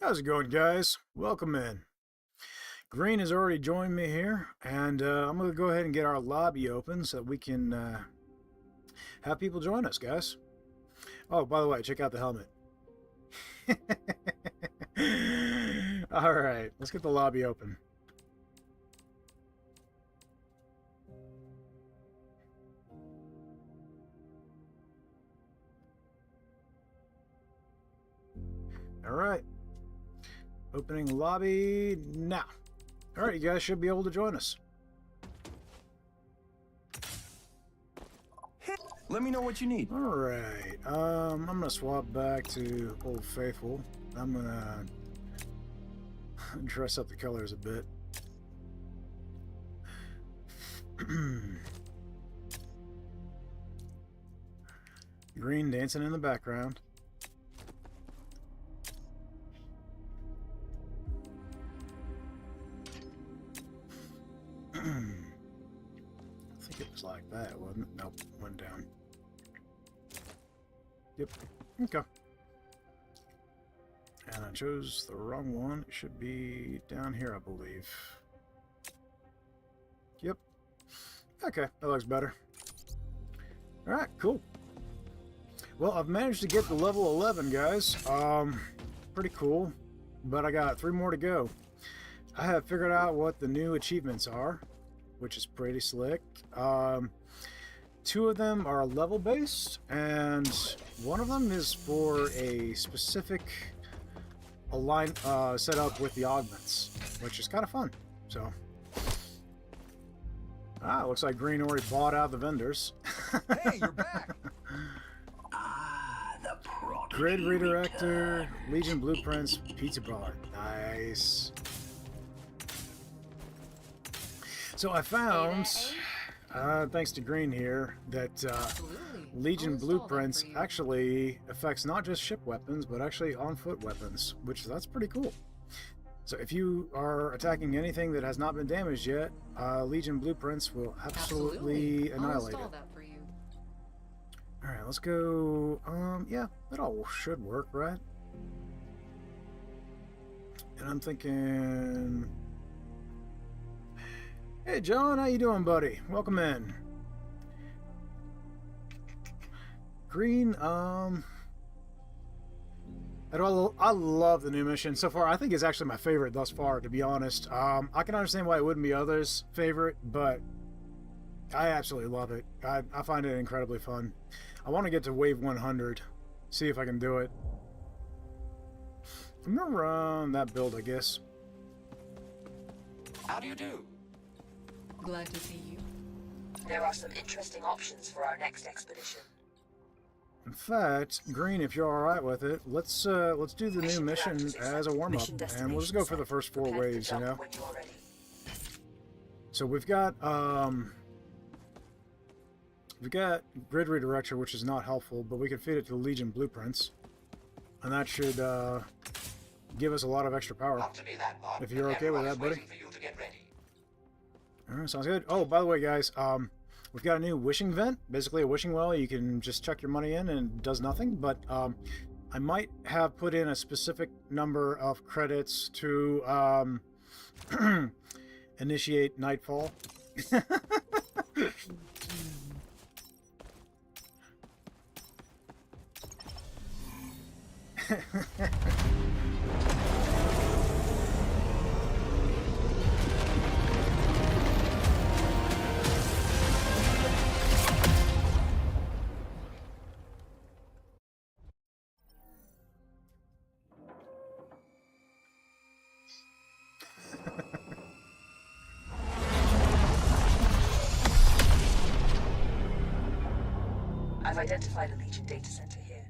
How's it going, guys? Welcome in. Green has already joined me here, and I'm going to go ahead and get our lobby open so that we can have people join us, guys. Oh, by the way, check out the helmet. Alright, let's get the lobby open. Alright. Opening lobby now. Alright, you guys should be able to join us. Let me know what you need. Alright, I'm gonna swap back to Old Faithful. I'm gonna dress up the colors a bit. Green dancing in the background. I think it was like that, wasn't it? Nope, went down. Yep, okay. And I chose the wrong one. It should be down here, I believe. Yep. Okay, that looks better. Alright, cool. Well, I've managed to get to level 11, guys. Pretty cool. But I got 3 more to go. I have figured out what the new achievements are, which is pretty slick. 2 of them are level-based, and one of them is for a specific setup with the augments, which is kind of fun. So, looks like Green already bought out the vendors. Hey, you're back. The prodigy Grid Redirector, return. Legion Blueprints, Pizza Bar. Nice. So I found, thanks to Green here, that Legion Blueprints actually affects not just ship weapons, but actually on-foot weapons, which that's pretty cool. So if you are attacking anything that has not been damaged yet, Legion Blueprints will absolutely annihilate it. Alright, let's go, yeah, that all should work, right? And I'm thinking... Hey John, how you doing, buddy? Welcome in. Green, I love the new mission so far. I think it's actually my favorite thus far, to be honest. I can understand why it wouldn't be others' favorite, but I absolutely love it. I find it incredibly fun. I want to get to wave 100, see if I can do it. I'm gonna run that build, I guess. How do you do? Glad to see you. There are some interesting options for our next expedition. In fact, Green, if you're all right with it, let's do the new mission as a warm-up, and we'll just go for the first 4 waves, you know. When you're ready. So we've got Grid Redirector, which is not helpful, but we can feed it to the Legion Blueprints, and that should give us a lot of extra power. Not to be that odd, If you're but okay with everyone that, is buddy. waiting for you to get ready. Alright, sounds good. Oh, by the way, guys, we've got a new wishing vent, basically a wishing well. You can just chuck your money in and it does nothing, but I might have put in a specific number of credits to initiate Nightfall. I've identified a Legion data center here.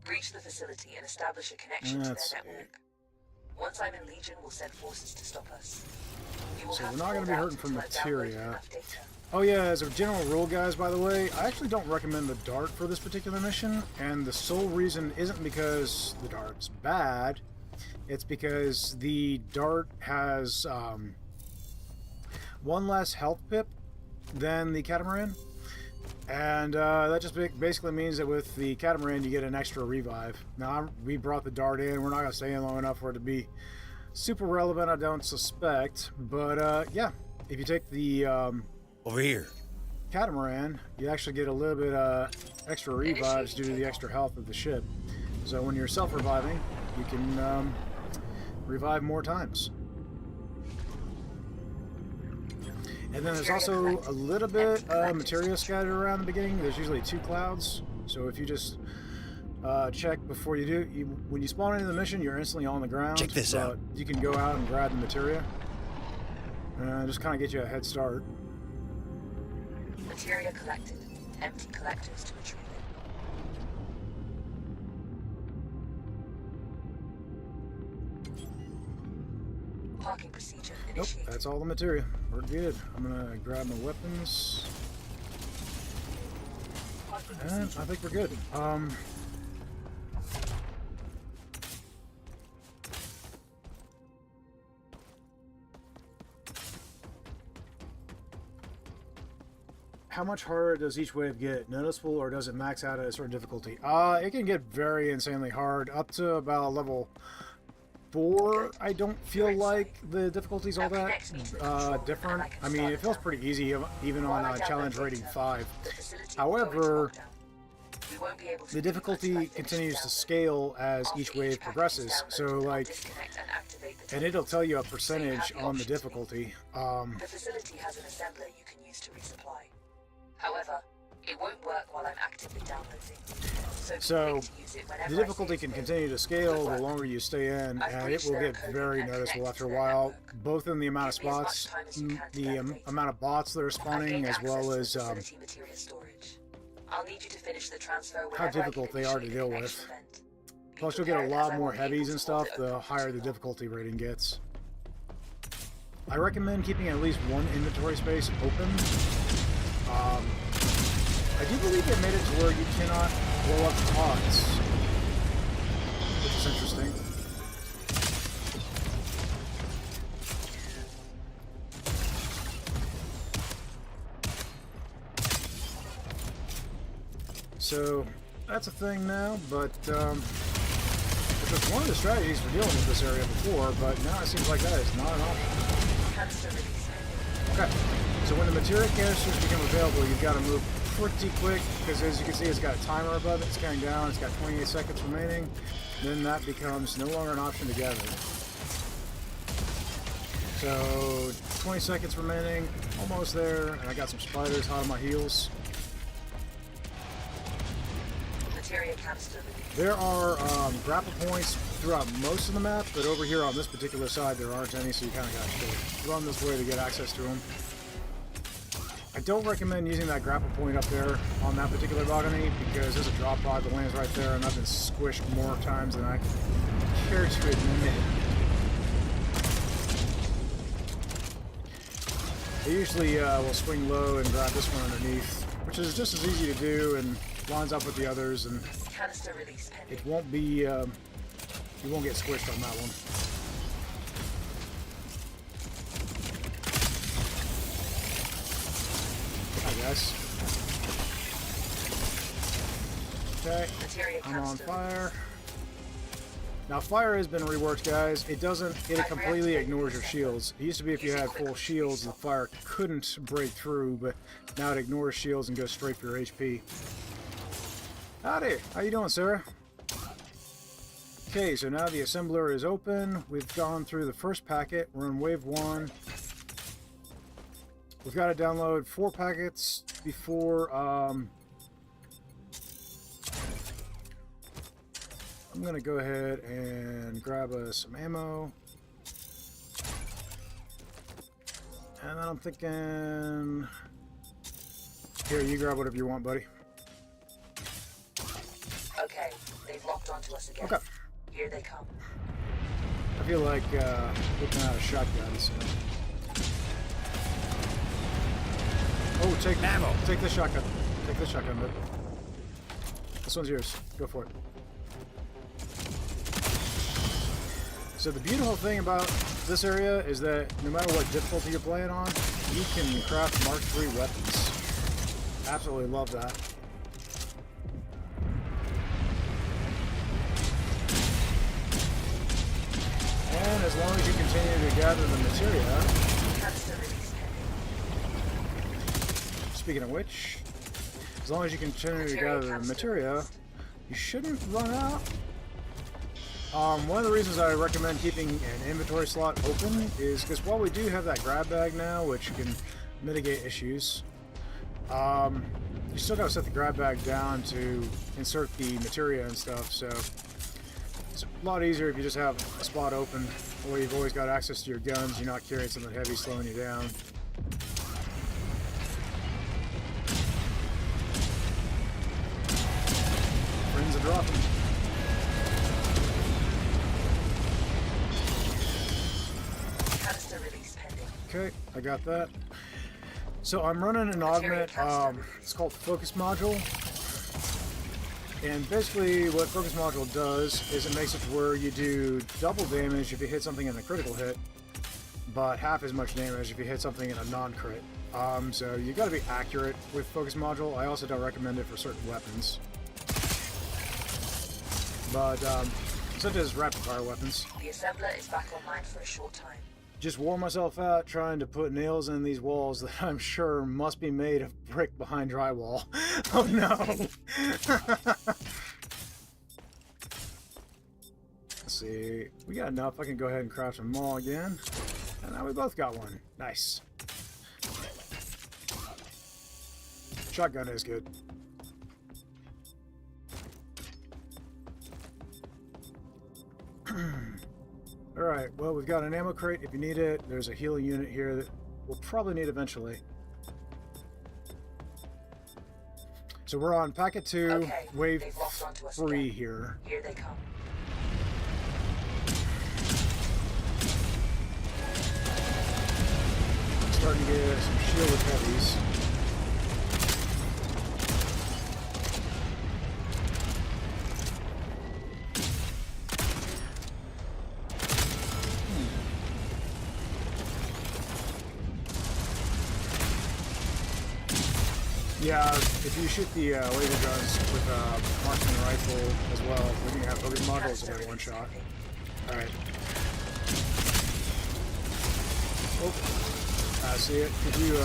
Breach the facility and establish a connection to Let's their see. network. Once I'm in Legion, we'll send forces to stop us. You will So have we're to not going hold to be out hurting from until I've downloaded materia. enough data. Oh yeah, as a general rule, guys, by the way, I actually don't recommend the dart for this particular mission, and the sole reason isn't because the dart's bad, it's because the dart has 1 less health pip than the catamaran, And that just basically means that with the catamaran you get an extra revive. Now we brought the dart in. We're not going to stay in long enough for it to be super relevant, I don't suspect. But yeah, if you take the Over here. catamaran, you actually get a little bit extra revives due to the extra health of the ship. So when you're self-reviving, you can revive more times. And then there's also a little bit materia scattered around the beginning. There's usually 2 clouds. So if you just check before you do, when you spawn into the mission, you're instantly on the ground. Check this out. You can go out and grab the materia. Just kind of get you a head start. Materia collected. Empty collectors to retrieve it. Parking procedure Nope, initiated. that's all the materia. We're good. I'm gonna grab my weapons. Parking And procedure. I think we're good. How much harder does each wave get? Noticeable, or does it max out at a certain difficulty? It can get very insanely hard, up to about level 4. I don't feel like the difficulty's all that different. I mean, it feels pretty easy even on challenge rating 5. However, the difficulty continues to scale as each wave progresses. So, like, and it'll tell you a percentage on the difficulty. The facility has an assembler you can use to resupply. However, it won't work while I'm actively downloading. So the difficulty can continue to scale the longer you stay in, and it will get very noticeable after a while, both in the amount of spots, the amount of bots that are spawning, as well as I'll need you to finish the transfer how difficult they are to deal with. Plus, you'll get a lot more heavies and stuff the higher the difficulty rating gets. I recommend keeping at least 1 inventory space open. I do believe they made it to where you cannot blow up pods, which is interesting. So that's a thing now, but which was one of the strategies for dealing with this area before, but now it seems like that is not an option. Okay, so when the materia canisters become available, you've got to move pretty quick, because as you can see, it's got a timer above it. It's counting down. It's got 28 seconds remaining. Then that becomes no longer an option to gather. So 20 seconds remaining, almost there, and I got some spiders hot on my heels. There are grapple points throughout most of the map, but over here on this particular side there aren't any, so you kind of got to run this way to get access to them. I don't recommend using that grapple point up there on that particular balcony, because there's a drop pod that lands right there, and I've been squished more times than I care to admit. I usually will swing low and grab this one underneath, which is just as easy to do and lines up with the others, and it won't be, you won't get squished on that one. Hi guys. Okay, I'm on fire. Now fire has been reworked, guys. It completely ignores your shields. It used to be if you had full shields, the fire couldn't break through, but now it ignores shields and goes straight for your HP. Howdy, how you doing, Sarah? Okay, so now the assembler is open. We've gone through the first packet. We're in wave 1. We've got to download 4 packets before I'm gonna go ahead and grab us some ammo. And then I'm thinking, here, you grab whatever you want, buddy. Okay, they've locked onto us again. Okay. Here they come. I feel like looking at a shotgun, so. Oh, take the shotgun. Take the shotgun, bud. This one's yours. Go for it. So the beautiful thing about this area is that no matter what difficulty you're playing on, you can craft Mark III weapons. Absolutely love that. And as long as you continue to gather the materia. Speaking of which, as long as you continue to gather the materia, you shouldn't run out. One of the reasons I recommend keeping an inventory slot open is because while we do have that grab bag now, which can mitigate issues, you still gotta set the grab bag down to insert the materia and stuff, so it's a lot easier if you just have a spot open where you've always got access to your guns, you're not carrying something heavy slowing you down. Friends are dropping. Okay, I got that. So I'm running an augment, it's called Focus Module. And basically what Focus Module does is it makes it to where you do double damage if you hit something in a critical hit, but half as much damage if you hit something in a non-crit. So you gotta be accurate with Focus Module. I also don't recommend it for certain weapons. But, such as rapid fire weapons. The assembler is back online for a short time. Just wore myself out trying to put nails in these walls that I'm sure must be made of brick behind drywall. Oh no! Let's see. We got enough. I can go ahead and craft them all again. And now we both got one. Nice. Shotgun is good. Alright, well, we've got an ammo crate if you need it. There's a healing unit here that we'll probably need eventually. So we're on packet 2, Okay, wave they've locked onto us 3 again. here. Here they come. Starting to get some shielded heavies. Yeah, if you shoot the laser guns with a marksman rifle as well, we can have focus modules in one shot. Alright. Oh, I see it. Could you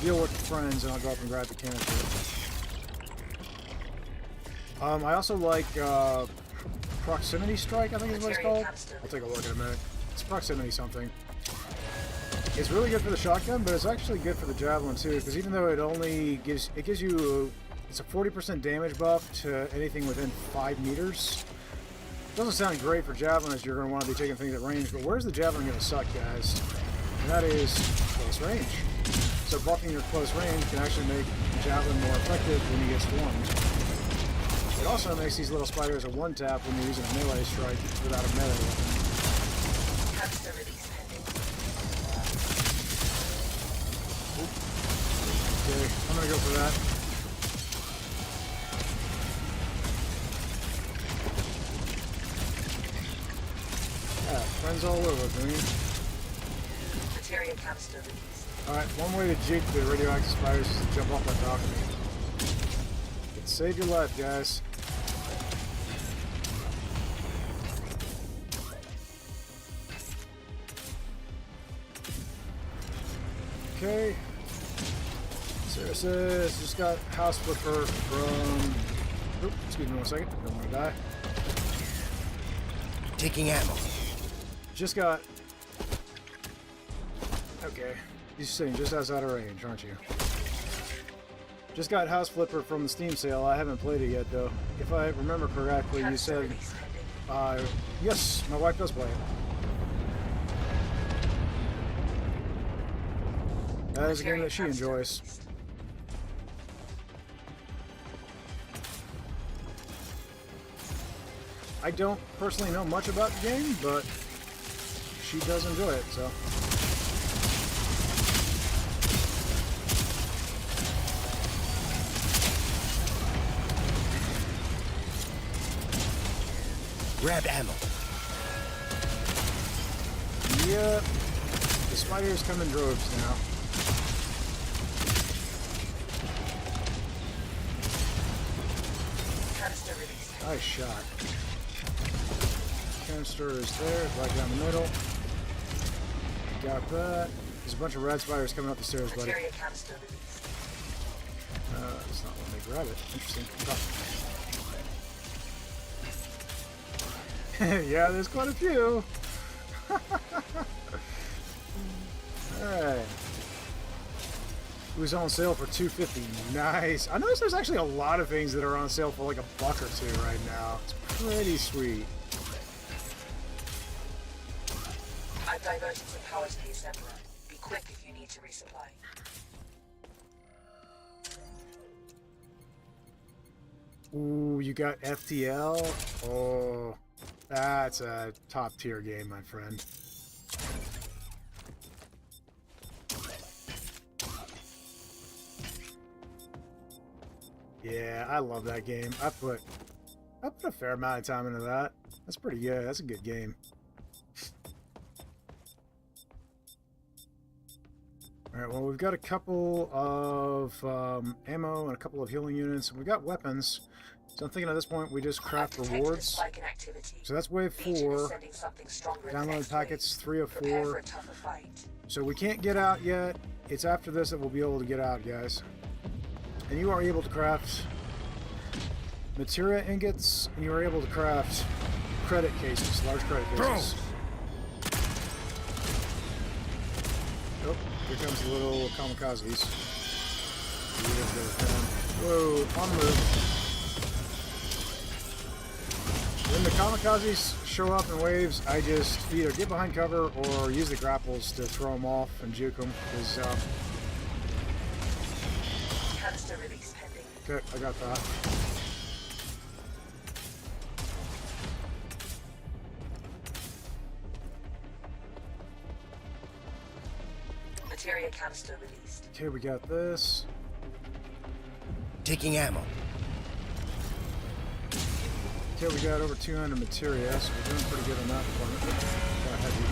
deal with the friends and I'll go up and grab the canister. I also like proximity strike, I think is what it's called. I'll take a look in a minute. It's proximity something. It's really good for the shotgun, but it's actually good for the javelin too, because even though it only gives you it's a 40% damage buff to anything within 5 meters. Doesn't sound great for javelin as you're going to want to be taking things at range, but where's the javelin going to suck, guys? And that is close range. So buffing your close range can actually make the javelin more effective when you get swarmed. It also makes these little spiders a one-tap when you're using a melee strike without a melee weapon. Okay, I'm gonna go for that. Yeah, friends all over, Green. Materia canister released. Alright, one way to jig the radioactive spiders is to jump off that balcony. It saved your life, guys. Okay. Sarah says, just got house flipper from... Oop, excuse me 1 second. Don't want to die. Taking ammo. Just got... Okay. You're sitting just outside of range, aren't you? Just got House Flipper from the Steam sale. I haven't played it yet, though. If I remember correctly, you said... yes, my wife does play it. That is a game that she enjoys. I don't personally know much about the game, but she does enjoy it, so... Grab ammo. Yep. The spiders come in droves now. Nice shot. Canister is there, right down the middle. Got that. There's a bunch of red spiders coming up the stairs, buddy. Materia canister released. It's not letting me grab it. Interesting. Yeah, there's quite a few. Alright. Who's on sale for $2.50? Nice. I noticed there's actually a lot of things that are on sale for like $1 or $2 right now. It's pretty sweet. I've diverted some power to the assembler. Be quick if you need to resupply. Ooh, you got FTL? Oh, that's a top tier game, my friend. Yeah, I love that game. I put a fair amount of time into that. That's pretty good. That's a good game. Alright, well, we've got a couple of ammo and a couple of healing units. We've got weapons. So I'm thinking at this point we just craft rewards. So that's wave 4. Download packets 3 of 4. So we can't get out yet. It's after this that we'll be able to get out, guys. And you are able to craft materia ingots, and you are able to craft credit cases, large credit cases. Oh, here comes the little kamikazes. Whoa, on the move. When the kamikazes show up in waves, I just either get behind cover or use the grapples to throw them off and juke them. Canister release pending. Okay, I got that. Materia canister released. Okay, we got this. Taking ammo. Okay, we got over 200 materia, so we're doing pretty good on that department. Got heavy.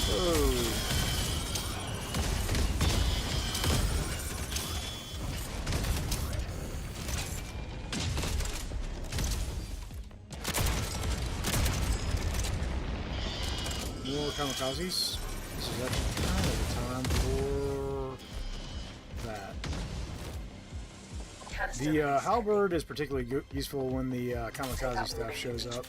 Whoa. More kamikazes. This is actually kind of the time for that. The halberd is particularly useful when the kamikaze stuff shows up.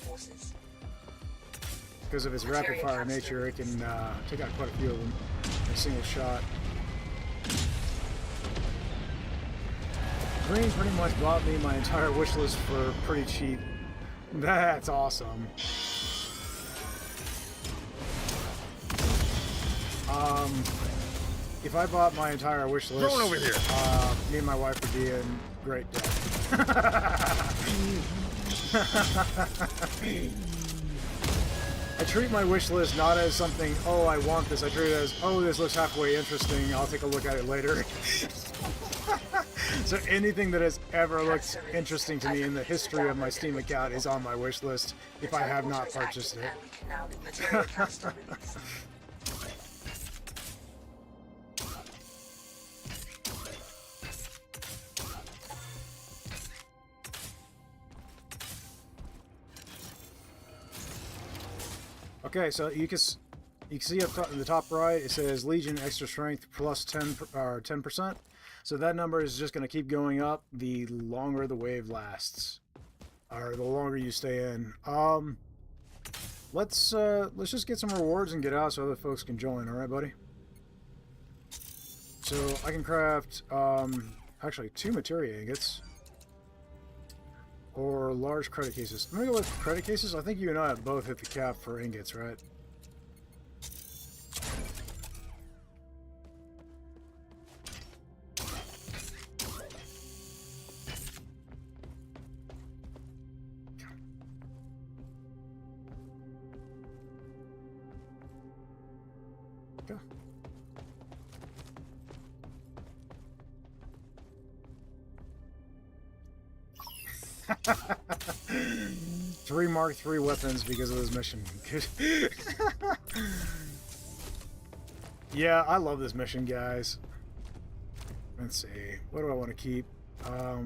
Because of its rapid fire nature, it can take out quite a few of them in a single shot. Green pretty much bought me my entire wish list for pretty cheap. That's awesome. If I bought my entire wish list, Over here. me and my wife would be in great debt. I treat my wish list not as something, oh, I want this. I treat it as, oh, this looks halfway interesting. I'll take a look at it later. So anything that has ever looked interesting to me in the history of my Steam account is on my wish list if I have not purchased it. Okay, so you can see up top, in the top right, it says Legion extra strength plus 10%. So that number is just going to keep going up the longer the wave lasts, or the longer you stay in. Let's just get some rewards and get out so other folks can join. All right, buddy. So I can craft actually 2 materia ingots. Or large credit cases. I'm gonna go with credit cases. I think you and I have both hit the cap for ingots, right? Go. 3 Mark III weapons because of this mission. Yeah, I love this mission, guys. Let's see. What do I want to keep? A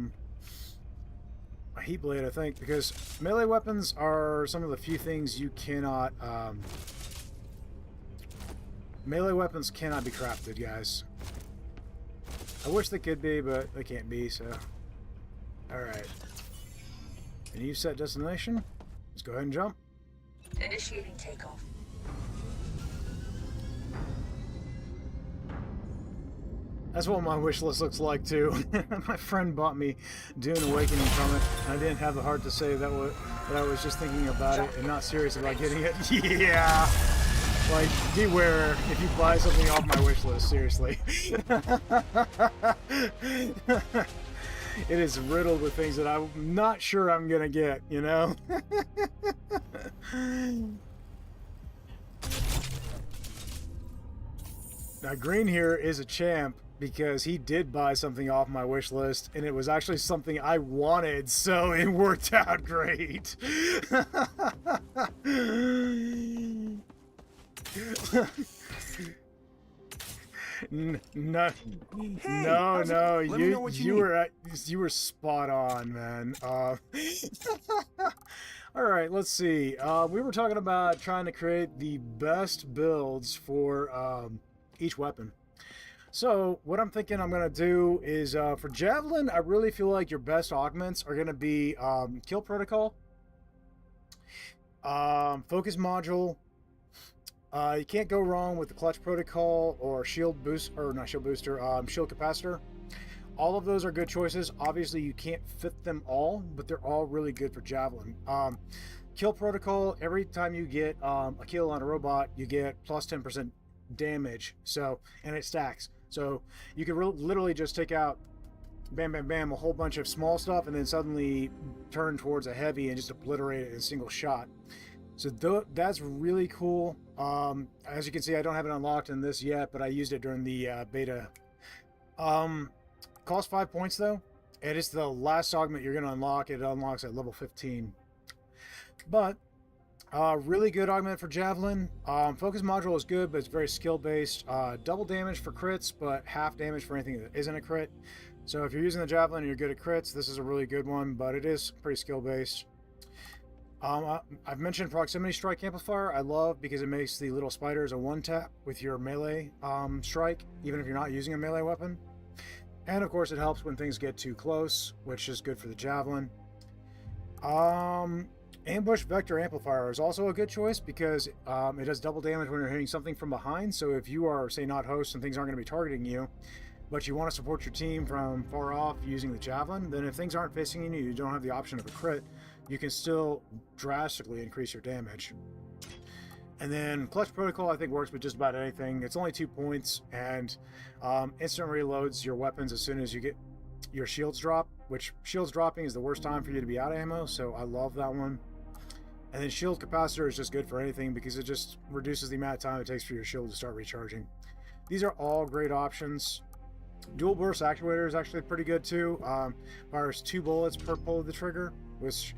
heat blade, I think, because melee weapons are some of the few things you cannot. Melee weapons cannot be crafted, guys. I wish they could be, but they can't be. So, all right. And you set destination. Let's go ahead and jump. Initiating takeoff. That's what my wish list looks like too. My friend bought me Dune Awakening from it, and I didn't have the heart to say that I was just thinking about it and not serious about getting it. Yeah, like beware if you buy something off my wish list. Seriously, it is riddled with things that I'm not sure I'm gonna get. You know. Now, Green here is a champ because he did buy something off my wish list, and it was actually something I wanted, so it worked out great. No, you were spot on, man. All right, let's see. We were talking about trying to create the best builds for each weapon. So what I'm thinking I'm going to do is for Javelin, I really feel like your best augments are going to be Kill Protocol, Focus Module. You can't go wrong with the Clutch Protocol or Shield Boost, or not Shield Booster, Shield Capacitor. All of those are good choices. Obviously, you can't fit them all, but they're all really good for Javelin. Kill Protocol, every time you get a kill on a robot, you get plus 10% damage. So, and it stacks. So you could literally just take out, bam, bam, bam, a whole bunch of small stuff, and then suddenly turn towards a heavy and just obliterate it in a single shot. So that's really cool. As you can see, I don't have it unlocked in this yet, but I used it during the beta. Costs 5 points though, and it's the last augment you're going to unlock. It unlocks at level 15. But really good augment for Javelin. Focus Module is good, but it's very skill based. Double damage for crits, but half damage for anything that isn't a crit. So if you're using the Javelin and you're good at crits, this is a really good one, but it is pretty skill based. I've mentioned Proximity Strike Amplifier. I love because it makes the little spiders a one tap with your melee strike, even if you're not using a melee weapon. And of course it helps when things get too close, which is good for the Javelin. Ambush Vector Amplifier is also a good choice because it does double damage when you're hitting something from behind. So if you are, say, not host and things aren't going to be targeting you, but you want to support your team from far off using the Javelin, then if things aren't facing you, you don't have the option of a crit, you can still drastically increase your damage. And then Clutch Protocol, I think, works with just about anything. It's only 2 points, and instant reloads your weapons as soon as you get your shields drop, which shields dropping is the worst time for you to be out of ammo, so I love that one. And then Shield Capacitor is just good for anything because it just reduces the amount of time it takes for your shield to start recharging. These are all great options. Dual Burst Actuator is actually pretty good too. Fires 2 bullets per pull of the trigger, which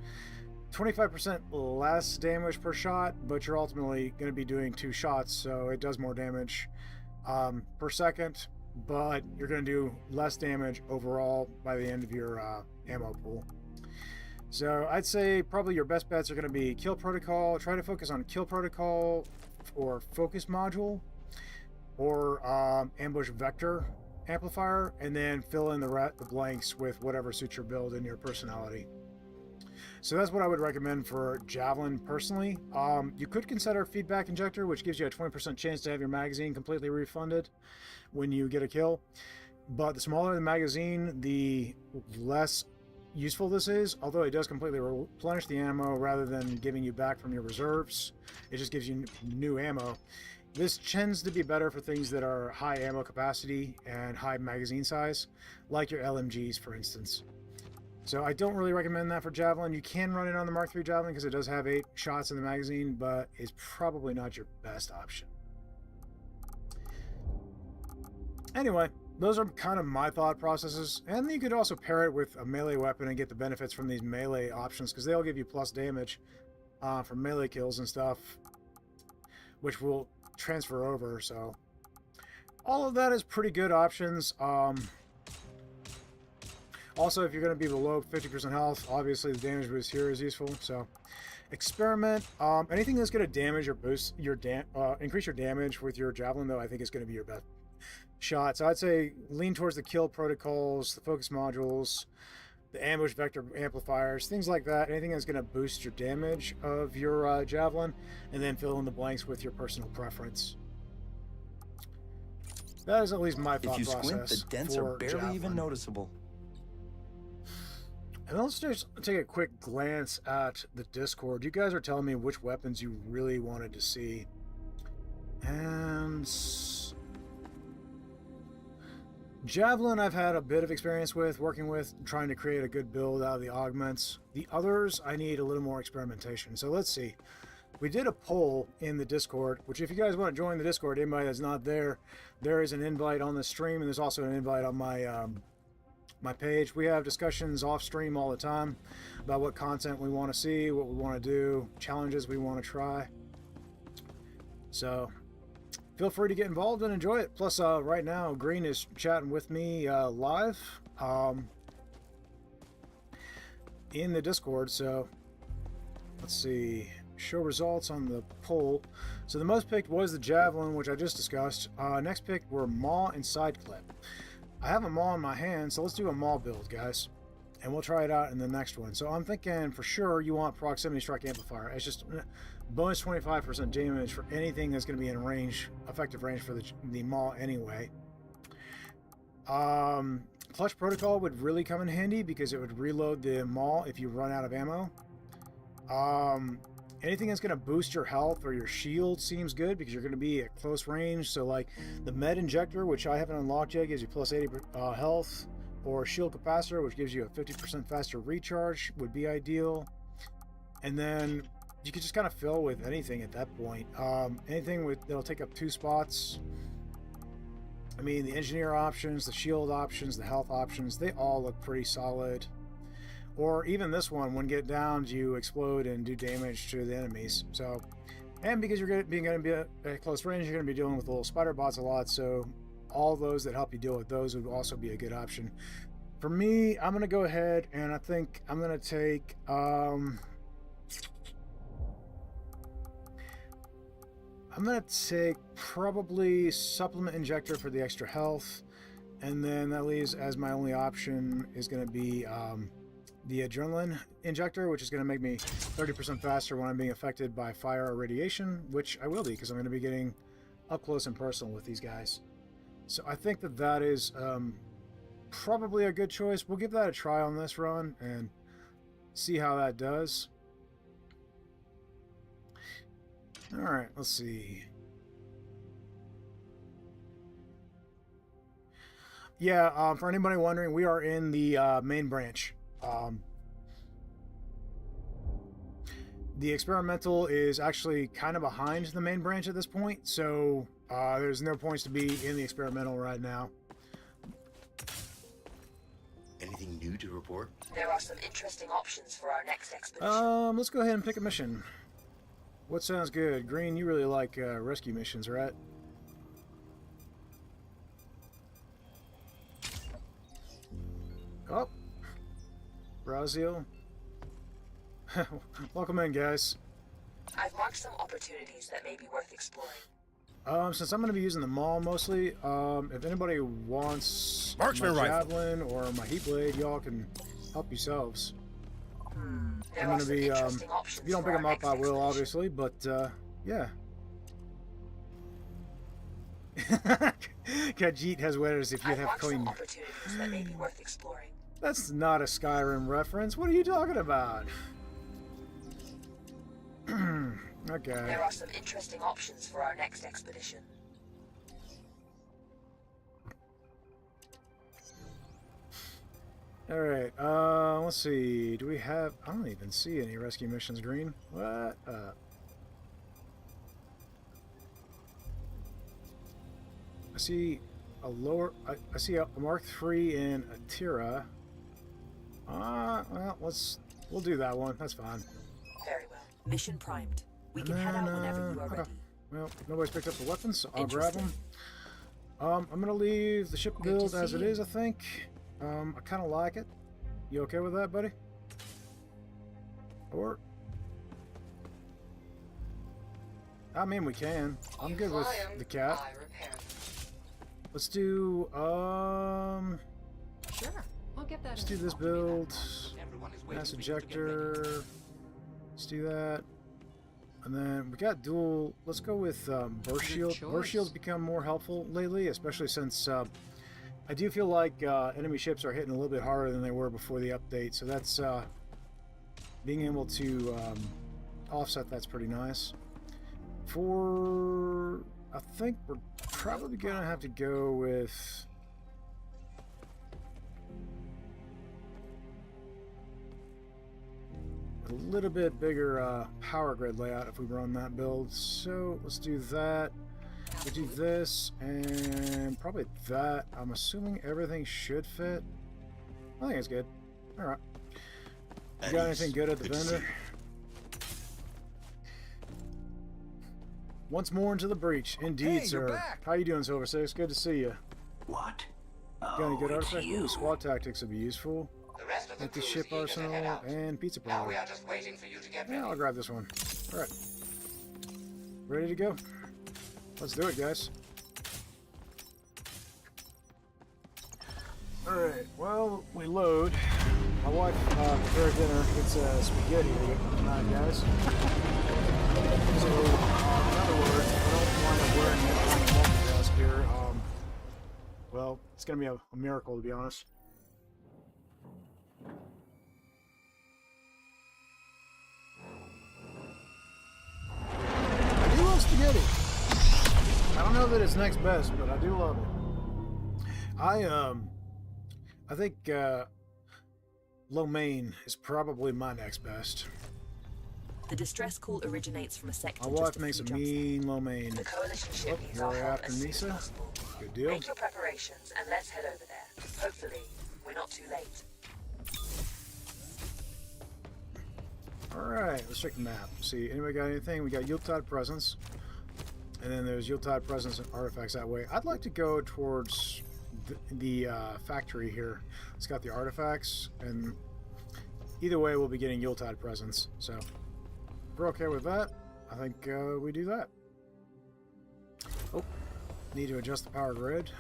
25% less damage per shot, but you're ultimately going to be doing 2 shots, so it does more damage per second, but you're going to do less damage overall by the end of your ammo pool. So I'd say probably your best bets are going to be Kill Protocol. Try to focus on Kill Protocol or Focus Module or Ambush Vector Amplifier, and then fill in the blanks with whatever suits your build and your personality. So that's what I would recommend for Javelin personally. You could consider Feedback Injector, which gives you a 20% chance to have your magazine completely refunded when you get a kill. But the smaller the magazine, the less useful this is, although it does completely replenish the ammo rather than giving you back from your reserves. It just gives you new ammo. This tends to be better for things that are high ammo capacity and high magazine size, like your LMGs, for instance. So I don't really recommend that for Javelin. You can run it on the Mark III Javelin because it does have 8 shots in the magazine, but it's probably not your best option. Anyway, those are kind of my thought processes, and you could also pair it with a melee weapon and get the benefits from these melee options because they'll give you plus damage from melee kills and stuff, which will transfer over. So all of that is pretty good options. Also, if you're going to be below 50% health, obviously the damage boost here is useful. So, experiment. Anything that's going to damage or boost your increase your damage with your javelin, though, I think is going to be your best shot. So I'd say lean towards the kill protocols, the focus modules, the ambush vector amplifiers, things like that. Anything that's going to boost your damage of your javelin, and then fill in the blanks with your personal preference. That is at least my thought process. If you squint, the dents are barely even noticeable. And let's just take a quick glance at the Discord. You guys are telling me which weapons you really wanted to see. And Javelin I've had a bit of experience with, working with, trying to create a good build out of the augments. The others, I need a little more experimentation. So let's see. We did a poll in the Discord, which if you guys want to join the Discord, anybody that's not there, there is an invite on the stream, and there's also an invite on my my page. We have discussions off stream all the time about what content we want to see, what we want to do, challenges we want to try. So feel free to get involved and enjoy it. Plus, right now, Green is chatting with me live in the Discord. So let's see. Show results on the poll. So the most picked was the Javelin, which I just discussed. Next picked were Maw and Side Clip. I have a Maw in my hand, so let's do a Maw build, guys. And we'll try it out in the next one. So I'm thinking for sure you want Proximity Strike Amplifier. It's just bonus 25% damage for anything that's going to be in range, effective range for the Maw anyway. Clutch Protocol would really come in handy because it would reload the Maw if you run out of ammo. Anything that's going to boost your health or your shield seems good because you're going to be at close range. So like the Med Injector, which I haven't unlocked yet, gives you plus 80 health, or Shield Capacitor, which gives you a 50% faster recharge, would be ideal. And then you could just kind of fill with anything at that point. Anything that'll take up 2 spots. I mean, the Engineer options, the Shield options, the Health options, they all look pretty solid. Or even this one, when get downed, you explode and do damage to the enemies. So, and because you're going to be at close range, you're going to be dealing with little spider bots a lot. So, all those that help you deal with those would also be a good option. For me, I'm going to go ahead and I think I'm going to take I'm going to take probably Supplement Injector for the extra health, and then that leaves as my only option is going to be the Adrenaline Injector, which is going to make me 30% faster when I'm being affected by fire or radiation, which I will be because I'm going to be getting up close and personal with these guys. So I think that that is probably a good choice. We'll give that a try on this run and see how that does. Alright, let's see. Yeah, for anybody wondering, we are in the main branch. The experimental is actually kind of behind the main branch at this point, so there's no points to be in the experimental right now. Anything new to report? There are some interesting options for our next expedition. Let's go ahead and pick a mission. What sounds good? Green, you really like rescue missions, right? Oh, Brazil. Welcome in, guys. I've marked some opportunities that may be worth exploring. Since I'm going to be using the Maul mostly, if anybody wants Marksman my rifle. Javelin or my Heat Blade, y'all can help yourselves. There I'm are going to some be, interesting options if you don't for pick them our up, next I will, expedition. obviously, but, yeah. Khajiit has wetters if you I've have marked some coin. opportunities that may be worth exploring. That's not a Skyrim reference. What are you talking about? Okay. There are some interesting options for our next expedition. Alright, let's see. Do we have... I don't even see any rescue missions, Green. What? I see a lower... I see a Mark III in Atira. Well, we'll do that one. That's fine. Very well. Mission primed. We can head out whenever you are ready. Well, nobody's picked up the weapons, so I'll grab Interesting. them. I'm gonna leave the ship Good to build as see it you. is, I think. I kind of like it. You okay with that, buddy? Or... I mean, we can. I'm good with the cat. Let's do, Sure. I'll get that. let's do this build. Mass ejector. Let's do that. And then we got dual. Let's go with burst shield. Burst shield's become more helpful lately, especially since I do feel like enemy ships are hitting a little bit harder than they were before the update. So that's being able to offset. That's pretty nice. For I think we're probably gonna have to go with. A little bit bigger power grid layout if we run that build. So let's do that. We do this and probably that. I'm assuming everything should fit. I think it's good. All right. You got anything good at the vendor? Once more into the breach. Indeed, Hey, sir. you're back. How you doing, Silver Six? Good to see you. What? Got any good it's artifacts? you. Ooh, squad tactics would be useful. The rest of the Like the crew is ship eager to arsenal head out. and pizza Now parlor. we are just waiting for you to get ready. Yeah, I'll grab this one. All right. Ready to go? Let's do it, guys. All right. Well, we load. My wife prepared dinner. It's spaghetti tonight, guys. So, in other words, I don't want to wear any multitask here. Well, it's gonna be a miracle, to be honest. I do love spaghetti. I don't know that it's next best, but I do love it. I think lo mein is probably my next best. The distress call originates from a sector My just wife a makes a few jumps mean lo mein. The coalition ship Oh, needs you're our help after as soon as Nisa? possible. Good deal. Make your preparations and let's head over there. Hopefully, we're not too late. Alright, let's check the map. See, anybody got anything? We got Yuletide presents. And then there's Yuletide presents and artifacts that way. I'd like to go towards the factory here. It's got the artifacts, and either way we'll be getting Yuletide presents. So, if we're okay with that, I think we do that. Oh, need to adjust the power grid.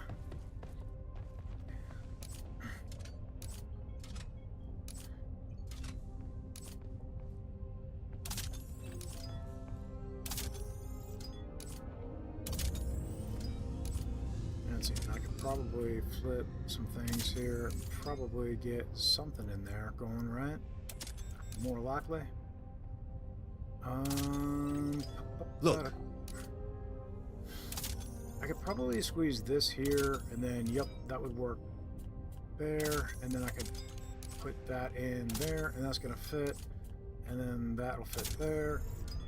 Let's see, I could probably flip some things here, probably get something in there going, right? More likely. Look. I could probably squeeze this here, and then, yep, that would work there, and then I could put that in there, and that's gonna fit, and then that'll fit there.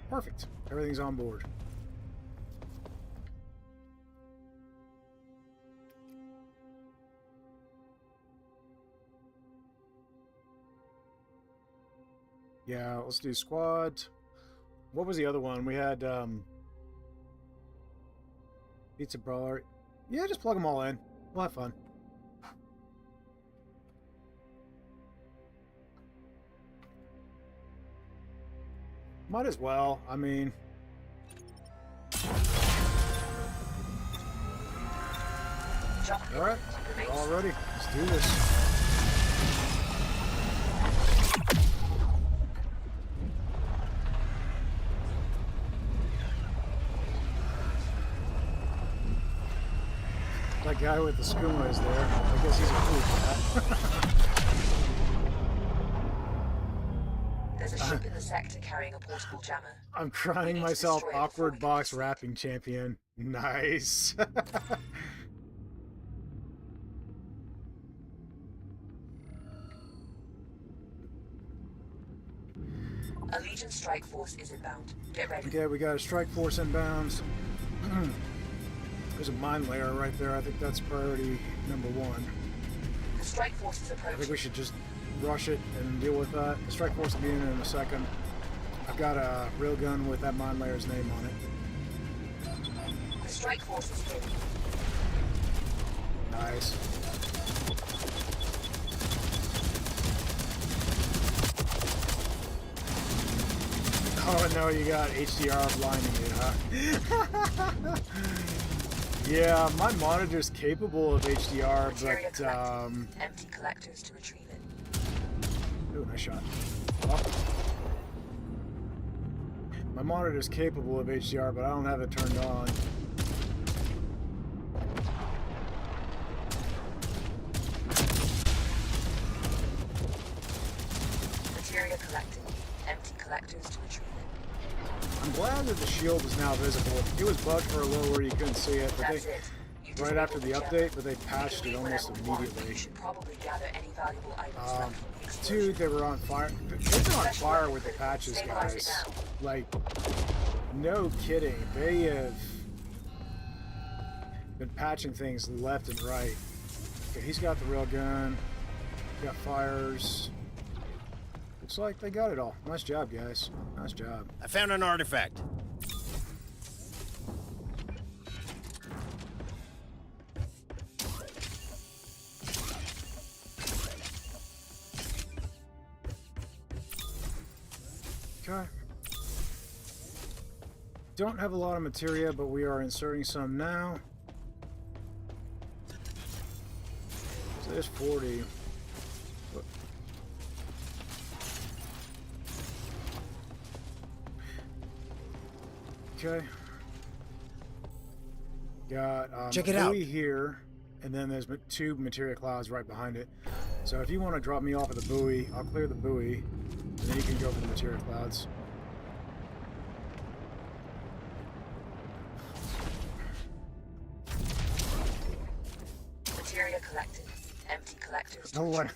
Perfect. Everything's on board. Yeah, let's do squad. What was the other one? We had pizza brawler. Yeah, just plug them all in. We'll have fun. Might as well. I mean, all right, all ready. Let's do this. That guy with the skooma is there. I guess he's a cool cat. There's a ship in the sector carrying a portable jammer. I'm crying myself awkward box rapping champion. Nice. A Legion strike force is inbound. Get ready. Okay, we got a strike force inbounds. There's a mine layer right there. I think that's priority number one. The strike force is I think approaching. we should just rush it and deal with that. The strike force will be in a second. I've got a railgun with that mine layer's name on it. The strike force is here. Nice. Oh no, you got HDR blinding you, huh? Yeah, my monitor's capable of HDR, Materia but collected. Empty collectors to retrieve it. ooh, nice shot. Oh. My monitor's capable of HDR, but I don't have it turned on. Materia collected. Empty collectors to retrieve it. I'm glad that the shield is now visible. It was bugged for a little where you couldn't see it, but That's they it. You right after the disabled update, but they patched it Leave almost whenever we want, but immediately. You should probably gather any valuable items left from the explosion. Dude, they were on fire. They've been on fire with the patches, Stabilize it guys. now. Like, no kidding. They have been patching things left and right. Okay, he's got the railgun. Got fires. Looks like they got it all. Nice job, guys. Nice job. I found an artifact. Okay. Don't have a lot of materia, but we are inserting some now. So there's 40. Okay. Got Check it a out. buoy here, and then there's two materia clouds right behind it. So if you want to drop me off at the buoy, I'll clear the buoy, and then you can go for the materia clouds. Materia collected. Empty collectors to The, retrieve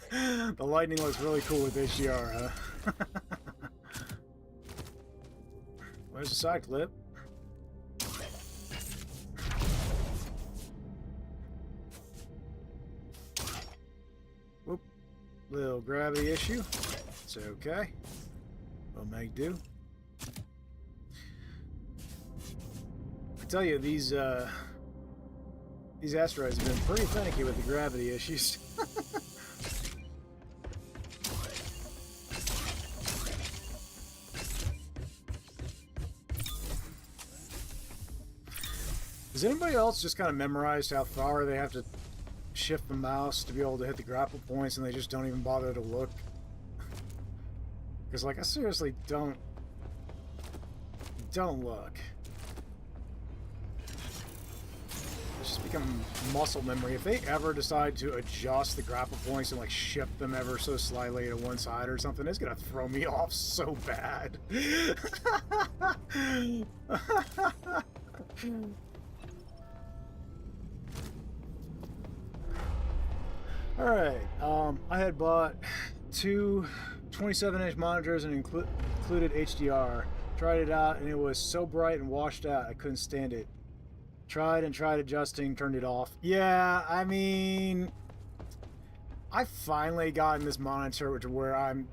it. the lightning looks really cool with HDR, huh? Where's the side clip? Whoop. Little gravity issue. It's okay. We'll make do. I tell you, these asteroids have been pretty finicky with the gravity issues. Has anybody else just kind of memorized how far they have to shift the mouse to be able to hit the grapple points and they just don't even bother to look? Because, like, I seriously don't look. It's just become muscle memory. If they ever decide to adjust the grapple points and, like, shift them ever so slightly to one side or something, it's gonna throw me off so bad. Alright, I had bought two 27-inch monitors and included HDR. Tried it out and it was so bright and washed out I couldn't stand it. Tried adjusting, turned it off. Yeah, I mean, I've finally gotten this monitor to where I'm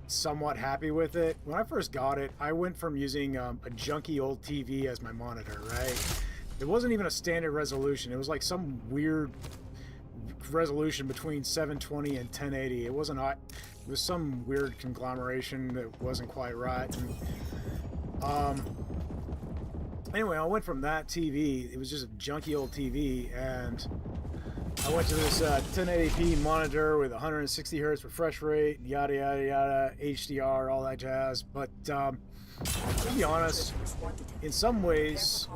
somewhat happy with it. When I first got it, I went from using a junky old TV as my monitor, right? It wasn't even a standard resolution. It was like some weird resolution between 720 and 1080. It wasn't. It was some weird conglomeration that wasn't quite right. And, anyway, I went from that TV. It was just a junky old TV, and I went to this 1080p monitor with 160 hertz refresh rate, yada yada yada, HDR, all that jazz. But to be honest, in some ways,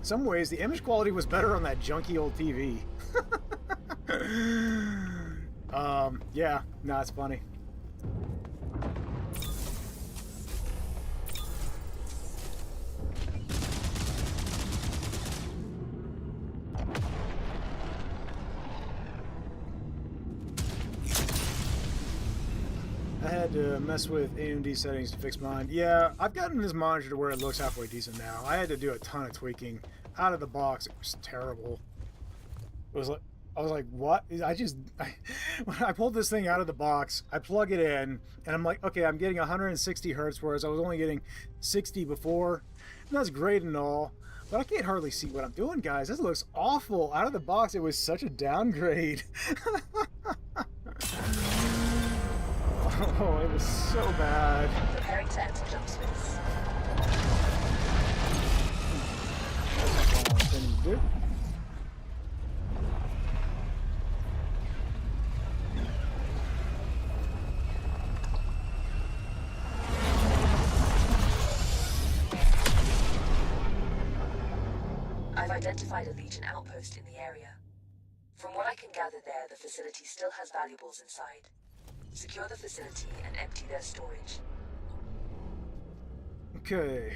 the image quality was better on that junky old TV. Yeah, no, it's funny. I had to mess with AMD settings to fix mine. Yeah, I've gotten this monitor to where it looks halfway decent now. I had to do a ton of tweaking. Out of the box, it was terrible. It was like, I was like, what? When I pulled this thing out of the box, I plug it in, and I'm like, okay, I'm getting 160 hertz, whereas I was only getting 60 before. And that's great and all, but I can't hardly see what I'm doing, guys. This looks awful. Out of the box, it was such a downgrade. Oh, it was so bad. Preparing to enter jump space. That's not what I intended to do. I've identified a Legion outpost in the area. From what I can gather there, the facility still has valuables inside. Secure the facility and empty their storage. Okay.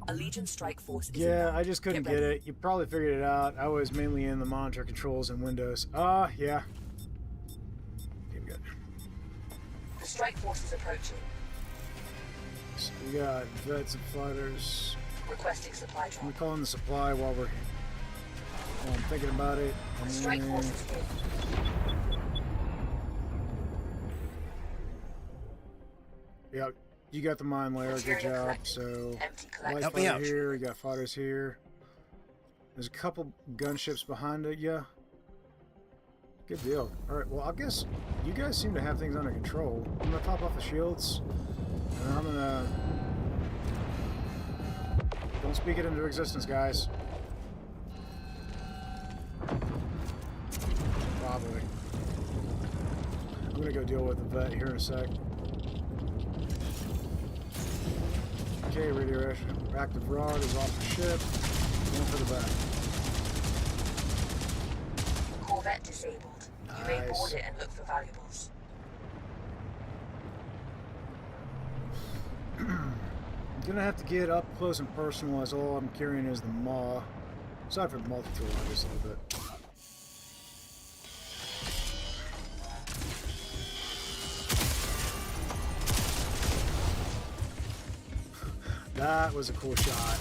A Legion strike force is Yeah, inbound. I just couldn't get ready. it. You probably figured it out. I was mainly in the monitor controls and Windows. Yeah. Okay, good. The strike force is approaching. So we got vets and fighters. Requesting supply I'm drop. calling the supply while I'm thinking about it. The strike force is in. Yeah, you got the mine layer. Good Material job. collected. So, Empty light collected. Help me fighter out. here. We got fighters here. There's a couple gunships behind it. Yeah. Good deal. All right. Well, I guess you guys seem to have things under control. I'm gonna pop off the shields, and I'm gonna. Don't speak it into existence, guys. Probably. I'm gonna go deal with the vet here in a sec. Okay, radioactive rod is off the ship. Going for the back. Corvette disabled. You may Nice. board it and look for valuables. Gonna have to get up close and personal, as all I'm carrying is the maw. Aside from the multi-tool, obviously, but. That was a cool shot.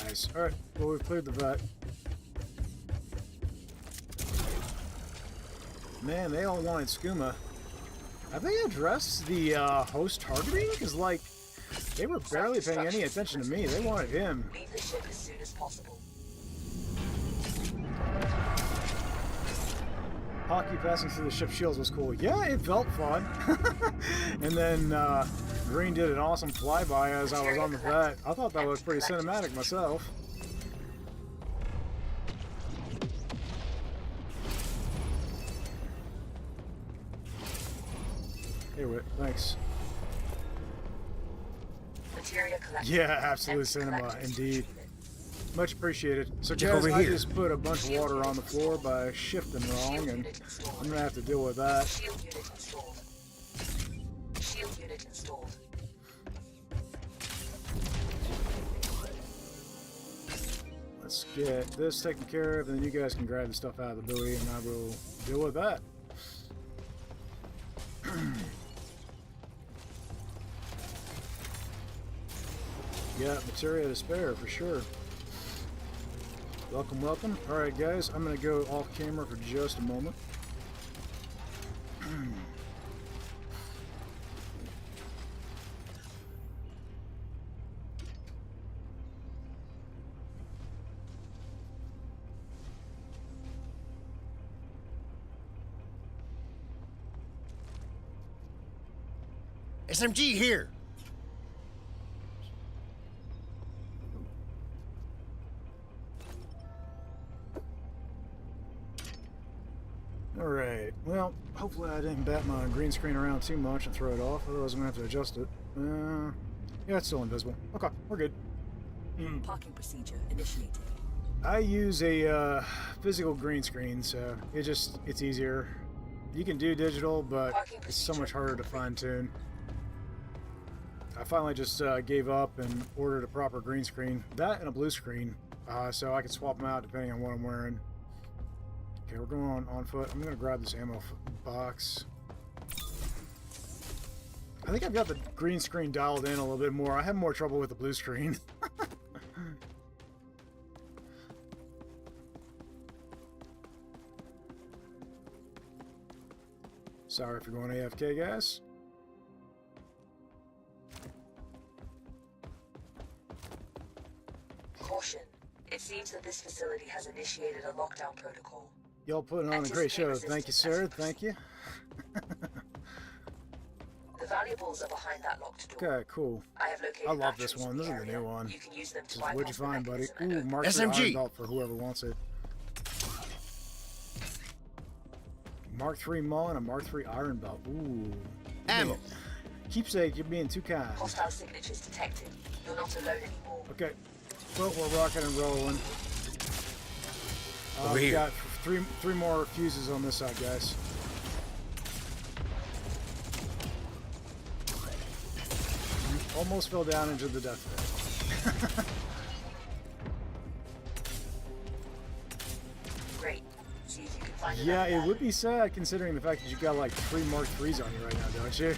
Nice. Alright, well, we've cleared the vet. Man, they all wanted skooma. Have they addressed the host targeting? Because, like, they were barely paying any attention to me. They wanted him. Leave the ship as soon as possible. Hockey passing through the ship's shields was cool. Yeah, it felt fun. And then Green did an awesome flyby as I was on the vet. I thought that was pretty cinematic myself. Hey, Whit, thanks. Materia collected. Yeah, absolute Empty cinema, collectors. indeed. Retrieve it. Much appreciated. So Check guys, over I here. just put a bunch of water on the floor by shifting wrong, Shield and unit installed. I'm gonna have to deal with that. Shield unit installed. Shield unit installed. Let's get this taken care of, and then you guys can grab the stuff out of the buoy, and I will deal with that. Yeah, materia to spare for sure. Welcome, welcome. Alright guys, I'm gonna go off camera for just a moment. SMG here. Alright, well, hopefully I didn't bat my green screen around too much and throw it off, otherwise I'm gonna have to adjust it. Yeah, it's still invisible. Okay, we're good. Parking procedure initiated. I use a physical green screen, so it's easier. You can do digital, but it's so much harder to fine tune. I finally just gave up and ordered a proper green screen, that and a blue screen, so I can swap them out depending on what I'm wearing. Okay, we're going on foot. I'm gonna grab this ammo box. I think I've got the green screen dialed in a little bit more. I have more trouble with the blue screen. Sorry for going AFK, guys. It seems that this facility has initiated a lockdown protocol. Y'all putting on a great show. Thank you, sir. Thank you. The valuables are behind that locked door. Okay, cool. I have located I love this batteries one. in This the is the area. new one. You can use them to What'd you bypass the find, buddy? mechanism and Ooh, open Mark III SMG. Iron Belt for whoever wants it. Mark III Maul and a Mark III Iron Belt. Ooh. Ammo. Keepsake, you're being too kind. Hostile signatures detected. You're not alone anymore. Okay. Well, we're rocking and rolling. Over We here. got three more fuses on this side, guys. You almost fell down into the death pit. Great. See if you can find Yeah, another it would battery. be sad considering the fact that you got like 3 Mark IIIs on you right now, don't you?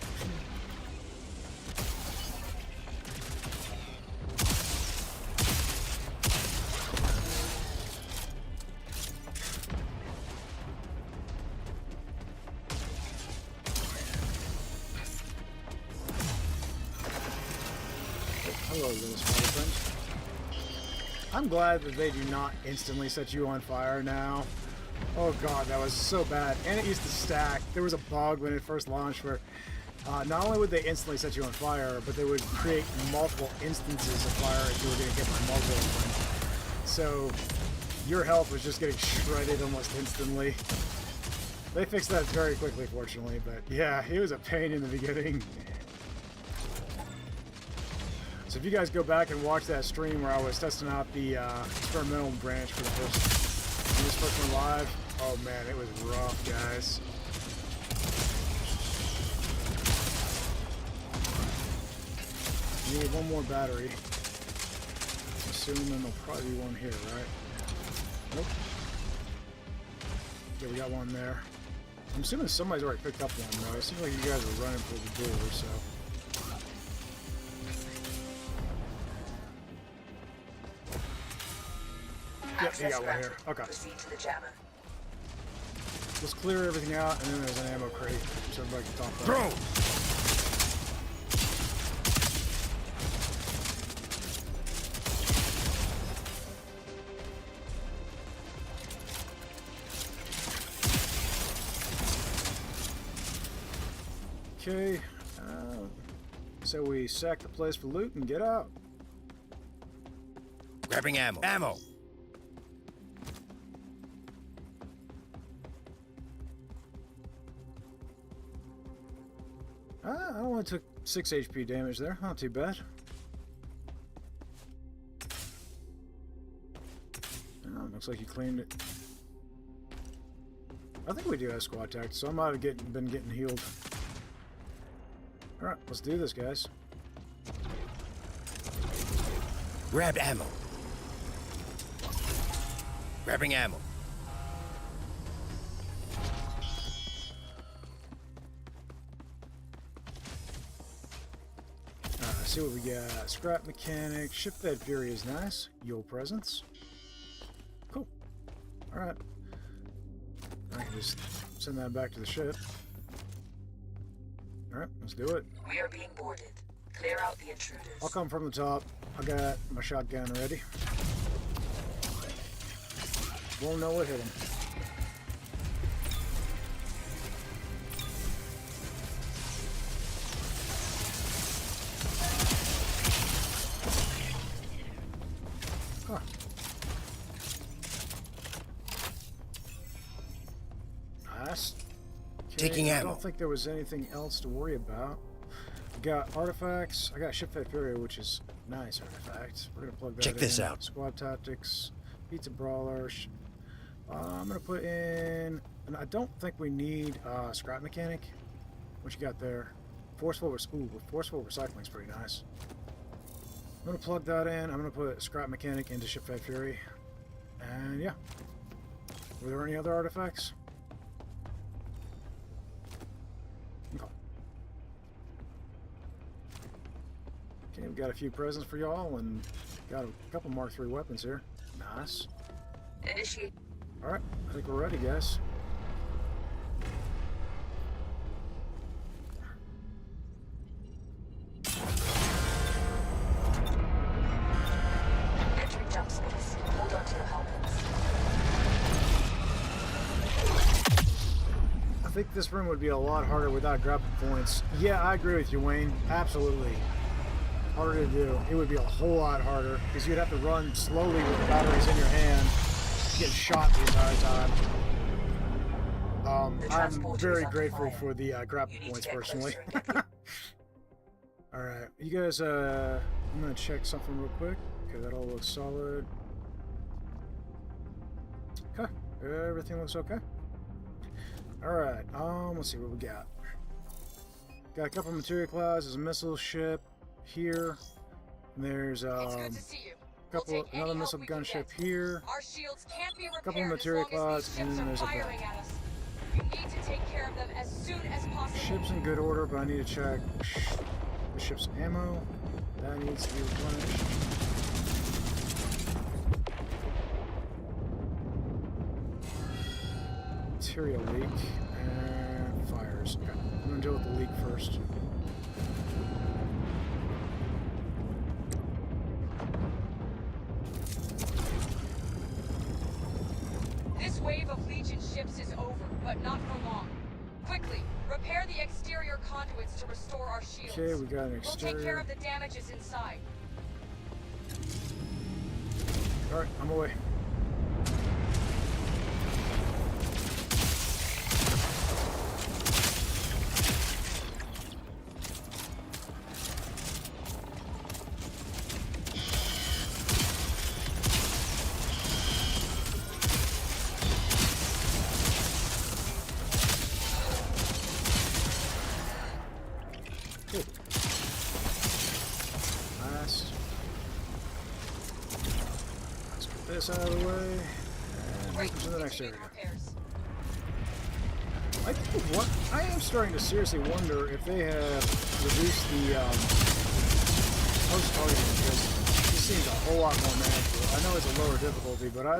Hello, little spider friends. I'm glad that they do not instantly set you on fire now. Oh god, that was so bad. And it used to stack. There was a bug when it first launched where not only would they instantly set you on fire, but they would create multiple instances of fire if you were going to get the muzzle open. So your health was just getting shredded almost instantly. They fixed that very quickly, fortunately, but yeah, it was a pain in the beginning. So if you guys go back and watch that stream where I was testing out the experimental branch for this first one live, oh man, it was rough, guys. Need one more battery. Assuming there'll probably be one here, right? Nope. Okay, we got one there. I'm assuming somebody's already picked up one though. It seems like you guys are running for the door, so. Yep, you got one here. Okay. Proceed to the jammer. Let's clear everything out, and then there's an ammo crate, so everybody can talk about Throw. it. Okay, so we sack the place for loot and get out. Grabbing ammo. Ammo. I only took 6 HP damage there, not too bad. Oh, looks like you cleaned it. I think we do have squad tactics, so I might have been getting healed. Alright, let's do this, guys. Grab ammo. Grabbing ammo. See what we got. Scrap mechanic, ship-fed fury is nice. Your presence. Cool. Alright. I can just send that back to the ship. Alright, let's do it. We are being boarded. Clear out the intruders. I'll come from the top. I got my shotgun ready. Won't know what hit him. Huh. Nice. Okay, Taking I ammo. don't think there was anything else to worry about. We got artifacts. I got ship-fed fury, which is nice artifacts. We're gonna plug that Check this in. out. Squad tactics, pizza brawler. I'm gonna put in, and I don't think we need scrap mechanic. What you got there? Forceful recycling is pretty nice. I'm gonna plug that in. I'm gonna put scrap mechanic into ship-fed fury, and yeah. Were there any other artifacts? Okay. Okay, we've got a few presents for y'all, and got a couple Mark III weapons here. Nice. Initiate. Alright, I think we're ready, guys. Entering jump space. Hold on think this room would be a lot harder without grapple points. Yeah, I agree with you, Wayne. Absolutely. Harder to do. It would be a whole lot harder because you'd have to run slowly with the batteries in your hand, get shot the entire time. I'm very grateful for the grapple points personally. Alright, you guys, I'm gonna check something real quick. Okay, that all looks solid. Okay, everything looks okay. Alright, let's see what we got. Got a couple material clouds, there's a missile ship here. And there's another missile gunship here. Our shields can't be repaired. Couple material clouds, and then there's a boat. You need to take care of them as soon as possible. Ship's in good order, but I need to check the ship's ammo. That needs to be replenished. Material leak and fires. Okay, I'm gonna deal with the leak first. This wave of Legion ships is over, but not for long. Quickly, repair the exterior conduits to restore our shields. Okay, we got an exterior. We'll take care of the damages inside. Alright, I'm away. This out of the way, and move to the next area. I think what I am starting to seriously wonder if they have reduced the post targeting, because this seems a whole lot more manageable. I know it's a lower difficulty, but I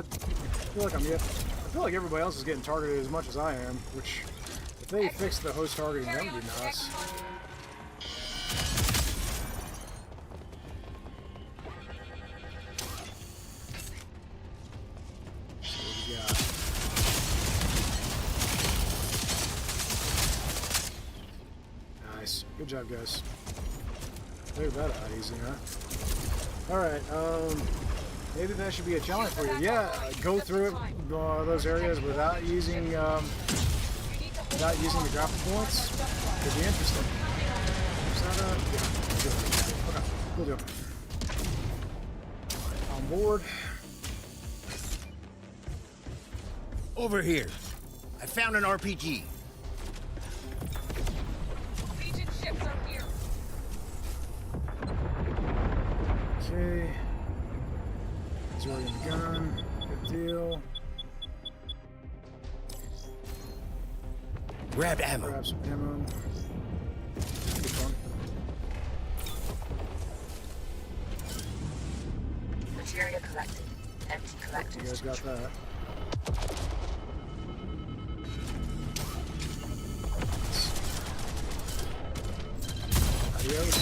feel like everybody else is getting targeted as much as I am. Which, if they fix the host targeting, that would be nice. Good job, guys. Cleared that out easy, huh? Alright, maybe that should be a challenge for you. Yeah, go through those areas without using the grapple points. Could be interesting. Is that yeah, okay, we'll do it. On board. Over here. I found an RPG. Okay. Zorian gun. Good deal. Grab ammo. Grab some ammo. Good fun. Materia collected. Empty collected. You guys got that. Adios.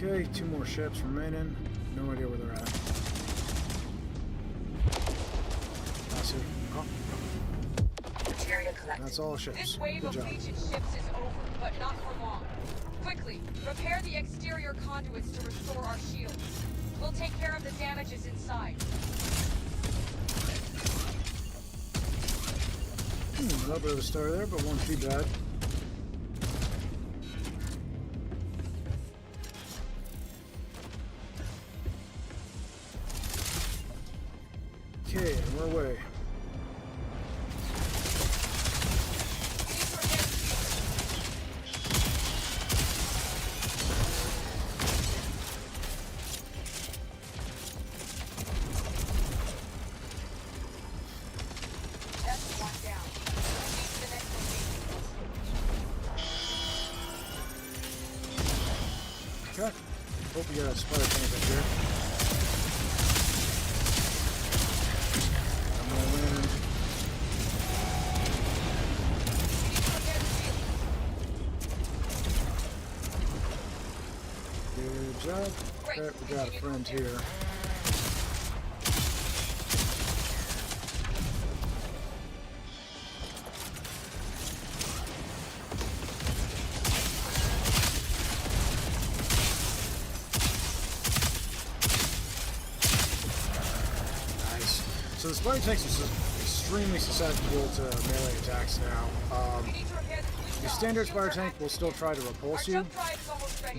Okay, 2 more ships remaining. No idea where they're at. I see. Oh. Materia collected. That's all ships. This wave Good of job. Legion ships is over, but not for long. Quickly, repair the exterior conduits to restore our shields. We'll take care of the damages inside. A little bit of a star there, but won't too bad. Okay, and we're away. Okay. Hope we got a spider tank up here. I'm gonna land. Good job. Okay, we got a friend here. So the spider tanks are extremely susceptible to melee attacks now. We need to repair the The standard spider tank will still try to repulse you,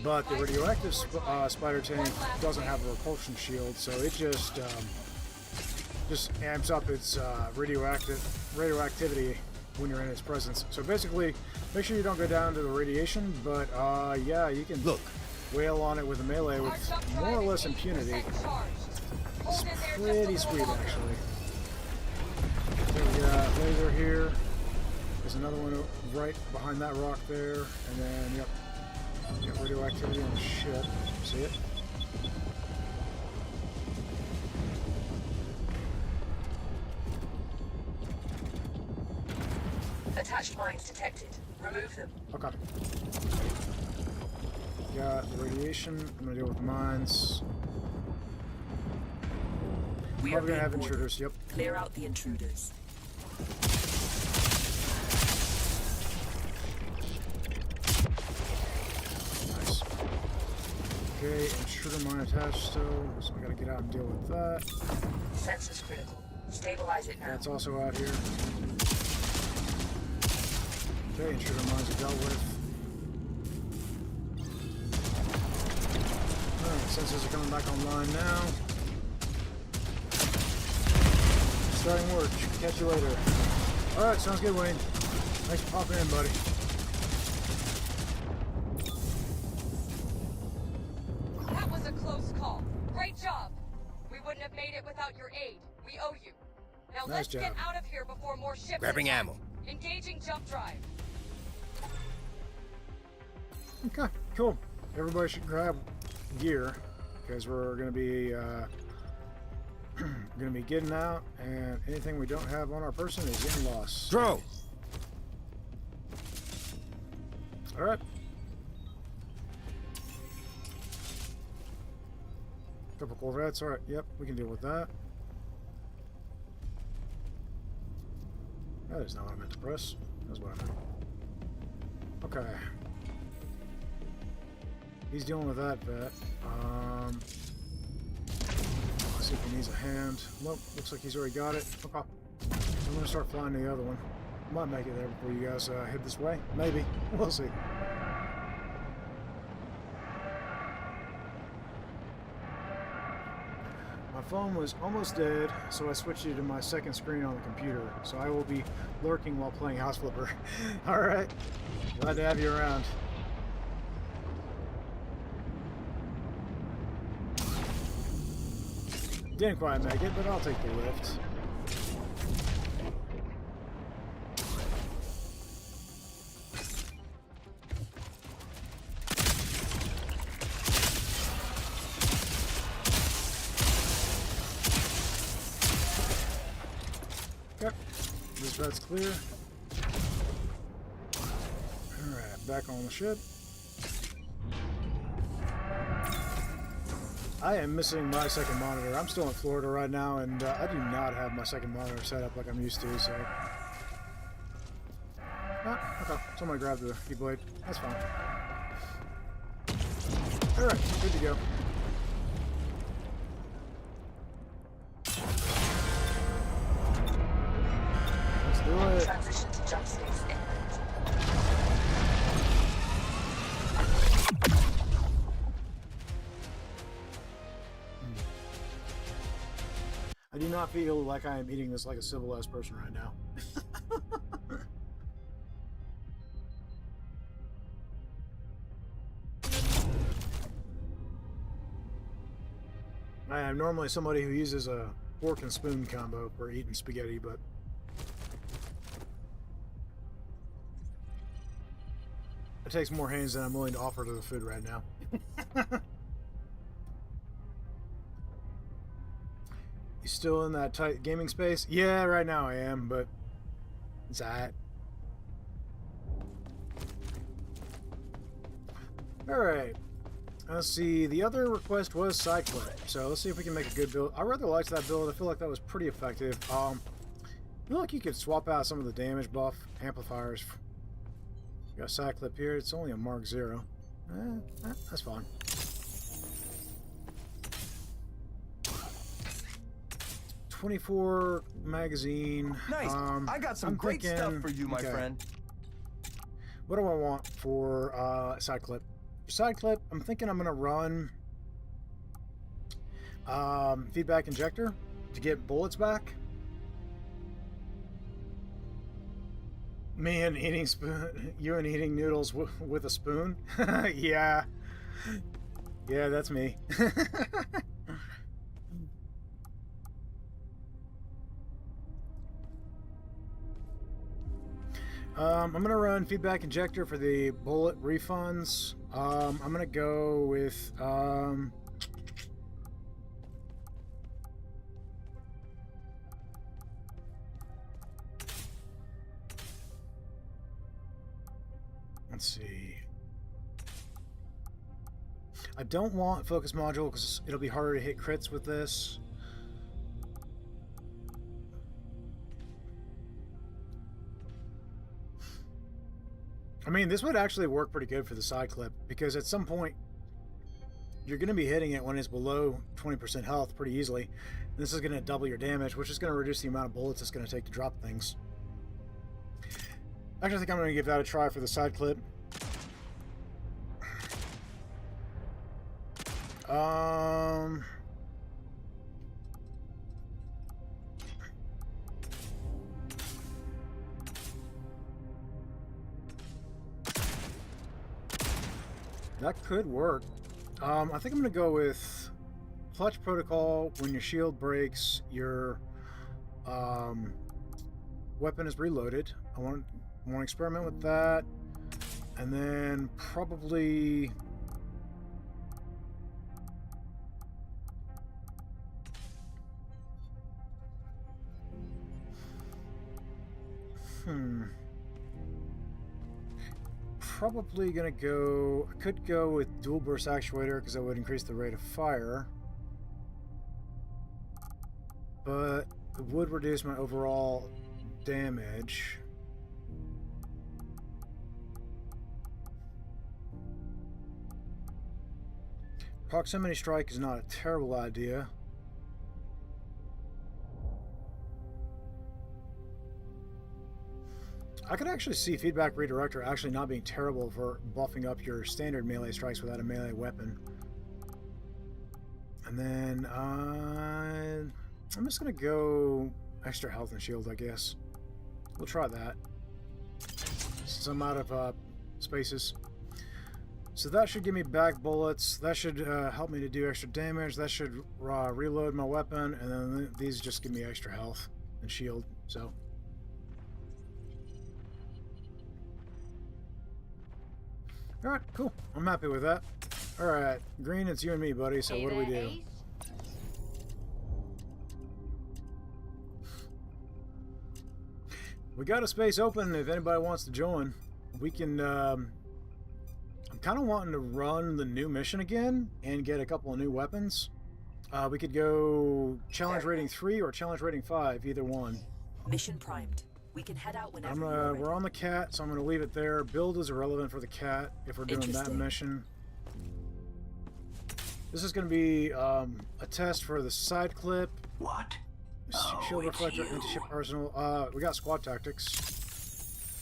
but the radioactive spider tank doesn't have a repulsion shield, so it just amps up its radioactivity when you're in its presence. So basically, make sure you don't go down to the radiation, but yeah, you can Look. wail on it with a melee with more or less impunity. It's pretty sweet, actually. So we got laser here. There's another one right behind that rock there, and then, yep, you got radioactivity on the ship. See it? Attached mines detected. Remove them. Okay. Got the radiation. I'm gonna deal with mines. We Probably are gonna have being boarded. intruders. Yep. Clear out the intruders. Nice. Okay, intruder mine attached still, so we gotta get out and deal with that. Sensors critical. Stabilize it now. That's also out here. Okay, intruder mines are dealt with. Alright, sensors are coming back online now. Starting work. Catch you later. Alright, sounds good, Wayne. Thanks for popping in, buddy. That was a close call. Great job. We wouldn't have made it without your aid. We owe you. Now Nice let's job. get out of here before more ships. Grabbing attack. ammo. Engaging jump drive. Okay, cool. Everybody should grab gear, because we're gonna be getting out, and anything we don't have on our person is getting lost. Throw. All right. Couple corvettes. All right. Yep, we can deal with that. That is not what I meant to press. That's what I meant. Okay. He's dealing with that vet. Let's see if he needs a hand. Nope, looks like he's already got it. Okay. So I'm gonna start flying to the other one. Might make it there before you guys head this way. Maybe. We'll see. My phone was almost dead, so I switched it to my second screen on the computer. So I will be lurking while playing House Flipper. Alright. Glad to have you around. Didn't quite make it, but I'll take the lift. Okay, this bed's clear. Alright, back on the ship. I am missing my second monitor. I'm still in Florida right now, and I do not have my second monitor set up like I'm used to, so... Ah, okay. Somebody grabbed the keyblade. That's fine. Alright, good to go. Let's do it. Transition to jump space inlet. I do not feel like I am eating this like a civilized person right now. I am normally somebody who uses a fork and spoon combo for eating spaghetti, but it takes more hands than I'm willing to offer to the food right now. You still in that tight gaming space? Yeah, right now I am, but it's alright. Alright. Let's see, the other request was Cyclip, so let's see if we can make a good build. I rather liked that build. I feel like that was pretty effective. I feel like you could swap out some of the damage buff amplifiers. You got Cyclip here. It's only a Mark 0. That's fine. 24 magazine. Nice. I got some I'm great thinking, stuff for you, my okay, friend. What do I want for side clip? For side clip, I'm thinking I'm gonna run feedback injector to get bullets back. Me and eating spoon, you and eating noodles with a spoon. Yeah, yeah, that's me. I'm gonna run feedback injector for the bullet refunds. I'm gonna go with let's see. I don't want focus module because it'll be harder to hit crits with this. I mean, this would actually work pretty good for the side clip because at some point you're going to be hitting it when it's below 20% health pretty easily. This is going to double your damage, which is going to reduce the amount of bullets it's going to take to drop things. Actually, I think I'm going to give that a try for the side clip. That could work. I think I'm going to go with clutch protocol. When your shield breaks, your weapon is reloaded. I want to experiment with that, and then probably probably gonna go. I could go with dual burst actuator because that would increase the rate of fire, but it would reduce my overall damage. Proximity strike is not a terrible idea. I could actually see feedback redirector actually not being terrible for buffing up your standard melee strikes without a melee weapon. And then I'm just gonna go extra health and shield, I guess. We'll try that since I'm out of spaces. So that should give me back bullets. That should help me to do extra damage. That should reload my weapon, and then these just give me extra health and shield. So. Alright, cool. I'm happy with that. Alright, Green, it's you and me, buddy, so what do we do? We got a space open if anybody wants to join. We can, I'm kind of wanting to run the new mission again and get a couple of new weapons. We could go challenge rating 3 or challenge rating 5, either one. Mission primed. We can head out whenever we're on the cat, so I'm going to leave it there. Build is irrelevant for the cat if we're doing that mission. This is going to be a test for the side clip. What? Shield reflector, anti-ship arsenal. We got squad tactics.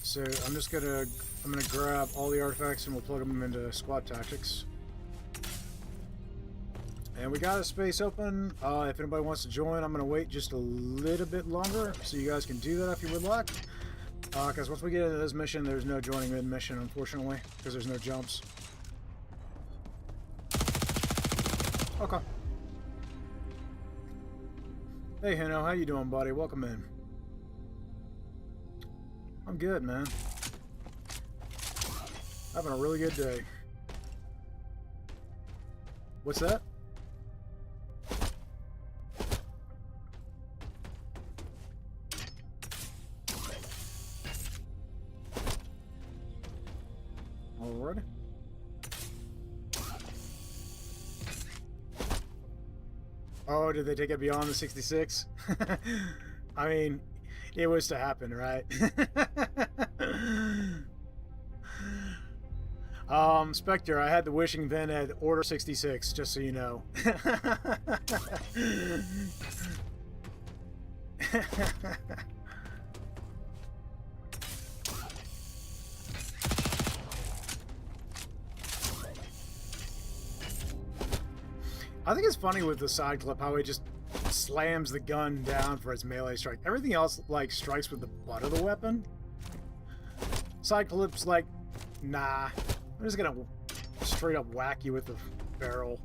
So I'm gonna grab all the artifacts and we'll plug them into squad tactics. And we got a space open. If anybody wants to join, I'm going to wait just a little bit longer so you guys can do that if you would like. Because once we get into this mission, there's no joining mid-mission, unfortunately, because there's no jumps. Okay. Hey, Hino, how you doing, buddy? Welcome in. I'm good, man. Having a really good day. What's that? Alrighty. Oh, did they take it beyond the 66? I mean, it was to happen, right? Spectre, I had the wishing then at Order 66, just so you know. I think it's funny with the side clip how he just slams the gun down for its melee strike. Everything else, like, strikes with the butt of the weapon. Side clip's like, nah, I'm just gonna straight up whack you with the barrel.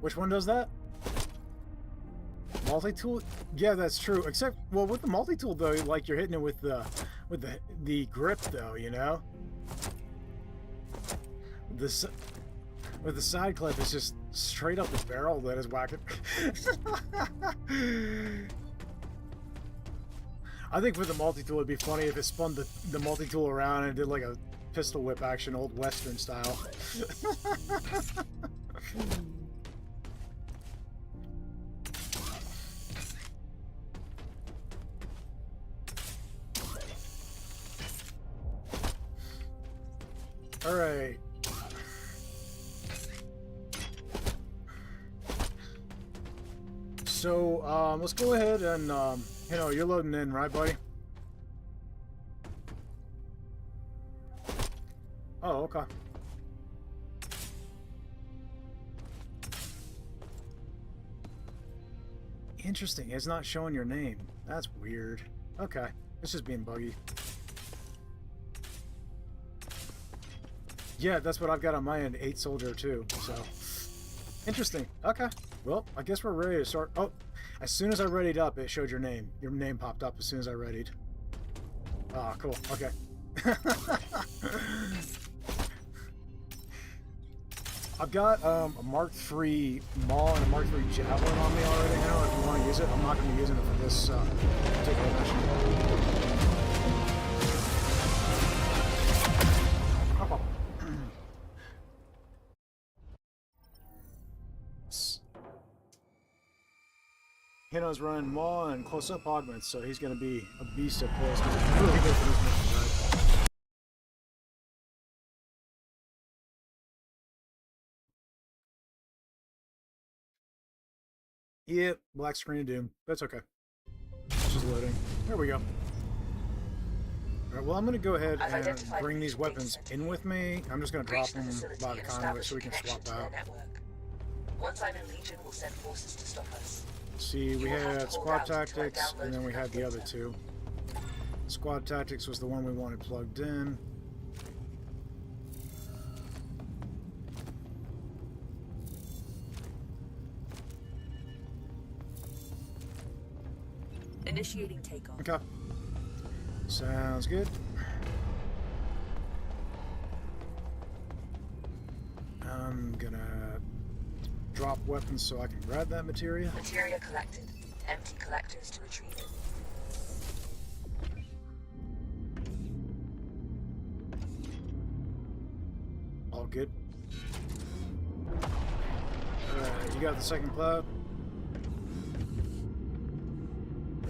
Which one does that? Multi-tool? Yeah, that's true. Except, well, with the multi-tool though, like you're hitting it with the grip though, you know. With the side clip, it's just straight up the barrel that is whacking. I think with the multi-tool, it'd be funny if it spun the multi-tool around and did like a pistol whip action, old Western style. All right. So, let's go ahead and, you know, you're loading in, right, buddy? Oh, okay. Interesting. It's not showing your name. That's weird. Okay. It's just being buggy. Yeah, that's what I've got on my end. 8 soldier too. So, interesting. Okay. Well, I guess we're ready to start. Oh, as soon as I readied up, it showed your name. Your name popped up as soon as I readied. Ah, cool. Okay. I've got a Mark III Maul and a Mark III Javelin on me already. You know, if you want to use it, I'm not going to be using it for this particular mission. Oh. Hino's running Maul and close-up augments, so he's going to be a beast at close. Really good for this mission, right? Yep, black screen of doom. That's okay. It's just loading. There we go. Alright, well, I'm going to go ahead and bring these weapons in with me. I'm just going to drop them by the convoy so we can swap out. Once I'm in Legion, we'll send forces to stop us. See, we had squad tactics, and then we had the other two. Squad tactics was the one we wanted plugged in. Initiating takeoff. Okay. Sounds good. I'm gonna drop weapons so I can grab that materia. Materia collected. Empty collectors to retrieve it. All good. Alright, you got the second cloud?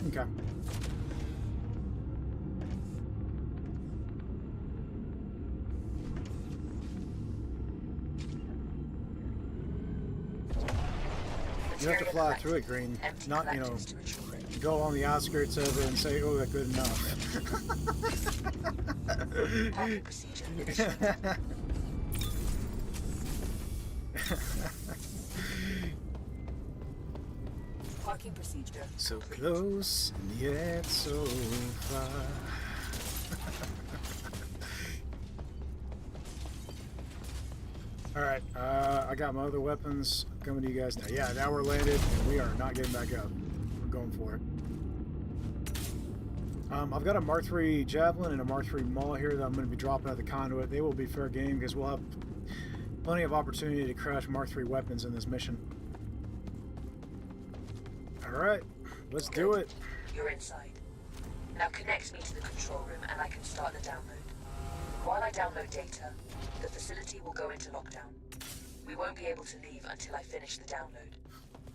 Okay. You have to fly through it, Green. Not, you know, go on the outskirts of it and say, oh, that's good enough. Parking procedure initiated. Parking procedure. So close, and yet so far. Alright, I got my other weapons coming to you guys now. Yeah, now we're landed, and we are not getting back up. We're going for it. I've got a Mark III Javelin and a Mark III Maul here that I'm going to be dropping at the conduit. They will be fair game because we'll have plenty of opportunity to crash Mark III weapons in this mission. Alright, let's do it. You're inside. Now connect me to the control room and I can start the download. While I download data, the facility will go into lockdown. We won't be able to leave until I finish the download.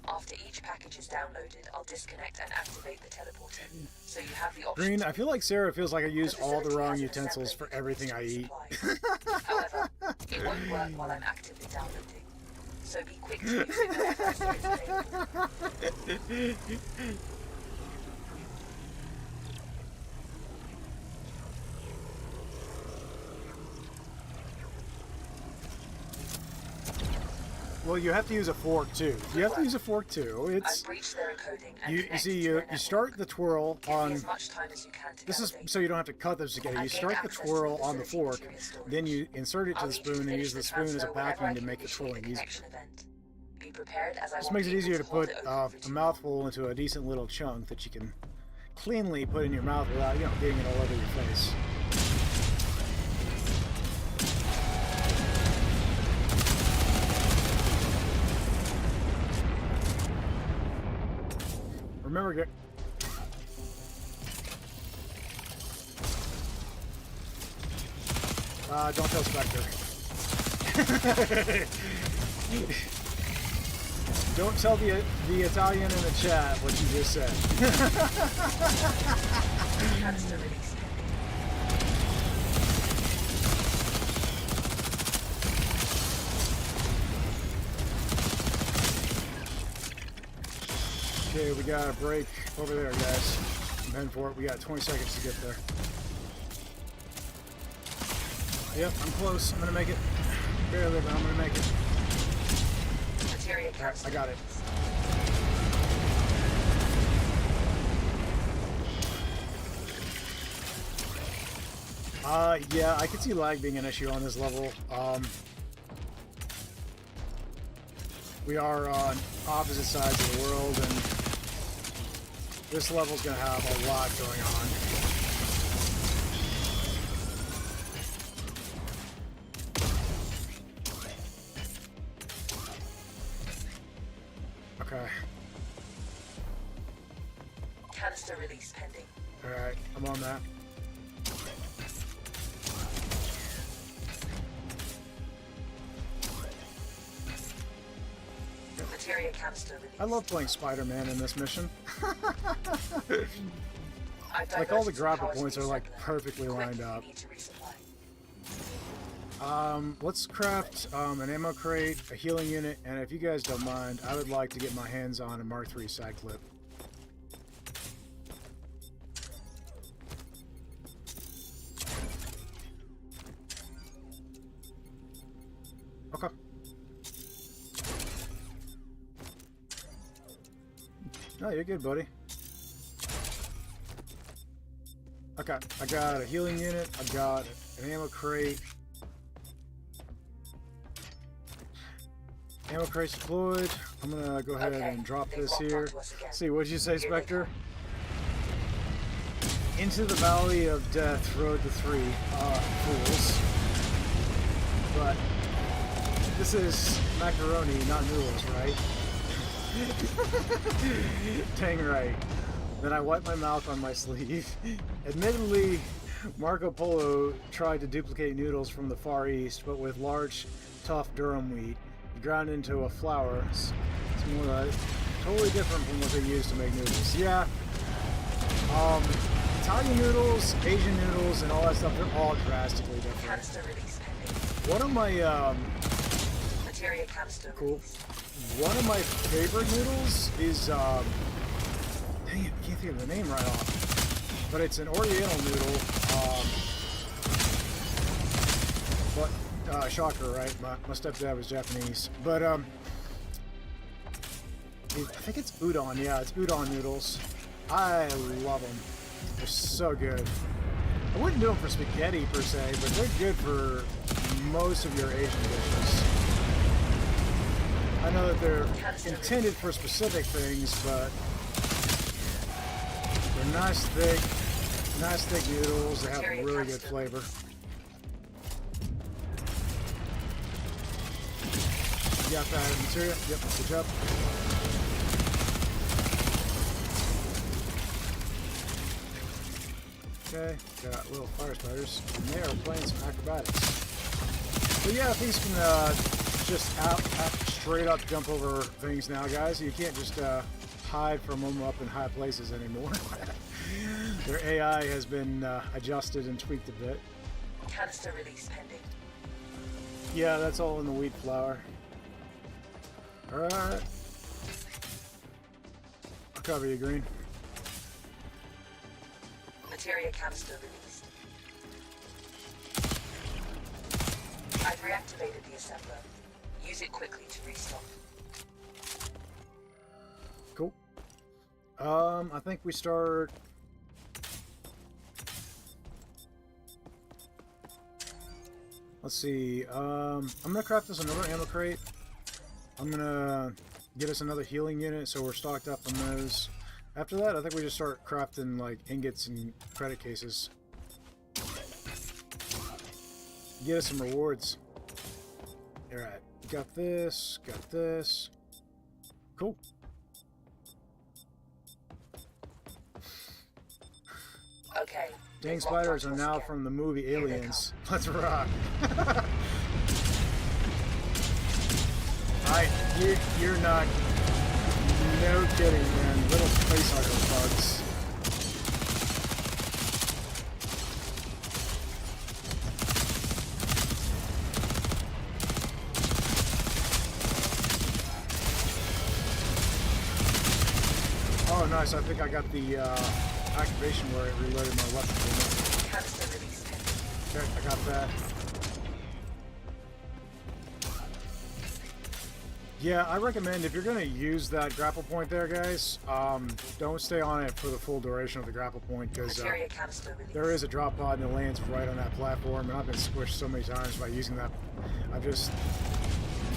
After each package is downloaded, I'll disconnect and activate the teleporter, so you have the option. Green, I feel like Sarah feels like I use all the wrong utensils for everything I eat. However, it won't work while I'm actively downloading. so be quick to use it when the faster it's available. Well, you have to use a fork too. You have to use a fork too. It's I've breached their encoding and you connected see to you their start the twirl network. Give me on. as much time as you can to This is validate. so you don't have to cut those together. You start the twirl on the fork, then you insert it to the spoon and use the spoon as a backing to make the twirling easier. Be prepared as I This won't makes it be able easier to to hold put it open for a too mouthful into a decent little chunk that you can cleanly put in your mouth without, you know, getting it all over your face. Remember, don't tell Spectre. Don't tell the Italian in the chat what you just said. Canister release. Okay, we got a break over there, guys. I'm heading for it. We got 20 seconds to get there. Yep, I'm close. I'm gonna make it. Barely, but I'm gonna make it. Materia Alright, I got it. Yeah, I can see lag being an issue on this level. We are on opposite sides of the world, and this level's gonna have a lot going on. Okay. Canister release pending. Alright, I'm on that. Materia canister release. I love playing Spider-Man in this mission. I've Like, all the diverted grapple power to points the are, like, assembler. perfectly Quickly, lined up. we need to resupply. Let's craft an ammo crate, a healing unit, and if you guys don't mind, I would like to get my hands on a Mark III side clip. Okay. Oh, you're good, buddy. Okay, I got a healing unit, I got an ammo crate. Ammo crates deployed. I'm gonna go ahead and drop this here. See, what'd you say, Spectre? Into the Valley of Death rode the three fools. But this is macaroni, not noodles, right? Dang right. Then I wiped my mouth on my sleeve. Admittedly, Marco Polo tried to duplicate noodles from the Far East, but with large, tough durum wheat. Ground into a flour. It's more totally different from what they use to make noodles. Yeah. Italian noodles, Asian noodles, and all that stuff, they're all drastically different. Canister release pending. One of my, Materia canister cool. release. One of my favorite noodles is, dang it, I can't think of the name right off. But it's an Oriental noodle, shocker, right? My stepdad was Japanese. But, I think it's udon. Yeah, it's udon noodles. I love them. They're so good. I wouldn't do them for spaghetti, per se, but they're good for most of your Asian dishes. I know that they're intended for specific things, but they're nice thick noodles. They have really good flavor. You got that material? Yep, good job. Okay, got little fire spiders, and they are playing some acrobatics. But yeah, things can just straight up jump over things now, guys. You can't just hide from them up in high places anymore. Their AI has been adjusted and tweaked a bit. Canister release pending. Yeah, that's all in the wheat flour. Alright. I'll cover you, Green. Materia canister released. I've reactivated the assembler. Use it quickly to restock. Cool. I think we start... Let's see. I'm gonna craft us another ammo crate. I'm gonna get us another healing unit so we're stocked up on those. After that, I think we just start crafting like ingots and credit cases. Get us some rewards. Alright, got this, got this. Cool. Okay. Dang spiders are now from the movie Aliens. Let's rock. You're not... No kidding, man. Little space hugger bugs. Oh, nice. I think I got the activation where it reloaded my weapon. Canister release. Okay, I got that. Yeah, I recommend if you're going to use that grapple point there, guys, don't stay on it for the full duration of the grapple point, because there is a drop pod and it lands right on that platform, and I've been squished so many times by using that. I've just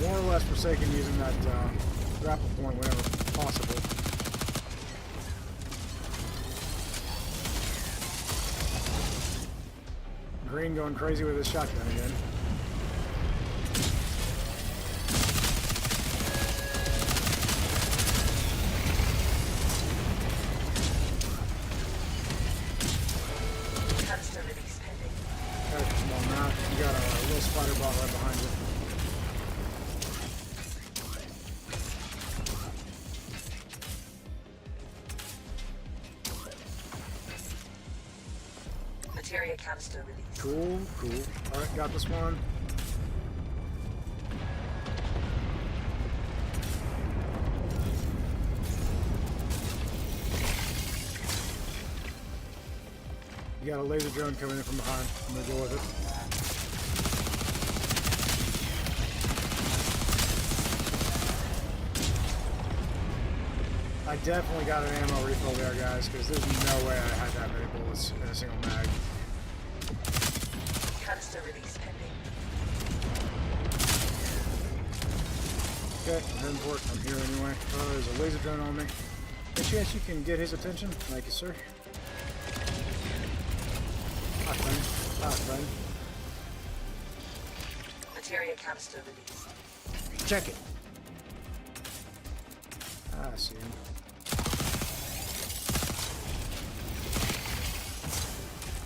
more or less forsaken using that grapple point whenever possible. Green going crazy with his shotgun again. Spider bot right behind you. Materia canister release. Cool, cool. Alright, got this one. You got a laser drone coming in from behind. I'm gonna go with it. I definitely got an ammo refill there, guys, because there's no way I had that many bullets in a single mag. Canister release pending. Okay, I'm heading for it. I'm here anyway. Oh, there's a laser drone on me. Any chance you can get his attention? Thank you, sir. Hi, friend. Hi, friend. Materia canister release. Check it. I see him.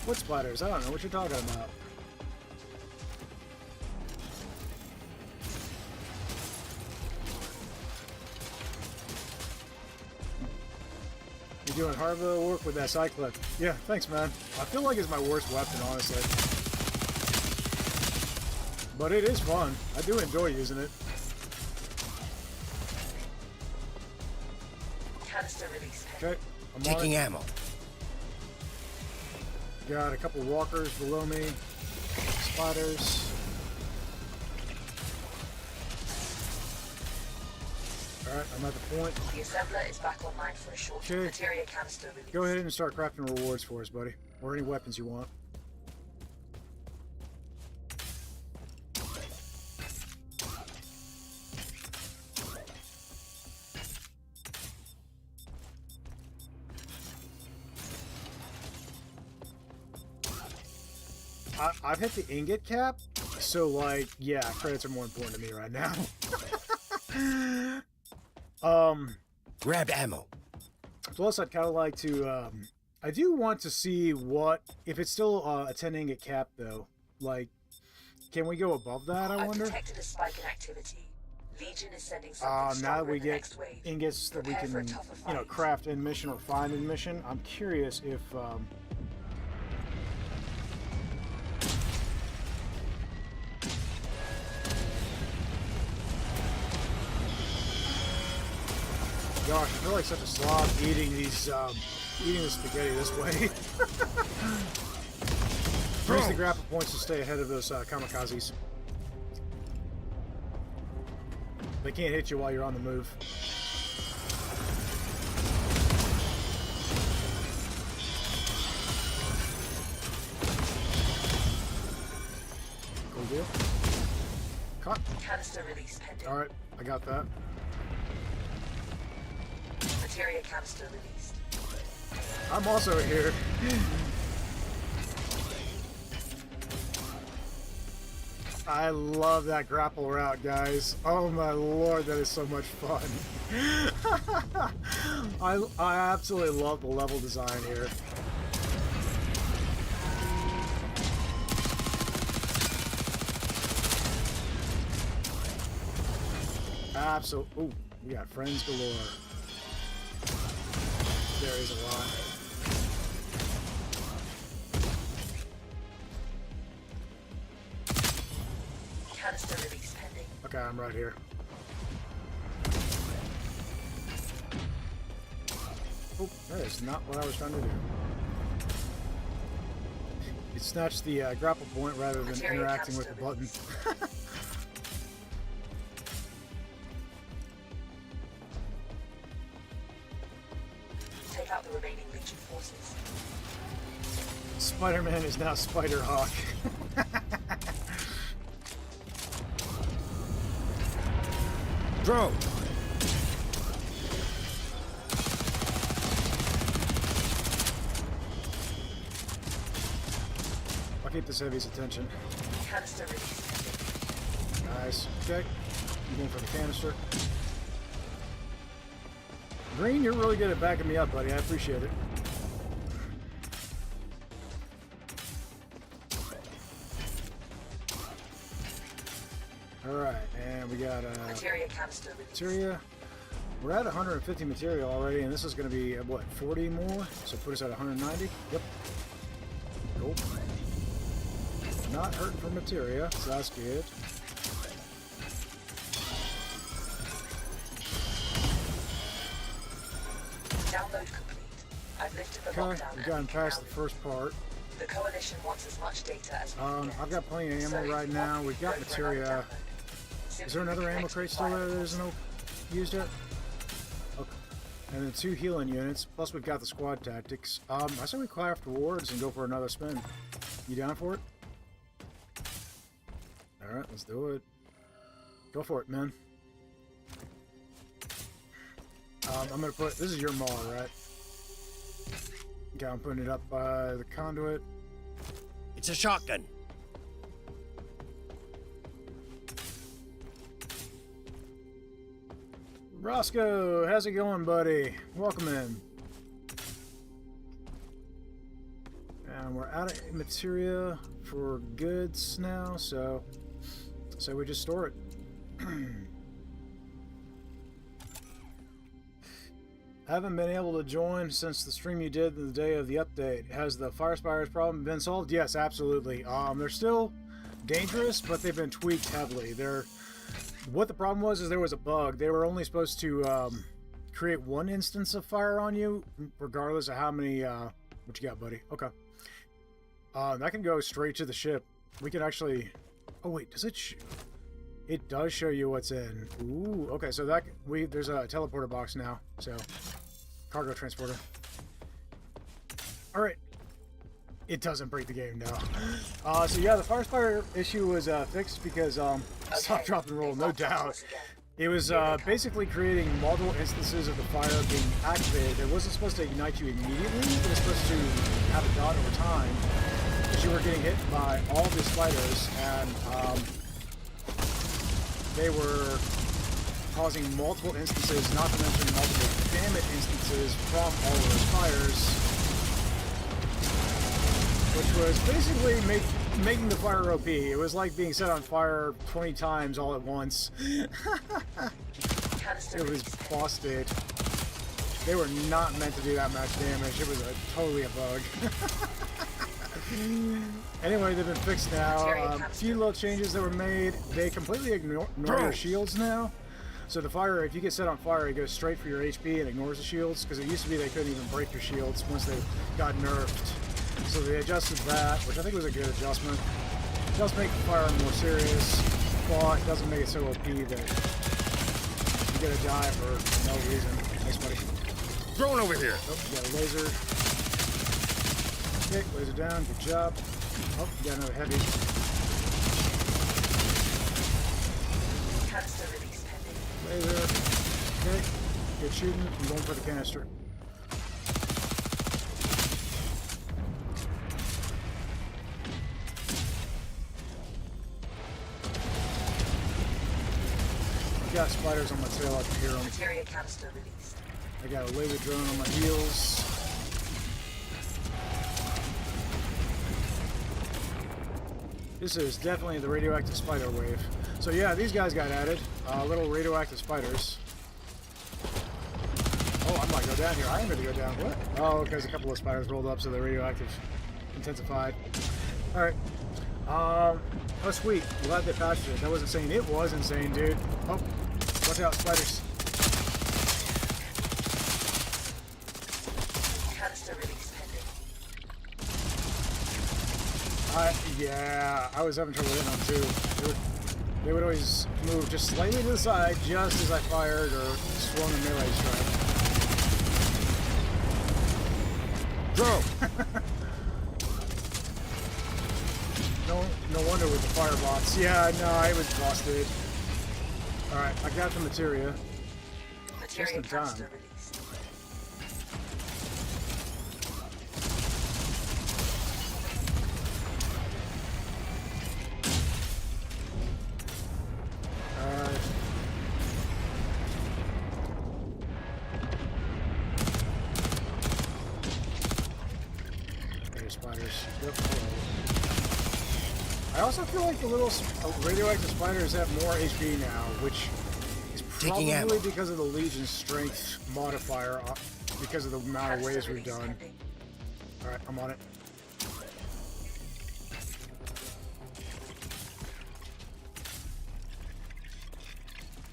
What spiders? I don't know what you're talking about. You're doing hard work with that cyclone. Yeah, thanks, man. I feel like it's my worst weapon, honestly. But it is fun. I do enjoy using it. Canister release. Okay, I'm Taking on it. ammo. Got a couple walkers below me. Spiders. Alright, I'm at the point. The assembler is back online for a short. Okay. Materia canister release. Go ahead and start crafting rewards for us, buddy. Or any weapons you want. I've hit the ingot cap, so like, yeah, credits are more important to me right now. Grab ammo. Plus, I'd kind of like to, I do want to see what, if it's still a 10 ingot cap though, like, can we go above that, I wonder? I've detected a spike in activity. Legion is sending something Now that stronger we in the get next wave. ingots that we Prepare for a can, tougher you know, fight. craft in mission or find in mission, I'm curious if, gosh, I feel like such a slob eating these, eating the spaghetti this way. Use the grapple points to stay ahead of those kamikazes. They can't hit you while you're on the move. Cool deal. Caught. Canister release pending. Alright, I got that. Materia canister released. I'm also here. I love that grapple route, guys. Oh my lord, that is so much fun. I absolutely love the level design here. Absolutely. Ooh, we got friends galore. There is a lot. Canister release pending. Okay, I'm right here. Oh, that is not what I was trying to do. It snatched the grapple point rather than Materia interacting with canister the button. released. Take out the remaining Legion forces. Spider-Man is now Spider-Hawk. Drone! I'll keep this heavy's attention. Canister release pending. Nice. Okay. I'm going for the canister. Green, you're really good at backing me up, buddy. I appreciate it. Alright, and we got Materia canister released. materia. We're at 150 material already, and this is going to be, what, 40 more? So put us at 190? Yep. Cool. Not hurting for materia, so that's good. Download complete. I've lifted the Okay, lockdown we've and gotten we can past now the first part. The Coalition wants as much data as we can get. I've got plenty of So ammo if right you now. want, We've got go for another materia. download. Is Simply there another ammo reconnect crate the still there fire that isn't used yet? Okay. And then 2 healing units. Plus we've got the squad tactics. I say we craft rewards and go for another spin. You down for it? Alright, let's do it. Go for it, man. I'm gonna put... This is your maul, right? Okay, I'm putting it up by the conduit. It's a shotgun. Roscoe, how's it going, buddy? Welcome in. And we're out of materia for goods now, so we just store it. Haven't been able to join since the stream you did the day of the update. Has the fire spires problem been solved? Yes, absolutely. They're still dangerous, but they've been tweaked heavily. What the problem was is there was a bug. They were only supposed to create one instance of fire on you, regardless of how many... what you got, buddy? Okay. That can go straight to the ship. We can actually... Oh, wait, does it... It does show you what's in. Ooh, okay, so there's a teleporter box now, so... Cargo transporter. Alright. It doesn't break the game, no. So yeah, the fire spire issue was fixed because, stop, drop, and roll, no doubt. It was basically creating multiple instances of the fire being activated. It wasn't supposed to ignite you immediately. It was supposed to have a dot over time. Because you were getting hit by all the spiders, and they were causing multiple instances, not to mention multiple damage instances from all of those fires, which was basically making the fire OP. It was like being set on fire 20 times all at once. It was busted. They were not meant to do that much damage. It was totally a bug. Anyway, they've been fixed now. A few little changes that were made. They completely ignore your shields now. So the fire, if you get set on fire, it goes straight for your HP and ignores the shields, because it used to be they couldn't even break your shields once they got nerfed. So they adjusted that, which I think was a good adjustment. It does make the fire more serious, but it doesn't make it so OP that you're gonna die for no reason. Thanks, buddy. Drone over here. Oh, you got a laser. Okay, laser down, good job. Oh, you got another heavy. Canister release pending. Laser. Okay, good shooting. I'm going for the canister. I got spiders on my tail, I can hear them. Materia canister released. I got a laser drone on my heels. This is definitely the radioactive spider wave. So yeah, these guys got added. Little radioactive spiders. Oh, I might go down here. I am going to go down. What? Oh, because a couple of spiders rolled up, so the radioactive intensified. Alright. Oh, sweet. Glad they patched it. That was insane. It was insane, dude. Oh, watch out, spiders. Canister release pending. Yeah, I was having trouble hitting them too. They would always move just slightly to the side just as I fired or swung a melee strike. Drone. No wonder with the firebots. Yeah, no, I was busted. Alright, I got the materia. Just in Materia time. canister released. Alright. There's spiders. Yep. I also feel like the little radioactive spiders have more HP now, which is Taking ammo. probably because of the Legion's strength modifier, because of the amount of waves we've done. Alright, I'm on it.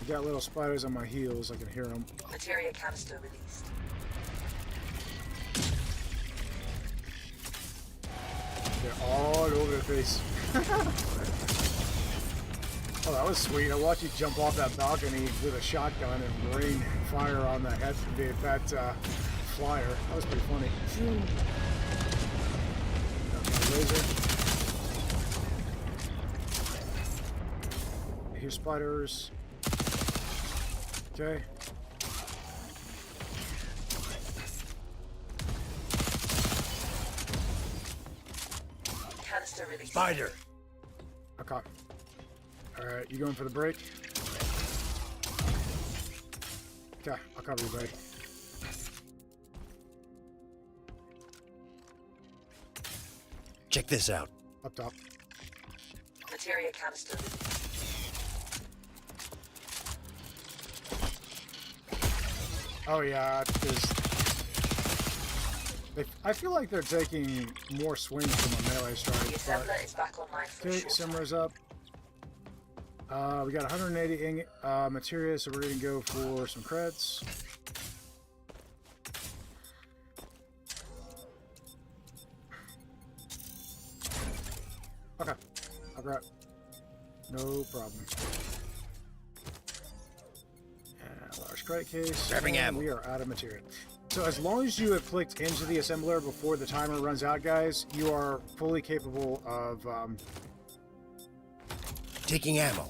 I got little spiders on my heels, I can hear them. Materia canister released. They're all over the face. Oh, that was sweet. I watched you jump off that balcony with a shotgun and rain fire on that flyer. That was pretty funny. Got my laser. Here's spiders. Okay. Canister released. Spider. Okay. Alright, you going for the break? Okay, I'll cover you, buddy. Check this out. Up top. Materia canister released. Oh yeah, because I feel like they're taking more swings from a melee The strike. assembler is back online for a Okay, short Simmer's up. We got 180 materia, so we're gonna go for some creds. Okay, I'll grab. No problem. And large credit case. Grabbing and ammo. We are out of material. So as long as you have clicked into the assembler before the timer runs out, guys, you are fully capable of. Taking ammo.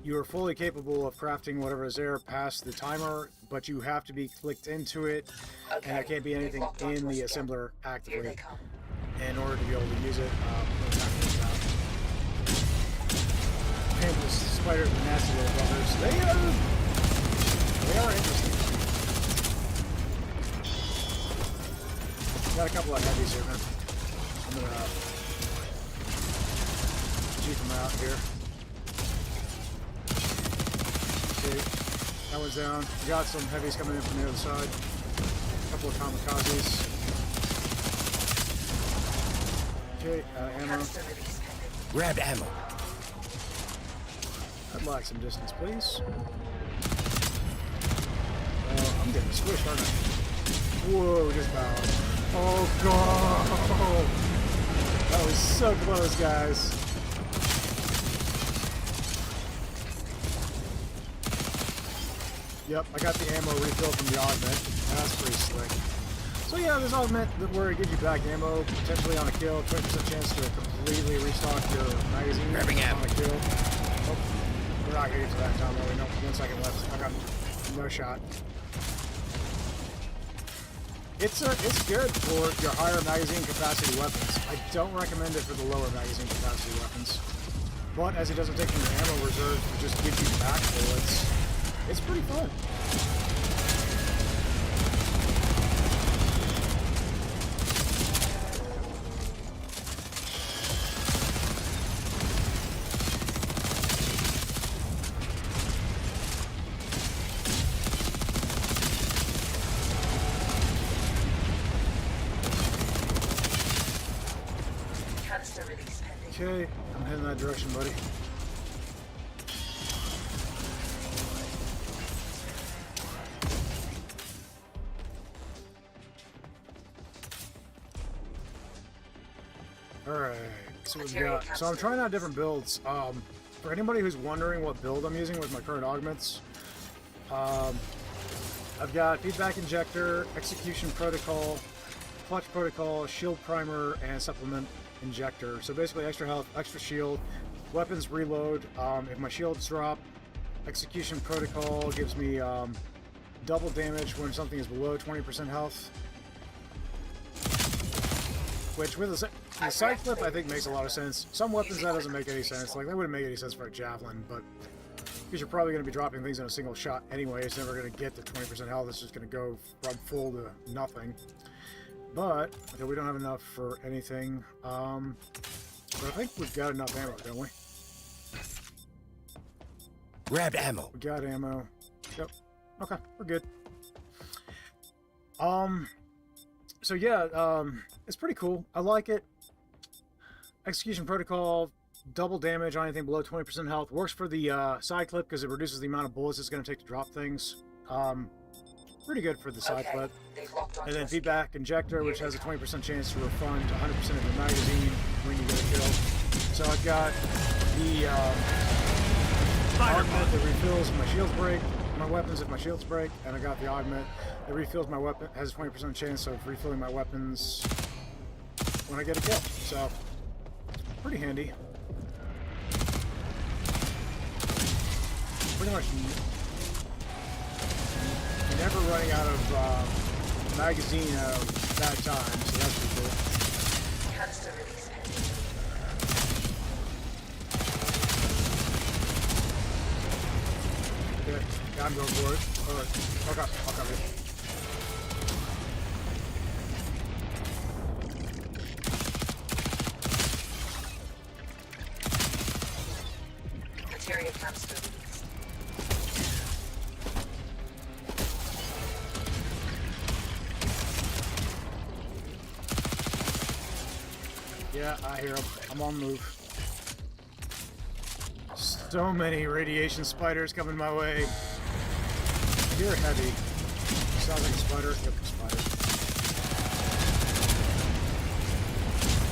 You are fully capable of crafting whatever is there past the timer, but you have to be clicked into it, Okay, and there can't be they've anything locked onto in us the again. assembler Here actively they come. in order to be able to use it. And the spiders are nasty little buggers. They are interesting. Got a couple of heavies here, man. I'm gonna cheap them out here. Okay, that one's down. We got some heavies coming in from the other side. A couple of kamikazes. Okay, ammo. Canister release pending. Grab ammo. I'd like some distance, please. I'm getting squished, aren't I? Whoa, just bowed. Oh, God. That was so close, guys. Yep, I got the ammo refill from the augment. That's pretty slick. So yeah, this augment where it gives you back ammo, potentially on a kill, 20% chance to completely restock your magazine Grabbing ammo. on a kill. Oh, we're not gonna get to that time, though. No, 1 second left. I got no shot. It's good for your higher magazine capacity weapons. I don't recommend it for the lower magazine capacity weapons. But as it doesn't take any ammo reserves, it just gives you back bullets. It's pretty fun. Okay, I'm heading that direction, buddy. Alright, so what we got. So I'm trying out different builds. For anybody who's wondering what build I'm using with my current augments, I've got feedback injector, execution protocol, clutch protocol, shield primer, and supplement injector. So basically extra health, extra shield, weapons reload. If my shields drop, execution protocol gives me double damage when something is below 20% health. Which with the side flip I think makes a lot of sense. Some weapons that doesn't make any sense. Like that wouldn't make any sense for a javelin, but because you're probably going to be dropping things in a single shot anyway, it's never going to get to 20% health. It's just going to go from full to nothing. But okay, we don't have enough for anything. But I think we've got enough ammo, don't we? Grabbed ammo. We got ammo. Yep. Okay, we're good. So yeah, it's pretty cool. I like it. Execution protocol, double damage on anything below 20% health. Works for the side clip because it reduces the amount of bullets it's going to take to drop things. Pretty good for the side clip. And then feedback injector, which has a 20% chance to refund 100% of your magazine when you get a kill. So I've got the augment that refills if my shields break, my weapons if my shields break, and I got the augment that refills my weapon, has a 20% chance of refilling my weapons when I get a kill. So pretty handy. Pretty much never running out of magazine at that time, so that's pretty cool. Canister release pending. Okay, yeah, I'm going for it. Alright, okay, I'll cover it. Materia canister released. Yeah, I hear them. I'm on the move. So many radiation spiders coming my way. You're heavy. Sounds like a spider. Yep, a spider.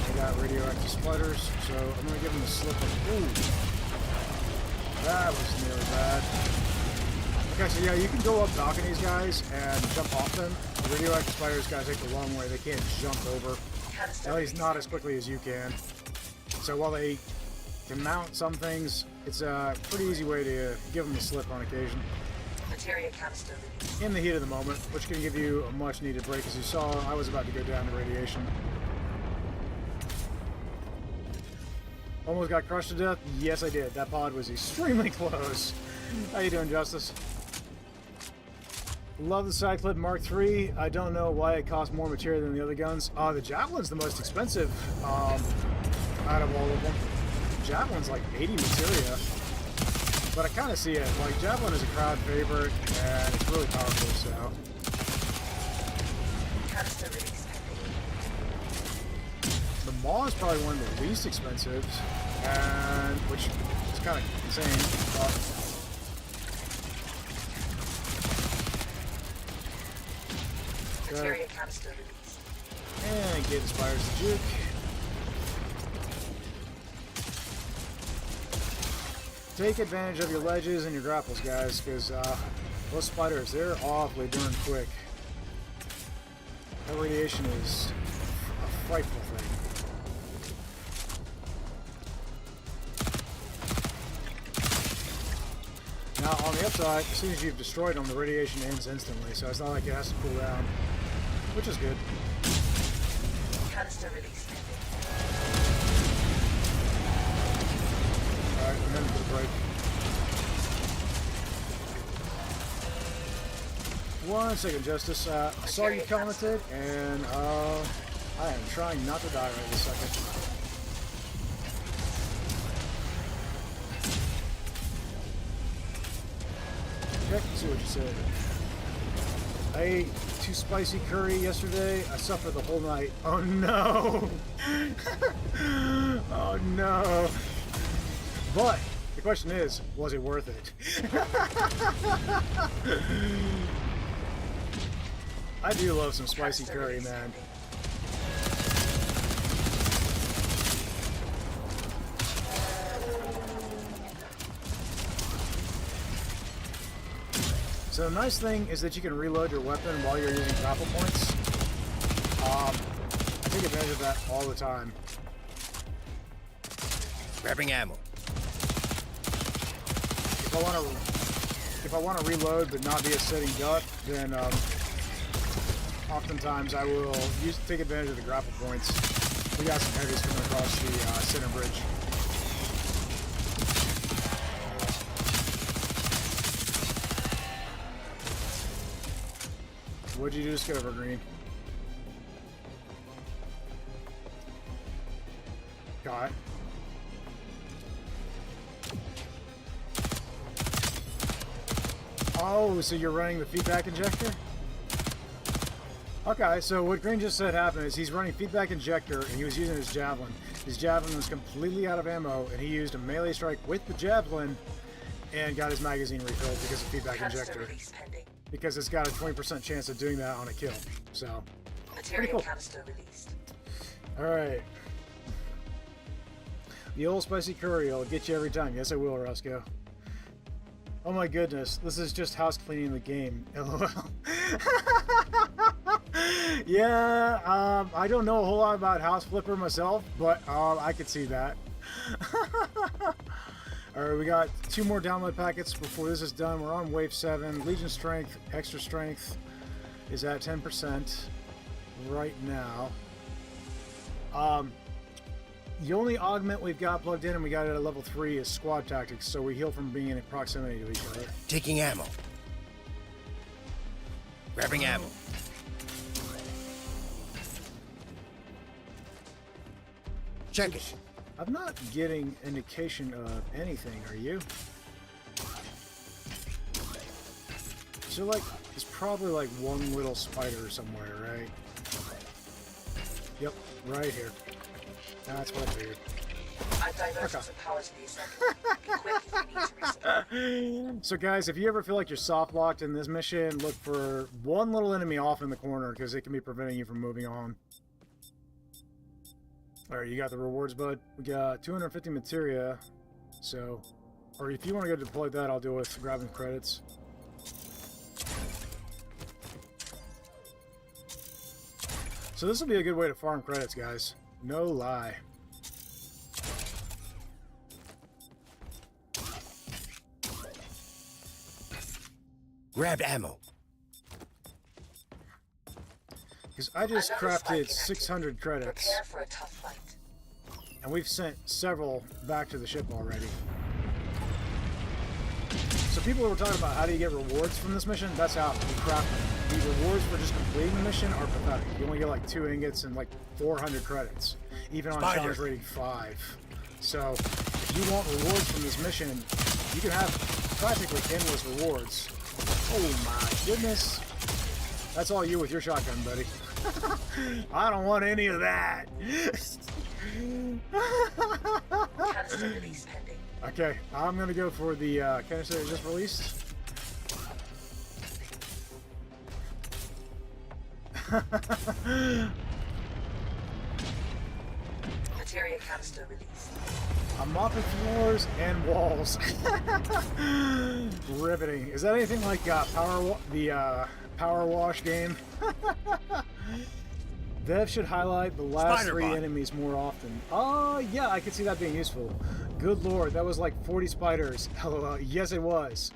I got radioactive spiders, so I'm gonna give them a slip of. Ooh, that was nearly bad. Okay, so yeah, you can go up balconies, guys, and jump off them. The radioactive spiders gotta take the long way. They can't jump over. At least not as quickly as you can. So while they can mount some things, it's a pretty easy way to give them a slip on occasion. Materia canister released. In the heat of the moment, which can give you a much needed break. As you saw, I was about to go down to radiation. Almost got crushed to death? Yes, I did. That pod was extremely close. How you doing, Justice? Love the side clip Mark III. I don't know why it costs more material than the other guns. The Javelin's the most expensive out of all of them. Javelin's like 80 materia. But I kind of see it. Like, Javelin is a crowd favorite, and it's really powerful, so. Canister release pending. The Maw is probably one of the least expensive, and which is kind of insane. Materia canister released. And get inspires the juke. Take advantage of your ledges and your grapples, guys, because those spiders, they're awfully darn quick. That radiation is a frightful thing. Now, on the upside, as soon as you've destroyed them, the radiation ends instantly, so it's not like it has to cool down, which is good. Canister released. Alright, remember the break. One second, Justice. I saw you commented, and I am trying not to die right this second. Check and see what you said. I ate too spicy curry yesterday. I suffered the whole night. Oh no! Oh no! But the question is, was it worth it? I do love some spicy curry, man. So the nice thing is that you can reload your weapon while you're using grapple points. I take advantage of that all the time. Grabbing ammo. If I want to reload but not be a sitting duck, then oftentimes I will take advantage of the grapple points. We got some heavies coming across the center bridge. What'd you discover, Green? Got it. Oh, so you're running the feedback injector? Okay, so what Green just said happened is he's running feedback injector and he was using his javelin. His javelin was completely out of ammo and he used a melee strike with the javelin and got his magazine refilled because of feedback injector. Because it's got a 20% chance of doing that on a kill. So, pretty cool. Alright. The old spicy curry will get you every time. Yes, I will, Roscoe. Oh my goodness, this is just house cleaning the game. LOL. Yeah, I don't know a whole lot about House Flipper myself, but I could see that. Alright, we got 2 more download packets before this is done. We're on wave 7. Legion Strength, Extra Strength is at 10% right now. The only augment we've got plugged in, and we got it at level 3, is Squad Tactics, so we heal from being in proximity to each other. Taking ammo. Grabbing ammo. Check it. I'm not getting indication of anything, are you? So, like, there's probably like one little spider somewhere, right? Yep, right here. That's what I figured. I've diverted some power to these sectors. Be quick if you need to reset. So guys, if you ever feel like you're soft locked in this mission, look for one little enemy off in the corner because it can be preventing you from moving on. Alright, you got the rewards, bud. We got 250 materia. So, or if you want to go deploy that, I'll deal with grabbing credits. So this will be a good way to farm credits, guys. No lie. Grabbed ammo. Because I just crafted 600 credits. Prepare for a tough fight. And we've sent several back to the ship already. So people were talking about how do you get rewards from this mission? That's how you craft them. The rewards for just completing the mission are pathetic. You only get like 2 ingots and like 400 credits. Even on challenge rating 5. So if you want rewards from this mission, you can have practically endless rewards. Oh my goodness. That's all you with your shotgun, buddy. I don't want any of that. Canister release pending. Okay, I'm gonna go for the canister that just released. Materia canister released. I'm mopping floors and walls. Riveting. Is that anything like Power Wash game? Dev should highlight the last Spider 3 bot. enemies more often. Oh, yeah, I could see that being useful. Good lord, that was like 40 spiders. LOL. Yes, it was.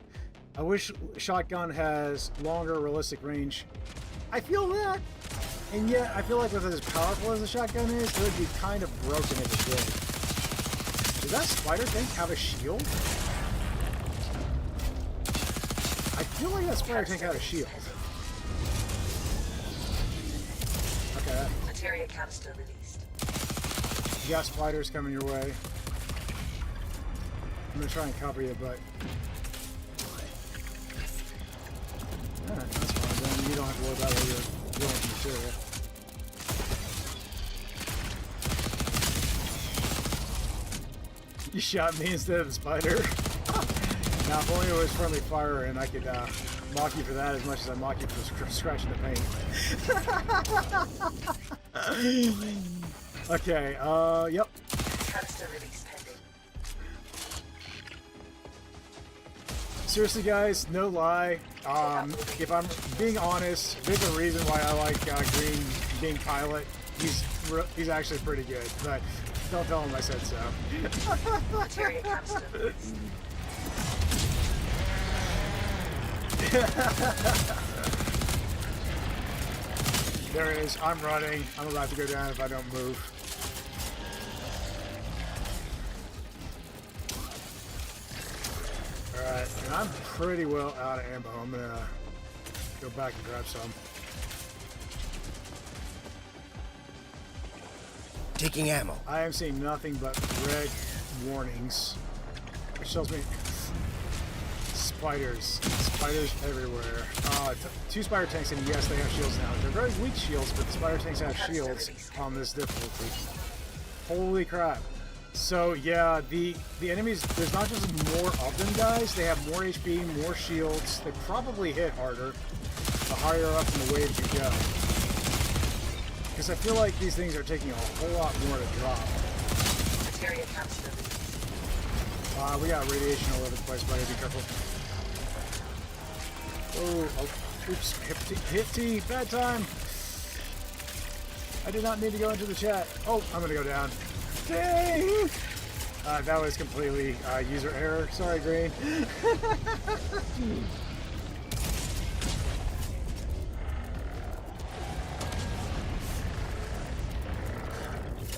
I wish shotgun has longer realistic range. I feel that. And yet, I feel like with as powerful as the shotgun is, it would be kind of broken if it did. Does that spider tank have a shield? I feel like that spider tank had a shield. Okay. Materia canister released. You got spiders coming your way. I'm gonna try and cover you, but... Alright, that's fine. Then you don't have to worry about where you're going with material. You shot me instead of the spider. Now, if only it was friendly fire and I could mock you for that as much as I mock you for scratching the paint. Okay, yep. Canister release pending. Seriously, guys, no lie. If I'm being honest, there's a reason why I like Green being pilot. He's actually pretty good, but don't tell him I said so. Materia canister released. There it is. I'm running. I'm about to go down if I don't move. Alright, and I'm pretty well out of ammo. I'm gonna go back and grab some. Taking ammo. I am seeing nothing but red warnings, which tells me spiders. Spiders everywhere. 2 spider tanks, and yes, they have shields now. They're very weak shields, but the spider tanks have shields on this difficulty. Holy crap. So yeah, the enemies, there's not just more of them, guys. They have more HP, more shields. They probably hit harder the higher up in the waves you go. Because I feel like these things are taking a whole lot more to drop. Materia canister released. We got radiation all over the place, buddy. Be careful. Oh, oops. Hit T. Bad time. I did not need to go into the chat. Oh, I'm going to go down. Dang! That was completely user error. Sorry, Green.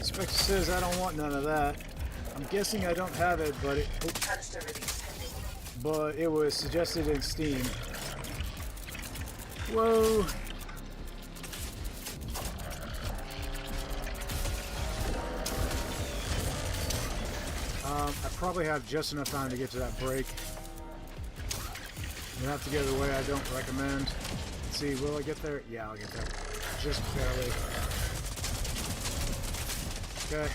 Spectre says I don't want none of that. I'm guessing I don't have it, but Canister release pending. but it was suggested in Steam. Whoa! I probably have just enough time to get to that break. You have to go the way I don't recommend. Let's see, will I get there? Yeah, I'll get there. Just barely. Okay.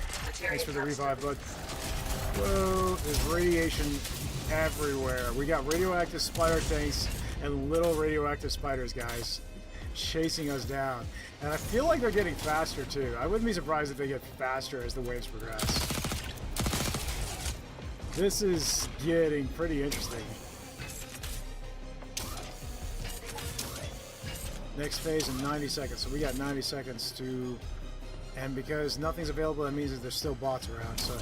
Thanks for the revive, bud. Whoa, there's radiation everywhere. We got radioactive spider tanks and little radioactive spiders, guys, chasing us down. And I feel like they're getting faster, too. I wouldn't be surprised if they get faster as the waves progress. This is getting pretty interesting. Next phase in 90 seconds. So we got 90 seconds to... And because nothing's available, that means that there's still bots around. So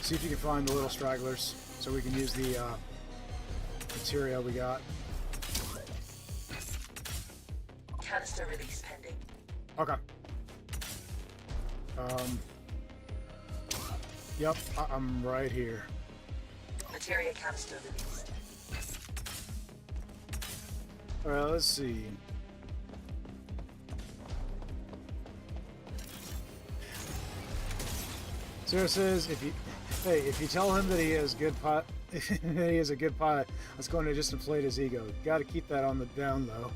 see if you can find the little stragglers so we can use the material we got. Canister release pending. Okay. Yep, I'm right here. Materia canister released. Alright, let's see. Sarah says, if you tell him that he has good pot, he is a good pilot, that's going to just inflate his ego. Got to keep that on the down low.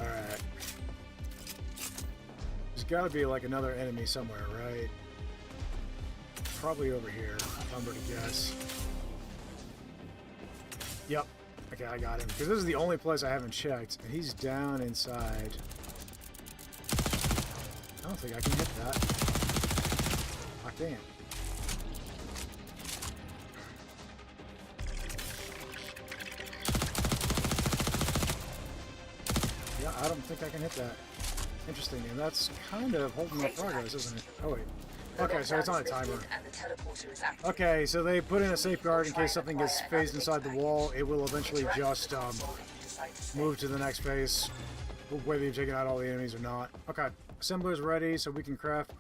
Alright. There's got to be like another enemy somewhere, right? probably over here, if I'm going to guess. Yep. Okay, I got him. Because this is the only place I haven't checked. And he's down inside. I don't think I can hit that. I can't. Yeah, I don't think I can hit that. Interesting, and that's kind of holding up progress, isn't it? Oh, wait. Okay, so it's on a timer. Okay, so they put in a safeguard in case something gets phased inside the wall. It will eventually just move to the next phase, whether you've taken out all the enemies or not. Okay, assembler's ready, so we can craft.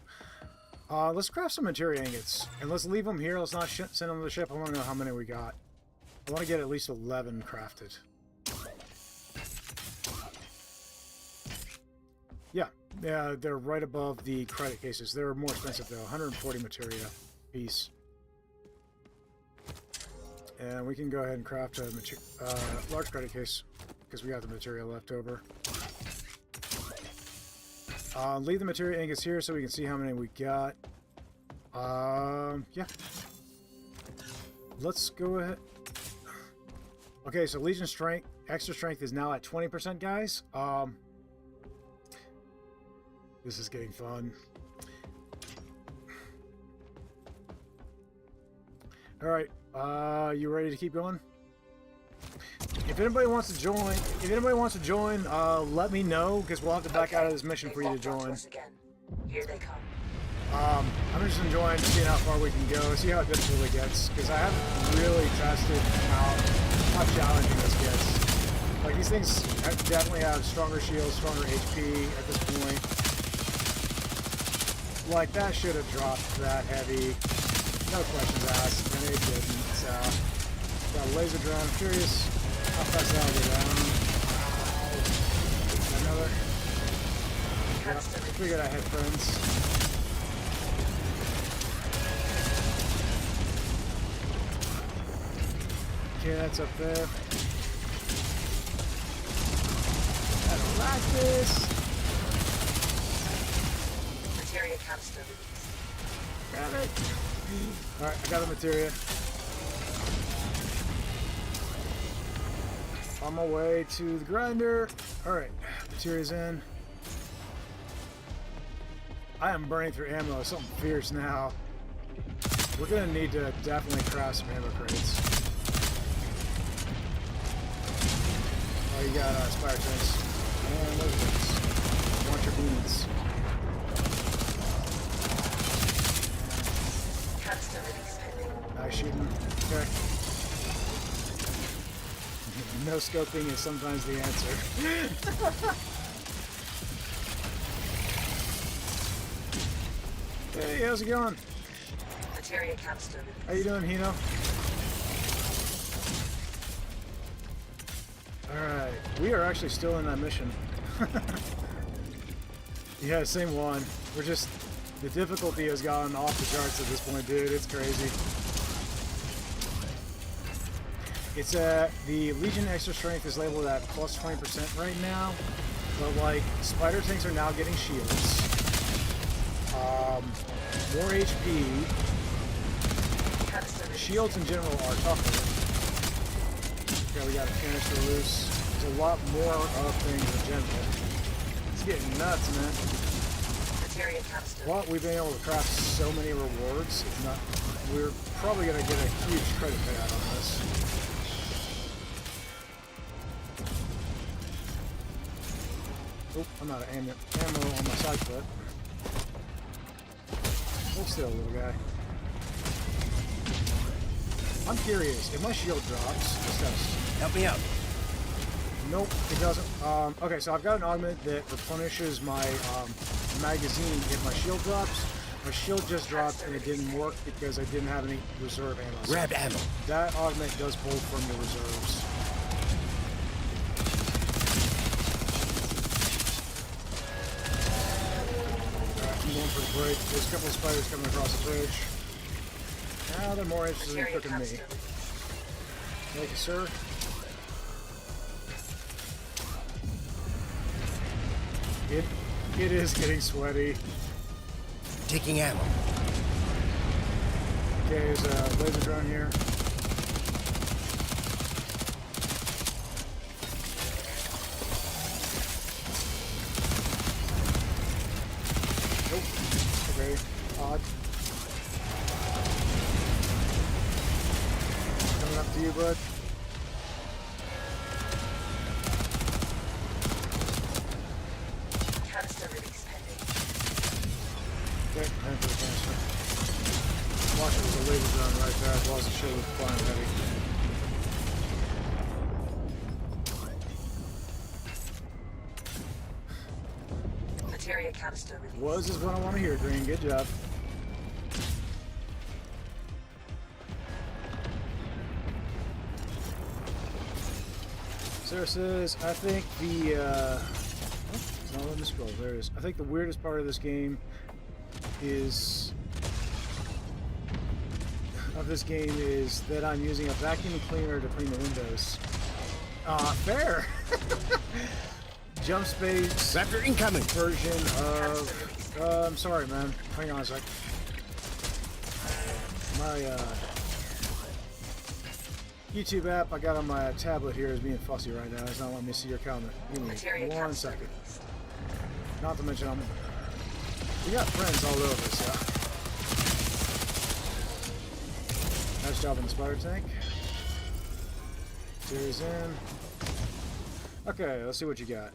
Let's craft some materia ingots, and let's leave them here. Let's not send them to the ship. I want to know how many we got. I want to get at least 11 crafted. Yeah, they're right above the credit cases. They're more expensive though, 140 materia piece. And we can go ahead and craft a large credit case because we got the material left over. Leave the materia ingots here so we can see how many we got. Yeah. Let's go ahead. Okay, so Legion Strength, extra strength is now at 20%, guys. This is getting fun. Alright, you ready to keep going? If anybody wants to join, let me know, because we'll have to back out of this mission for you to join. Here they come. I'm just enjoying seeing how far we can go, see how difficult it gets, because I haven't really tested how challenging this gets. Like, these things definitely have stronger shields, stronger HP at this point. Like, that should have dropped that heavy. No questions asked, and it didn't. So, got a laser drone. I'm curious how fast that'll go down. Another. Yep, I figured I had friends. Okay, that's up there. I don't like this. Materia canister. Got it. Alright, I got the materia. On my way to the grinder. Alright, materia's in. I am burning through ammo, something fierce now. We're gonna need to definitely craft some ammo crates. Oh, you got spire tanks. And those things. Want your beans. Nice shooting. Okay. No scoping is sometimes the answer. Hey, how's it going? Materia canister. How you doing, Hino? Alright, we are actually still in that mission. Yeah, same one. We're just... The difficulty has gone off the charts at this point, dude. It's crazy. It's the Legion extra strength is labeled at plus 20% right now, but like spider tanks are now getting shields, more HP. Shields in general are tougher. Okay, we got a canister loose. There's a lot more of things in general. It's getting nuts, man. Well, we've been able to craft so many rewards. It's not. We're probably gonna get a huge credit payout on this. Oh, I'm out of ammo on my side foot. Hold still, little guy. I'm curious, if my shield drops, this does. Help me out. Nope, it doesn't. Okay, so I've got an augment that replenishes my magazine if my shield drops. My shield just dropped and it didn't work because I didn't have any reserve ammo. Grab ammo. That augment does pull from the reserves. Alright, I'm going for the break. There's a couple of spiders coming across the bridge. Now they're more interested in cooking me. Thank you, sir. It is getting sweaty. Taking ammo. Okay, there's a laser drone here. Nope. Okay, odd. Coming up to you, bud. Canister release pending. Okay, and for the canister. Watching the laser drone right there, as well as the shield with flying heavy. Materia canister release. Was is what I want to hear, Green. Good job. Sarah says, I think the, oh, it's not letting me scroll. There it is. I think the weirdest part of this game is that I'm using a vacuum cleaner to clean the windows. Fair. Jump space Raptor incoming. version of. I'm sorry, man. Hang on a sec. My YouTube app I got on my tablet here is being fussy right now. It's not letting me see your comment. Give me Materia 1 canister second. release. Not to mention we got friends all over, so. Nice job on the spider tank. Series in. Okay, let's see what you got.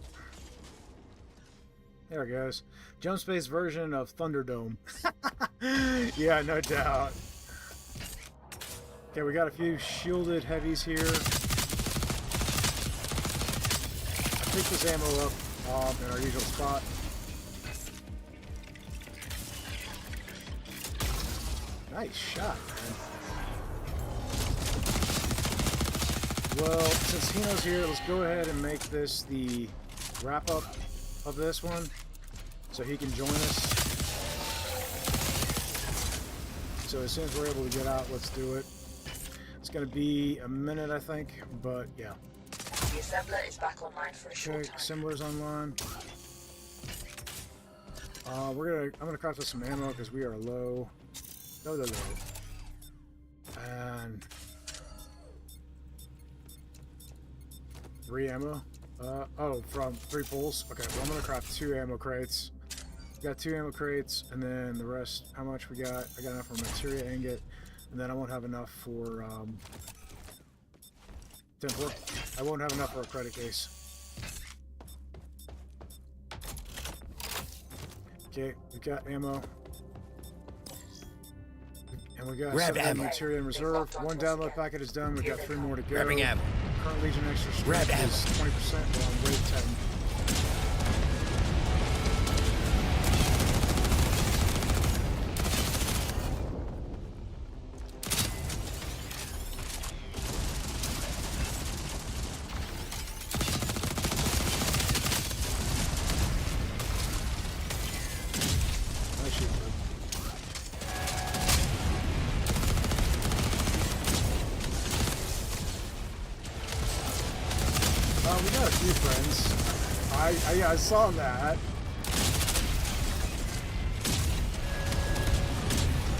There it goes. Jump space version of Thunderdome. Yeah, no doubt. Okay, we got a few shielded heavies here. I picked this ammo up in our usual spot. Nice shot, man. Well, since Tino's here, let's go ahead and make this the wrap-up of this one, so he can join us. So as soon as we're able to get out, let's do it. It's going to be a minute, I think, but yeah. The assembler is back online for a short Okay, time. assembler's online. I'm gonna craft us some ammo because we are low. Low. And 3 ammo. From 3 pulls. Okay, well I'm gonna craft 2 ammo crates. Got 2 ammo crates, and then the rest. How much we got? I got enough for materia ingot, and then I won't have enough for 10-4. I won't have enough for a credit case. Okay, we got ammo. And we got Grab 7 ammo. materia in reserve. 1 download packet is done. We've got 3 more to go. Grabbing ammo. Current Legion extra Grab strength is 20%. We're on wave 10. Nice shoot, bud. We got a few friends. I saw that.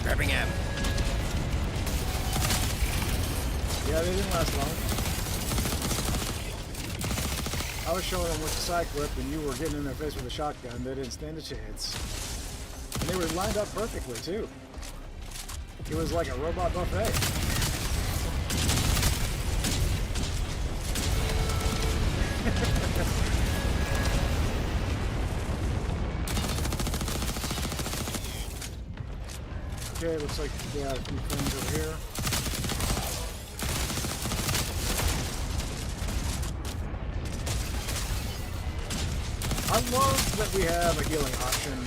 Grabbing ammo. Yeah, they didn't last long. I was showing them with the side clip, and you were getting in their face with a shotgun. They didn't stand a chance. And they were lined up perfectly, too. It was like a robot buffet. Okay, looks like we got a few friends over here. I love that we have a healing option,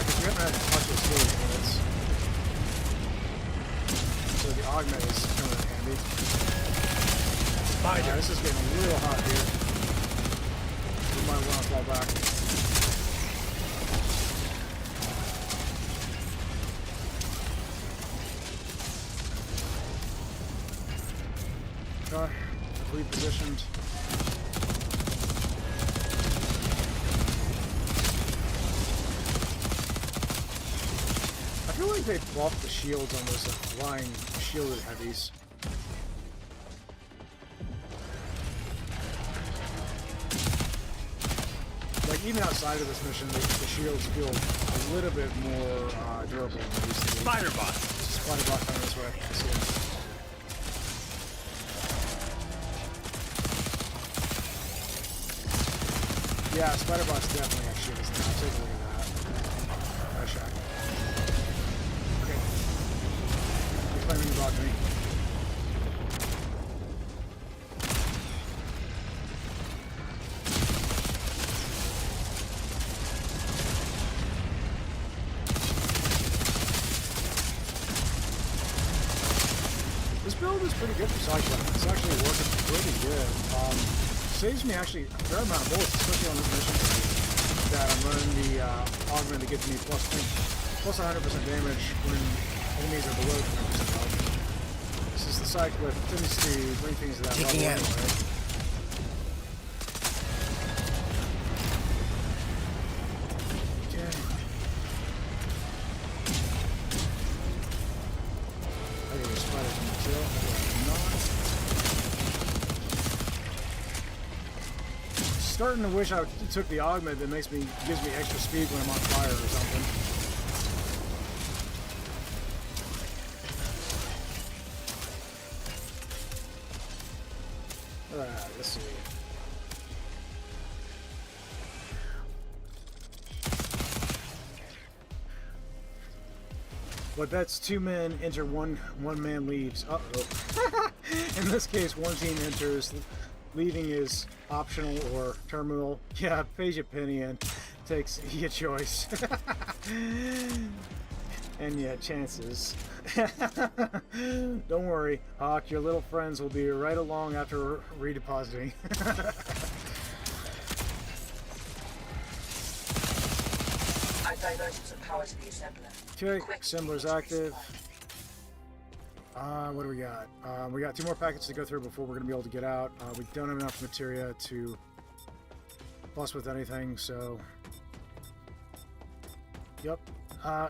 because we haven't had much of healing units. So the augment is coming in handy. This is getting real hot here. We might want to fall back. Okay, repositioned. I feel like they buffed the shields on those flying shielded heavies. Like, even outside of this mission, the shields feel a little bit more durable than they used to be. Spider bot. Spider bot coming this way. I see him. Yeah, spider bots definitely have shields now. Take a look at that. Nice shot. Okay. He's playing the bot to me. This build is pretty good for cycling. It's actually working pretty good. Saves me actually a fair amount of bullets, especially on the missions that I'm running the augment that gets me plus 100% damage when enemies are below 20% health. This is the cycle that tends to bring things to that level anyway. Okay. I get a spider from the tail. Starting to wish I took the augment that gives me extra speed when I'm on fire or something. Alright, let's see. But that's 2 men enter, one man leaves. Uh-oh. In this case, one team enters. Leaving is optional or terminal. Yeah, pays your penny and takes your choice. And yeah, chances. Don't worry, Hauk, your little friends will be right along after redepositing. I've diverted some power to the assembler. Okay, assembler's active. What do we got? We got 2 more packets to go through before we're going to be able to get out. We don't have enough materia to plus with anything, so... Yep.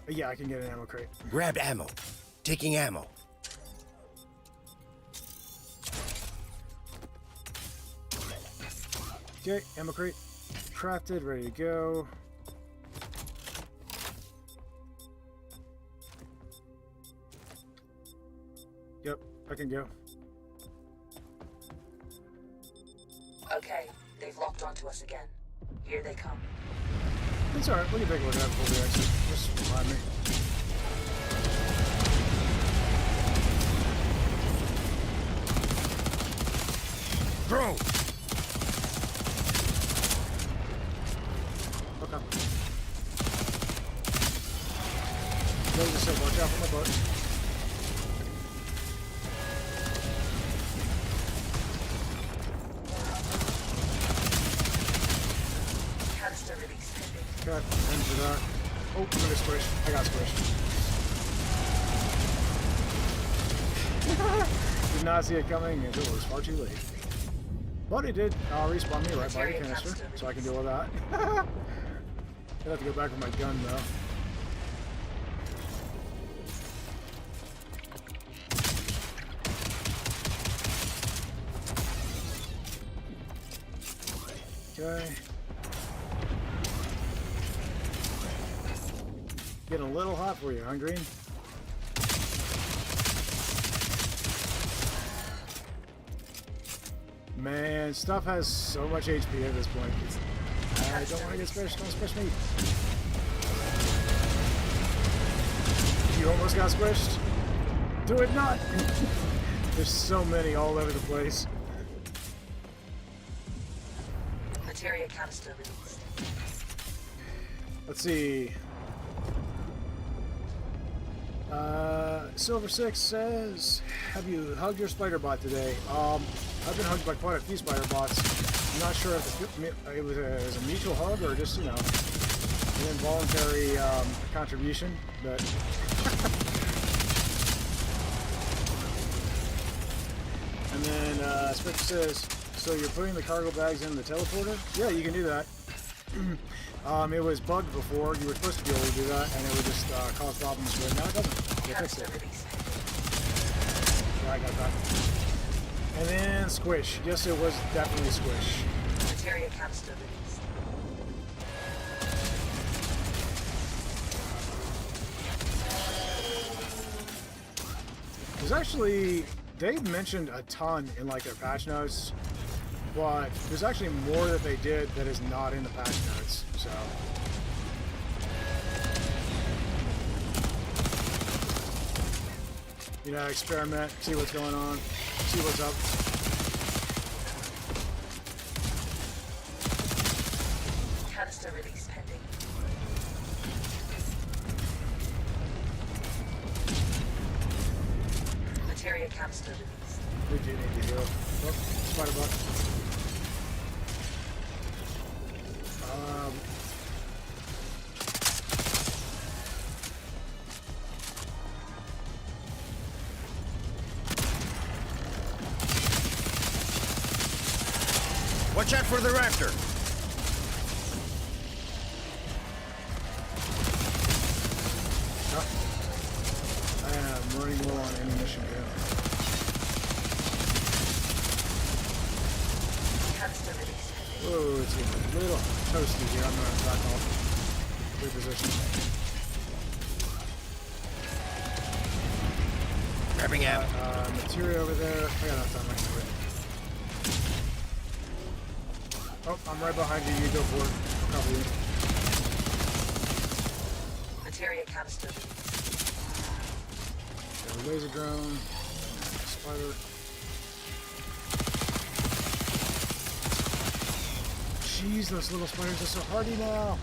Yeah, I can get an ammo crate. Grab ammo. Taking ammo. Okay, ammo crate. Crafted, ready to go. Yep, I can go. Okay, they've locked onto us again. Here they come. It's alright, we can take a look at it before we exit. Just remind me. Drone! Okay. Go just say watch out for my butt. Okay, into that. Oh, I'm gonna squish. I got squished. Did not see it coming, and it was far too late. But it did respawn me right by the canister, so I can deal with that. I have to go back with my gun though. Okay. Getting a little hot for you, huh, Green? Man, stuff has so much HP at this point. I don't want to get squished. Don't squish me. You almost got squished. Do it not. There's so many all over the place. Materia canister released. Let's see. Silver 6 says, have you hugged your spider bot today? I've been hugged by quite a few spider bots. I'm not sure if it was a mutual hug or just, you know, an involuntary contribution, but... And then Spectre says, so you're putting the cargo bags in the teleporter? Yeah, you can do that. It was bugged before. You were supposed to be able to do that, and it would just cause problems. But now it doesn't. They fixed Canister it. release. Yeah, I got that. And then squish. Yes, it was definitely squish. Materia canister release. There's actually, they mentioned a ton in like their patch notes, but there's actually more that they did that is not in the patch notes. So. You know, experiment, see what's going on, see what's up. Canister release pending. Materia canister release. We do need to heal. Oh, spider bug. Watch out for the raptor. I am running low on ammunition here. Canister release pending. Whoa, it's getting a little toasty here. I'm gonna back off. Reposition. Grabbing out. Materia over there. I got enough time. I can do it. Oh, I'm right behind you. You go for it. I'll cover you. Materia canister release. Got a laser drone. Spider. Jeez, those little spiders are so hardy now.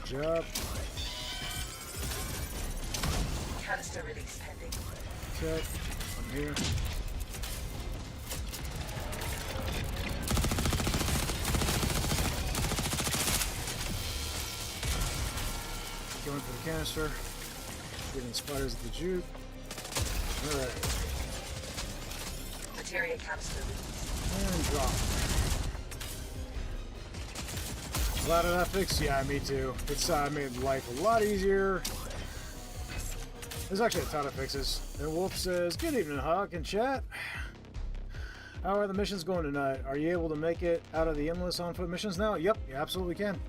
Good job. Canister release pending. Okay, I'm here. Going for the canister. Getting spiders at the juke. Alright. Materia canister release. And drop. Glad of that fix? Yeah, me too. It's made life a lot easier. There's actually a ton of fixes. And Wolf says, "Good evening, Hauk and chat. How are the missions going tonight? Are you able to make it out of the endless on-foot missions now?" Yep, you absolutely can.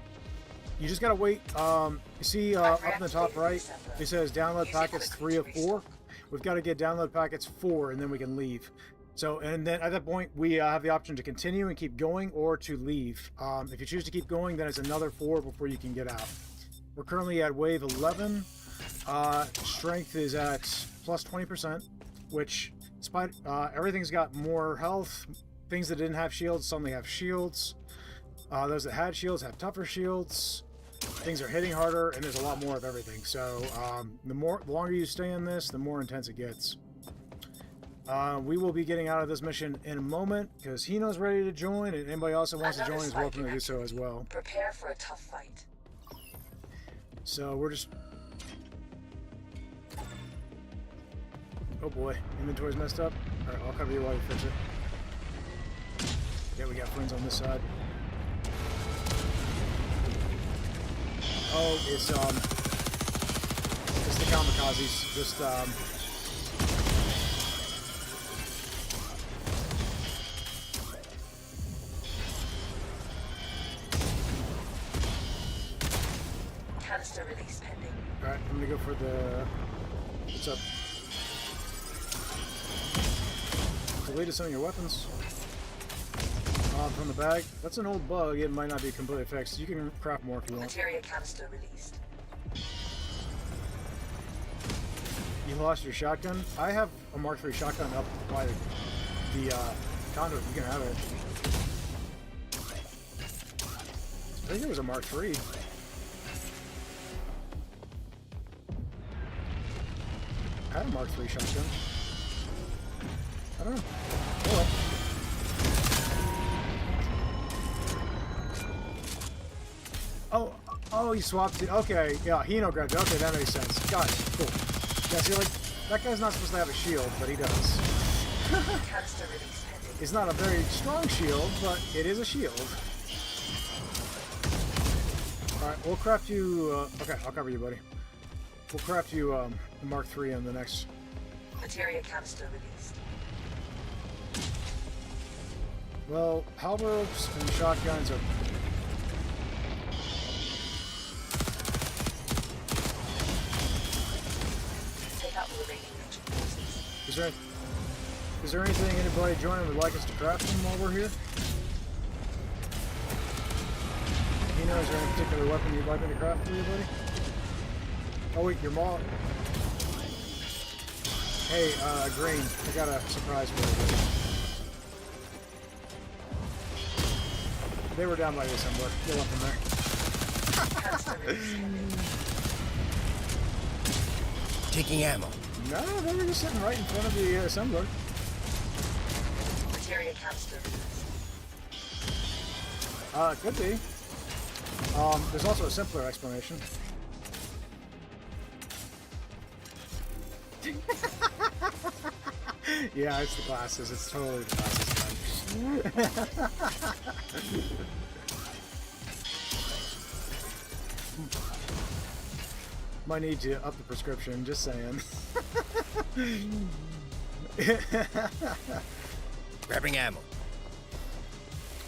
You just gotta wait. You see up in the top right, it says download packets 3 of 4. We've got to get download packets 4, and then we can leave. So, and then at that point, we have the option to continue and keep going, or to leave. If you choose to keep going, then it's another 4 before you can get out. We're currently at wave 11. Strength is at plus 20%, which everything's got more health. Things that didn't have shields suddenly have shields. Those that had shields have tougher shields. Things are hitting harder, and there's a lot more of everything. So the longer you stay in this, the more intense it gets. We will be getting out of this mission in a moment because Hino's ready to join, and anybody else that wants to join is welcome to do so as well. Prepare for a tough fight. So we're just... Oh boy, inventory's messed up. Alright, I'll cover you while you fix it. Yeah, we got friends on this side. Oh, it's the kamikazes. Just Canister release pending. Alright, I'm gonna go for the... What's up? Deleted some of your weapons. From the bag. That's an old bug. It might not be completely fixed. You can craft more if you want. Materia canister released. You lost your shotgun? I have a Mark III shotgun up by the conduit. You can have it. I think it was a Mark III. I had a Mark III shotgun. I don't know. Oh well. Oh, oh, he swapped it. Okay, yeah, Hino grabbed it. Okay, that makes sense. Got it. Cool. Yeah, see, like, that guy's not supposed to have a shield, but he does. Canister release pending. It's not a very strong shield, but it is a shield. Alright, we'll craft you... okay, I'll cover you, buddy. We'll craft you the Mark III in the next... Materia canister released. Well, halberds and shotguns are... Take out the remaining Legion forces. Is there anything anybody joining would like us to craft them while we're here? You know, is there any particular weapon you'd like me to craft for you, buddy? Oh wait, your mom. Hey, Green, I got a surprise for you, buddy. They were down by the assembler. Get up in there. Canister release pending. Taking ammo. No, they were just sitting right in front of the assembler. Materia canister released. Could be. There's also a simpler explanation. Yeah, it's the glasses. It's totally the glasses, man. Might need to up the prescription, just saying. Grabbing ammo.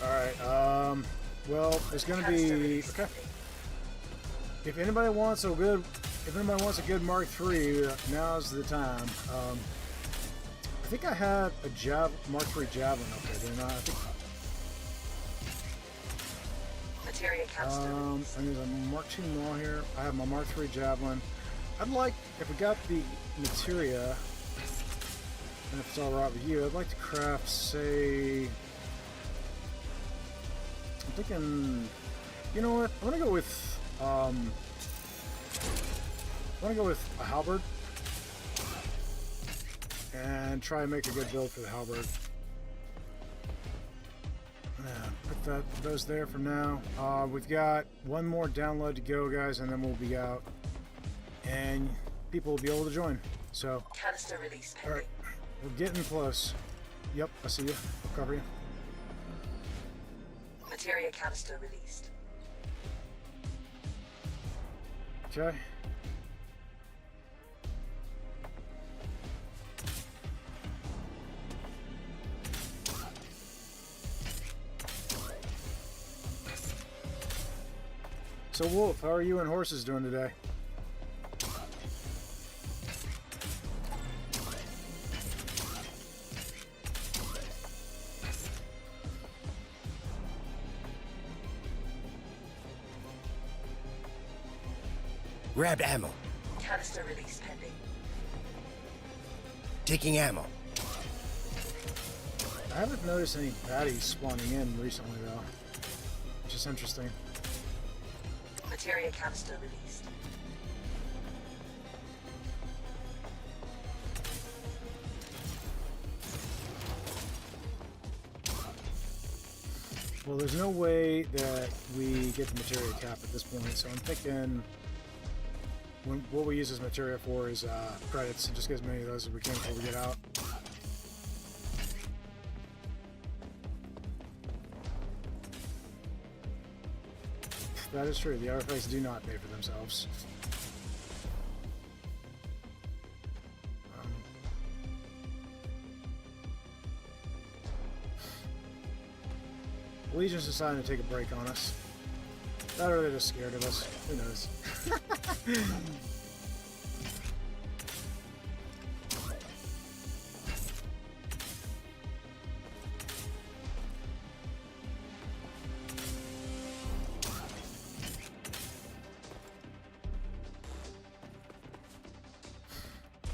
Alright, well, there's gonna be... Okay. If anybody wants a good Mark III, now's the time. I think I had a Mark III javelin up there, didn't I? I think. Materia canister released. And there's a Mark II Maul here. I have my Mark III javelin. I'd like, if we got the materia, and if it's alright with you, I'd like to craft, say... I'm thinking... You know what? I'm gonna go with... I'm gonna go with a halberd. And try and make a good build for the halberd. Put those there for now. We've got one more download to go, guys, and then we'll be out. And people will be able to join. So, Canister release pending. alright. We're getting close. Yep, I see you. I'll cover you. Materia canister released. Okay. So Wolf, how are you and horses doing today? Grabbed ammo. Canister release pending. Taking ammo. I haven't noticed any baddies spawning in recently though, which is interesting. Materia canister released. Well, there's no way that we get the materia cap at this point, so I'm thinking what we use this materia for is credits, and just get as many of those as we can before we get out. That is true, the artifacts do not pay for themselves. Legion's deciding to take a break on us. That or they're just scared of us. Who knows?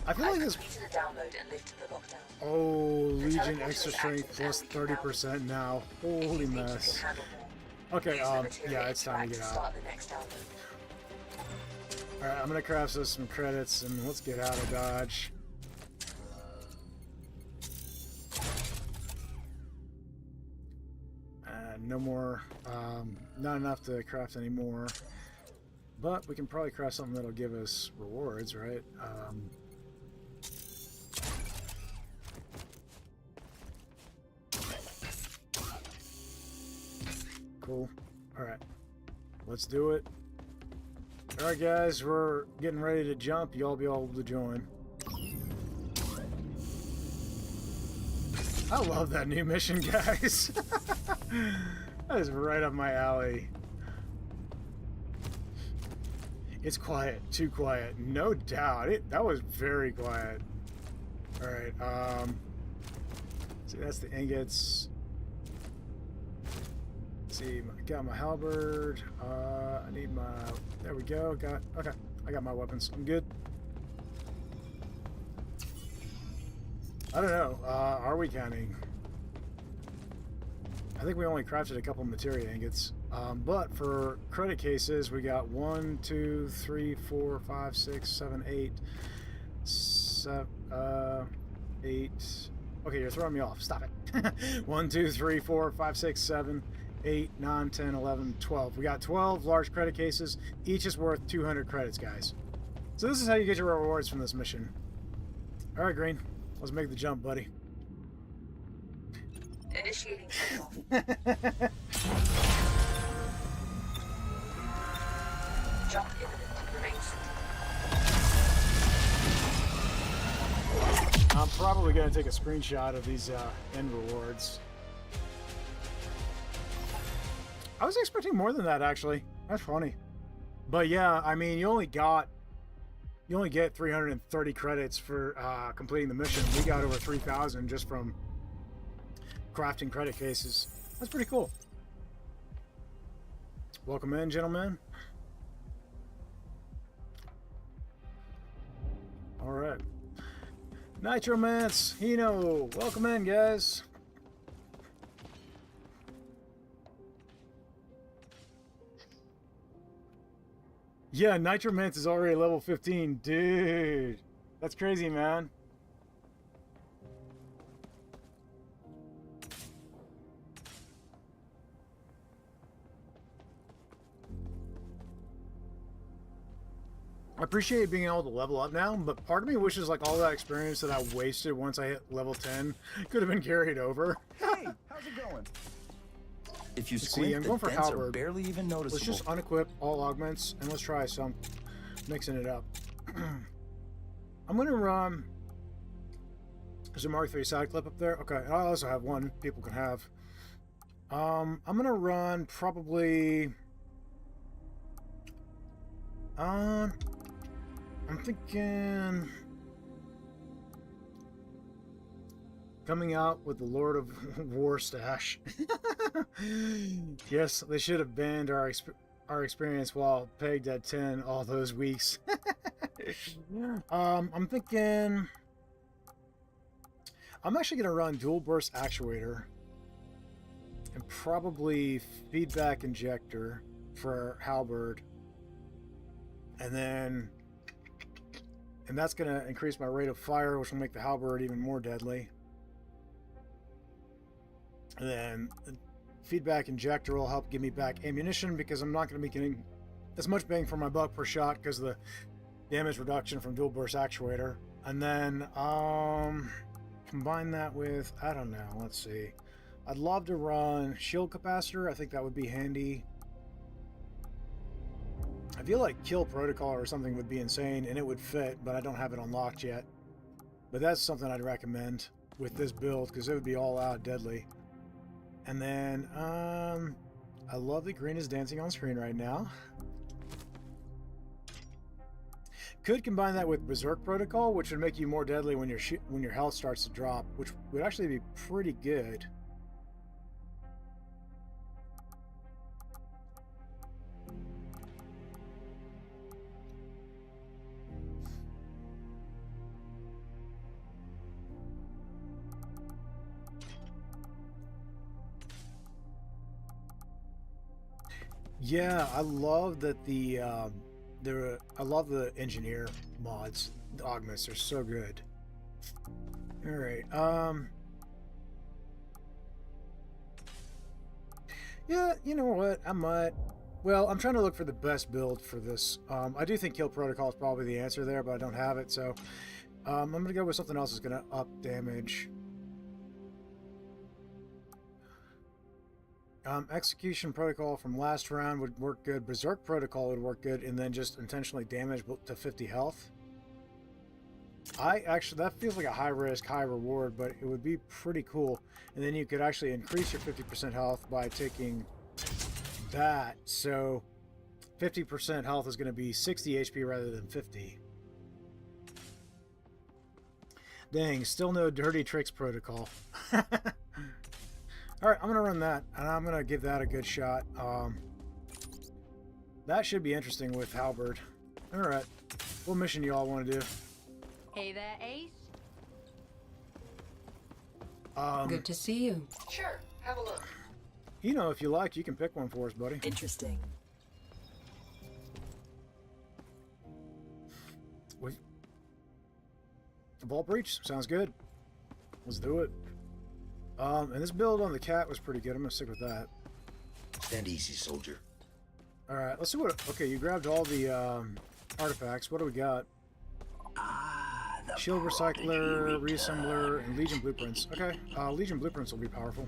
I feel like this. Completed a download and lifted the lockdown. Oh, Legion teleporter extra is strength active plus and we can now 30% now. If you Holy think you mess. can handle more, Okay, use the materia yeah, it's time to interact get out. Start the next download. Alright, I'm gonna craft us some credits and let's get out of Dodge. no more, not enough to craft anymore. But we can probably craft something that'll give us rewards, right? Cool. Alright. Let's do it. Alright guys, we're getting ready to jump. Y'all be able to join. I love that new mission, guys. That is right up my alley. It's quiet. Too quiet. No doubt. That was very quiet. Alright, see, that's the ingots. Let's see, got my halberd. I need my... There we go. Okay, I got my weapons. I'm good. I don't know. Are we counting? I think we only crafted a couple materia ingots. But for credit cases, we got 1, 2, 3, 4, 5, 6, 7, 8, 8. Okay, you're throwing me off. Stop it. 1, 2, 3, 4, 5, 6, 7, 8, 9, 10, 11, 12. We got 12 large credit cases. Each is worth 200 credits, guys. So this is how you get your rewards from this mission. All right, Green. Let's make the jump, buddy. Initiating takeoff. Jump imminent. Remain seated. I'm probably going to take a screenshot of these end rewards. I was expecting more than that, actually. That's funny. But yeah, I mean, you only get 330 credits for completing the mission. We got over 3,000 just from crafting credit cases. That's pretty cool. Welcome in, gentlemen. All right. Nitromance, Hino, welcome in, guys. Yeah, Nitromance is already level 15. Dude, that's crazy, man. I appreciate being able to level up now, but part of me wishes like all that experience that I wasted once I hit level 10 could have been carried over. Hey, how's it going? If you Let's squint, see, I'm the going for dents are halberd. barely even noticeable. Let's just unequip all augments and let's try some mixing it up. I'm gonna run. There's a Mark 3 side clip up there. Okay, I also have one people can have. I'm gonna run probably. I'm thinking coming out with the Lord of War stash. Yes, they should have banned our experience while pegged at 10 all those weeks. I'm thinking I'm actually going to run dual burst actuator and probably feedback injector for halberd, and that's going to increase my rate of fire, which will make the halberd even more deadly. And then the feedback injector will help give me back ammunition because I'm not going to be getting as much bang for my buck per shot because of the damage reduction from dual burst actuator. And then combine that with, I don't know, let's see. I'd love to run shield capacitor. I think that would be handy. I feel like kill protocol or something would be insane and it would fit, but I don't have it unlocked yet. But that's something I'd recommend with this build because it would be all out deadly. And then I love that green is dancing on screen right now. Could combine that with berserk protocol, which would make you more deadly when your health starts to drop, which would actually be pretty good. Yeah, I love that I love the engineer mods. The augments are so good. All right. Yeah, you know what? I might. Well, I'm trying to look for the best build for this. I do think Kill Protocol is probably the answer there, but I don't have it, so I'm going to go with something else that's going to up damage. Execution Protocol from last round would work good. Berserk Protocol would work good, and then just intentionally damage to 50 health. That feels like a high risk, high reward, but it would be pretty cool. And then you could actually increase your 50% health by taking that. So 50% health is going to be 60 HP rather than 50. Dang, still no Dirty Tricks Protocol. Alright, I'm going to run that, and I'm going to give that a good shot. That should be interesting with Halberd. Alright, what mission do y'all want to do? Hey there, Ace. Good to see you. Sure, have a look. You know, if you like, you can pick one for us, buddy. Interesting. Wait. The Vault Breach sounds good. Let's do it. And this build on the cat was pretty good. I'm gonna stick with that. Stand easy, soldier. All right, let's see what. Okay, you grabbed all the artifacts. What do we got? Shield Recycler, Reassembler, and Legion Blueprints. Okay, Legion Blueprints will be powerful.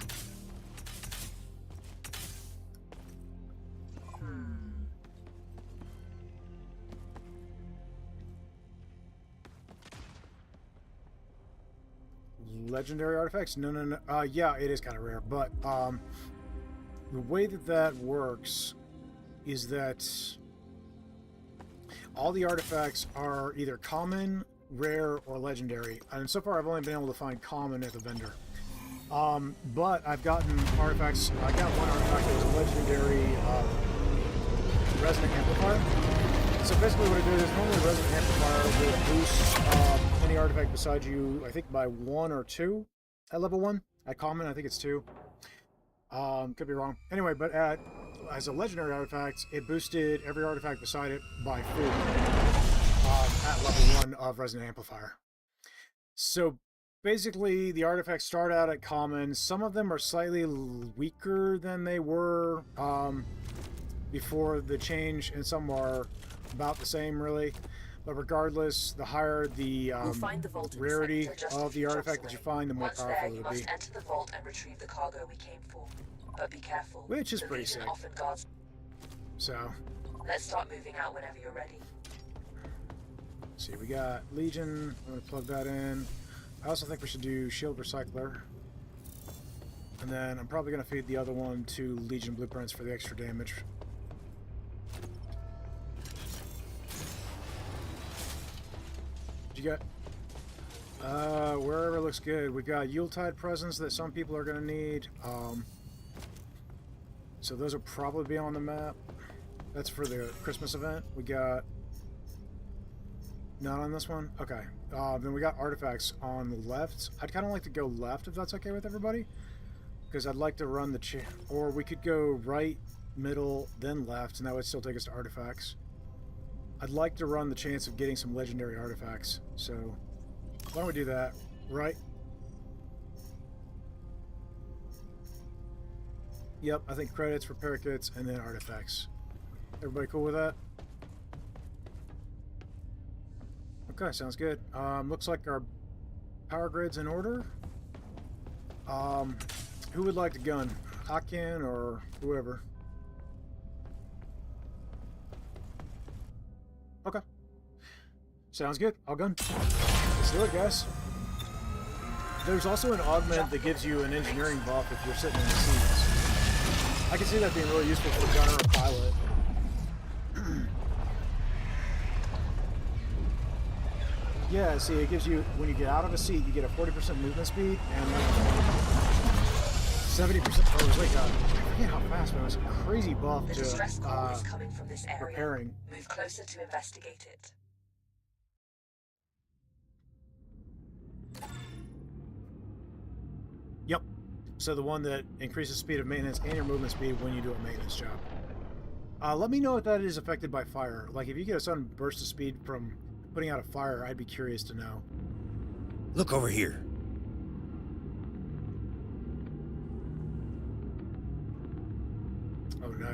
Legendary artifacts? No. Yeah, it is kind of rare, but the way that works is that all the artifacts are either common, rare, or legendary. And so far, I've only been able to find common at the vendor. But I've gotten artifacts. I got one artifact that was a legendary resonant amplifier. So basically what it is normally a resonant amplifier will boost any artifact beside you, I think by 1 or 2 at level 1. At common, I think it's 2. Could be wrong. Anyway, but as a legendary artifact, it boosted every artifact beside it by 4 at level 1 of resonant amplifier. So basically, the artifacts start out at common. Some of them are slightly weaker than they were before the change, and some are about the same, really. But regardless, the higher the rarity of the artifact that you find, the more powerful it'll be. Once there, you must enter the vault and retrieve the cargo we came for. But be careful. Which is pretty sick. Often guards. So, Let's start moving out whenever you're ready. let's see, we got Legion. I'm going to plug that in. I also think we should do Shield Recycler. And then I'm probably going to feed the other one to Legion Blueprints for the extra damage. You got wherever looks good. We got Yuletide presents that some people are gonna need. So those will probably be on the map. That's for the Christmas event. We got not on this one. Okay. Then we got artifacts on the left. I'd kind of like to go left if that's okay with everybody, because I'd like to run the or we could go right, middle, then left, and that would still take us to artifacts. I'd like to run the chance of getting some legendary artifacts, so why don't we do that? Right? Yep, I think credits, repair kits, and then artifacts. Everybody cool with that? Okay, sounds good. Looks like our power grid's in order. Who would like the gun? Hauk or whoever? Okay. Sounds good. I'll gun. Let's do it, guys. There's also an augment that gives you an engineering buff if you're sitting in the seats. I can see that being really useful for a gunner or pilot. Yeah, see, it gives you, when you get out of a seat, you get a 40% movement speed and 70%. Oh, it was like I forget how fast, but it was a crazy buff The to distress call is coming from this area. repairing. Move closer to investigate it. Yep. So the one that increases speed of maintenance and your movement speed when you do a maintenance job. Let me know if that is affected by fire. Like if you get a sudden burst of speed from putting out a fire, I'd be curious to know. Look over here.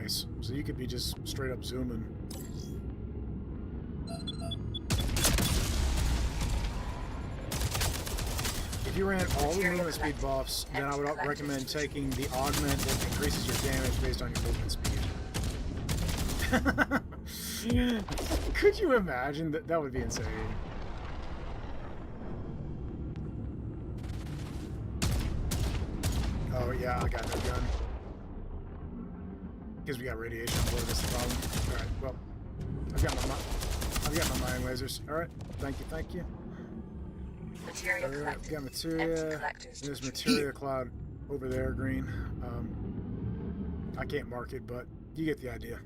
nice. So you could be just straight up zooming. If you ran all the movement speed buffs, then I would recommend taking the augment that increases your damage based on your movement speed. Could you imagine that? That would be insane. Oh yeah, I got no gun. Because we got radiation on board, that's the problem. Alright, well, I've got my mining lasers. Alright, thank you. Material collected. Got materia. There's materia cloud over there, green. I can't mark it, but you get the idea.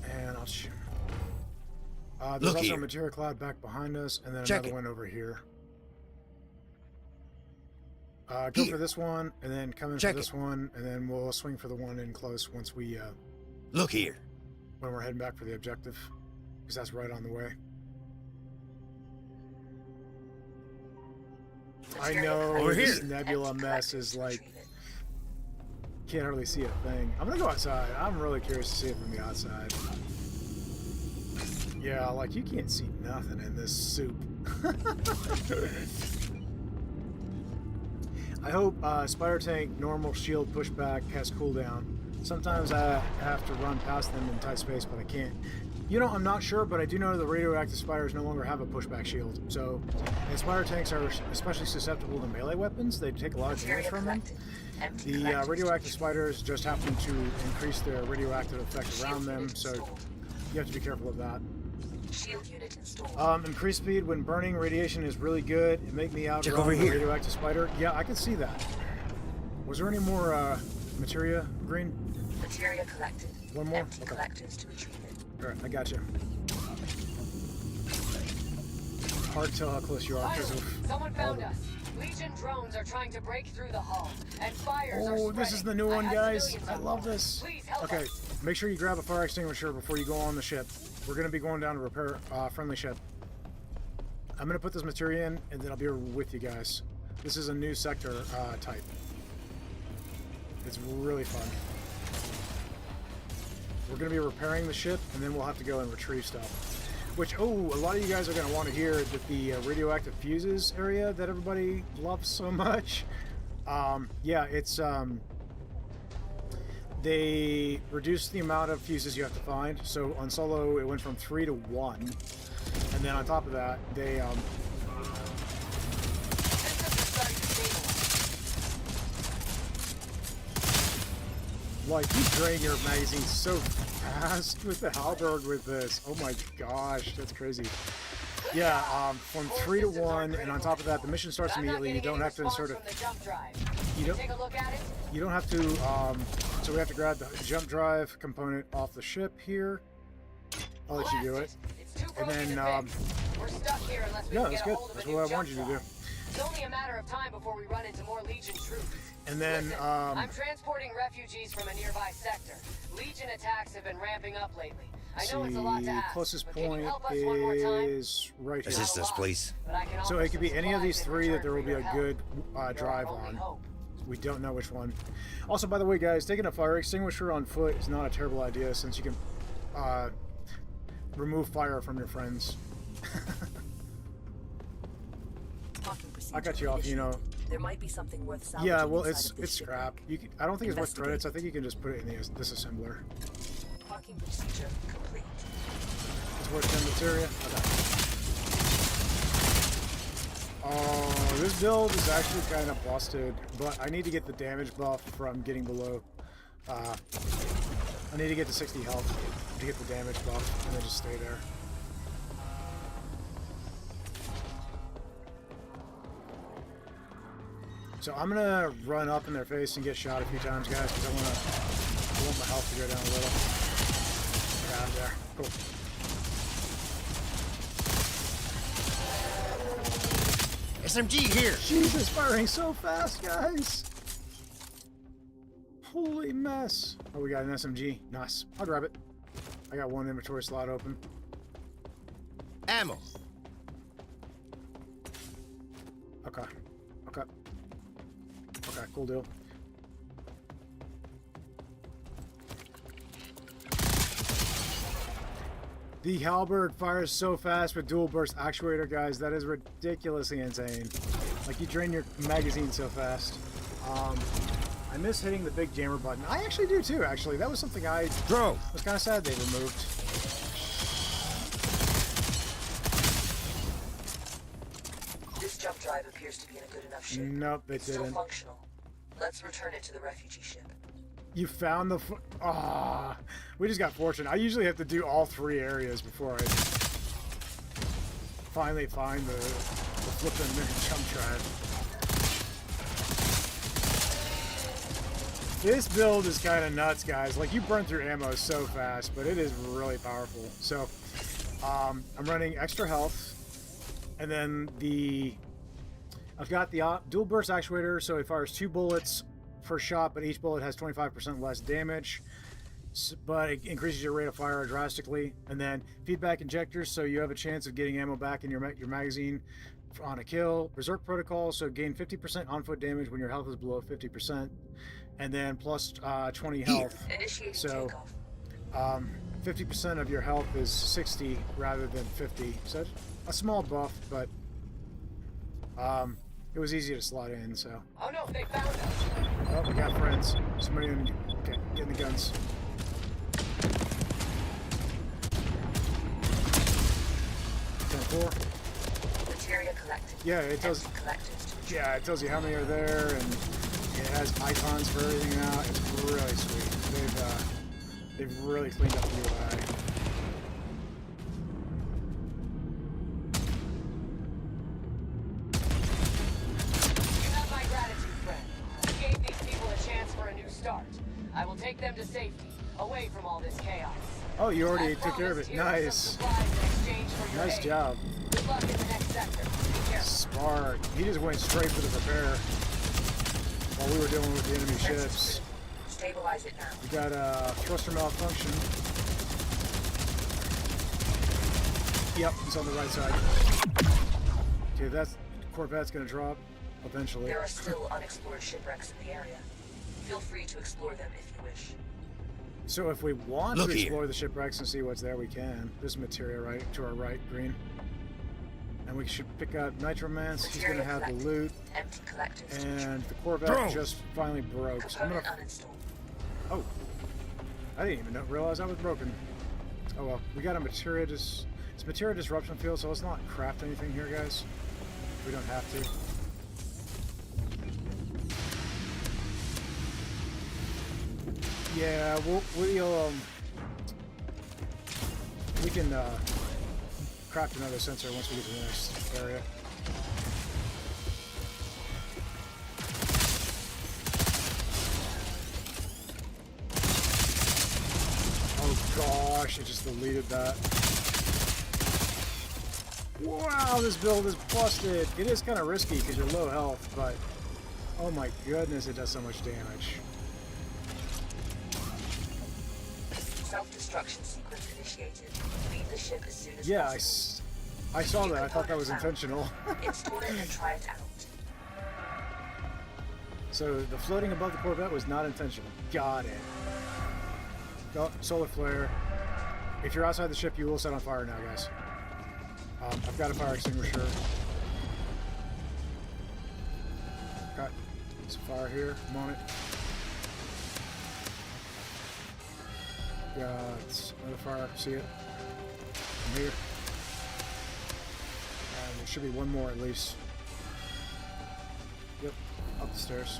And I'll shoot. There's Look also here. a materia cloud back behind us, and then Check another it. one over here. Go Here. for this one, and then come in Check for this it. one, and then we'll swing for the one in close once we, Look here. when we're heading back for the objective, because that's right on the way. I know Over this here. nebula mess is like, can't hardly see a thing. I'm gonna go outside. I'm really curious to see it from the outside. Yeah, like you can't see nothing in this soup. I hope Spider Tank normal shield pushback has cooldown. Sometimes I have to run past them in tight space, but I can't. You know, I'm not sure, but I do know the radioactive spiders no longer have a pushback shield. So, and spider tanks are especially susceptible to melee weapons. They take a lot of damage from them. The radioactive spiders just happen to increase their radioactive effect around them, so you have to be careful of that. Shield unit installed. Increased speed when burning radiation is really good. It make me Check outrun over the here. radioactive spider. Yeah, I can see that. Was there any more materia, green? Materia collected. One more? Empty Okay. collectors to retrieve it. Alright, I got you. Hard to tell how close you are because Finally, of someone all found the... us. Legion drones are trying to break through the hull, and fires are Oh, this is the new spreading. one, I have guys. civilians I on love board. this. Please help Okay, us. make sure you grab a fire extinguisher before you go on the ship. We're going to be going down to repair friendly ship. I'm going to put this materia in, and then I'll be with you guys. This is a new sector type. It's really fun. We're going to be repairing the ship, and then we'll have to go and retrieve stuff. Which, oh, a lot of you guys are going to want to hear that the radioactive fuses area that everybody loves so much. Yeah, it's... they reduced the amount of fuses you have to find. So on solo, it went from 3 to 1. And then on top of that, they... Systems are starting to stabilize. like, you drain your magazine so fast with the halberd with this. Oh my gosh, that's crazy. Yeah, from 3 to 1, and on top of that, the mission starts I'm not immediately. You getting don't any have to insert response it. from the jump drive. You don't. Take a look at it. You don't have to. So we have to grab the jump drive component off the ship here. I'll let you do it. It's too And broken then, to fix. We're stuck here unless we no, can that's get a good. hold of That's a new what I jump wanted you to do. drive. It's only a matter of time before we run into more Legion troops. And then, Listen, I'm transporting refugees from a nearby sector. Legion attacks have been ramping up lately. I know it's a lot to the ask, closest but can you point help us one more time? is right here. Assistance, please. But I can So offer it could be some any of these supplies in 3 that return there will for be your a help. good You're our drive only on. hope. We don't know which one. Also, by the way, guys, taking a fire extinguisher on foot is not a terrible idea since you can remove fire from your friends. I got you off, you know. There might be something worth salvaging. Yeah, well, inside it's of this ship. scrap. I don't think it's worth Investigate. credits. I think you can just put it in the disassembler. Parking procedure complete. It's worth 10 materia. Okay. Oh, this build is actually kind of busted, but I need to get the damage buff from getting below. I need to get to 60 health to get the damage buff, and then just stay there. So I'm gonna run up in their face and get shot a few times, guys, because I want my health to go down a little. Get out of there. Cool. SMG here. Jesus, firing so fast, guys! Holy mess. Oh, we got an SMG. Nice. I'll grab it. I got one inventory slot open. Ammo. Okay. Okay. Okay, cool deal. The halberd fires so fast with dual burst actuator, guys. That is ridiculously insane. Like, you drain your magazine so fast. I miss hitting the big jammer button. I actually do too, actually. That was something I was kind of sad they removed. This jump drive appears to be in a good enough shape. Nope, it It's still didn't. functional. Let's return it to the refugee ship. You found the... we just got fortune. I usually have to do all 3 areas before I finally find the flipping jump drive. This build is kind of nuts, guys. Like, you burn through ammo so fast, but it is really powerful. So, I'm running extra health, and then I've got the dual burst actuator, so it fires 2 bullets per shot, but each bullet has 25% less damage, but it increases your rate of fire drastically. And then feedback injectors, so you have a chance of getting ammo back in your magazine on a kill. Berserk protocol, so gain 50% on foot damage when your health is below 50%. And then plus 20 health. So 50% of your health is 60 rather than 50. So a small buff, but it was easy to slot in. So. Oh no, they found us. Oh, we got friends. Somebody in. Okay, getting the guns. Materia collected. Yeah, it does. Yeah, it tells you how many are there, and it has icons for everything now. It's really sweet. They've really cleaned up the UI. You have my gratitude, friend. You gave these people a chance for a new start. I will take them to safety, away from all this chaos. Oh, you already I took care of it. promised here are Nice. some supplies in exchange for your Nice aid. job. Good luck in the next sector. Be careful. Smart. He just went straight for the repair while we were dealing with the enemy ships. Stabilize it now. We got a thruster malfunction. Yep, it's on the right side. Okay, that's Corvette's gonna drop eventually. There are still unexplored shipwrecks in the area. Feel free to explore them if you wish. So if we want Look to here. explore the shipwrecks and see what's there, we can. There's materia right to our right, green. And we should pick up Nitromance. He's gonna have the loot. Empty collectors. And the Corvette Drones. just finally broke. So I'm Component gonna. uninstalled. Oh, I didn't even realize I was broken. Oh well, we got a materia it's materia disruption field, so let's not craft anything here, guys. We don't have to. Yeah, we can craft another sensor once we get to the next area. Oh gosh, it just deleted that. Wow, this build is busted. It is kind of risky because you're low health, but oh my goodness, it does so much damage. Self-destruction sequence initiated. Leave the ship as soon as Yeah, possible. I saw that. I thought that was intentional. Install it and try it out. So the floating above the Corvette was not intentional. Got it. Go, solar flare. If you're outside the ship, you will set on fire now, guys. I've got a fire extinguisher. Got some fire here. I'm on it. Got another fire. See it? From here. And there should be one more at least. Yep. Up the stairs.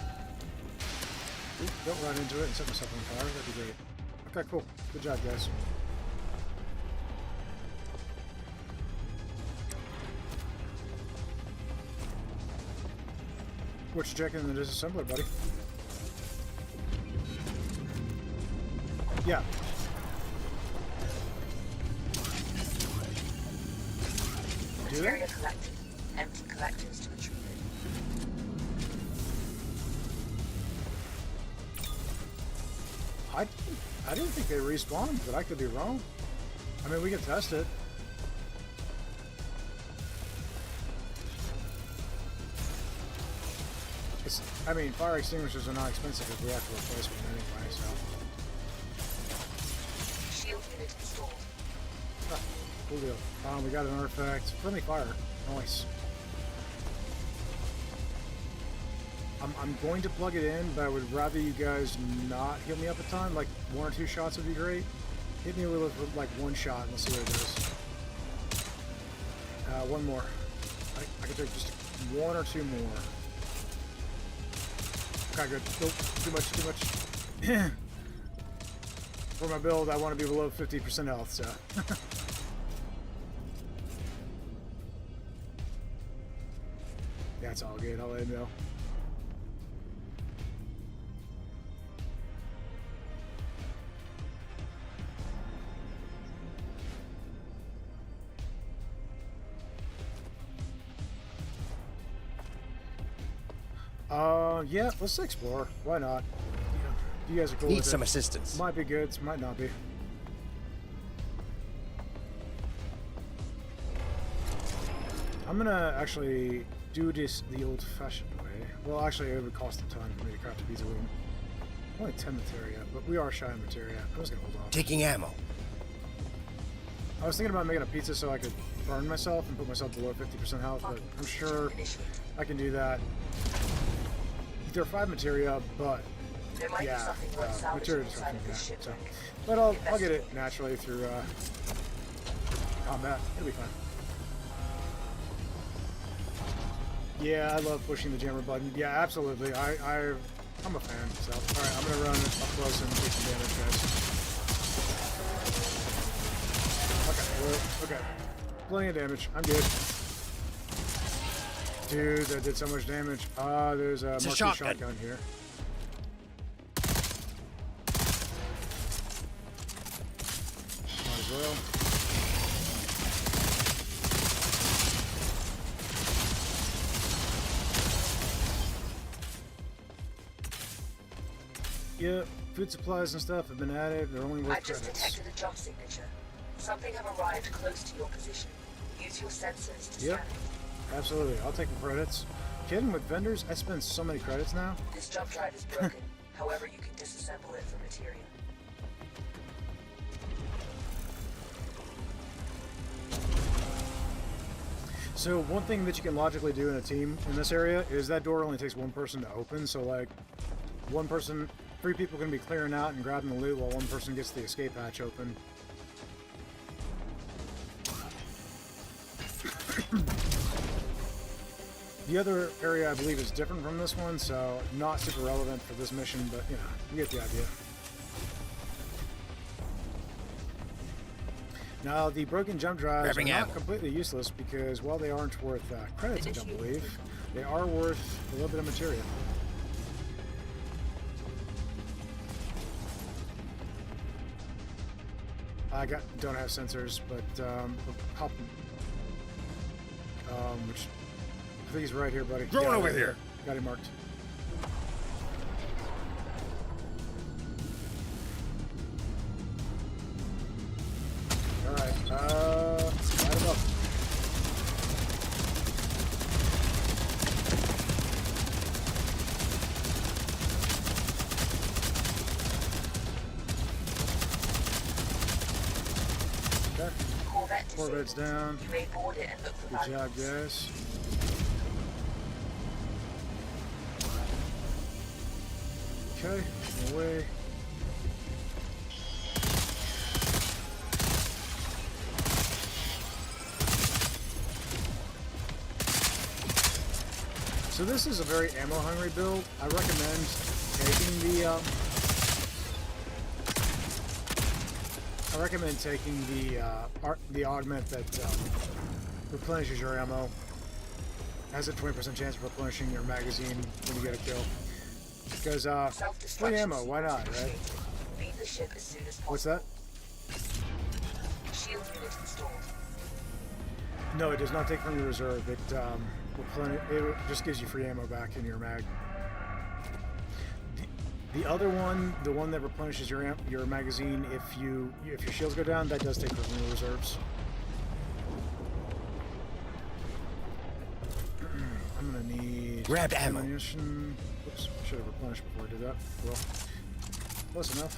Oop, don't run into it and set myself on fire. That'd be great. Okay, cool. Good job, guys. What you checking in the disassembler, buddy? Yeah. Do they? Materia collected. Empty collectors to retrieve it. I didn't think they respawned, but I could be wrong. I mean, we can test it. I mean, fire extinguishers are not expensive if we have to replace one anyway, so. Shield unit installed. Cool deal. We got an artifact. Friendly fire. Nice. I'm going to plug it in, but I would rather you guys not hit me up a ton. Like 1 or 2 shots would be great. Hit me with like 1 shot and we'll see what it does. 1 more. I can take just 1 or 2 more. Okay, good. Nope, too much. For my build, I want to be below 50% health, so. That's all good. I'll let him know. Yeah, let's explore. Why not? You guys are cool. Need some assistance. Might be good, might not be. I'm gonna actually do this the old-fashioned way. Well, actually, it would cost a ton for me to craft a pizza room. Only 10 materia, but we are shy of materia. I'm just gonna hold off. Taking ammo. I was thinking about making a pizza so I could burn myself and put myself below 50% health, but I'm sure I can do that. There are 5 materia, but yeah, materia is something, yeah. So, but I'll get it naturally through combat. It'll be fine. Yeah, I love pushing the jammer button. Yeah, absolutely. I'm a fan. So, all right, I'm gonna run up close and take some damage, guys. Okay, plenty of damage. I'm good. Dude, that did so much damage. There's a marquee shotgun here. Might as well. Yep, food supplies and stuff have been added. They're only worth I've just detected a jump signature. Something have arrived close to your position. Use your sensors to scan it. Absolutely, I'll take the credits. Kidding with vendors, I spend so many credits now. This jump drive is broken. However, you can disassemble it for materia. So one thing that you can logically do in a team in this area is that door only takes 1 person to open. So like 1 person, 3 people can be clearing out and grabbing the loot while 1 person gets the escape hatch open. The other area I believe is different from this one, so not super relevant for this mission, but you know, you get the idea. Now, the broken jump drives are not completely useless because while they aren't worth credits, I don't believe, they are worth a little bit of material. I don't have sensors, but pop which I think he's right here, buddy. Going over here. Got him marked. All right, light him up. Okay. Corvette's down. You may board it and look for Good job, guys. Okay, away. So this is a very ammo-hungry build. I recommend taking the augment that replenishes your ammo. Has a 20% chance of replenishing your magazine when you get a kill. Because free ammo, why not, right? Leave the ship as soon as possible. What's that? Shield unit installed. No, it does not take from your reserve. It just gives you free ammo back in your mag. The other one, the one that replenishes your magazine, if your shields go down, that does take from your reserves. I'm gonna need grab ammo. Ammunition. Oops, should have replenished before I did that. Well, close enough.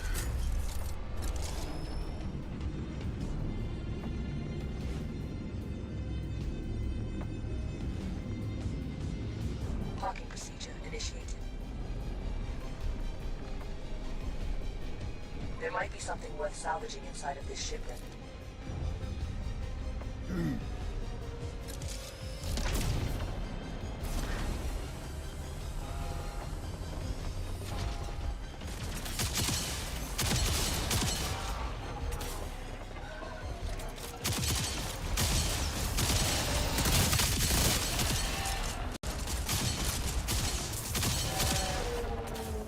Parking procedure initiated. There might be something worth salvaging inside of this shipwreck.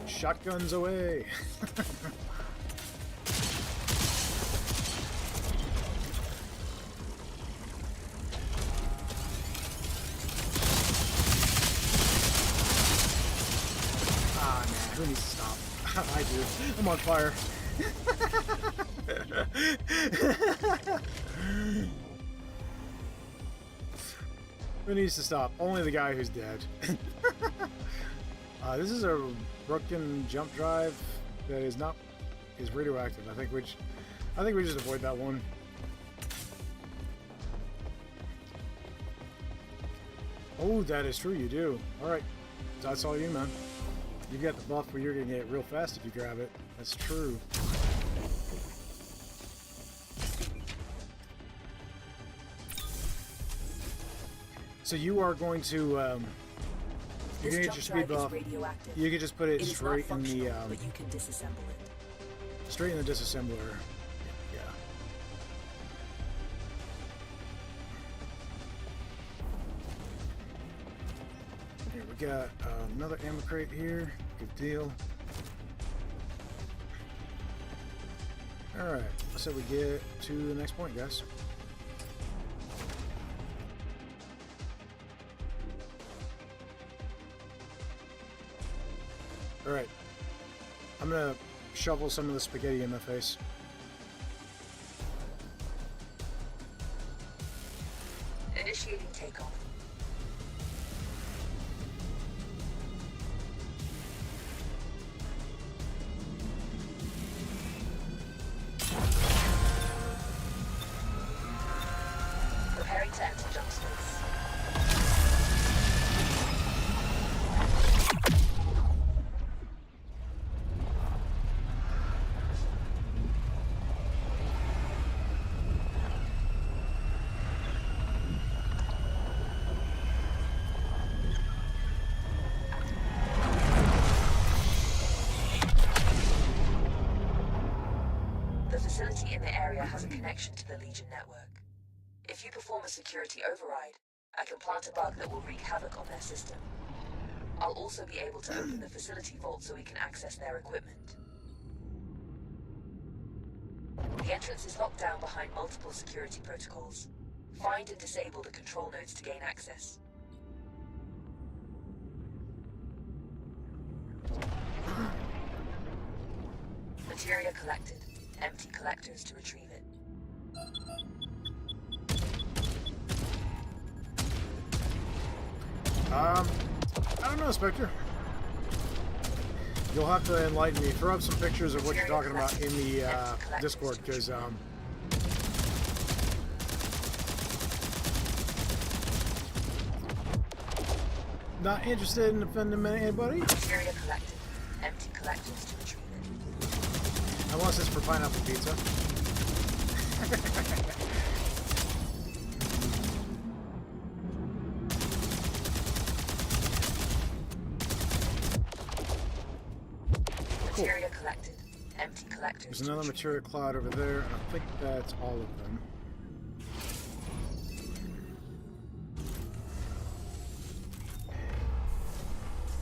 Shotguns away. Ah, man, who needs to stop? I do. I'm on fire. Who needs to stop? Only the guy who's dead. This is a broken jump drive that is radioactive. I think we just avoid that one. Oh, that is true. You do. All right, that's all you, man. You got the buff where you're gonna get it real fast if you grab it. That's true. So you are going to. You're gonna get your speed buff. You can just put it straight in the. But you can disassemble it. Straight in the disassembler. Yeah. Here we got another ammo crate here. Good deal. All right. So we get to the next point, guys. Alright, I'm gonna shovel some of the spaghetti in my face. Initiating takeoff. Preparing to enter jump space. The facility in the area has a connection to the Legion network. If you perform a security override, I can plant a bug that will wreak havoc on their system. I'll also be able to open the facility vault so we can access their equipment. The entrance is locked down behind multiple security protocols. Find and disable the control nodes to gain access. Materia collected. Empty collectors to retrieve it. I don't know, Spectre. You'll have to enlighten me. Throw up some pictures of what you're talking about in the Discord, because not interested in offending anybody. Materia collected. Empty collectors to retrieve it. Unless it's for pineapple pizza. Cool. Materia collected. Empty collectors. There's another materia cloud over there, and I think that's all of them.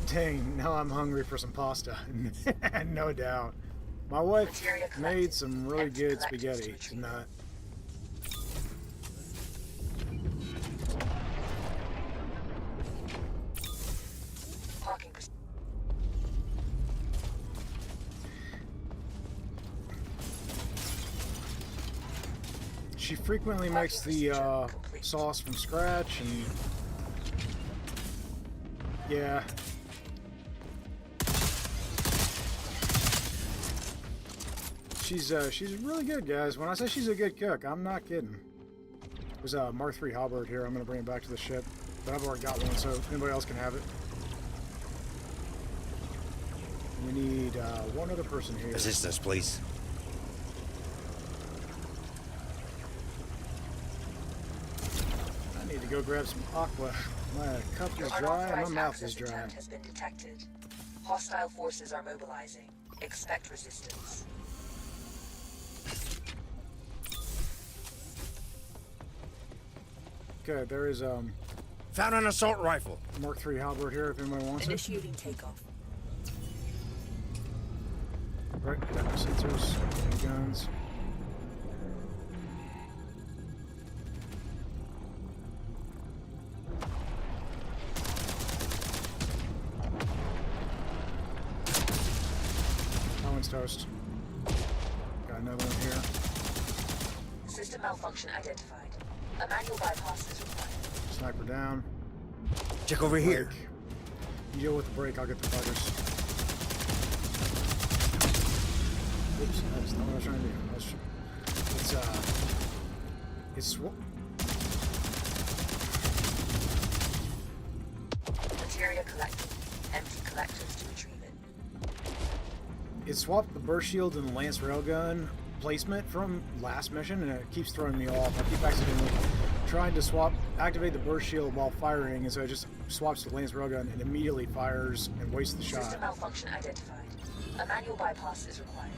Dang, now I'm hungry for some pasta. No doubt. My wife made some really good spaghetti tonight. She frequently makes the sauce from scratch, and yeah. She's really good, guys. When I say she's a good cook, I'm not kidding. There's a Mark III halberd here. I'm gonna bring it back to the ship, but I've already got one, so anybody else can have it. We need one other person here. Assistance, please. I need to go grab some aqua. My cup is Your dry and my unauthorized mouth access is dry. attempt has been detected. Hostile forces are mobilizing. Expect resistance. Okay, there is Found an assault rifle. Mark III halberd here if anybody wants it. Initiating takeoff. Right, got my sensors, guns. That one's toast. Got another one here. System malfunction identified. A manual bypass is required. Sniper down. Check over here. Brake. You deal with the brake, I'll get the fighters. Oops, that's not what I was trying to do. It's Materia collected. Empty collectors to retrieve it. It swapped the burst shield and the lance railgun placement from last mission, and it keeps throwing me off. I keep accidentally trying to activate the burst shield while firing, and so it just swaps the lance railgun and immediately fires and wastes the shot. System malfunction identified. A manual bypass is required.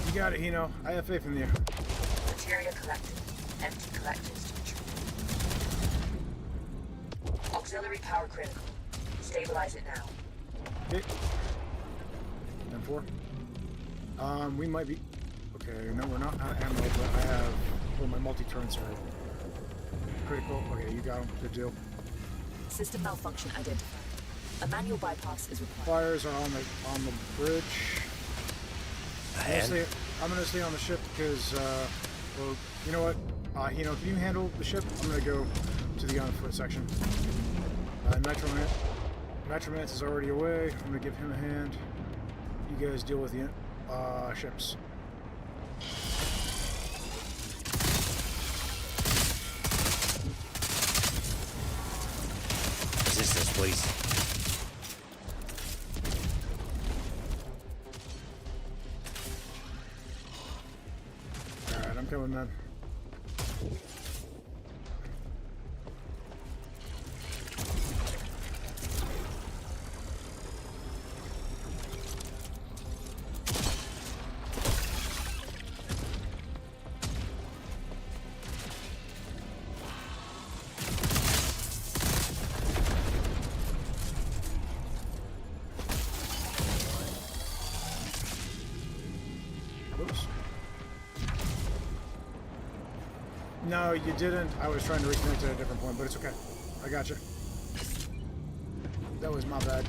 You got it, Hino. I have faith in you. Materia collected. Empty collectors to retrieve. Auxiliary power critical. Stabilize it now. Okay. 10-4. We might be... Okay, no, we're not out of ammo, but I have... Oh, my multi-turns are critical. Okay, you got them. Good deal. System malfunction identified. A manual bypass is required. Fires are on the bridge. I'm gonna stay on the ship because, well, you know what? Hino, can you handle the ship? I'm gonna go to the on-foot section. Nitromance is already away. I'm gonna give him a hand. You guys deal with the ships. Assistance, please. Alright, I'm coming, man. Oops. No, you didn't. I was trying to reconnect at a different point, but it's okay. I got you. That was my bad.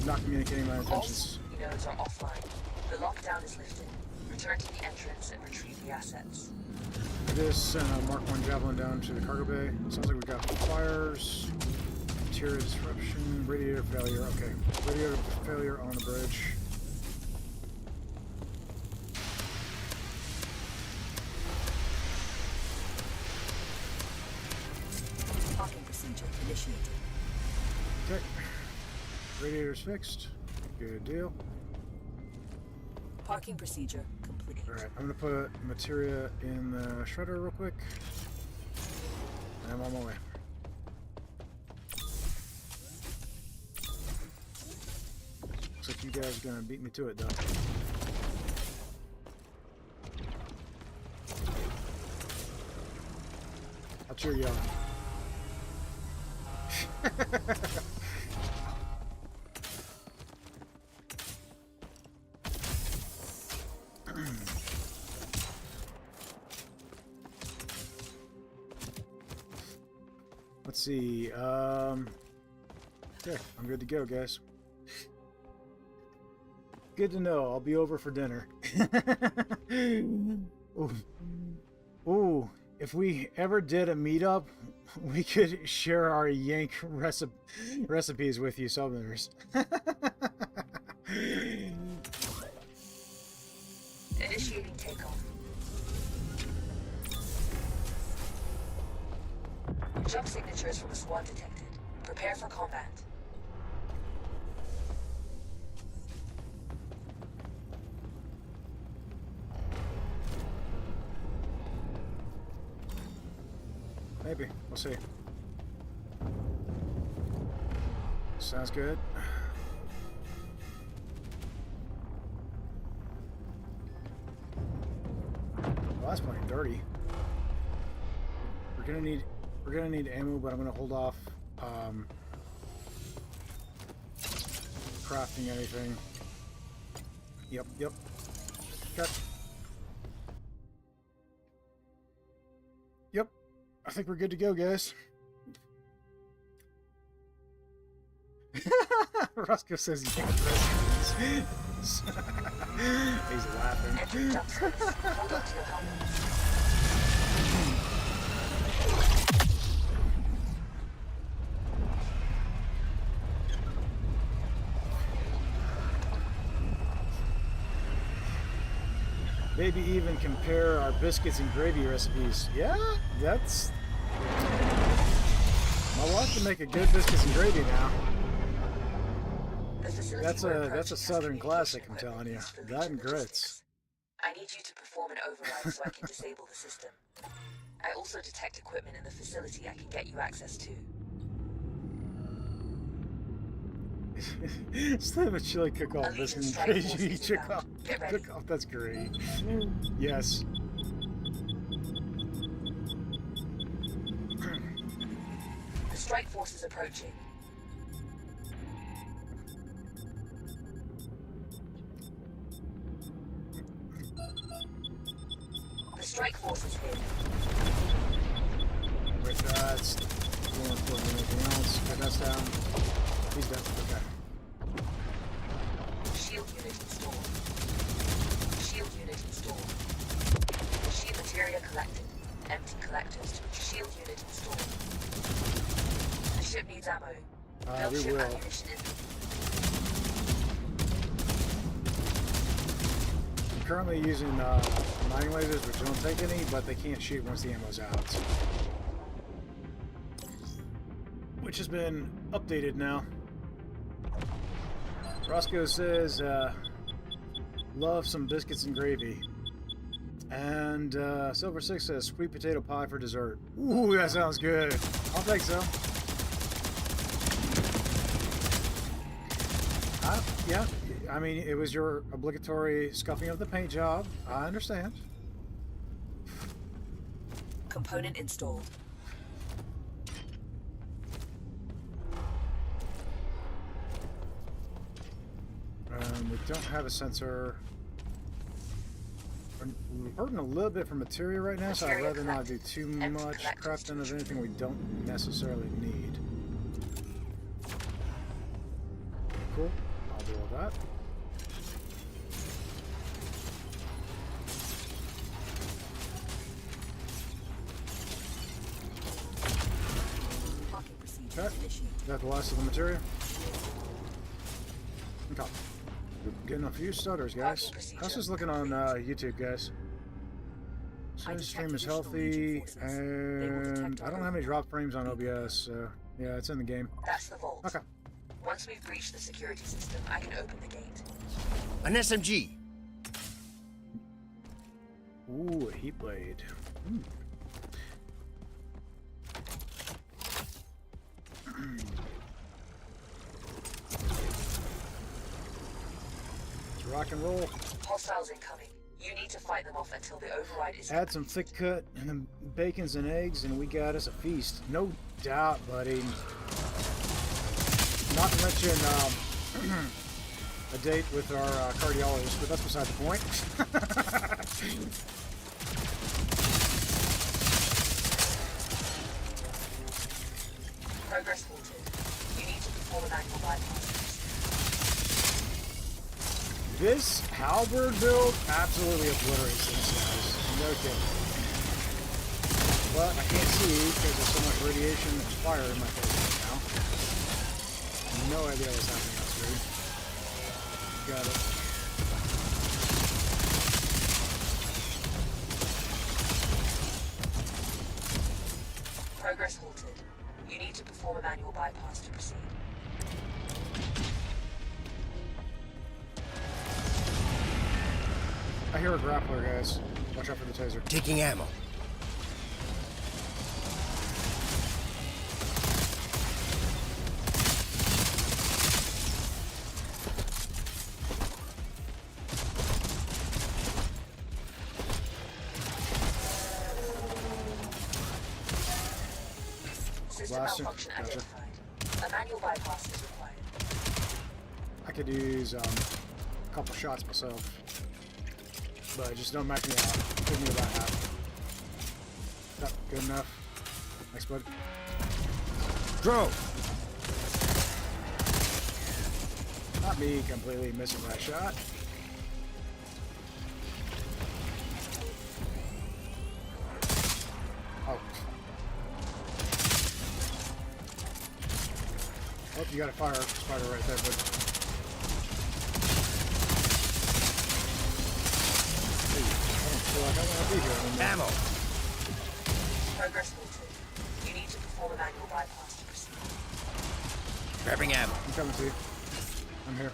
Not communicating my All intentions. nodes are offline. The lockdown is lifted. Return to the entrance and retrieve the assets. This and Mark 1 Javelin down to the cargo bay. Sounds like we got fires, material disruption, radiator failure. Okay, radiator failure on the bridge. Parking procedure initiated. Okay, radiator's fixed. Good deal. Parking procedure complete. All right, I'm gonna put materia in the shredder real quick. I'm on my way. Looks like you guys are gonna beat me to it, though. I'll cheer you on. Let's see. Okay, I'm good to go, guys. Good to know. I'll be over for dinner. Ooh. Ooh, if we ever did a meetup, we could share our yank recipes with you Southerners. Initiating takeoff. Jump signatures from a squad detected. Prepare for combat. Maybe. We'll see. Sounds good. Well, that's playing dirty. We're gonna need ammo, but I'm gonna hold off crafting anything. Yep. Cut. Yep. I think we're good to go, guys. Roscoe says he can't press these. He's laughing. Hold on to your helmet. Maybe even compare our biscuits and gravy recipes. Yeah, that's... My wife can make a good biscuits and gravy now. That's a southern classic, I'm telling you. That and grits. I need you to perform an override so I can disable the system. I also detect equipment in the facility I can get you access to. Instead of a chili cook-off, biscuits and gravy cook-off. Cook-off, that's great. Yes. The strike force is approaching. The strike force is here. Wait, that's more important than anything else. Okay, that's down. He's dead. Okay. Shield unit installed. Shield unit installed. Shield materia collected. Empty collectors. Shield unit installed. The ship needs ammo. Build We ship will. ammunition in. I'm currently using mining lasers, which don't take any, but they can't shoot once the ammo's out. Which has been updated now. Roscoe says, love some biscuits and gravy. And Silver 6 says, sweet potato pie for dessert. Ooh, that sounds good. I'll take some. Yeah, I mean, it was your obligatory scuffing of the paint job. I understand. Component installed. We don't have a sensor. We're hurting a little bit for material right now, so I'd rather not do too much crafting of anything we don't necessarily need. Cool. I'll do all that. Okay. Is that the last of the material? Okay. Getting a few stutters, guys. How's this looking on YouTube, guys? So the stream is healthy, and I don't have any drop frames on OBS, so yeah, it's in the game. That's the vault. Okay. Once we've breached the security system, I can open the gate. An SMG. Ooh, a heat blade. Ooh. Let's rock and roll. Hostiles incoming. You need to fight them off until the override is... Add some thick cut and then bacons and eggs, and we got us a feast. No doubt, buddy. Not to mention a date with our cardiologist, but that's beside the point. Progress halted. You need to perform an angle bypass. This halberd build absolutely obliterates these guys. No kidding. But I can't see because there's so much radiation and fire in my face right now. No idea what's happening on screen. Got it. Progress halted. manual bypass to proceed. I hear a grappler, guys. Watch out for the taser. Taking ammo. System Blasting. malfunction Gotcha. identified. A manual bypass is required. I could use a couple shots myself. But just don't max me out. Give me about half. Yep, good enough. Thanks, bud. Drone. Not me completely missing that shot. Oh. Oh, you got a spider right there, bud. Hey, I don't feel like I want to be here anymore. Ammo. Progress halted. You need to perform a manual bypass to proceed. Grabbing ammo. I'm coming to you. I'm here.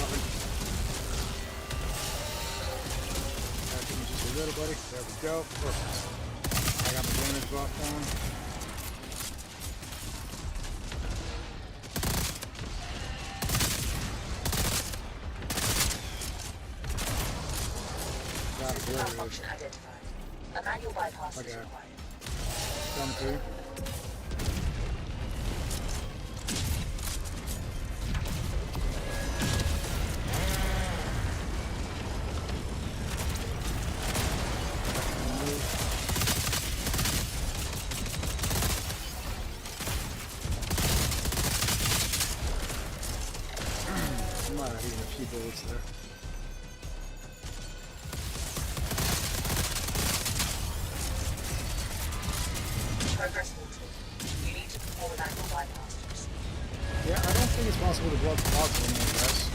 Nothing. Give me just a little, buddy. There we go. Perfect. I got my damage buff on. Got it. There it is. Malfunction identified. A manual bypass is Okay. required. Coming to you. I might have eaten a few bullets there. Progress halted. You need to perform a manual bypass to proceed. Yeah, I don't think it's possible to block pods anymore, guys.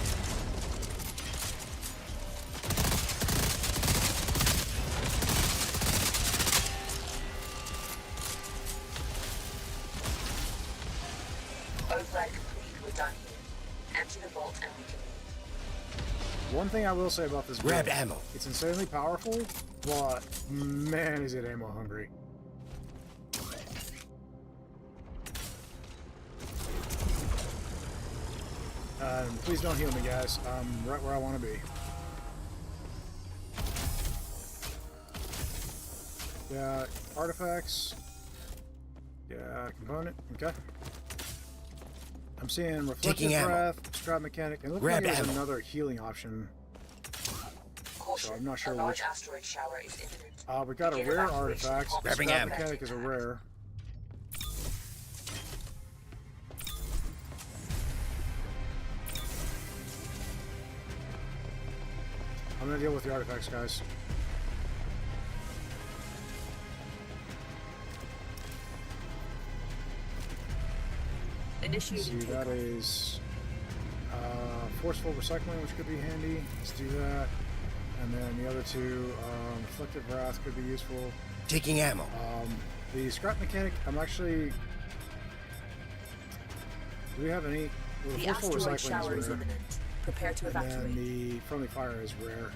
Override complete. We're done here. Empty the vault and we can leave. One thing I will say about this Grab gun, ammo. it's insanely powerful, but man, is it ammo hungry. Please don't heal me, guys. I'm right where I want to be. Yeah, artifacts. Yeah, component. Okay. I'm seeing reflective Taking ammo. breath, strap mechanic, and it looks Grab like there's ammo. another healing option. Caution. So I'm not sure a large which. asteroid shower is imminent. We got a Begin rare evacuation. artifact. Grabbing Strap ammo. mechanic is a rare. I'm gonna deal with the artifacts, guys. Initiating See, takeoff. that is forceful recycling, which could be handy. Let's do that. And then the other two, reflective wrath could be useful. Taking ammo. The scrap mechanic, I'm actually. Do we have any? Well, The forceful asteroid recycling shower is is rare. imminent. Prepare to And then evacuate. the friendly fire is rare.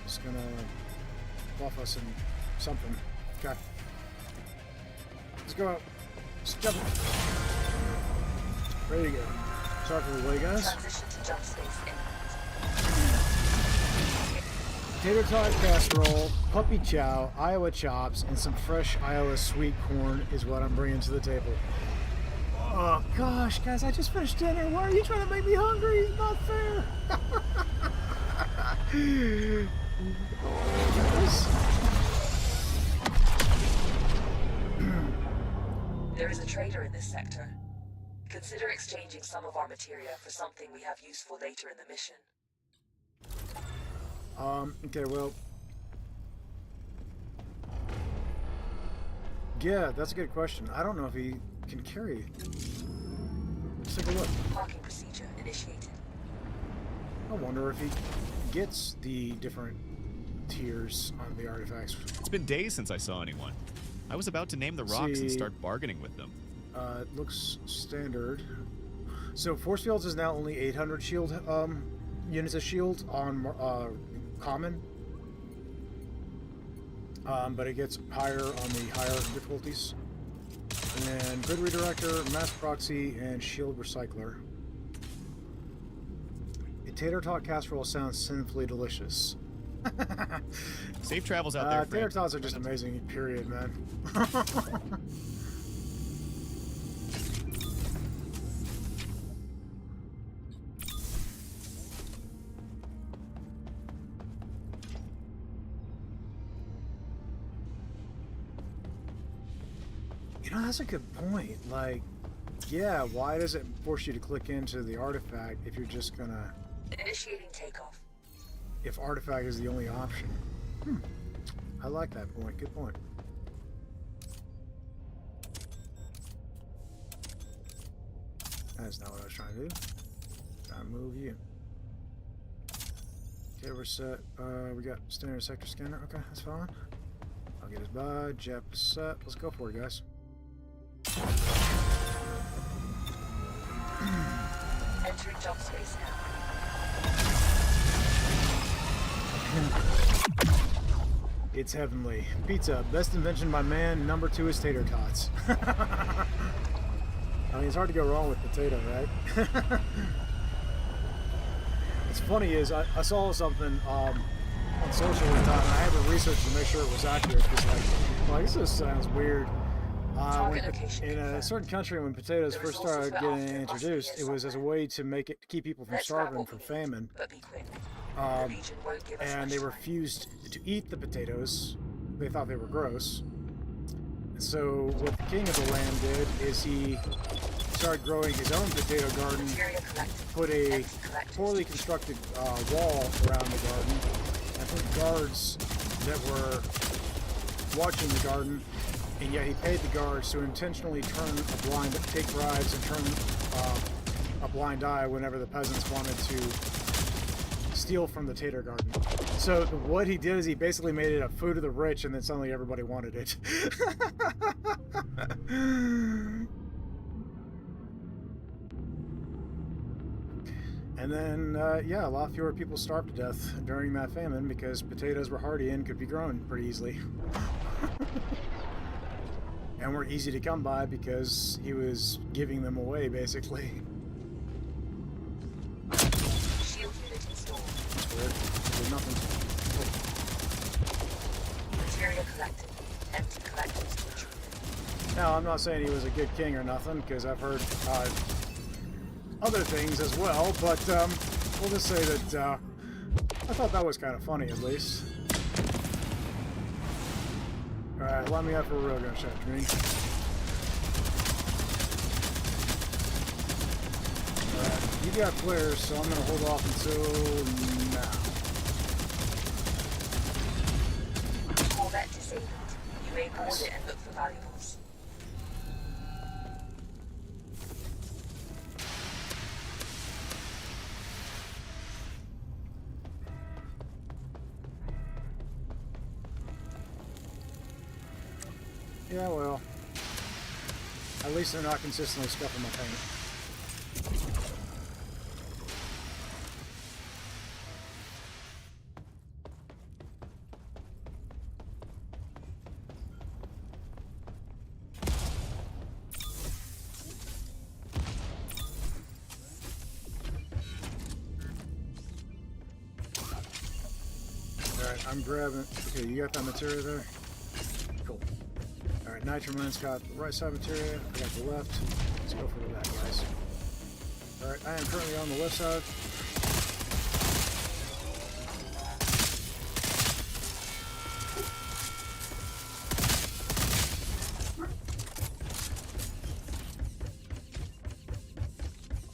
It's gonna buff us in something. Okay. Let's go out. Let's jump. Ready to go. Sorry for the way, guys. Transition to jump space imminent. Tater tot casserole, puppy chow, Iowa chops, and some fresh Iowa sweet corn is what I'm bringing to the table. Oh gosh, guys, I just finished dinner. Why are you trying to make me hungry? It's not fair. There is a trader in this sector. Consider exchanging some of our materia for something we have useful later in the mission. Okay, well. Yeah, that's a good question. I don't know if he can carry. Let's take a look. Parking procedure initiated. I wonder if he gets the different tiers on the artifacts. It's been days since I saw anyone. I was about to name the rocks and start bargaining with them. It looks standard. So force fields is now only 800 shield units of shield on common, but it gets higher on the higher difficulties. And then grid redirector, mass proxy, and shield recycler. A tater tot casserole sounds sinfully delicious. Safe travels out there, tater tots are just amazing. Period, man. You know, that's a good point. Like, yeah, why does it force you to click into the artifact if you're just gonna... Initiating takeoff. If artifact is the only option. I like that point. Good point. That's not what I was trying to do. Trying to move you. Okay, we're set. We got standard sector scanner. Okay, that's fine. I'll get us by. Jep is set. Let's go for it, guys. Entering jump space now. It's heavenly. Pizza, best invention by man. Number 2 is tater tots. I mean, it's hard to go wrong with potato, right? What's funny is I saw something on social one time, and I had to research to make sure it was accurate, because like this just sounds weird. In a certain country, when potatoes first started getting introduced, it was as a way to keep people from starving from famine. And they refused to eat the potatoes. They thought they were gross. And so what the king of the land did is he started growing his own potato garden, put a poorly constructed wall around the garden, and put guards that were watching the garden, and yet he paid the guards to intentionally take bribes and turn a blind eye whenever the peasants wanted to steal from the tater garden. So what he did is he basically made it a food of the rich, and then suddenly everybody wanted it. And then, yeah, a lot fewer people starved to death during that famine because potatoes were hardy and could be grown pretty easily. And were easy to come by because he was giving them away, basically. Shield unit installed. That's weird. Did nothing. Material collected. Empty collectors to retrieve. Now, I'm not saying he was a good king or nothing, because I've heard other things as well, but we'll just say that I thought that was kind of funny, at least. Alright, let me out for a real gunshot, Green. Alright, you got flares, so I'm going to hold off until now. Corvette disabled. You may board it and look for valuables. Yeah, well, at least they're not consistently scuffing my paint. Alright, I'm grabbing... Okay, you got that material there? Cool. Alright, Nitroman's got the right side material, I got the left. Let's go for that, guys. Alright, I am currently on the left side.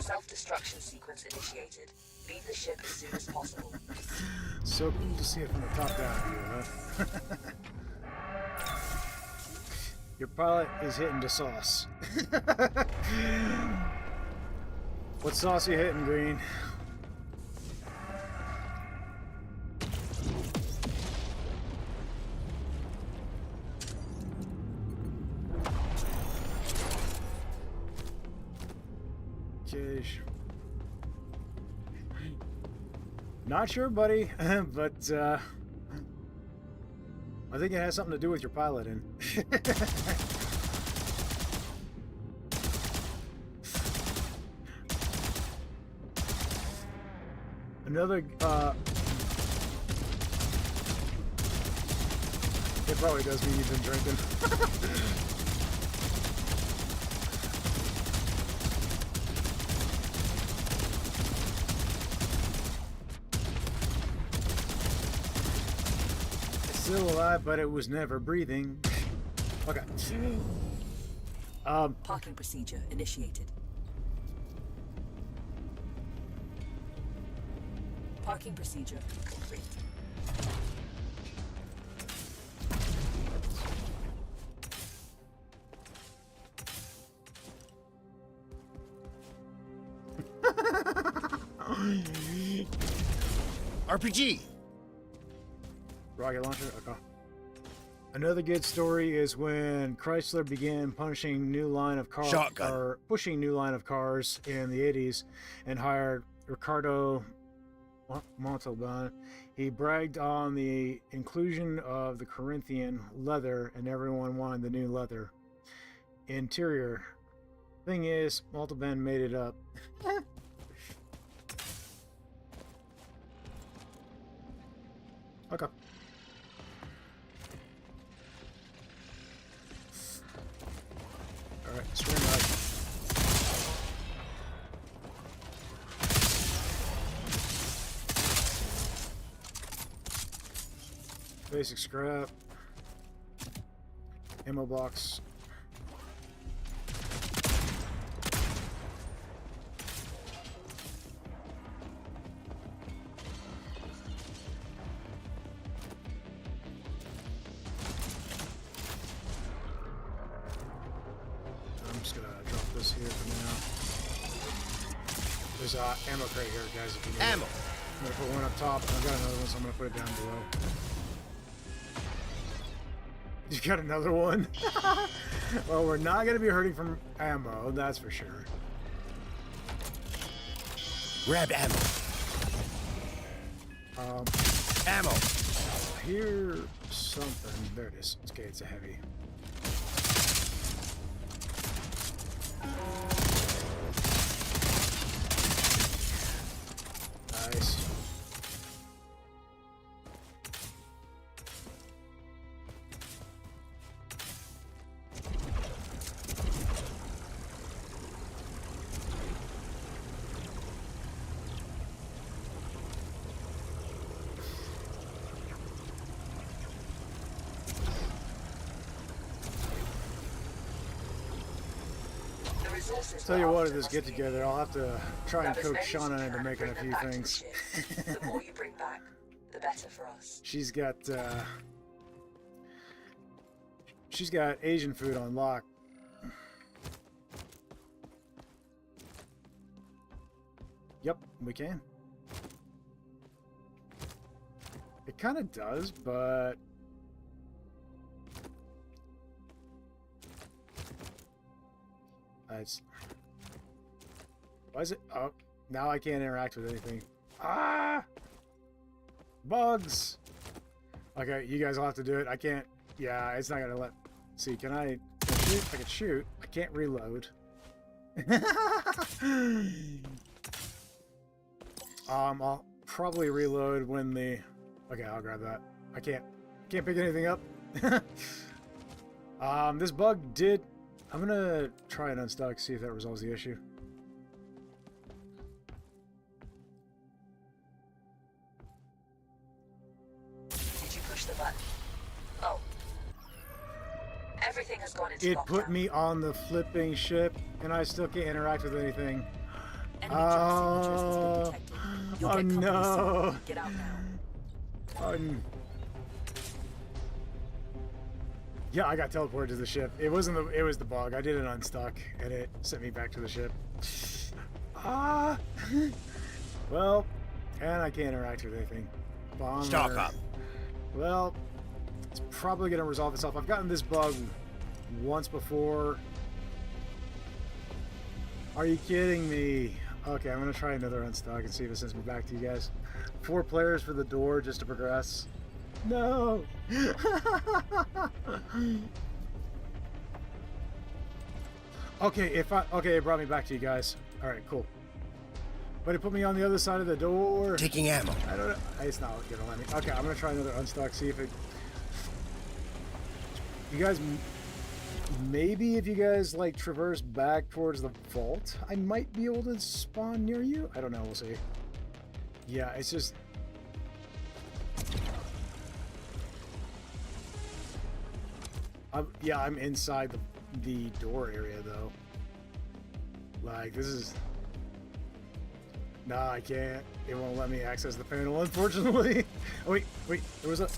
Self-destruction sequence initiated. Leave the ship as soon as possible. So cool to see it from the top down view, huh? Your pilot is hitting the sauce. What sauce you hitting, Green? cage. Not sure, buddy, but I think it has something to do with your piloting. Another, it probably does mean you've been drinking. It's still alive, but it was never breathing. Okay. Parking procedure initiated. Parking procedure complete. RPG. Rocket launcher? Okay. Another good story is when Chrysler began pushing new line of cars in the 80s and hired Ricardo Montalban. He bragged on the inclusion of the Corinthian leather, and everyone wanted the new leather. Interior. Thing is, Montalban made it up. Okay. Alright, swing right. Basic scrap. Ammo box. I'm just gonna drop this here for now. There's ammo crate here, guys, if you need Ammo. it. I'm gonna put one up top, and I've got another one, so I'm gonna put it down below. You got another one? Well, we're not going to be hurting from ammo, that's for sure. Grab ammo. Ammo. I hear something. There it is. Okay, it's a heavy. Nice. Tell you what, at this get together, I'll have to try and coax Shauna into making a few things. The more you bring back, the better for us. She's got Asian food on lock. Yep, we can. It kind of does, but it's... Why is it? Oh, now I can't interact with anything. Ah! Bugs! Okay, you guys will have to do it. I can't... Yeah, it's not gonna let... See, can I shoot? I can shoot. I can't reload. I'll probably reload when the... Okay, I'll grab that. I can't pick anything up. This bug did... I'm gonna try and unstuck, see if that resolves the issue. Did you push the button? Oh. Everything has gone into It lockdown. put me on the flipping ship, and I still can't interact with anything. Enemy drop signatures has been detected. You'll Oh get company no! soon. Get out now. Yeah, I got teleported to the ship. It wasn't the... It was the bug. I did it unstuck, and it sent me back to the ship. Ah! Well, and I can't interact with anything. Bomber. Stock up. Well, it's probably going to resolve itself. I've gotten this bug once before. Are you kidding me? Okay, I'm gonna try another unstuck and see if it sends me back to you guys. 4 players for the door just to progress. No! Okay, it brought me back to you guys. Alright, cool. But it put me on the other side of the door. Taking ammo. I don't know. It's not gonna let me. Okay, I'm gonna try another unstuck, see if it. You guys, maybe if you guys like traverse back towards the vault, I might be able to spawn near you. I don't know. We'll see. Yeah, it's just. I'm inside the door area though. Like this is. Nah, I can't. It won't let me access the panel, unfortunately. Oh, wait. There was a...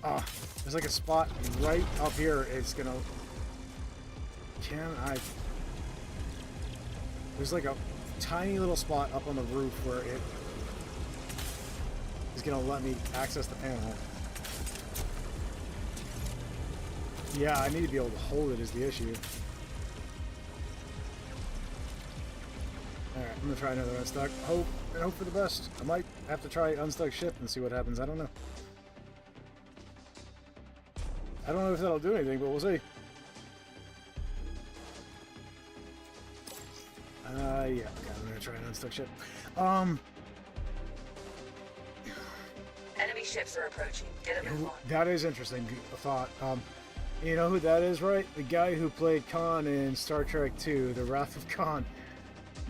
there's like a spot right up here. It's gonna... Can I... There's like a tiny little spot up on the roof where it is gonna let me access the panel. Yeah, I need to be able to hold it is the issue. Alright, I'm gonna try another unstuck. Hope for the best. I might have to try unstuck ship and see what happens. I don't know. I don't know if that'll do anything, but we'll see. Yeah, okay, I'm gonna try an unstuck ship. Enemy ships are approaching. Get a move on. That is interesting thought. You know who that is, right? The guy who played Khan in Star Trek II, The Wrath of Khan.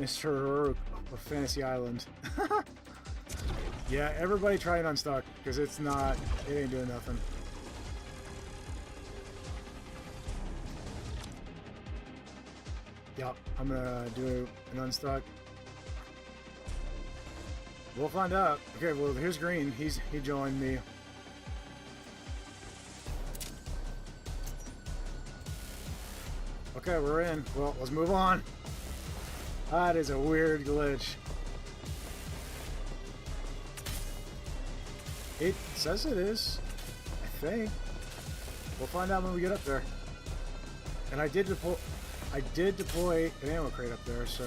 Mr. Uruk of Fantasy Island. Yeah, everybody try it unstuck, because it ain't doing nothing. Yep, I'm gonna do an unstuck. We'll find out. Okay, well here's Green. He joined me. Okay, we're in. Well, let's move on. That is a weird glitch. It says it is, I think. We'll find out when we get up there. And I did deploy an ammo crate up there, so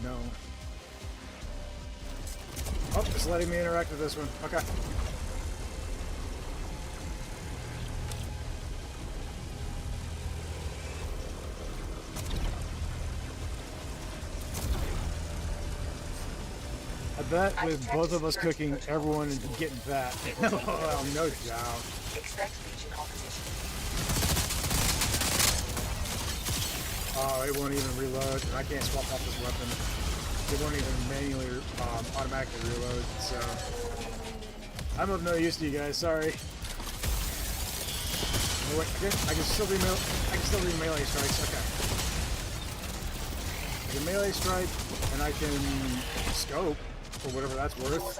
no. Oh, it's letting me interact with this one. Okay. I bet with both of us cooking, everyone is getting fat. Oh, no doubt. Expect Legion opposition. Oh, it won't even reload. I can't swap off this weapon. It won't even manually, automatically reload. So I'm of no use to you guys. Sorry. Oh, wait, I can still do melee strikes. Okay. I can melee strike, and I can scope. For whatever that's worth.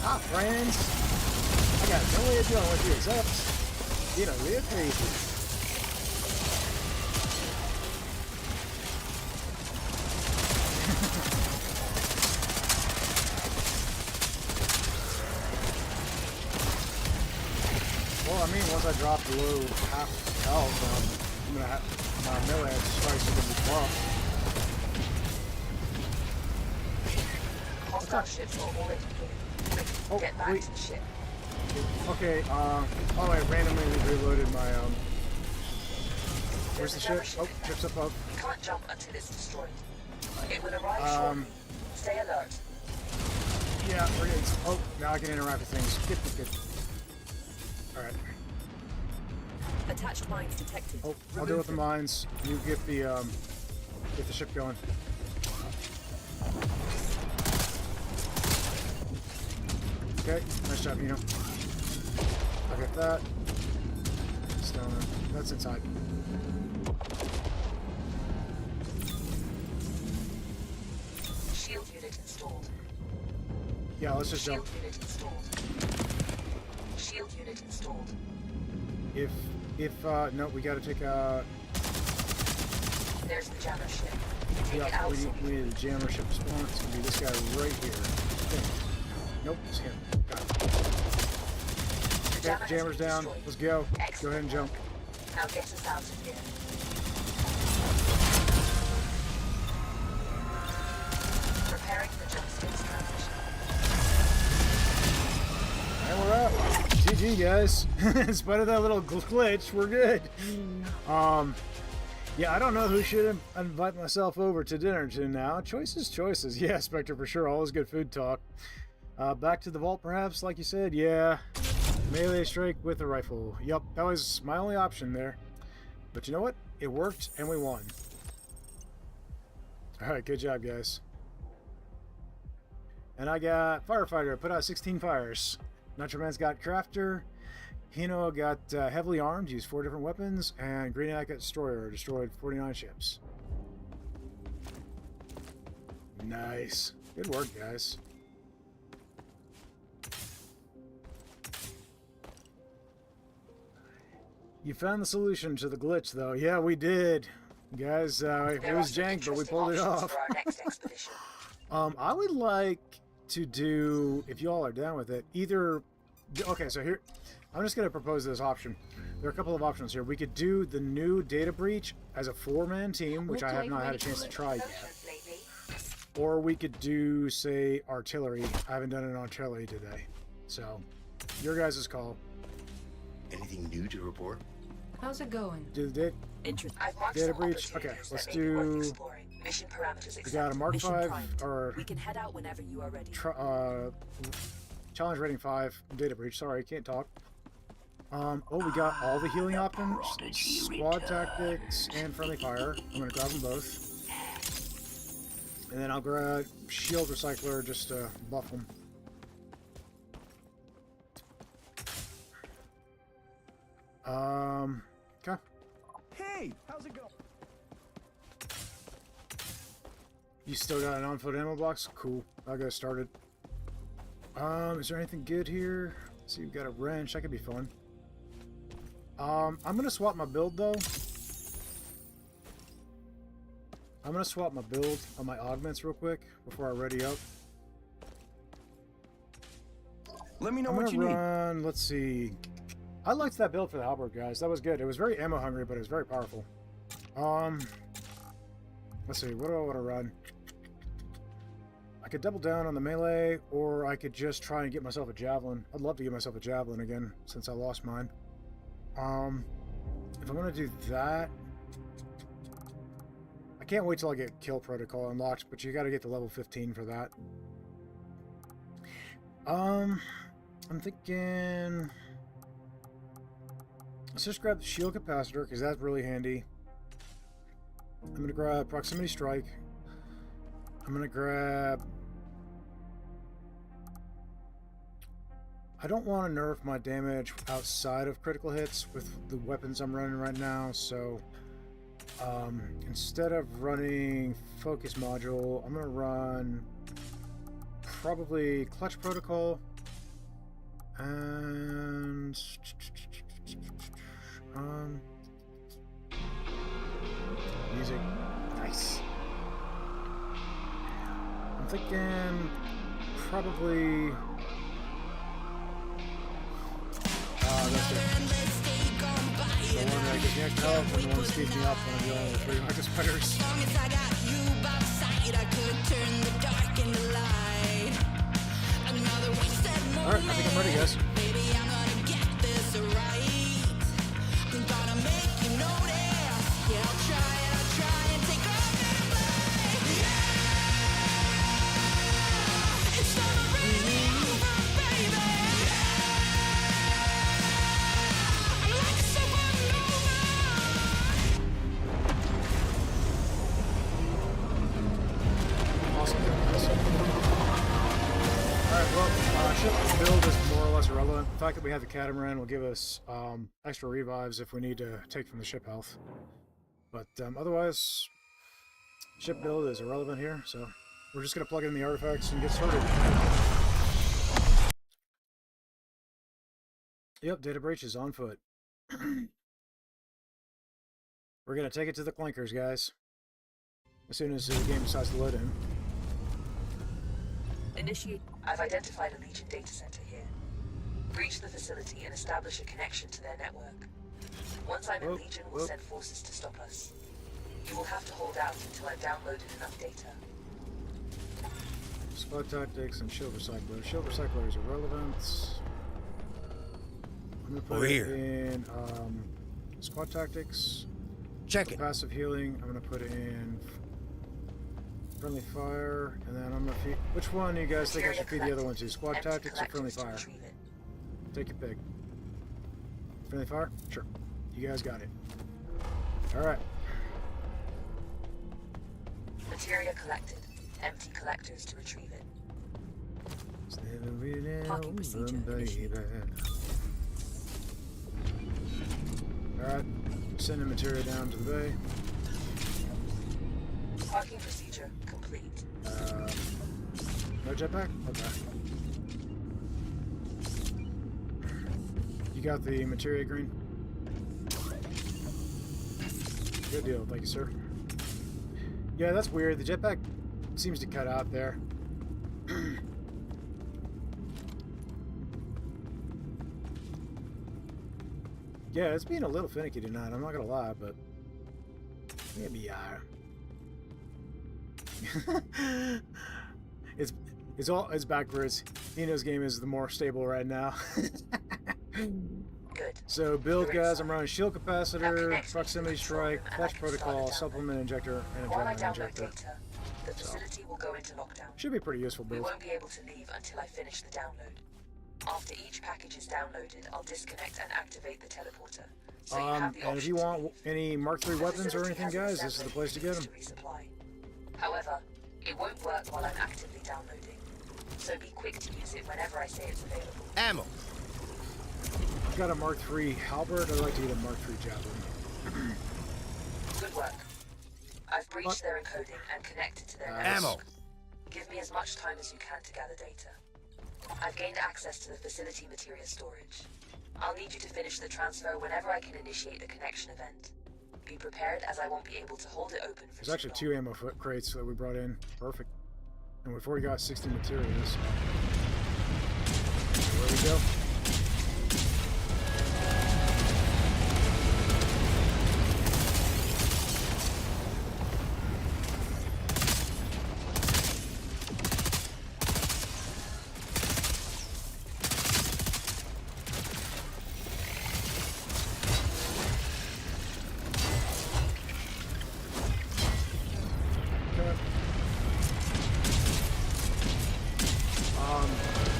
Hi, friends. I got no way of dealing with you except, live crazy. Well, I mean, once I drop below half health, I'm gonna have melee strikes are gonna be buffed. Hostile ships are already here. Oh, Get back to the ship. Okay, I randomly reloaded my, where's the ship? Oh, ship's up. You can't jump until it's destroyed. It will arrive shortly. Stay alert. Yeah, we're getting, oh, now I can interact with things. Good. Alright. Attached mines detected. Oh, I'll deal with the mines. You get the ship going. Okay, nice job, Nino. I got that. Stoner. That's inside. Shield unit installed. Yeah, let's just jump. Shield unit installed. Shield unit installed. No, we gotta take There's the jammer ship. Take it yeah, out. we need a jammer ship spawn. It's gonna be this guy right here. Nope, it's him. Got it. Okay, jammer's down. Let's go. Go ahead and jump. Now get us out of here. Preparing for jump space transition. And we're out. GG, guys. In spite of that little glitch, we're good. Yeah, I don't know who should invite myself over to dinner to now. Choices, choices. Yeah, Spectre, for sure. Always good food talk. Back to the vault, perhaps, like you said. Yeah. Melee strike with a rifle. Yup, that was my only option there. But you know what? It worked, and we won. Alright, good job, guys. And I got Firefighter. Put out 16 fires. Nacho Man's got Crafter. Hino got heavily armed, used 4 different weapons, and Greeniac got Destroyer, destroyed 49 ships. Nice. Good work, guys. You found the solution to the glitch, though. Yeah, we did. Guys, it was jank, but we pulled it off. I would like to do, if you all are down with it, either... Okay, so here... I'm just going to propose this option. There are a couple of options here. We could do the new data breach as a 4-man team, which I have not had a chance to try yet. Or we could do, say, artillery. I haven't done an artillery today. So, your guys' call. Anything new to report? How's it going? Do the data breach. Okay, let's do... Mission parameters. We got a Mark 5, or... We can head out whenever you are ready. Challenge rating 5, data breach. Sorry, can't talk. Oh, we got all the healing options, squad tactics, and friendly fire. I'm gonna grab them both. And then I'll grab shield recycler just to buff them. Okay. Hey, how's it going? You still got an on-foot ammo box? Cool. I'll get started. Is there anything good here? Let's see, we've got a wrench. That could be fun. I'm gonna swap my build, though. I'm gonna swap my build on my augments real quick before I ready up. Let me know what you need. Let's see. I liked that build for the halberd, guys. That was good. It was very ammo hungry, but it was very powerful. Let's see. What do I want to run? I could double down on the melee, or I could just try and get myself a javelin. I'd love to get myself a javelin again, since I lost mine. If I'm gonna do that, I can't wait till I get kill protocol unlocked, but you gotta get to level 15 for that. I'm thinking, let's just grab the shield capacitor, because that's really handy. I'm gonna grab proximity strike. I'm gonna grab... I don't want to nerf my damage outside of critical hits with the weapons I'm running right now, so instead of running focus module, I'm gonna run probably clutch protocol and music. Nice. I'm thinking probably that's it. The one that gives me extra health and the one that speeds me up when I'm dealing with 3 micro spiders. Alright, I think I'm ready, guys. Build is more or less irrelevant. The fact that we have the catamaran will give us extra revives if we need to take from the ship health. But otherwise, ship build is irrelevant here, so we're just going to plug in the artifacts and get started. Yep, data breach is on foot. We're going to take it to the clankers, guys. As soon as the game decides to load in. Initiate I've identified a Legion data center here. Breach the facility and establish a connection to their network. Once I'm in Legion, we'll send forces to stop us. You will have to hold out until I've downloaded enough data. Squad tactics and shield recycler. Shield recycler is irrelevant. I'm gonna put Over it here. in squad tactics. Check it. Passive healing. I'm gonna put it in friendly fire, and then I'm gonna feed. Which one do you guys think I should feed the other one to? Squad tactics or friendly fire? Take your pick. Friendly fire? Sure. You guys got it. All right. Materia collected. Empty collectors to retrieve it. Parking procedure initiated. Alright, sending materia down to the bay. Parking procedure complete. No jetpack? Okay. You got the materia, Green? Good deal, thank you, sir. Yeah, that's weird. The jetpack seems to cut out there. Yeah, it's being a little finicky tonight, I'm not gonna lie, but maybe it's backwards. Nino's game is the more stable right now. Good. So build, guys, I'm running shield capacitor, proximity strike, clutch protocol, supplement injector, and While I adrenaline download injector. data, the facility will go into lockdown. Should be pretty useful We build. won't be able to leave until I finish the download. After each package is downloaded, I'll disconnect and activate the teleporter. So you have the And if you option to want any Mark III weapons or anything, guys, this is the place to get them. Resupply. However, it won't work while I'm actively downloading. So be quick to use it whenever I say it's available. Ammo. I've got a Mark III halberd. I'd like to get a Mark III javelin. Good work. I've breached their encoding and connected to their network. Ammo. Give me as much time as you can to gather data. I've gained access to the facility materia storage. I'll need you to finish the transfer whenever I can initiate a connection event. Be prepared, as I won't be able to hold it open for There's actually 2 ammo crates that we brought in. Perfect. And we've already got 60 materials. There we go.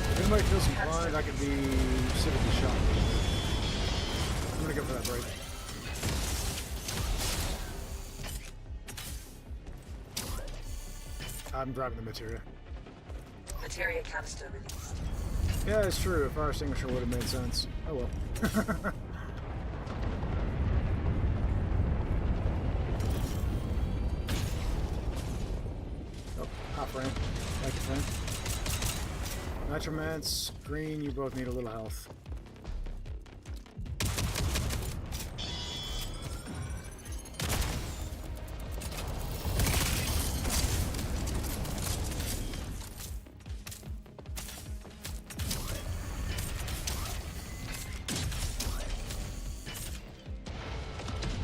If anybody feels inclined, I could be civically shot. I'm gonna go for that break. I'm driving the materia. materia canister released. Yeah, it's true. A fire extinguisher would have made sense. Oh well. Oh, hot frame. Thank you, friend. Nitromance, Green, you both need a little health.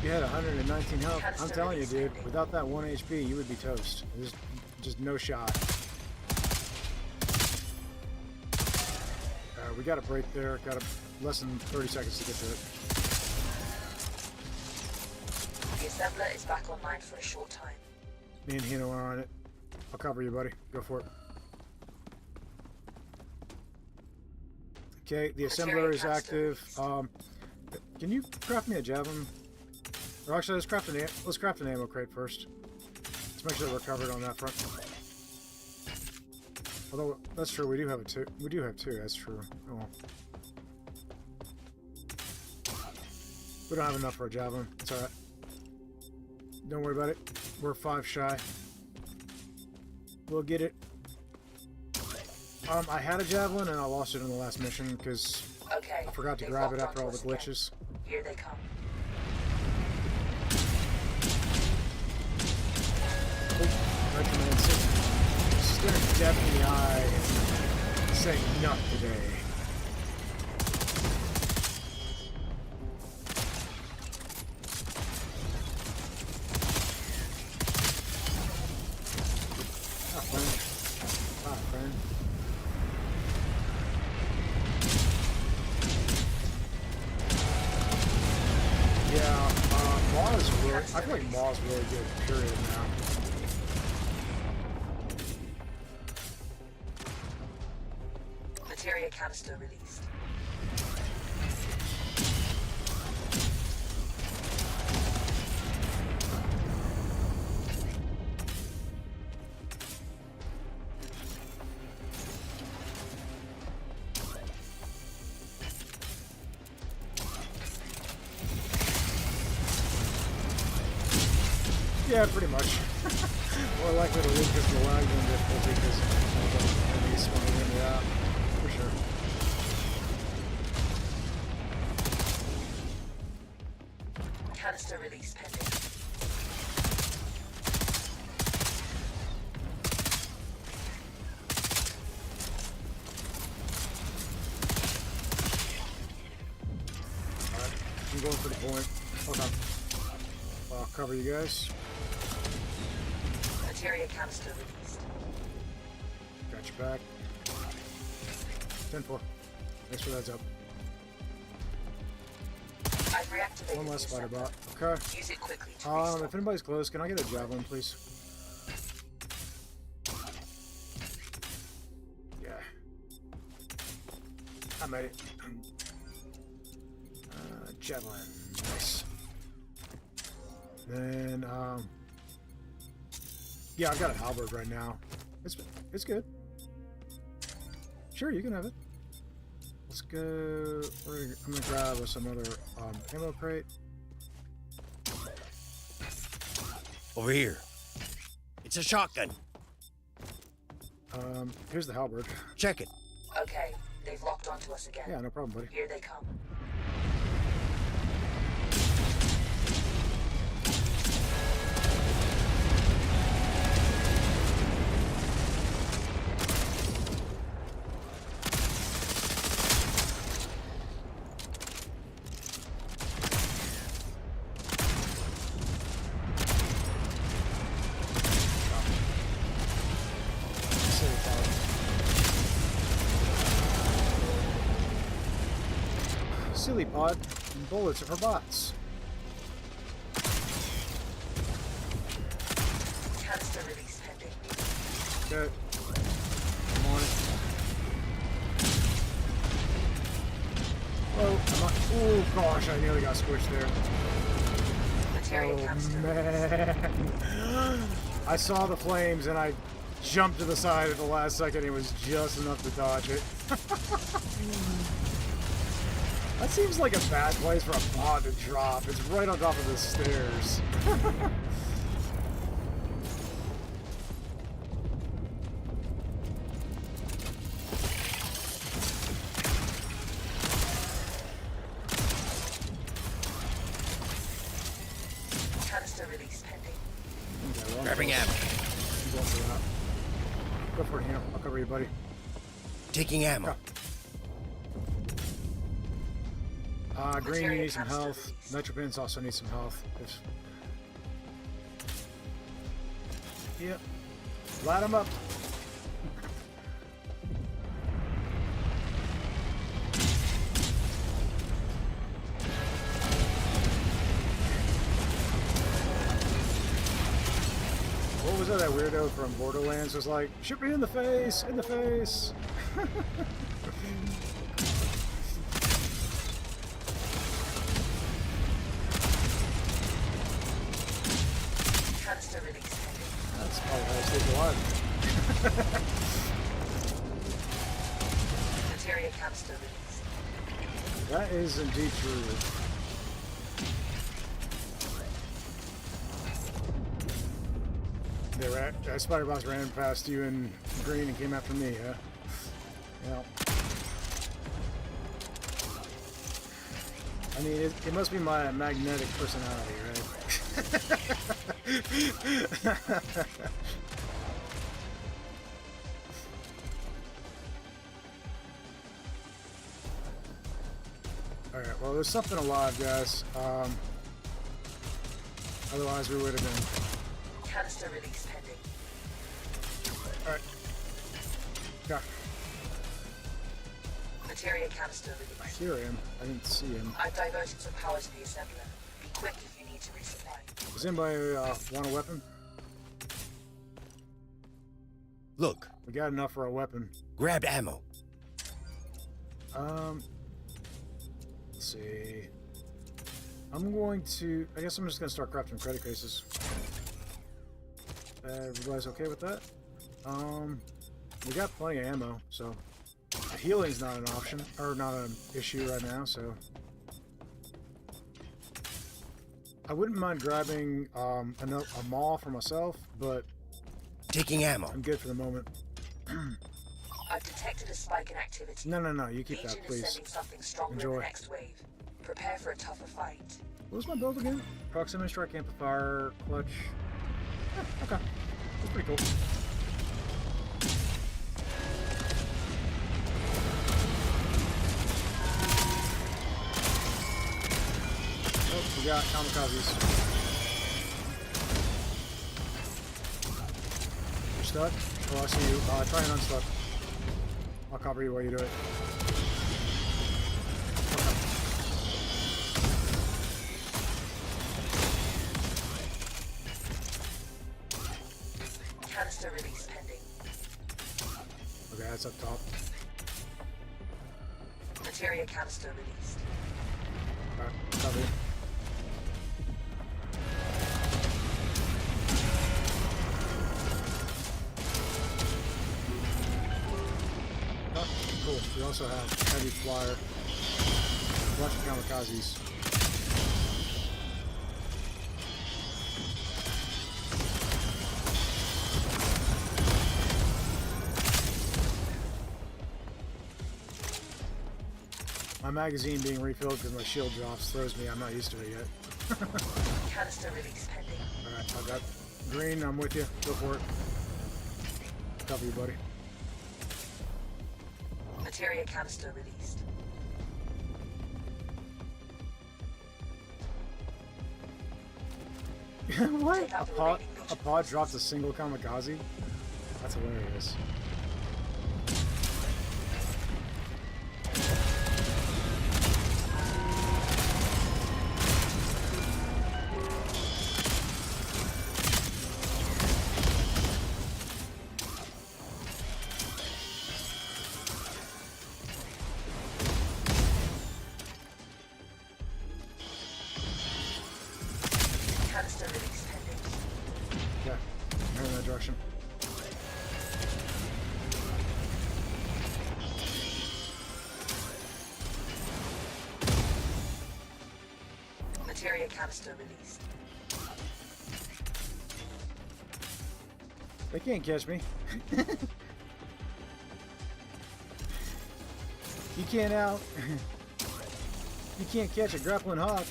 You had 119 health. I'm telling you, dude, without that 1 HP, you would be toast. There's just no shot. We got a break there. Got less than 30 seconds to get to it. The assembler is back online for a short time. Me and Hino are on it. I'll cover you, buddy. Go for it. Okay, the assembler is active. Can you craft me a javelin? Or actually, let's craft an ammo crate first. Let's make sure we're covered on that front. Although that's true, we do have two. We do have 2. That's true. Oh well. We don't have enough for a javelin. It's all right. Don't worry about it. We're 5 shy. We'll get it. I had a javelin and I lost it in the last mission because I forgot to grab it after all the glitches. Here they come. Recommend staring death in the eye. This ain't nut today. Ah, friend. Ah, friend. Yeah, Maw's really, I feel like Maw's really good, period, now. Materia canister released. Yeah, pretty much. More likely to lose because of the lag than difficulty because enemies spawning in, yeah, for sure. Canister release pending. Alright, I'm going for the point. Okay. I'll cover you guys. Materia canister released. Got your back. 10-4. Thanks for that up. I've reactivated One less the spider assembler. bot. Okay. Use it quickly to restore. If anybody's close, can I get a javelin, please? Yeah. I made it. Javelin. Nice. Then, yeah, I've got a halberd right now. It's good. Sure, you can have it. Let's go. I'm gonna grab some other ammo crate. Over here. It's a shotgun. Here's the halberd. Check it. Okay, they've locked onto us again. Yeah, no problem, buddy. Here they come. Silly pod. Bullets are for bots. Canister release pending. Okay. I'm on it. Oh, I'm not. Oh gosh, I nearly got squished there. Materia canister released. Man. I saw the flames and I jumped to the side at the last second. It was just enough to dodge it. That seems like a bad place for a bot to drop. It's right on top of the stairs. Canister release pending. Okay, well, Grabbing ammo. I'm going for that. Go for it, Hannah. I'll cover you, buddy. Taking ammo. Go. Green, you need some health. Nitropins also need some health. Yep. Light them up. What was that weirdo from Borderlands was like? Shoot me in the face! In the face! Canister release pending. That's probably how I stayed alive. Materia canister released. That is indeed true. Spider boss ran past you in green and came after me, huh? Yeah. I mean, it must be my magnetic personality, right? Alright, well, there's something alive, guys. Otherwise, we would have been. Canister release pending. Alright. Go. Materia canister I released. hear him. I didn't see him. I've diverted some power to the assembler. Be quick if you need to resupply. Does anybody want a weapon? Look, We got enough for a weapon. grabbed ammo. Let's see. I'm going to. I guess I'm just going to start crafting credit cases. Everybody's okay with that? We got plenty of ammo, so healing's not an option or not an issue right now. So I wouldn't mind grabbing a maul for myself, but Taking ammo. I'm good for the moment. I've detected a spike in activity. No, you keep Legion that, is please. sending something stronger in Enjoy. the next wave. Prepare for a tougher fight. What was my build again? Proximity strike amplifier, clutch. Yeah, okay, that's pretty cool. Oh, we got kamikazes. You're stuck? Oh, I see you. Try and unstuck. I'll cover you while you do it. Canister release pending. Okay, that's up top. Materia canister released. Alright, cover you. Oh, cool. We also have heavy flyer. Bunch of kamikazes. My magazine being refilled because my shield drops throws me. I'm not used to it yet. Canister release pending. Alright, I got green. I'm with you. Go for it. Cover you, buddy. Materia canister released. What? A pod drops a single kamikaze? That's hilarious. Canister release pending. Yeah, I'm in that direction. Materia canister released. They can't catch me. You can't out. You can't catch a grappling hawk.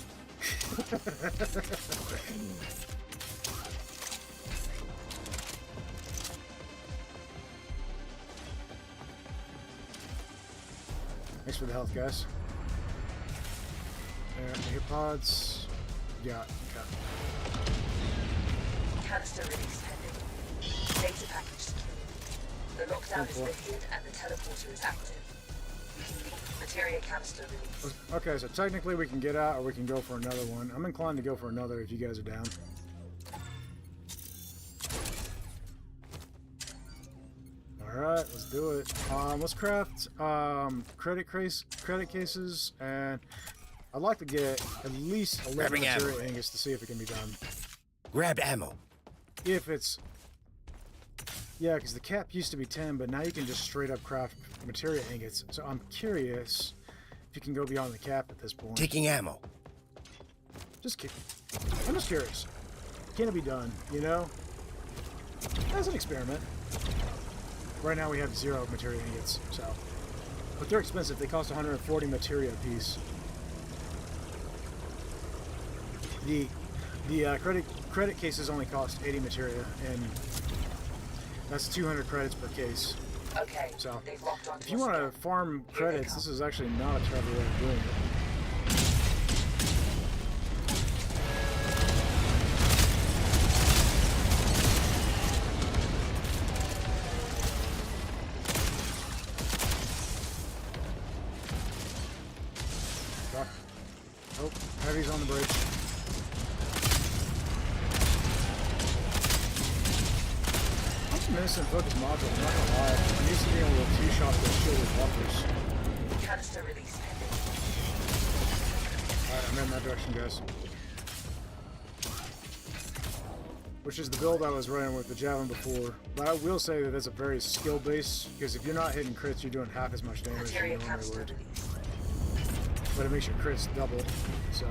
Thanks for the health, guys. Hit pods. Yeah, okay. Canister release pending. Data package secured. The lockdown is lifted and the teleporter is active. We can leave. Materia canister release. Okay, so technically we can get out or we can go for another one. I'm inclined to go for another if you guys are down. Alright, let's do it. Let's craft credit cases, and I'd like to get at least 11 Grabbing material ammo. ingots to see if it can be done. Grabbed ammo. If it's... Yeah, because the cap used to be 10, but now you can just straight up craft material ingots. So I'm curious if you can go beyond the cap at this point. Taking ammo. I'm just curious. Can it be done, you know? As an experiment. Right now we have 0 material ingots, so... But they're expensive. They cost 140 materia a piece. The credit cases only cost 80 materia, and that's 200 credits per case. Okay, So, they've locked on. if you want to farm credits, this is actually not a terrible way of doing it. Fuck. Oh, heavy's on the bridge. I'm some innocent focus module, I'm not gonna lie. I'm used to being able to two-shot the shield with buffers. Canister release pending. Alright, I'm in that direction, guys. Which is the build I was running with the Javelin before. But I will say that that's a very skill-based, because if you're not hitting crits, you're doing half as much damage as you Materia normally canister would. release. But it makes your crits double, so...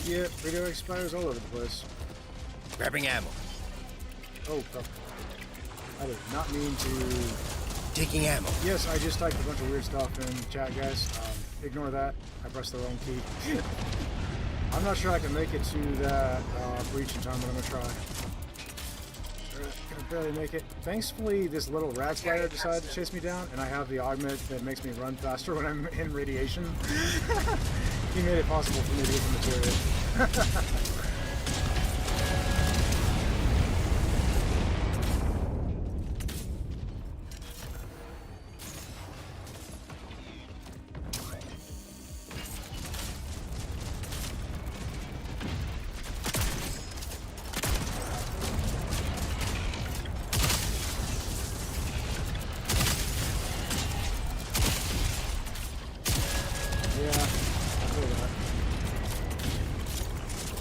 Yeah, radio expires all over the place. Grabbing ammo. Oh, fuck. I did not mean to... Taking ammo. Yes, I just typed a bunch of weird stuff in chat, guys. Ignore that. I pressed the wrong key. I'm not sure I can make it to that breach in time, but I'm gonna try. Can I barely make it? Thankfully, this little rat spider decided to chase me down, and I have the augment that makes me run faster when I'm in radiation. He made it possible for me to get the material.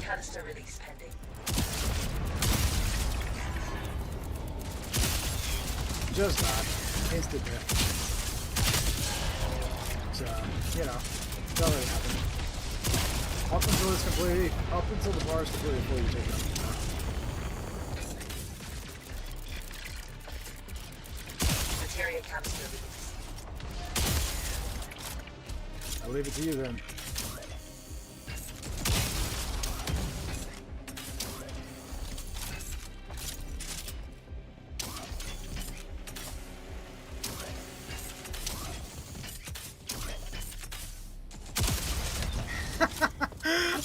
Canister release pending. Just that. Instant death. So, you know, that already happened. Up until it's completely, up until the bar is completely full, you take it out. Materia canister release. I'll leave it to you then.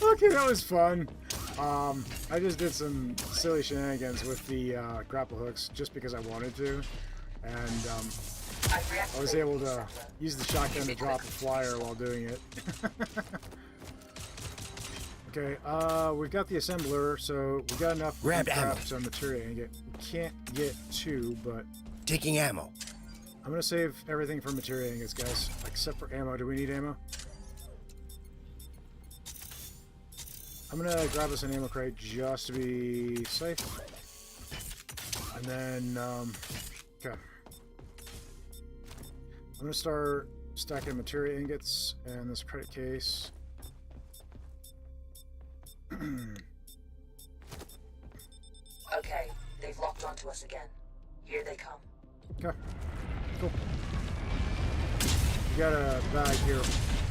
Okay, that was fun. I just did some silly shenanigans with the grapple hooks just because I wanted to, and I was able to use the shotgun to drop a flyer while doing it. Okay, we've got the assembler, so we've got enough crafts on materia ingot. We can't get two, but taking ammo. I'm gonna save everything for materia ingots, guys, except for ammo. Do we need ammo? I'm gonna grab us an ammo crate just to be safe. And then, okay. I'm gonna start stacking materia ingots and this credit case. Okay, they've locked onto us again. Here they come. Okay, cool. You got a bag here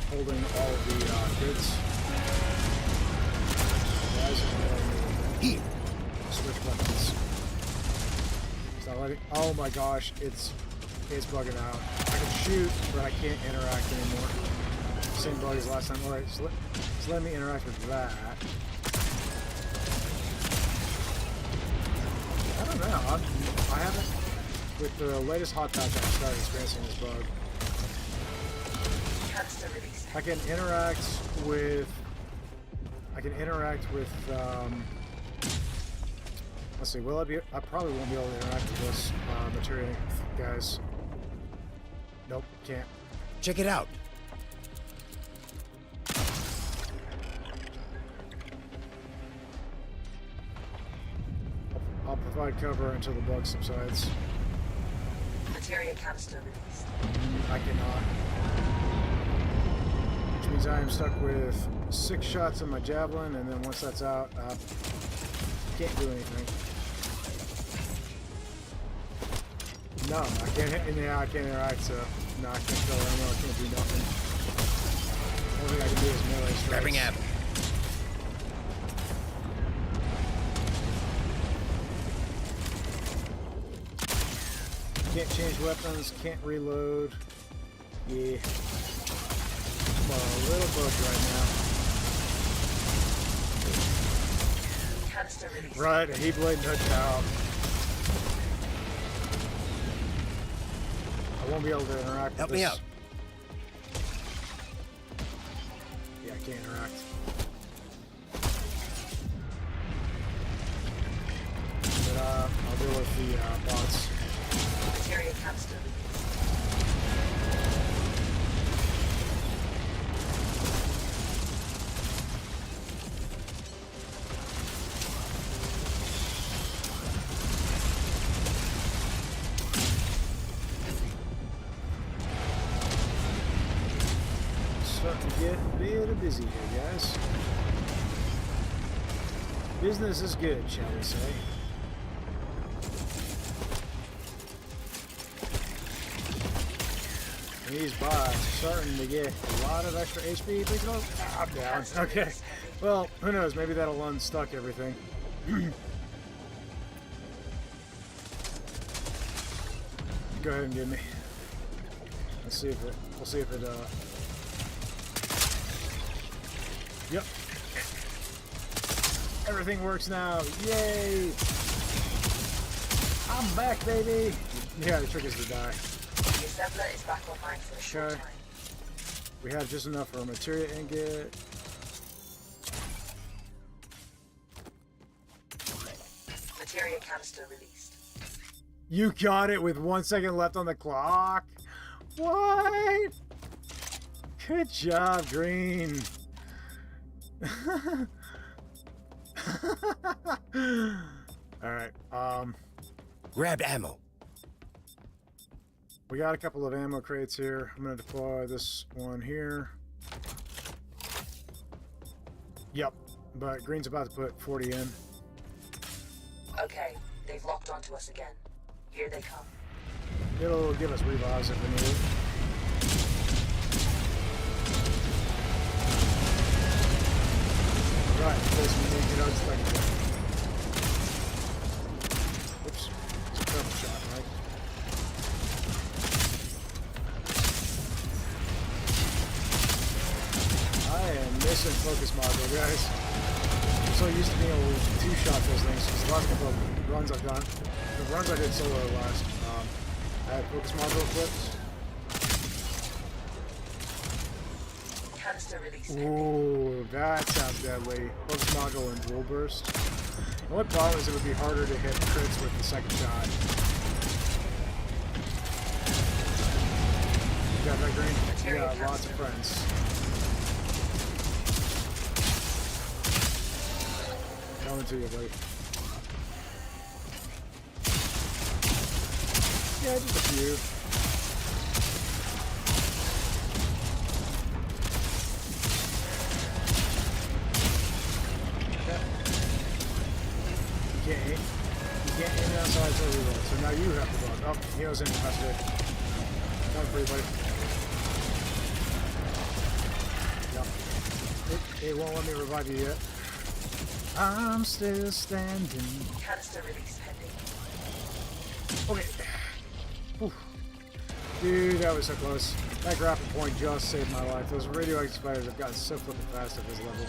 holding all of the goods. Here. Switch buttons. Stop letting. Oh my gosh, it's bugging out. I can shoot, but I can't interact anymore. Same bug as last time. All right, so let me interact with that. I don't know. I haven't. With the latest hot patch, I've started experiencing this bug. I can interact with. Let's see. Will I be? I probably won't be able to interact with this material, guys. Nope, can't. Check it out. I'll provide cover until the bug subsides. Materia canister released. I cannot. Which means I am stuck with 6 shots of my javelin, and then once that's out, can't do anything. No, I can't hit. Yeah, I can't interact. So no, I can't kill ammo. I can't do nothing. Only thing I can do is melee strikes. Grabbing ammo. Can't change weapons. Can't reload. Yeah. I'm a little bugged right now. Canister release. Right, a heat blade touched out. I won't be able to interact Help with me this. out. Yeah, I can't interact. But I'll deal with the bots. Materia canister release. Starting to get a bit busy here, guys. Business is good, shall we say. These bots are starting to get a lot of extra HP. Please no. I'm down. Okay. Well, who knows? Maybe that'll unstuck everything. Go ahead and give me. Let's see if it. We'll see if it. Yep. Everything works now. Yay! I'm back, baby. Yeah, the trick is to die. The assembler is back online for a short Okay. time. We have just enough for a materia ingot. Materia canister released. You got it with 1 second left on the clock. What? Good job, Green. All right. Grab ammo. We got a couple of ammo crates here. I'm gonna deploy this one here. Yep. But Green's about to put 40 in. Okay, they've locked onto us again. Here they come. It'll give us revives if we need it. Right, this we need to get unexpected. Oops. It's a cover shot, right? I am missing focus module, guys. I'm so used to being able to two-shot those things because the last couple of runs I've done, the runs I did solo last, I had focus module equipped. Canister release. Ooh, that sounds deadly. Focus module and dual burst. The only problem is it would be harder to hit crits with the second shot. You got that, Green? Yeah, lots of friends. Coming to you, buddy. Yeah, just a few. You can't aim outside until reload. So now you have to block. Oh, he was incapacitated. Come for you, buddy. Yep. It won't let me revive you yet. I'm still standing. Canister release pending. Okay. Oof. Dude, that was so close. That grapple point just saved my life. Those radioactive spiders have gotten so flipping fast at this level.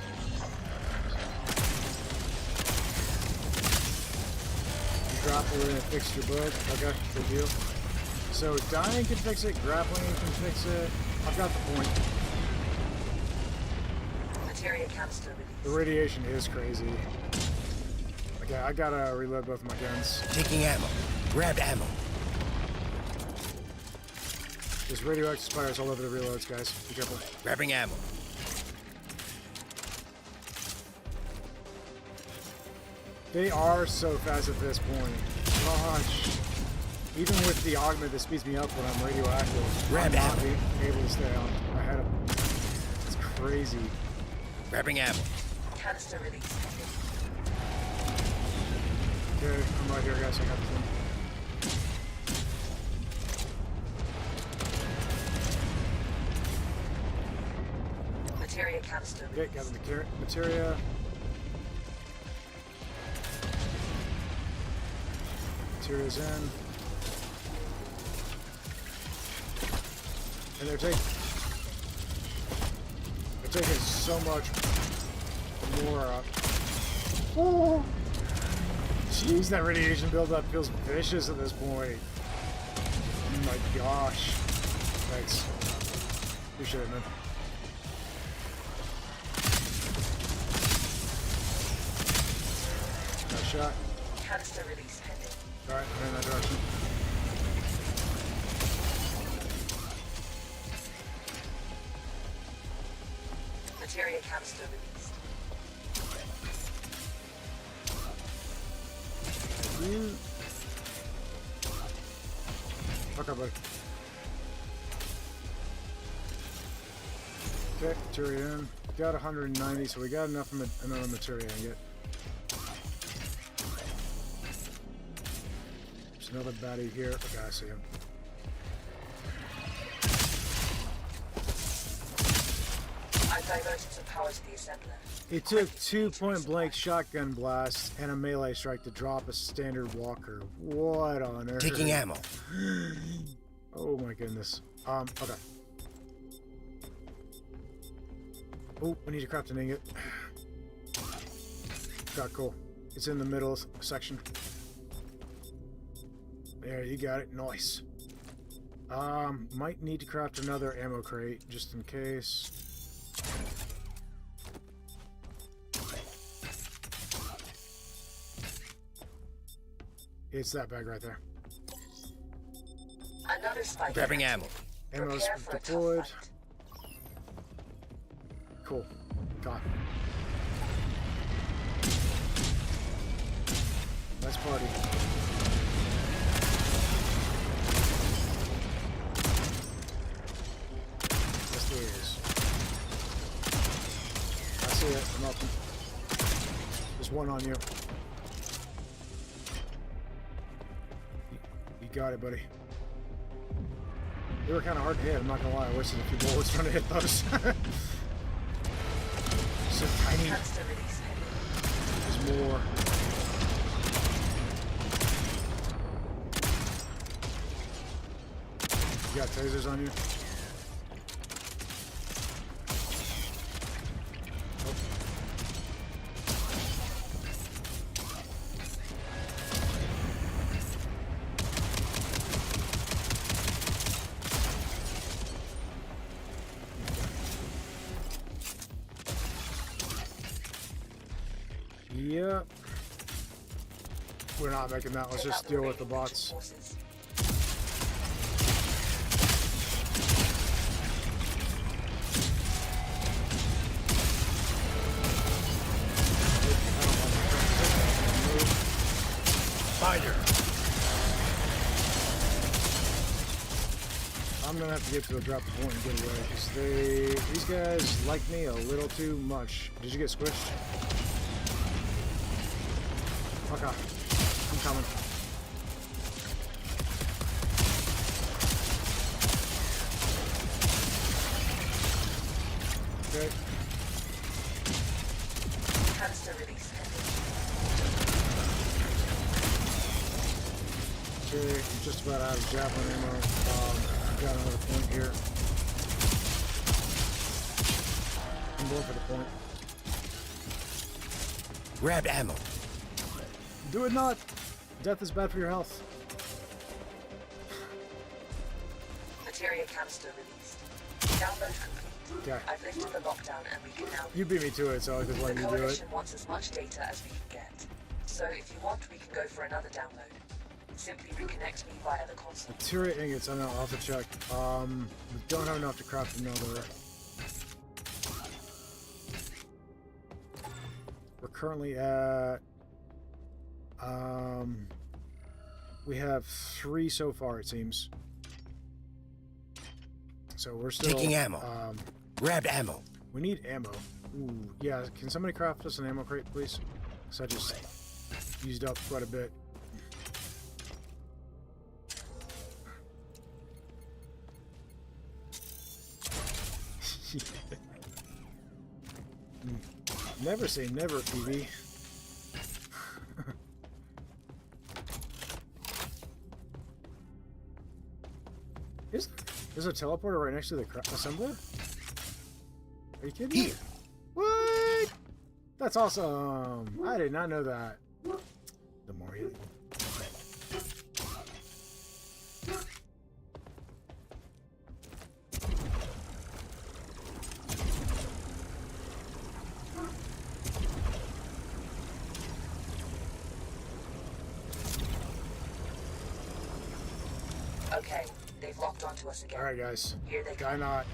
Grapple in and fix your bug. Okay, good deal. So dying can fix it, grappling can fix it. I've got the point. Materia canister release. The radiation is crazy. Okay, I gotta reload both my guns. Taking ammo. Grab ammo. There's radioactive spiders all over the reloads, guys. Be careful. Grabbing ammo. They are so fast at this point. Gosh. Even with the augment that speeds me up when I'm radioactive, Grab I'm not ammo. being able to stay on ahead of them. It's crazy. Grabbing ammo. Canister release pending. Okay, I'm right here, guys. I got this one. Materia canister Okay, released. got the materia. Materia's in. And they're taking so much more up. Oh. Jeez, that radiation buildup feels vicious at this point. Oh my gosh. Thanks. Appreciate it, man. Nice shot. Canister release pending. Alright, I'm in that direction. Materia canister released. You. Okay, buddy. Okay, materia in. Got 190, so we got enough of another materia yet. There's another baddie here. Okay, I see him. I've diverted some power to the assembler. It took 2 point-blank shotgun blasts and a melee strike to drop a standard walker. What on earth? Taking ammo. Oh my goodness. Okay. Oh, we need to craft an ingot. Got cool. It's in the middle section. There, you got it. Nice. Might need to craft another ammo crate just in case. It's that bag right there. Another spike. Grabbing ammo. Ammo's Prepare for a tough deployed. fight. Cool. Got it. Let's party. Yes, there is. I see it. I'm up. There's one on you. You got it, buddy. They were kind of hard to hit. I'm not gonna lie. I wasted a few bullets trying to hit those. So tiny. Canister release pending. There's more. You got tasers on you? Yep. We're not making that. Let's just deal with the bots. Forces. Finder. I'm gonna have to get to a drop point and get away because these guys like me a little too much. Did you get squished? Okay, I'm coming. Okay. Canister release pending. Okay, I'm just about out of javelin ammo. I've got another point here. I'm going for the point. Grab ammo. Do it not! Death is bad for your health. Materia canister released. Download complete. Okay. I've lifted the lockdown and we can now. You beat me to it, so I just The let you do it. Coalition wants as much data as we can get. So if you want, we can go for another download. Simply reconnect me via the console. Materia ingots, I know, I'll have to check. We don't have enough to craft another. We're currently at... we have 3 so far, it seems. So we're still... Taking ammo. Grab ammo. We need ammo. Ooh, yeah, can somebody craft us an ammo crate, please? Because I just used up quite a bit. Never say never, TV. There's a teleporter right next to the assembler? Are you kidding me? Here. What? That's awesome. I did not know that. The more you... Okay, they've locked onto us again. Alright, guys. Here they Guy come. not.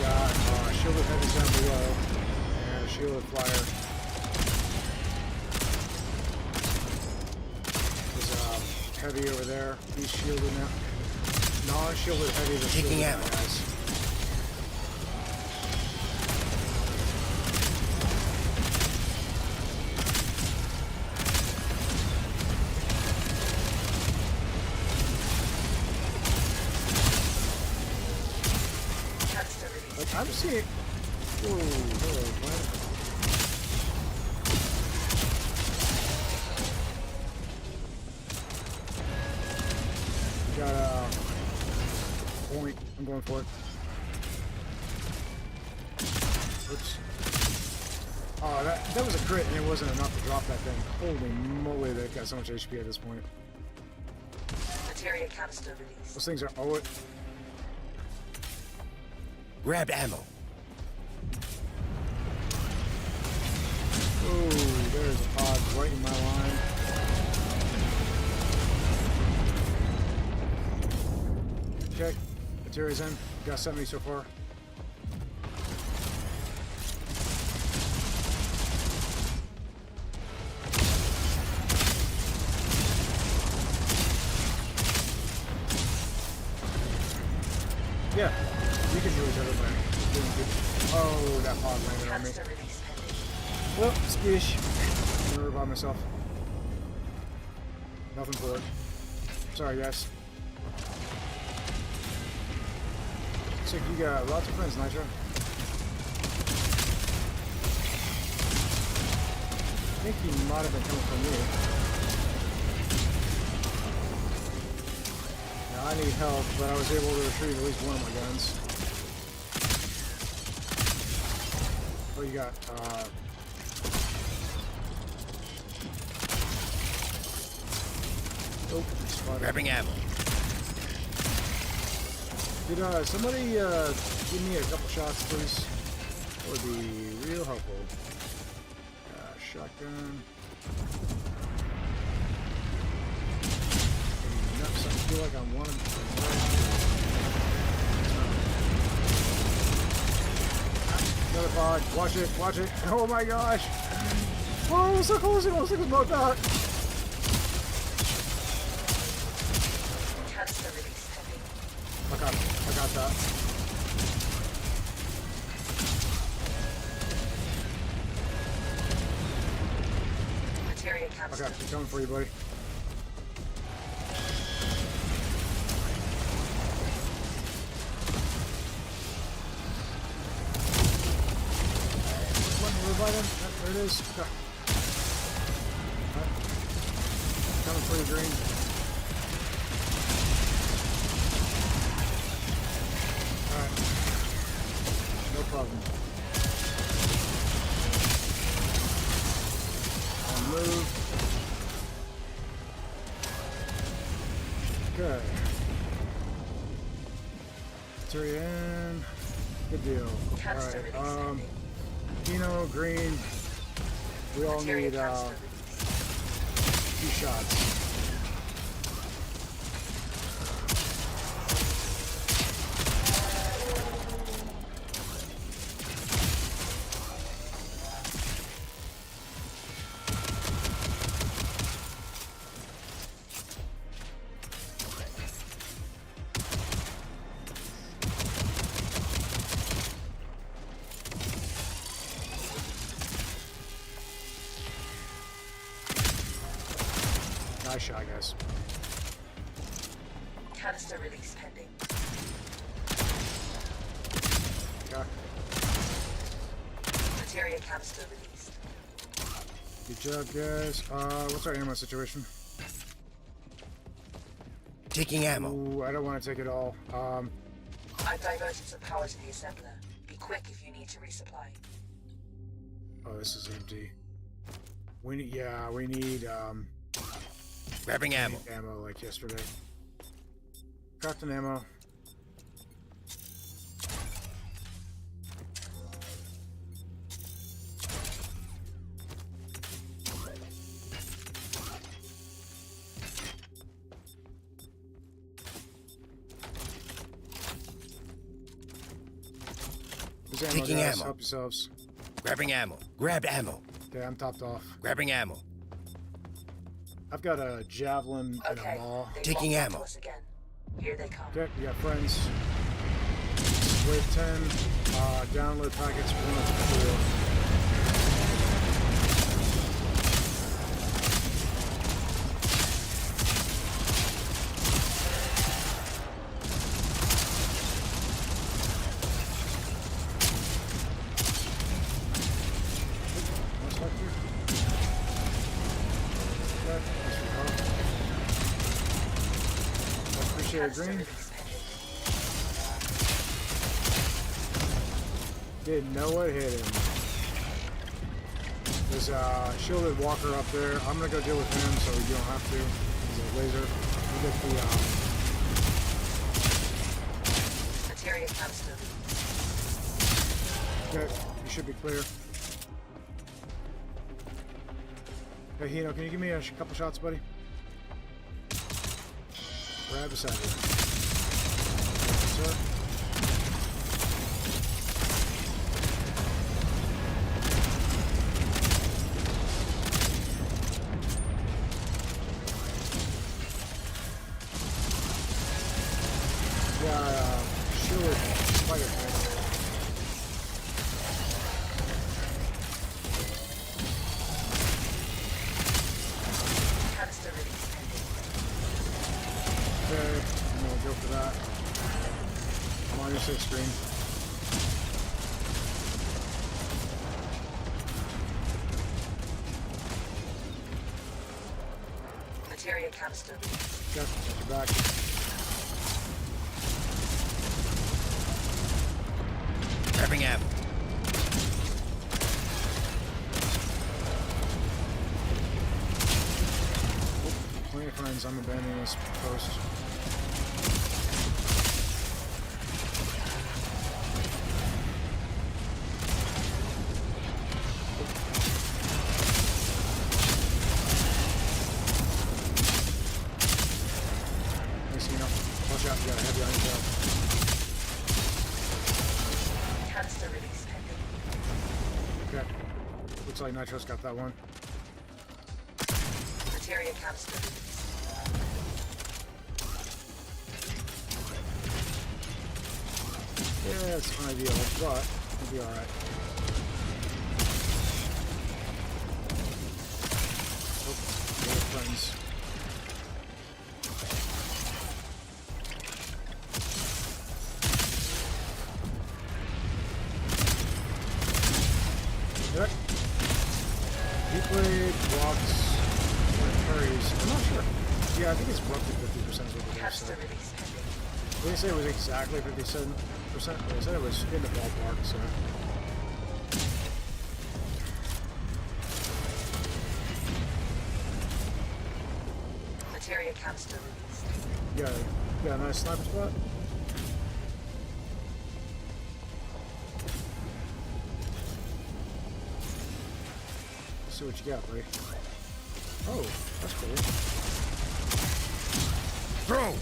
Got shielded heavies down below. And a shielded flyer. There's heavy over there. He's shielded now. Non-shielded heavy is Taking shielded ammo. now, guys. I'm seeing. Whoa, hello, what? Got a point. I'm going for it. Oops. Oh, that was a crit, and it wasn't enough to drop that thing. Holy moly, they've got so much HP at this point. Materia canister release. Those things are. Oh, it. Grab ammo. Oh, there's a pod right in my line. Okay, material's in. Got 70 so far. Yeah, you can do each other, man. Doing good. Oh, that pod landed on me. Canister release pending. Well, skish. I'm gonna revive myself. Nothing for it. Sorry, guys. Looks like you got lots of friends, Nitro. I think he might have been coming from me. Now, I need help, but I was able to retrieve at least one of my guns. What do you got? Oh, spotted. Grabbing ammo. Did somebody give me a couple shots, please? That would be real helpful. Shotgun. Nuts, I feel like I'm one of another pod. Watch it, watch it. Oh my gosh. Oh, so close. It looks like it's knocked out. Canister release pending. I got that. Materia canister. Okay, coming for you, buddy. Revive him. There it is. Okay. Right. Coming for you, Green. Alright. No problem. I'll move. Okay. Tyrion. Good deal. Canister Alright. release pending. Dino, Green, we all Materia need canister release. 2 shots. Nice shot, guys. Canister release pending. Okay. Materia canister released. Good job, guys. What's our ammo situation? Taking ammo. Ooh, I don't want to take it all. I've diverted some power to the assembler. Be quick if you need to resupply. Oh, this is empty. We need, yeah, we need, Grabbing ammo. ammo like yesterday. Crafting ammo. There's ammo, Taking guys. ammo. Help yourselves. Grabbing ammo. Grab ammo. Okay, I'm topped off. Grabbing ammo. I've got a javelin and Okay, a maul. they Taking walked ammo. onto us again. Here they come. Okay, we got friends. Wave 10. Download packets 1 of 4. Canister Green. release pending. Didn't know what hit him. There's a shielded walker up there. I'm gonna go deal with him so you don't have to. He's a laser. You get the Materia canister release. okay, you should be clear. Hey Hino, can you give me a couple shots, buddy? Right beside you. Sir. Yeah, sure. Spider thing. Canister release pending. Okay, I'm gonna go for that. I'm on your 6th screen. Materia canister release. Got your back. Grabbing ammo. Plenty of friends. I'm abandoning this post. Nice, you know. Watch out, you got a heavy on your tail. Canister release pending. Okay. Looks like Nitro's got that one. Materia canister release. Yeah, it's unideal, but it'll be alright. Oh, the other friends. Yep. Deep blade, blocks, and parries. I'm not sure. Yeah, I think it's roughly 50% is what it is. Canister So. release pending. They didn't say it was exactly 57%, but they said it was in the ballpark, so. Materia canister released. You got a nice sniper spot? Let's see what you got, buddy. Oh, that's cool. Throw!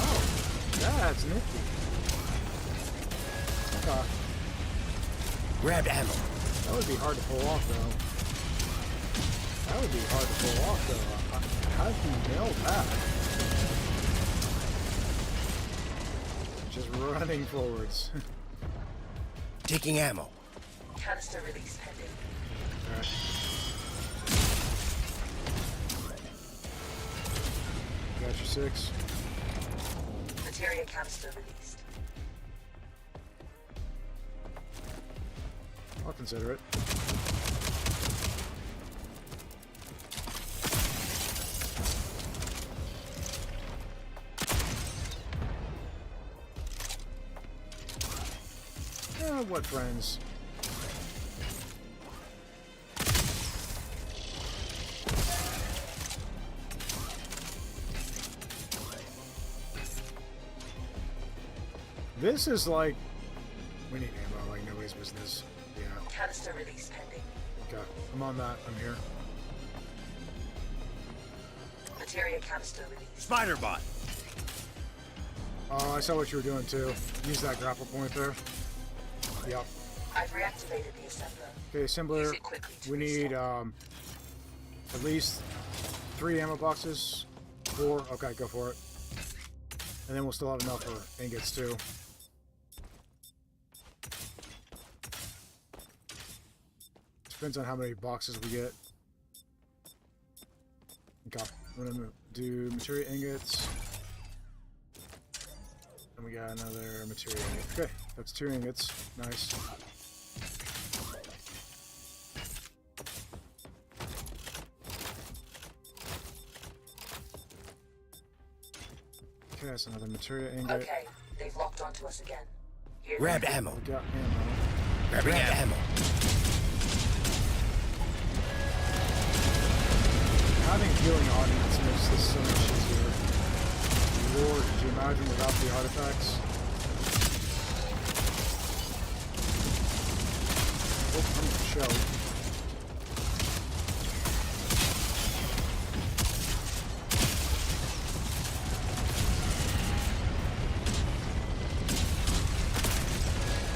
Oh, that's nifty. Okay. Grab ammo. That would be hard to pull off, though. That would be hard to pull off, though. How did you nail that? Just running forwards. Taking ammo. Canister release pending. Alright. Got your 6. Materia canister released. I'll consider it. What friends? This is like... We need ammo like nobody's business. Yeah. Canister release pending. Okay, I'm on that. I'm here. Materia canister released. Spider bot. Oh, I saw what you were doing too. Use that grapple point there. Yep. I've reactivated the assembler. Okay, assembler. Use it quickly to We need restart. at least 3 ammo boxes. 4. Okay, go for it. And then we'll still have enough for ingots too. Depends on how many boxes we get. Okay, I'm gonna do materia ingots. And we got another materia ingot. Okay, that's 2 ingots. Nice. Okay, that's another materia ingot. Okay, they've locked onto us again. Here Grab ammo. We got ammo. Grabbing ammo. Having healing audience makes this so much easier. Lord, could you imagine without the artifacts? Oh, I'm gonna show.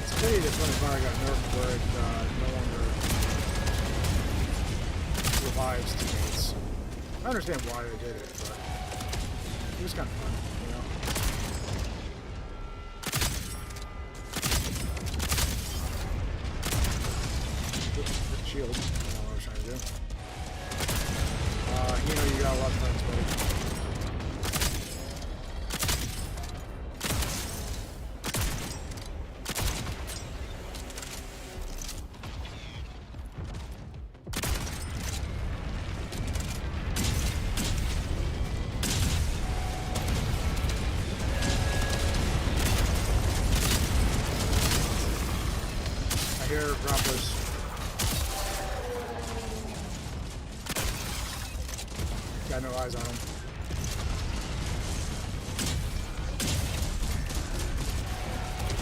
It's a pity that Friendly Fire got nerfed where it no longer revives teammates. I understand why they did it, but it was kind of fun, you know? Good shield. I don't know what I was trying to do. You know you got a lot of friends, buddy. Grapplers. Got no eyes on him.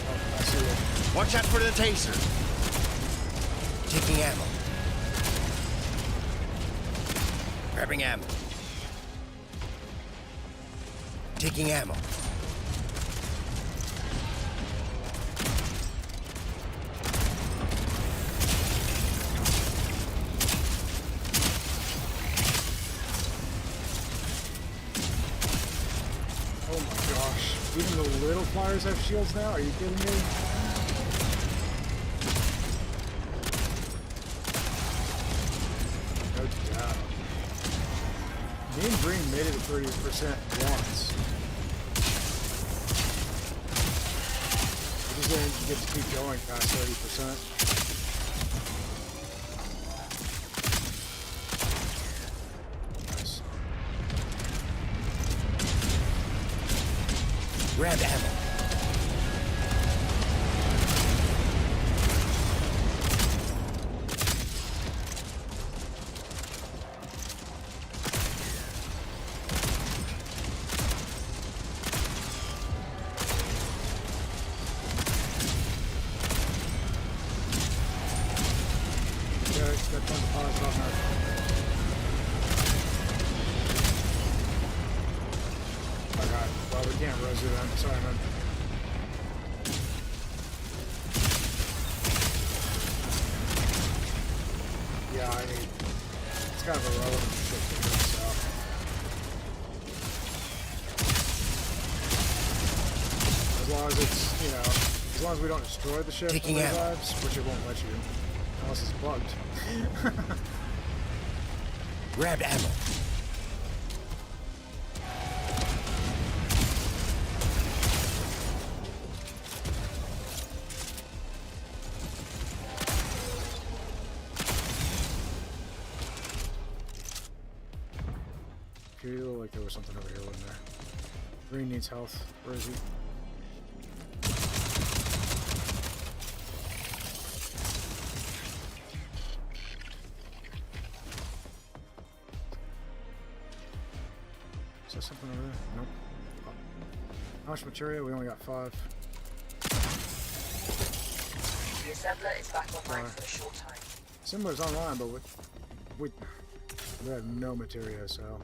Oh, I see it. Watch out for the taser. Taking ammo. Grabbing ammo. Taking ammo. Oh my gosh. Even the little flyers have shields now? Are you kidding me? No doubt. Me and Green made it to 30% once. We just didn't get to keep going past 30%. Grab ammo. Okay, got tons of pause on there. Okay, well we can't res it then. Sorry, man. Yeah, I mean, it's kind of irrelevant shit to me, so. As long as it's, you know, as long as we don't destroy the ship Taking with out. lives, which it won't let you, unless it's bugged. Grab ammo. feel like there was something over here, wasn't there? Green needs health. Where is he? Is there something over there? Nope. Oh. How much material? We only got 5. The assembler is back online for a short time. Assembler's online, but we have no materia, so.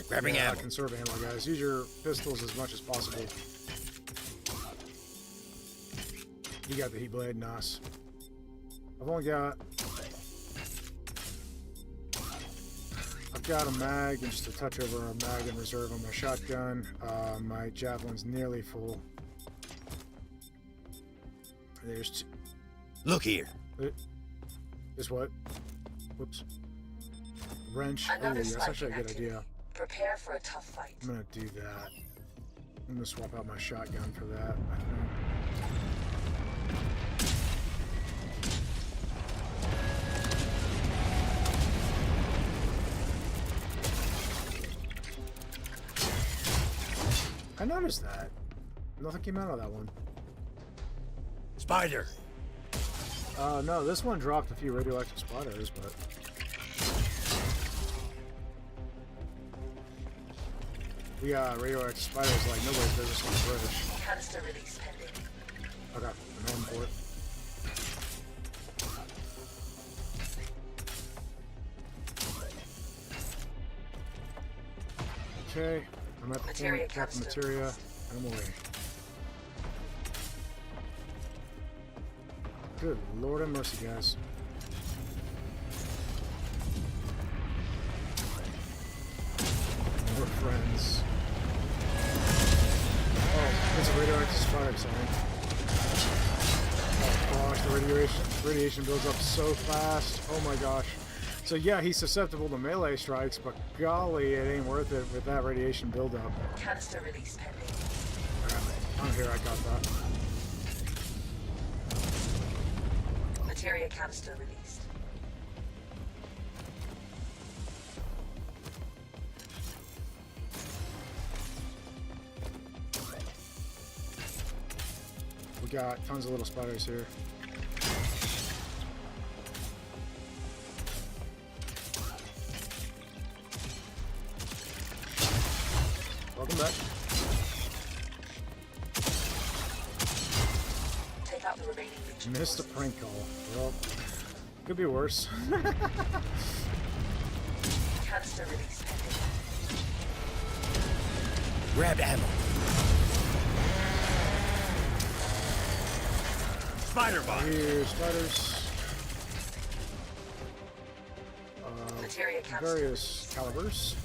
Grabbing ammo. Conserve ammo, guys. Use your pistols as much as possible. You got the heat blade, nice. I've got a mag and just a touch over a mag in reserve on my shotgun. My javelin's nearly full. There's Look here. Is what? Whoops. Wrench. Another Ooh, that's actually a good activity. idea. Prepare for a tough fight. I'm gonna do that. I'm gonna swap out my shotgun for that, I think. I noticed that. Nothing came out of that one. Spider. No, this one dropped a few radioactive spiders, but... We got radioactive spiders like nobody's business on the British. Canister release pending. Okay, I'm heading for it. Okay, I'm at the point, got the materia, and I'm away. Good Lord have mercy, guys. We're friends. Oh, it's a radioactive spider, sorry. Oh gosh, the radiation builds up so fast. Oh my gosh. So yeah, he's susceptible to melee strikes, but golly, it ain't worth it with that radiation buildup. Canister release pending. I'm here, I got that. Materia canister released. We got tons of little spiders here. Welcome back. Take out the remaining legion. Missed a prank call. Well, could be worse. Canister release pending. Grab ammo. Spider bot. Here, spiders. Materia canister Various calibers.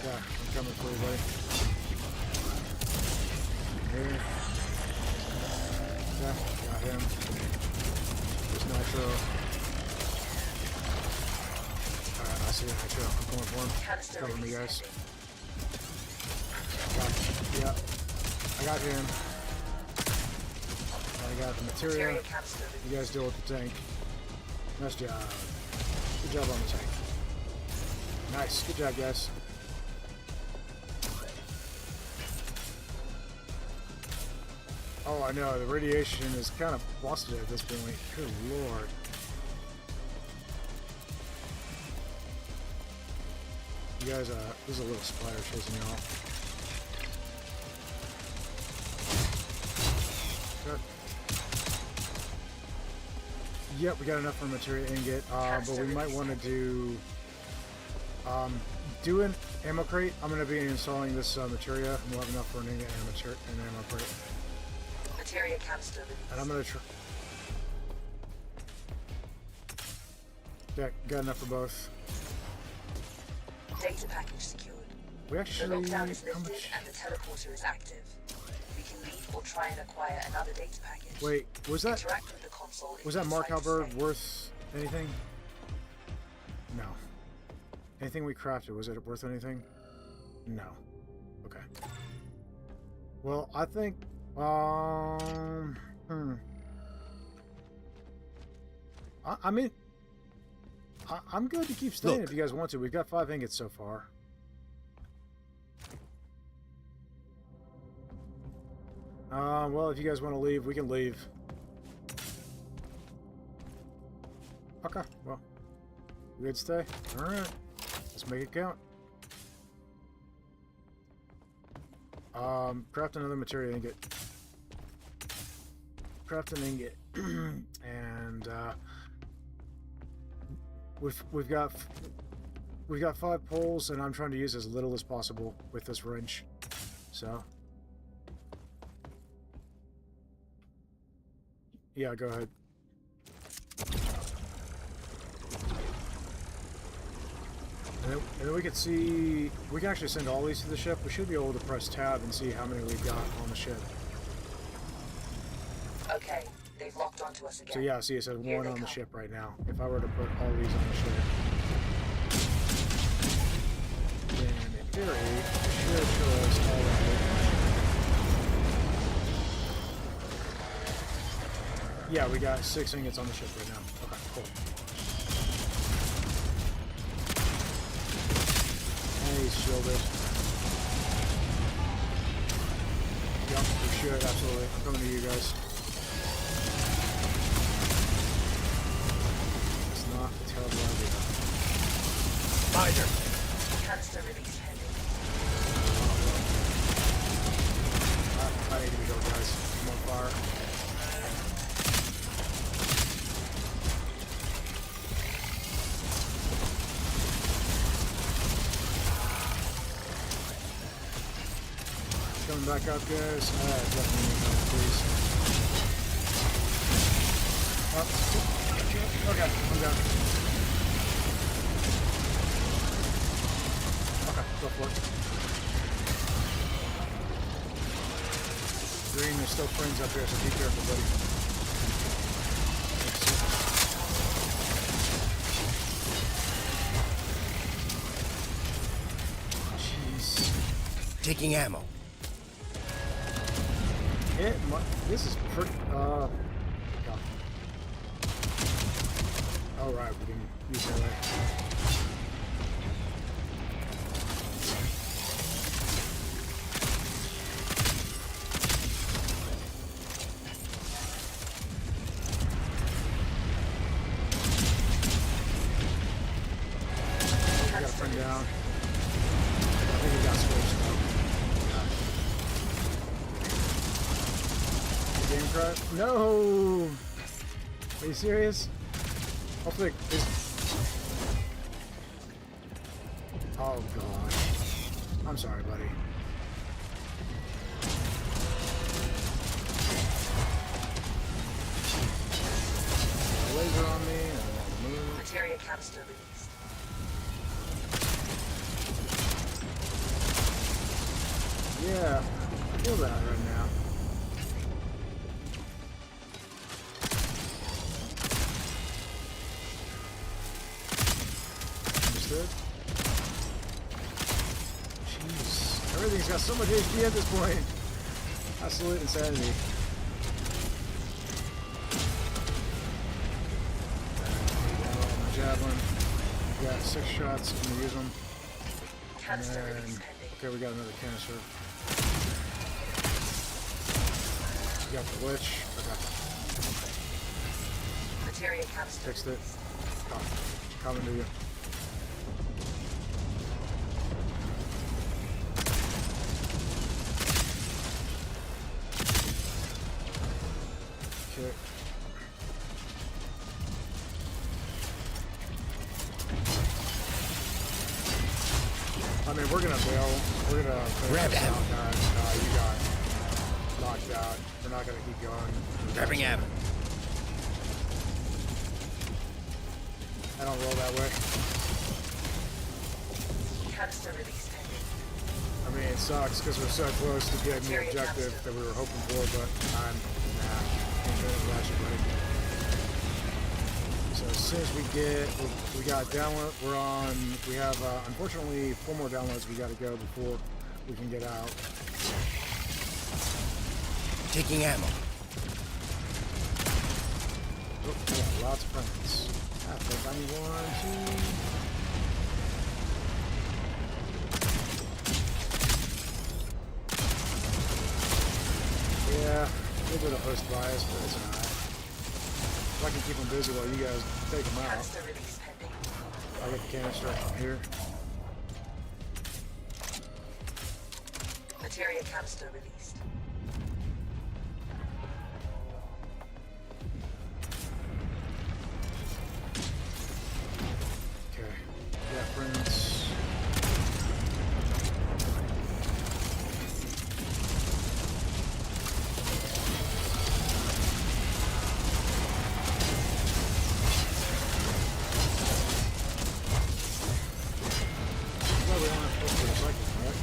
Yeah, I'm coming for you, buddy. Here. Yeah, got him. There's Nitro. Alright, I see the Nitro. I'm going for him. Canister Cover me, release guys. pending. Yeah, I got him. I got the materia. Materia canister release. You guys deal with the tank. Nice job. Good job on the tank. Nice. Good job, guys. Oh, I know. The radiation is kind of busted at this point. Good lord. You guys, there's a little spider chasing you off. Good. Yep, we got enough for materia ingot, but we might want to do an ammo crate. I'm going to be installing this materia, and we'll have enough for an ingot and an ammo crate. Materia canister release. And I'm going to try... Yeah, got enough for both. Data package secured. We The actually... lockdown is How lifted much... and the teleporter is active. We can leave or try and acquire another data package. Wait, was that... Interact with the console Was that Mark inside the Halberd space. worth anything? No. Anything we crafted, was it worth anything? No. Okay. Well, I think, I mean, I'm good to keep staying if you guys want to. We've got 5 ingots so far. Well, if you guys want to leave, we can leave. Okay, well, we good to stay? Alright, let's make it count. Craft another material ingot. Craft an ingot. And, we've got 5 poles, and I'm trying to use as little as possible with this wrench. So, yeah, go ahead. And then we can see, we can actually send all these to the ship. We should be able to press tab and see how many we've got on the ship. Okay, they've locked onto us again. So yeah, see, it says Here 1 they on the come. ship right now. If I were to put all these on the ship, then in theory, it should show us all of it. Yeah, we got 6 ingots on the ship right now. Okay, cool. And he's shielded. Yep, we should, absolutely. I'm coming to you guys. It's not a terrible idea. Spider! Canister release pending. I need to go, guys. I'm on fire. Coming back up, guys. Definitely need help, please. Oh, okay, I'm down. Okay, go for it. Green, there's still friends up here, so be careful, buddy. Jeez. Taking ammo. This is pretty, God. Alright, we can use that way. We got a friend down. I think we got switched though. Game crash? No! Are you serious? Hopefully it's... Oh god. I'm sorry, buddy. A laser on me and a moon. Materia canister released. Yeah, I feel that right now. Understood? Jeez. Everything's got so much HP at this point. Absolute insanity. My javelin. We got 6 shots. I'm gonna use them. Canister And release then, pending. okay, we got another canister. We got the witch. Okay, Materia canister. fixed it. Coming to you. Okay. I mean, we're gonna bail. We're gonna Grab finish this ammo. out, guys. You got knocked out. We're not gonna keep going. Grabbing ammo. I don't roll that way. Canister release pending. I mean, it sucks because we're so close to getting the objective that we were hoping for, but I'm nah. Ain't gonna flash it, buddy. So as soon as we got download, we have unfortunately 4 more downloads we got to go before we can get out. Taking ammo. Oh, yeah, lots of friends. I think I need 1, 2. Yeah, a little bit of host bias, but it's alright. If I can keep them busy while you guys take them out. Canister release pending. I'll get the canister from here. Materia canister released. Okay. Yeah, friends. Well, we don't have to go for a second, right?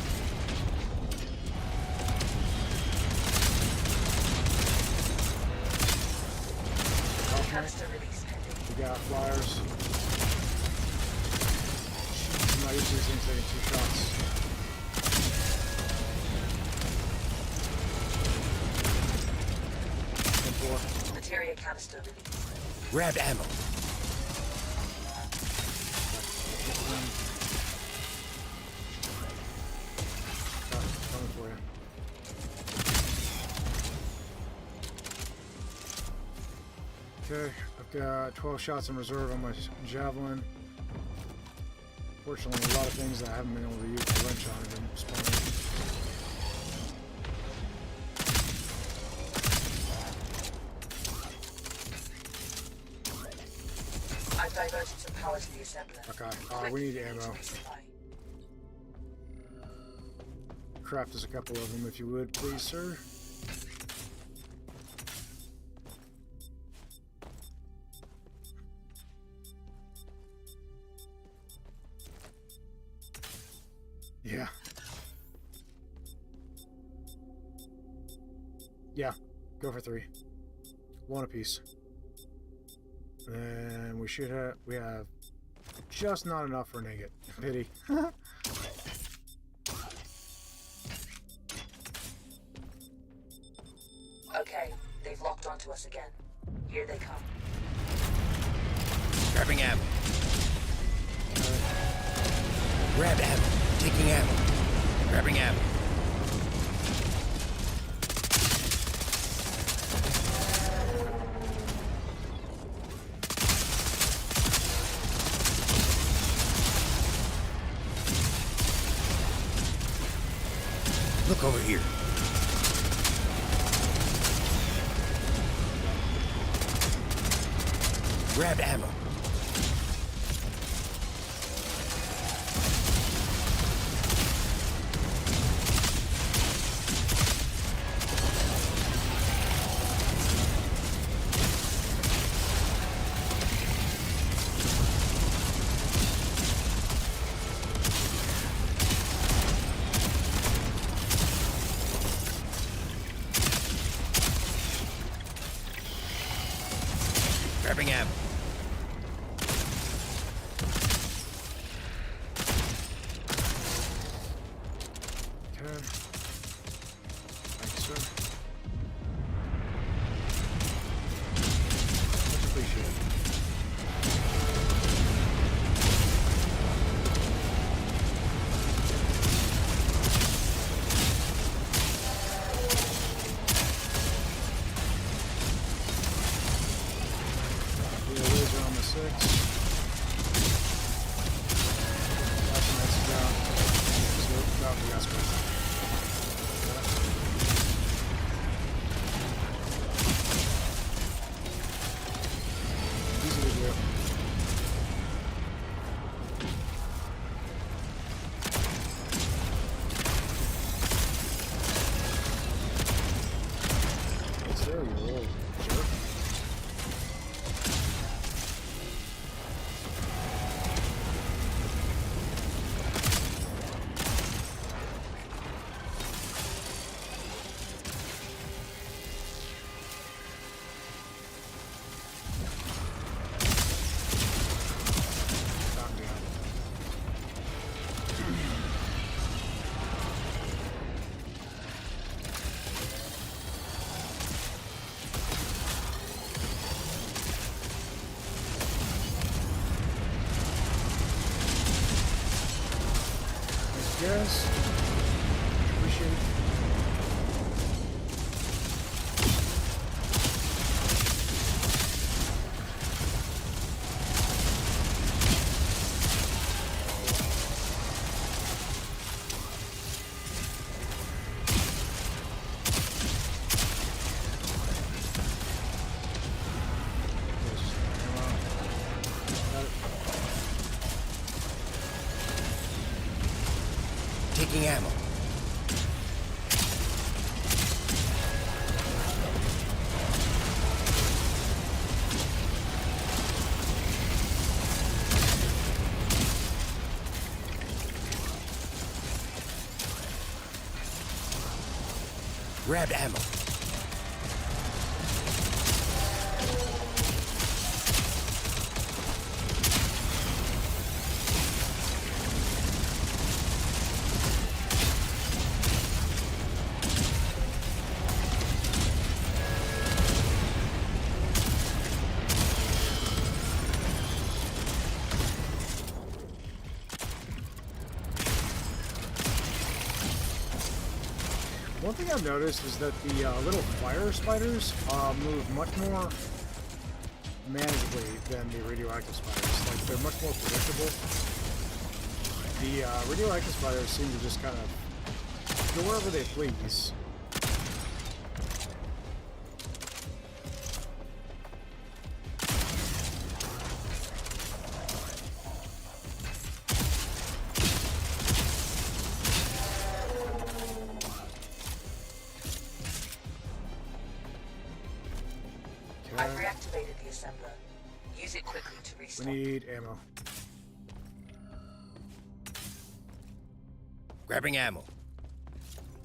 Canister release pending. We got flyers. I'm not used to these things taking 2 shots. And 4. Materia canister released. Grab ammo. Coming for you. Okay, I've got 12 shots in reserve on my javelin. Fortunately, a lot of things that I haven't been able to use the wrench on have been spawning. I've diverted some power to the assembler. Okay, we need ammo. Craft us a couple of them if you would, please, sir. Yeah. Yeah, go for 3. 1 apiece. And we have just not enough for an ingot. Pity. Okay, they've locked onto us again. Here they come. Grabbing ammo. Grab ammo. Taking ammo. Grabbing ammo. Look over here. Grab ammo. Grabbing ammo. guys. Appreciate it. Taking ammo. Grabbed ammo. One thing I've noticed is that the little fire spiders move much more manageably than the radioactive spiders. Like, they're much more predictable. The radioactive spiders seem to just kind of go wherever they please. I've reactivated the assembler. Use it quickly to We restart. need ammo. Grabbing ammo.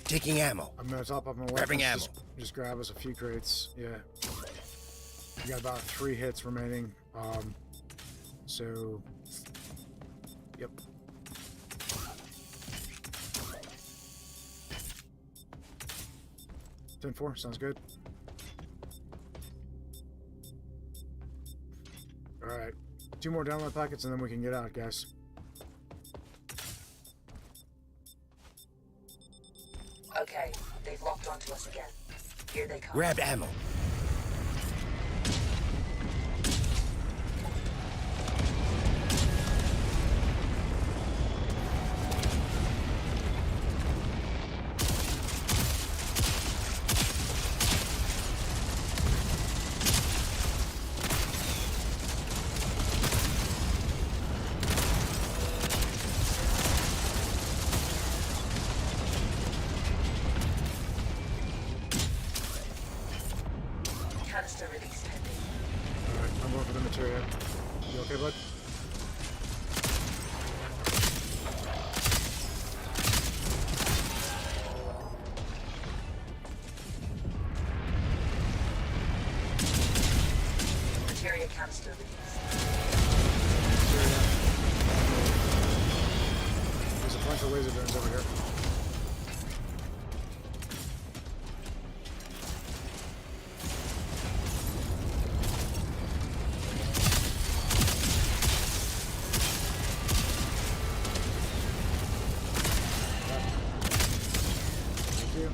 Taking ammo. I'm gonna top up my weapons. Grabbing ammo. Just grab us a few crates. Yeah. We got about 3 hits remaining. So. Yep. $10-4, sounds good. Alright. 2 more download packets and then we can get out, guys. Okay, they've locked onto us again. Here they come. Grabbed ammo. Canister release pending. Alright, I'm going for the material. You okay, bud? Materia canister release. There's a bunch of laser guns over here. Thank you.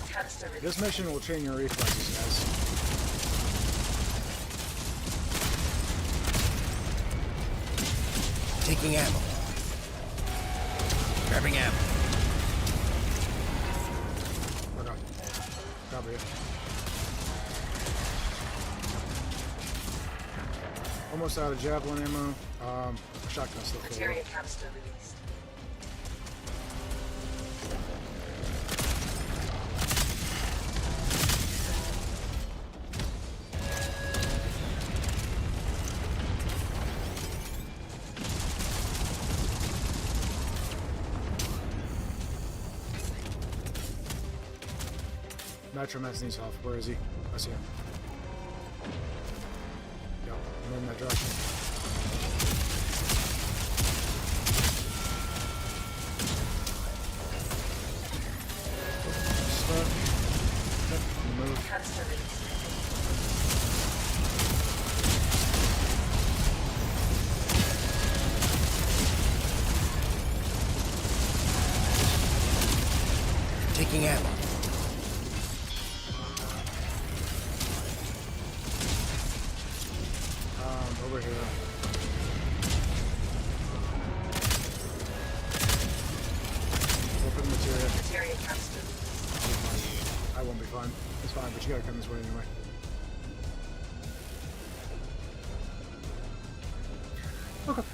Canister release. This mission will train your reflexes, guys. Taking ammo. Grabbing ammo. Okay. Copy it. Almost out of javelin ammo. Shotgun still full. Materia canister released. Nitroman's needs health. Where is he? I see him. Yo, I'm in that direction. Stuff. Taking ammo. Over here. Open materia. Materia canister. I won't be fine. It's fine, but you gotta come this way anyway. Okay.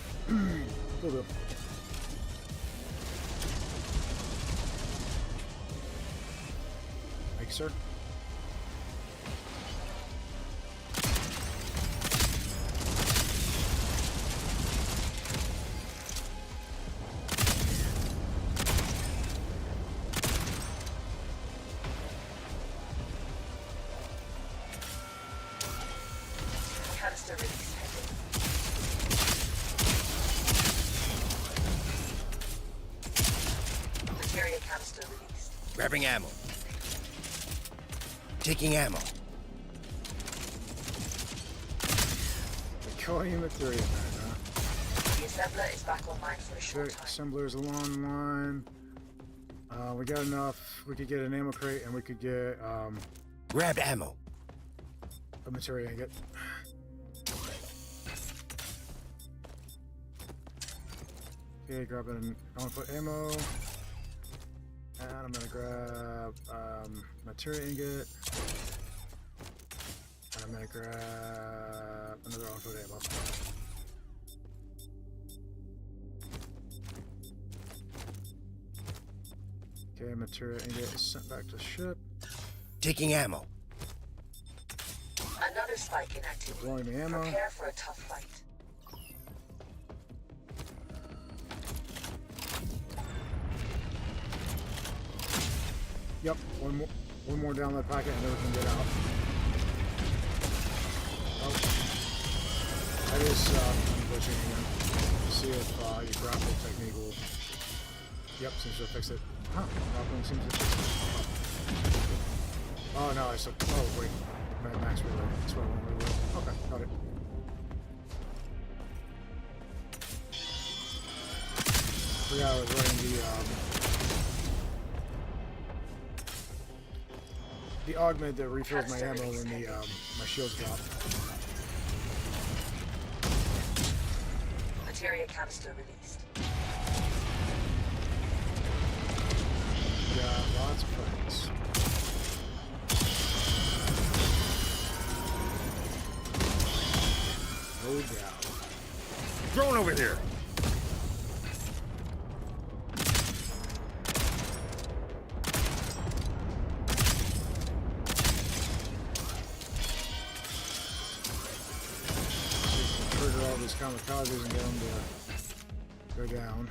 Cool deal. Thank you, sir. Canister release pending. Materia canister released. Grabbing ammo. Taking ammo. We're calling you materia back, huh? The assembler is back online for a short Okay, time. assemblers along the line. We got enough. We could get an ammo crate and we could get Grabbed ammo. a materia ingot. Okay, grabbing. I want to put ammo. And I'm gonna grab materia ingot. And I'm gonna grab another on-foot ammo. Okay, materia ingot is sent back to ship. Taking ammo. Another spike in activity. Blowing the ammo. Prepare for a tough fight. Yep, one more down that packet and then we can get out. Oh, that is glitching again. See if your grapple technique will. Yep, seems to have fixed it. Huh? Grappling seems to fix it. Oh no, I said. Oh wait, max reload. That's what I want to reload. Okay, got it. Forgot I was running the augment that refills my ammo when the my shields drop. Materia canister released. Got lots of friends. No doubt. Drone over here. Trigger all these kamikazes and get them to go down.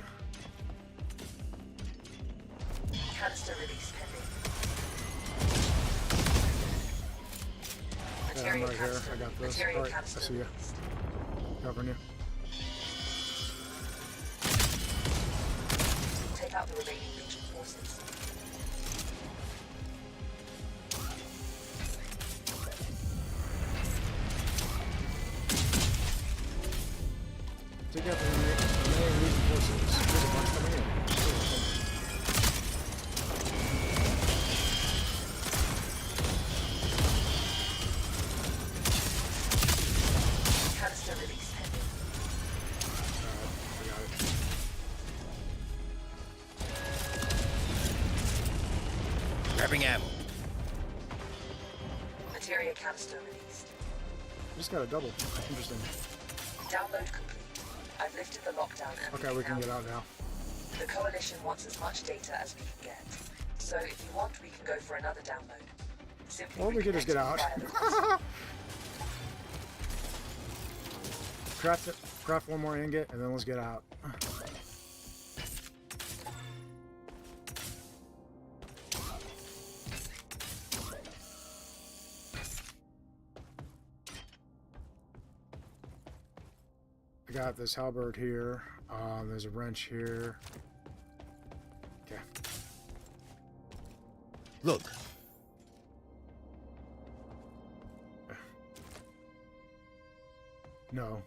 Canister release pending. Yeah, I'm right here. I got this. Materia Alright, I canister see ya. released. Covering you. Take out the remaining Legion forces. Take out the remaining Legion forces. There's a bunch coming in. Canister release pending. I got it. Grabbing ammo. Materia canister released. Just got a double. Interesting. Download complete. I've lifted the lockdown and Okay, we can get out now. The Coalition wants as much data as we can get. So if you want, we can go for another download. Simply Or we could just get reconnect out. via the console. Craft one more ingot, and then let's get out. I got this halberd here. There's a wrench here. Okay. Look. No.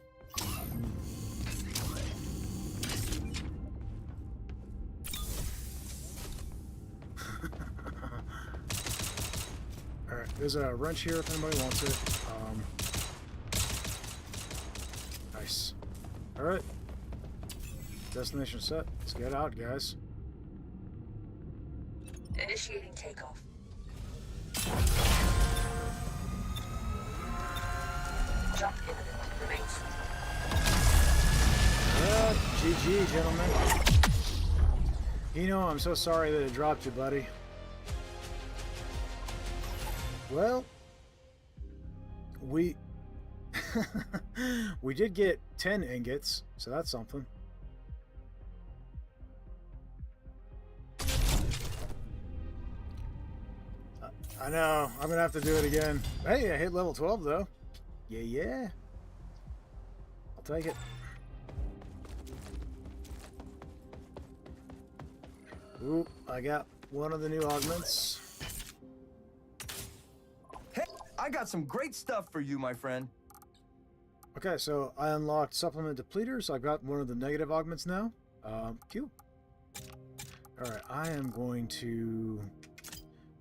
There's a wrench here if anybody wants it. Nice. Alright. Destination set. Let's get out, guys. Initiating takeoff. Jump imminent. Remains. GG, gentlemen. I'm so sorry that it dropped you, buddy. Well, we we did get 10 ingots, so that's something. I know, I'm gonna have to do it again. Hey, I hit level 12 though. Yeah. I'll take it. Ooh, I got one of the new augments. Hey, I got some great stuff for you, my friend. Okay, so I unlocked supplement depleter, so I've got one of the negative augments now. Cool. Alright, I am going to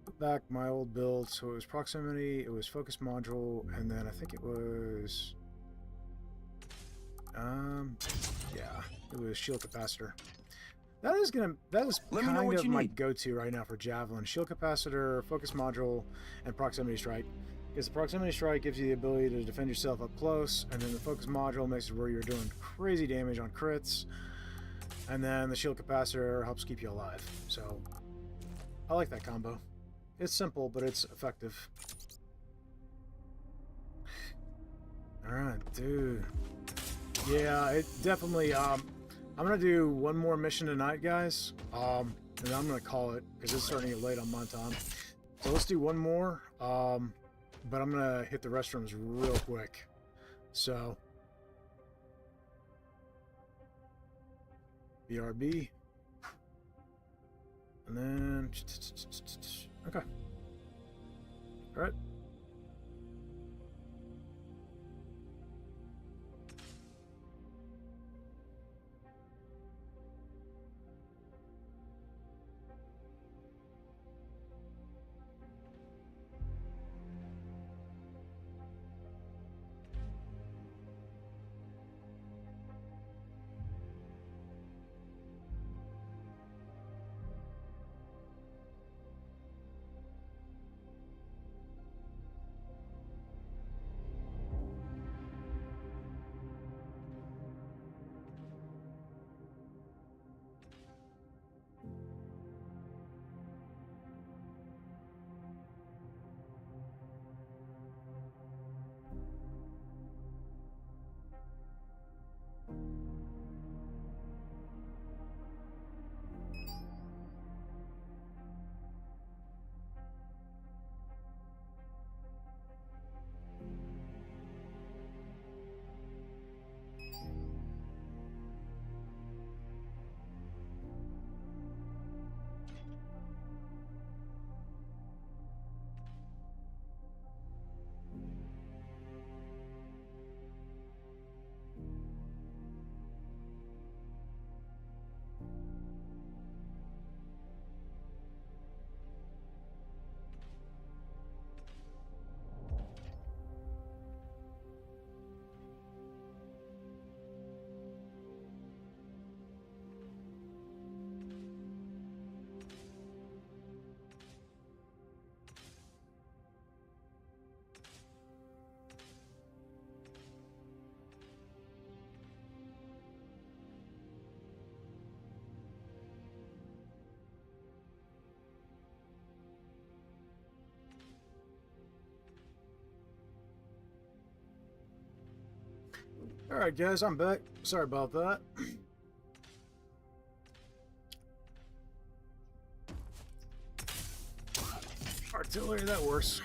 put back my old build. So it was proximity, it was focus module, and then I think it was yeah, it was shield capacitor. That is kind of my go-to right now for Javelin. Shield capacitor, focus module, and proximity strike. Because the proximity strike gives you the ability to defend yourself up close, and then the focus module makes it where you're doing crazy damage on crits, and then the shield capacitor helps keep you alive. So I like that combo. It's simple, but it's effective. Alright, dude. Yeah, it definitely I'm gonna do one more mission tonight, guys, and then I'm gonna call it because it's starting to get late on my time. So let's do one more, but I'm gonna hit the restrooms real quick. So BRB, and then okay, all right. Alright guys, I'm back. Sorry about that. Artillery, that works.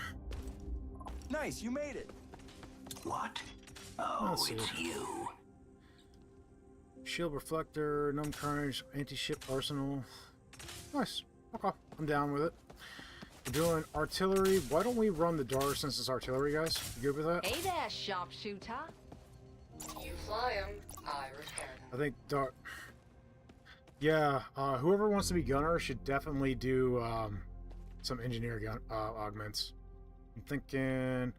Nice, you made it. What? Oh, it's you. Shield reflector, numb carnage, anti-ship arsenal. Nice. Okay, I'm down with it. We're doing artillery. Why don't we run the Dar since it's artillery, guys? You good with that? Hey there, sharpshooter. You fly them, I repair them. I think Dar... Yeah, whoever wants to be gunner should definitely do some engineer gun augments. I'm thinking...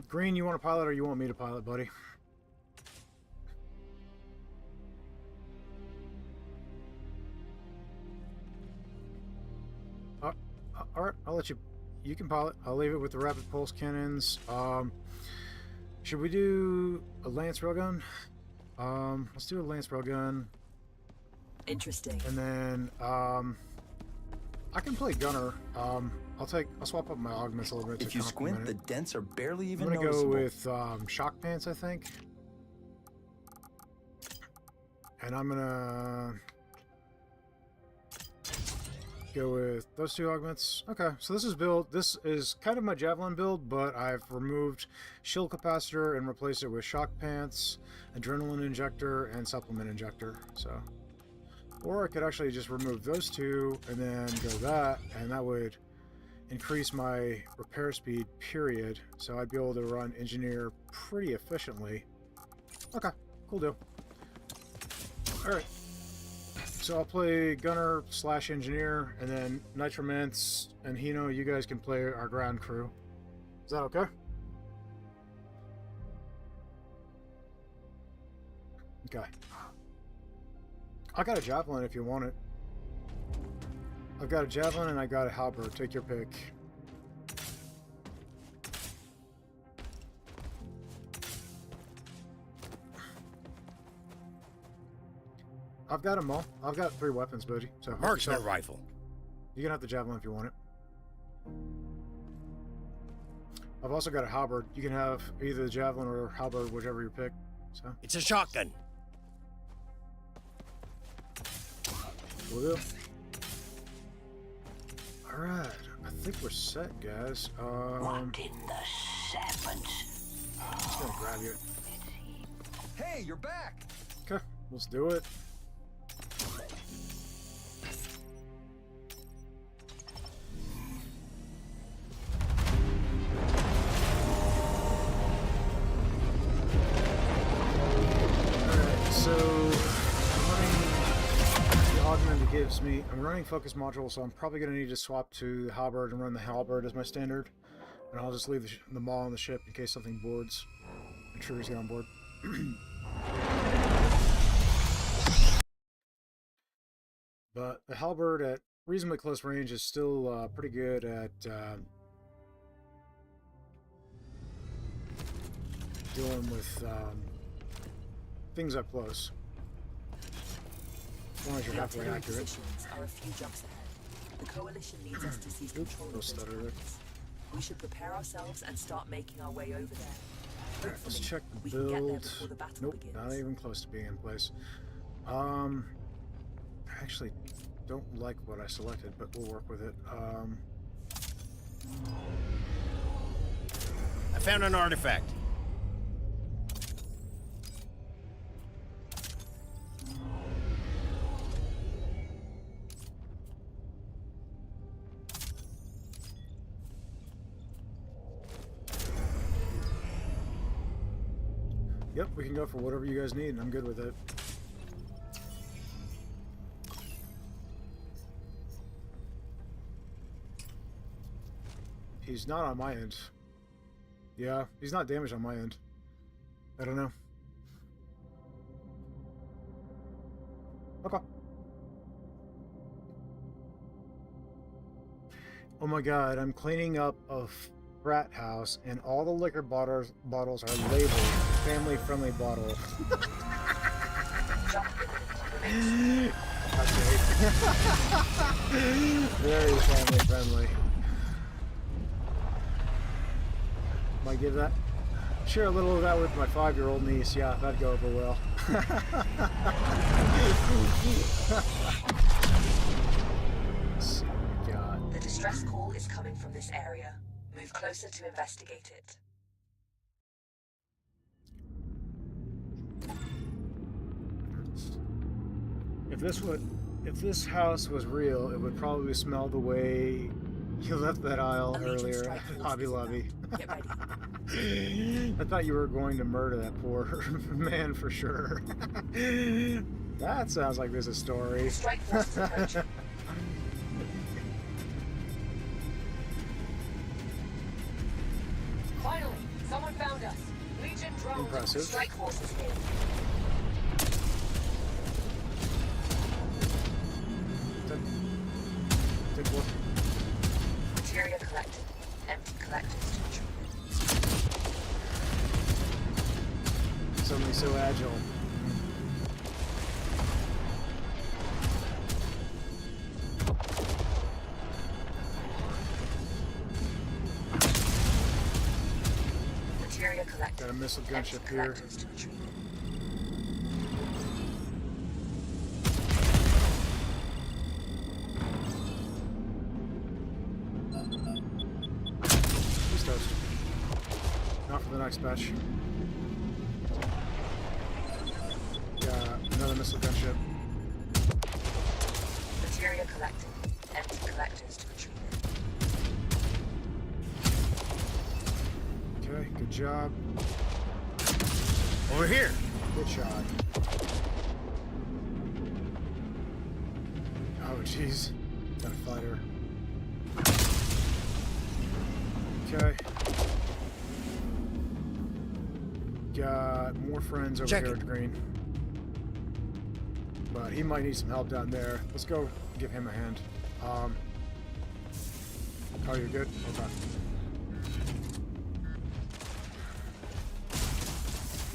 Green, you want to pilot or you want me to pilot, buddy? Alright, I'll let you... You can pilot. I'll leave it with the rapid pulse cannons. Should we do a lance railgun? Let's do a lance railgun. Interesting. And then, I can play gunner. I'll swap up my augments a little bit. If you squint, the dents are barely even I'm gonna noticeable. go with shock pants, I think. And I'm gonna go with those two augments. Okay, so this is kind of my javelin build, but I've removed shield capacitor and replaced it with shock pants, adrenaline injector, and supplement injector. So, or I could actually just remove those two and then go that, and that would increase my repair speed, period. So I'd be able to run engineer pretty efficiently. Okay, cool deal. Alright. So I'll play gunner / engineer, and then Nitromance and Hino, you guys can play our ground crew. Is that okay? Okay. I got a javelin if you want it. I've got a javelin and I got a halberd. Take your pick. I've got them all. I've got 3 weapons, buddy. So help Marksman yourself. rifle. You can have the javelin if you want it. I've also got a halberd. You can have either the javelin or halberd, whichever you pick. So It's a shotgun. we'll do. All right, I think we're set, guys. What in the serpents? I'm just gonna grab you. Hey, you're back! Okay, let's do it. I'm running focus module, so I'm probably going to need to swap to the halberd and run the halberd as my standard. And I'll just leave the maul on the ship in case something boards. And triggers get on board. But the halberd at reasonably close range is still pretty good at dealing with things up close. As long as you're halfway Artillery accurate. positions are a few jumps ahead. The coalition needs us to seize control of those stuttered. targets. We should prepare ourselves and start making our way over there. Alright, let's check the we can get there build. before the battle Nope, begins. not even close to being in place. I actually don't like what I selected, but we'll work with it. I found an artifact. Yep, we can go for whatever you guys need, and I'm good with it. He's not on my end. Yeah, he's not damaged on my end. I don't know. Okay. Oh my god, I'm cleaning up a frat house, and all the liquor bottles are labeled family-friendly bottle. Okay. Very family-friendly. Might give that. Share a little of that with my 5-year-old niece. Yeah, that'd go over well. Let's see what we got. The distress call is coming from this area. Move closer to investigate it. If this house was real, it would probably smell the way you left that aisle earlier at Hobby Lobby. Get ready. I thought you were going to murder that poor man for sure. That sounds like there's a story. The strike force is approaching. impressive. Strike force is here. Take one. Materia collected. Empty collectors to retrieve Somebody so agile. it. Materia collected. Got a missile Empty gunship here. collectors to retrieve it. He's toast. Not for the next batch. Got another missile gunship. Materia collected. Empty collectors to retrieve it. Okay, good job. Over here. Good shot. Oh, jeez. Got a fighter. Okay. Got more friends over Check here it. at Green. But he might need some help down there. Let's go give him a hand. Oh, you're good? Okay.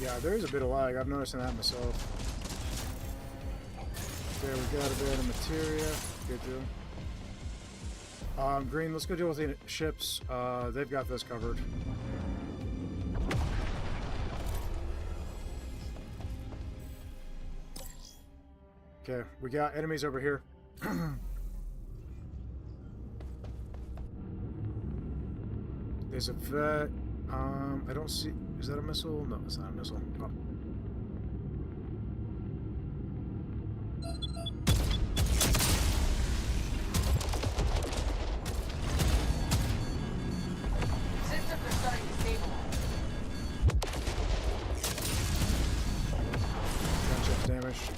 Yeah, there is a bit of lag. I've noticed that myself. Okay, we got a bit of materia. Good deal. Green, let's go deal with the ships. They've got this covered. Okay, we got enemies over here. There's a vet. I don't see. Is that a missile? No, it's not a missile. Oh. Systems are starting to stabilize. Gunship's damaged.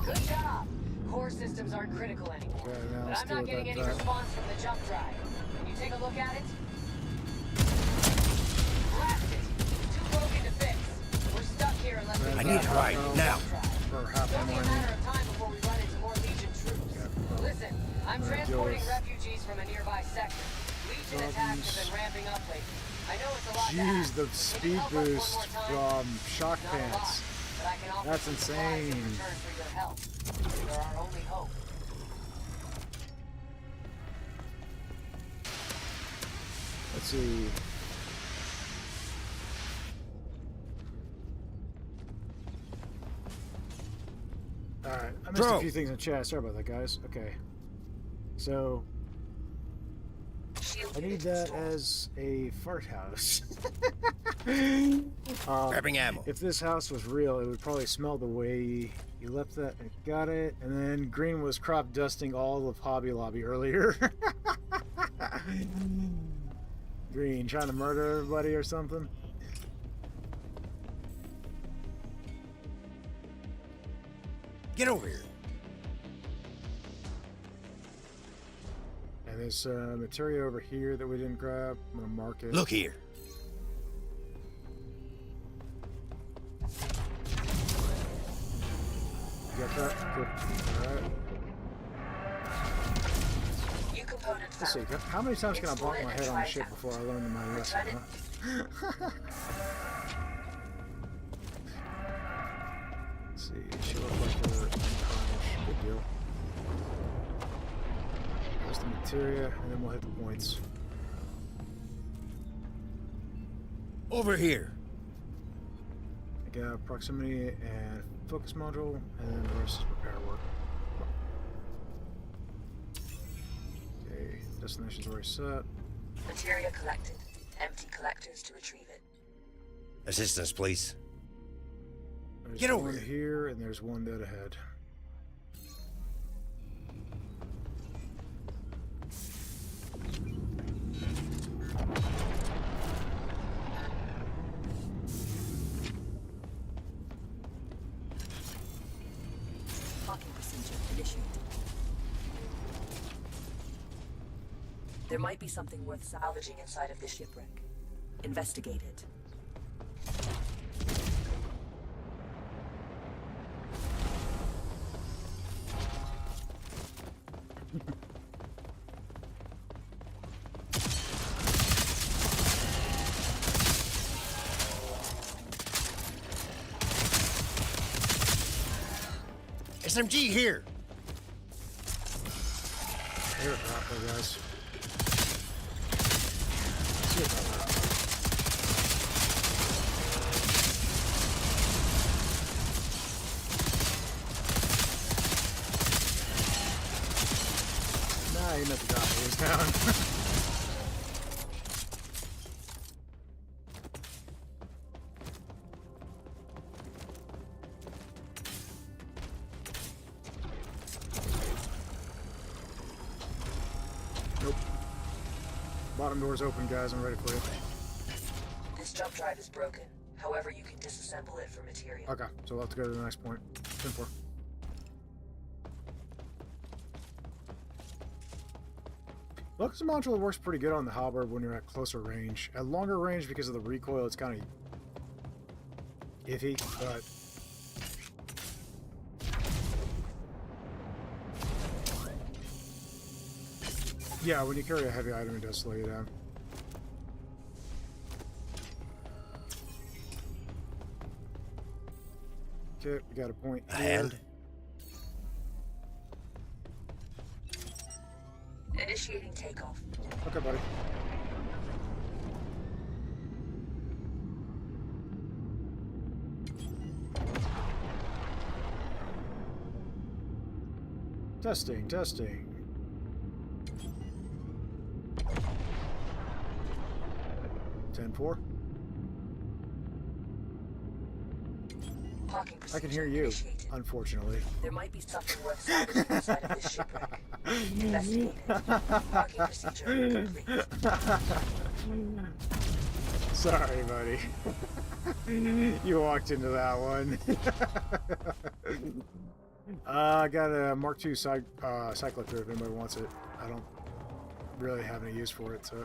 Good job. Core systems aren't critical anymore. Okay, now But let's I'm deal not with getting that any vet. response from the jump drive. Can you take a look at it? Blast it! Too broken to fix. We're stuck here unless we I need a ride now. Or half It's only a ammo. matter of time before we run into more Legion troops. Yeah. Listen, I'm Alright, transporting deal with- refugees from a nearby sector. Legion attacks have been ramping up lately. I know it's a lot to Jeez, ask, the but can you speed help us one boost more time? from shock Not a lot, pants. but I can offer That's some supplies in insane. return for your help. You're our only hope. Let's see. Alright, I missed a Bro. few things in chat. Sorry about that, guys. Okay. So, Shield I need unit that installed. as a fart house. Grabbing ammo. If this house was real, it would probably smell the way you left that. And got it. And then Green was crop dusting all of Hobby Lobby earlier. Green trying to murder everybody or something. Get over here. And there's materia over here that we didn't grab. I'm gonna mark it. Look here. You got that? Good. Alright. New component Let's see. found. How many times can I Install bonk it my and head on try the it ship out. before I learn my lesson, huh? Let's see. She looks like we're unpunished. Good deal. There's the materia, and then we'll hit the points. Over here. I got proximity and focus module, and then the rest is repair work. Okay, destination's already set. Materia collected. Empty collectors to retrieve it. Assistance, please. There's Get over one here. here, and there's one dead ahead. Parking procedure initiated. There might be something worth salvaging inside of this shipwreck. Investigate it. SMG here. Here, guys. Let's see about that. Nah, you meant to drop these down. Nope. Bottom door's open, guys. I'm ready for you. This jump drive is broken. However, you can disassemble it for material. Okay, so we'll have to go to the next point. 10-4. Looks the module works pretty good on the halberd when you're at closer range. At longer range, because of the recoil, it's kind of iffy, but yeah, when you carry a heavy item, it does slow you down. Okay, we got a point here. And Initiating takeoff. Okay, buddy. Testing, testing. Ten-4. Parking I can procedure hear you, initiated. unfortunately. There might be something worth salvaging inside of this shipwreck. Investigate it. Parking procedure complete. Sorry, buddy. You walked into that one. I got a Mark II cyclic here if anybody wants it. I don't really have any use for it, so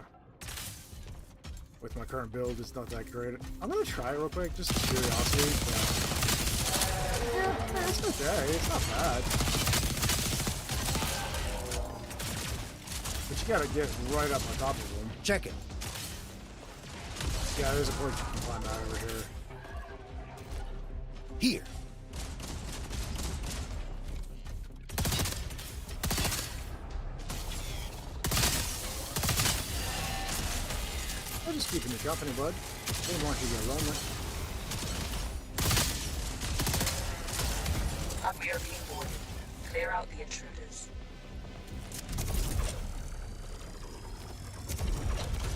with my current build, it's not that great. I'm gonna try it real quick, just for curiosity. Yeah, it's okay. It's not bad. But you gotta get right up on top of them. check it. Yeah, there's a point you can climb out over here. Here. I'm just keeping you company, bud. Didn't want you to get lonely. We are being boarded. Clear out the intruders.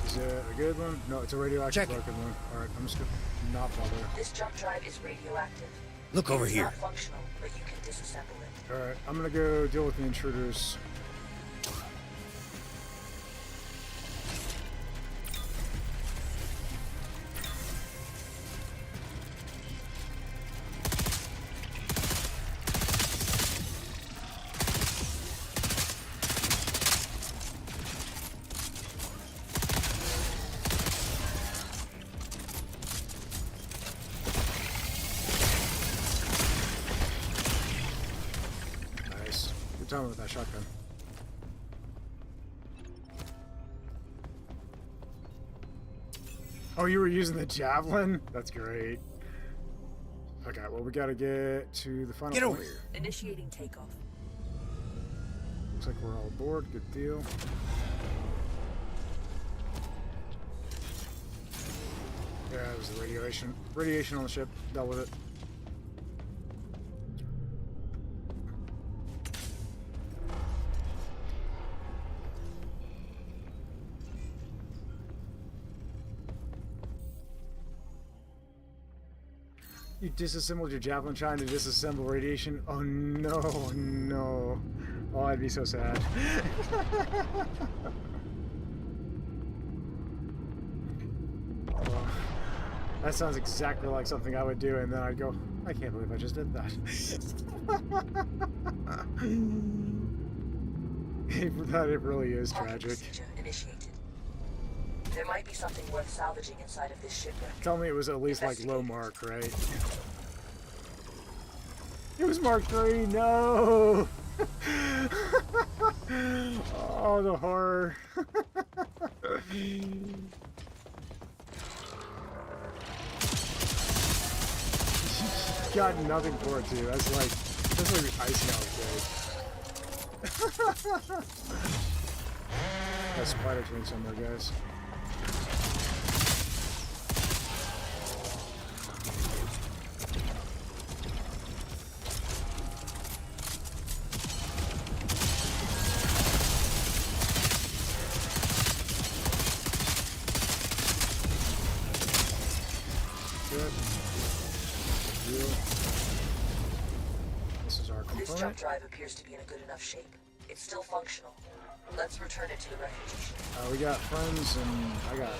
Is it a good one? No, it's a radioactive Check it. broken one. Alright, I'm just gonna not bother. This jump drive is radioactive. Look over It's here. not functional, but you can disassemble it. Alright, I'm gonna go deal with the intruders. Nice. Good time with that shotgun. Oh, you were using the javelin? That's great. Okay, well, we gotta get to the final Get over point. here. Initiating takeoff. Looks like we're all aboard. Good deal. Yeah, it was the radiation. Radiation on the ship. Dealt with it. You disassembled your javelin trying to disassemble radiation? Oh no, no. Oh, I'd be so sad. Oh, that sounds exactly like something I would do, and then I'd go, I can't believe I just did that. It really is Parking tragic. procedure initiated. There might be something worth salvaging inside of this shipwreck. Tell me it was at least like low mark, right? It was Mark III, no! Oh, the horror. Got nothing for it, too. That's like icing on the cake. Got spider chain somewhere, guys. This jump drive appears to be in a good enough shape. It's still functional. Let's return it to the refugee ship. We got friends, and I got...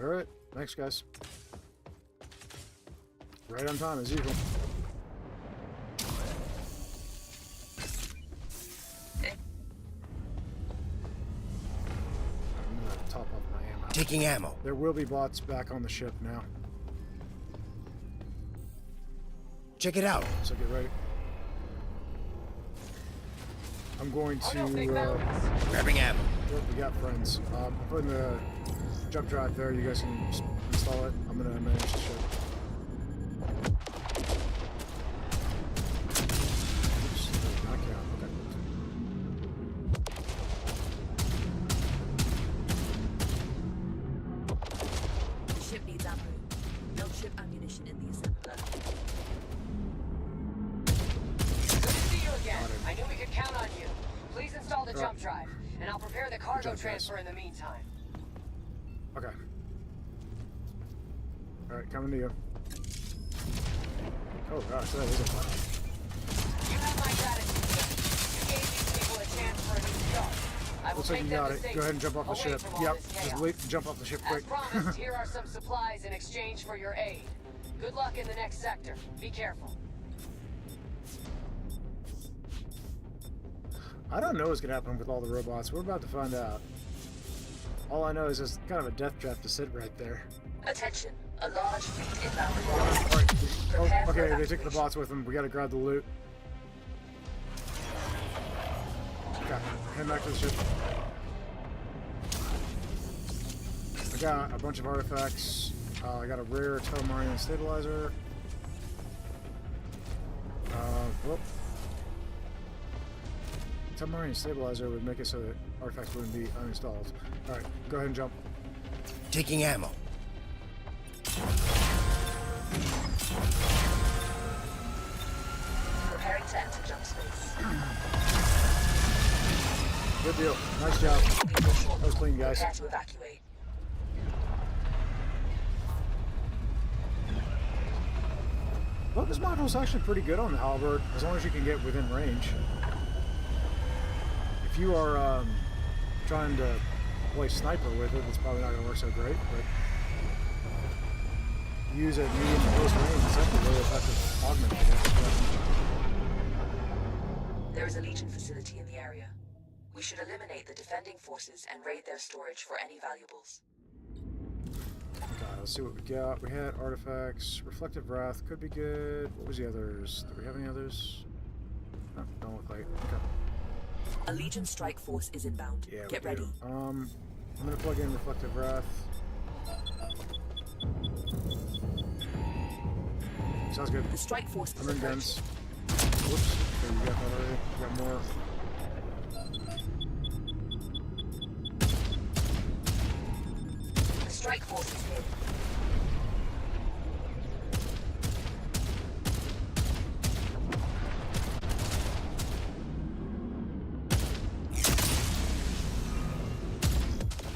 Alright, thanks guys. Right on time as usual. Taking ammo. There will be bots back on the ship now. Check it out. So get ready. I'm going to... Grabbing ammo. Yep, we got friends. I'm putting the jump drive there. You guys can install it. I'm going to manage the ship. Oops, not count. Okay. Needs ammo. No ship ammunition in the assembler. Good to see you again. I knew we could count on you. Please install the jump drive, and I'll prepare the cargo transfer in the meantime. Okay. Alright, coming to you. Oh gosh, that is a fun. You have my gratitude, sir. You gave these people a chance for a new start. Looks like you got it. Go ahead and jump off the ship. Yep, just wait, jump off the ship quick. As promised, here are some supplies in exchange for your aid. Good luck in the next sector. Be careful. I don't know what's gonna happen with all the robots. We're about to find out. All I know is it's kind of a death trap to sit right there. Attention, a large fleet inbound. Alright. Oh, okay, they took the bots with them. We gotta grab the loot. Okay, head back to the ship. I got a bunch of artifacts. I got a rare Telmarine stabilizer. Whoop. Telmarine stabilizer would make it so that artifacts wouldn't be uninstalled. Alright, go ahead and jump. Taking ammo. Preparing to enter jump space. Good deal. Nice job. That was clean, guys. Prepare to evacuate. Well, this module's actually pretty good on the halberd, as long as you can get within range. If you are trying to play sniper with it, it's probably not going to work so great, but use it medium to close range. It's actually really effective augment, I guess. There is a Legion facility in the area. We should eliminate the defending forces and raid their storage for any valuables. Okay, let's see what we got. We had artifacts. Reflective Wrath could be good. What was the others? Do we have any others? No, don't look like it. Okay. A Legion strike force is inbound. Yeah, Get ready. I'm gonna plug in Reflective Wrath. Sounds good. The strike force is I'm in approaching. guns. Whoops. Okay, we got that already. We got more. The strike force is here.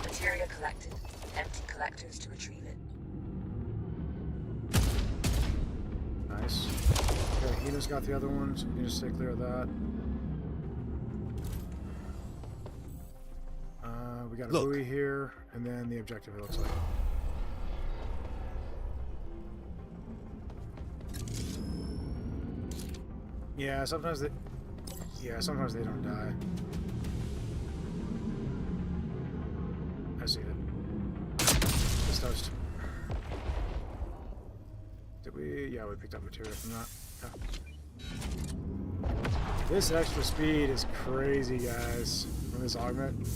Materia collected. Empty collectors to retrieve it. Nice. Okay, Hina's got the other one, so we can just stay clear of that. We got a buoy here, and then the objective, it looks like. Yeah, sometimes they don't die. That's toast. Did we? Yeah, we picked up material from that. Yeah. This extra speed is crazy, guys. From this augment.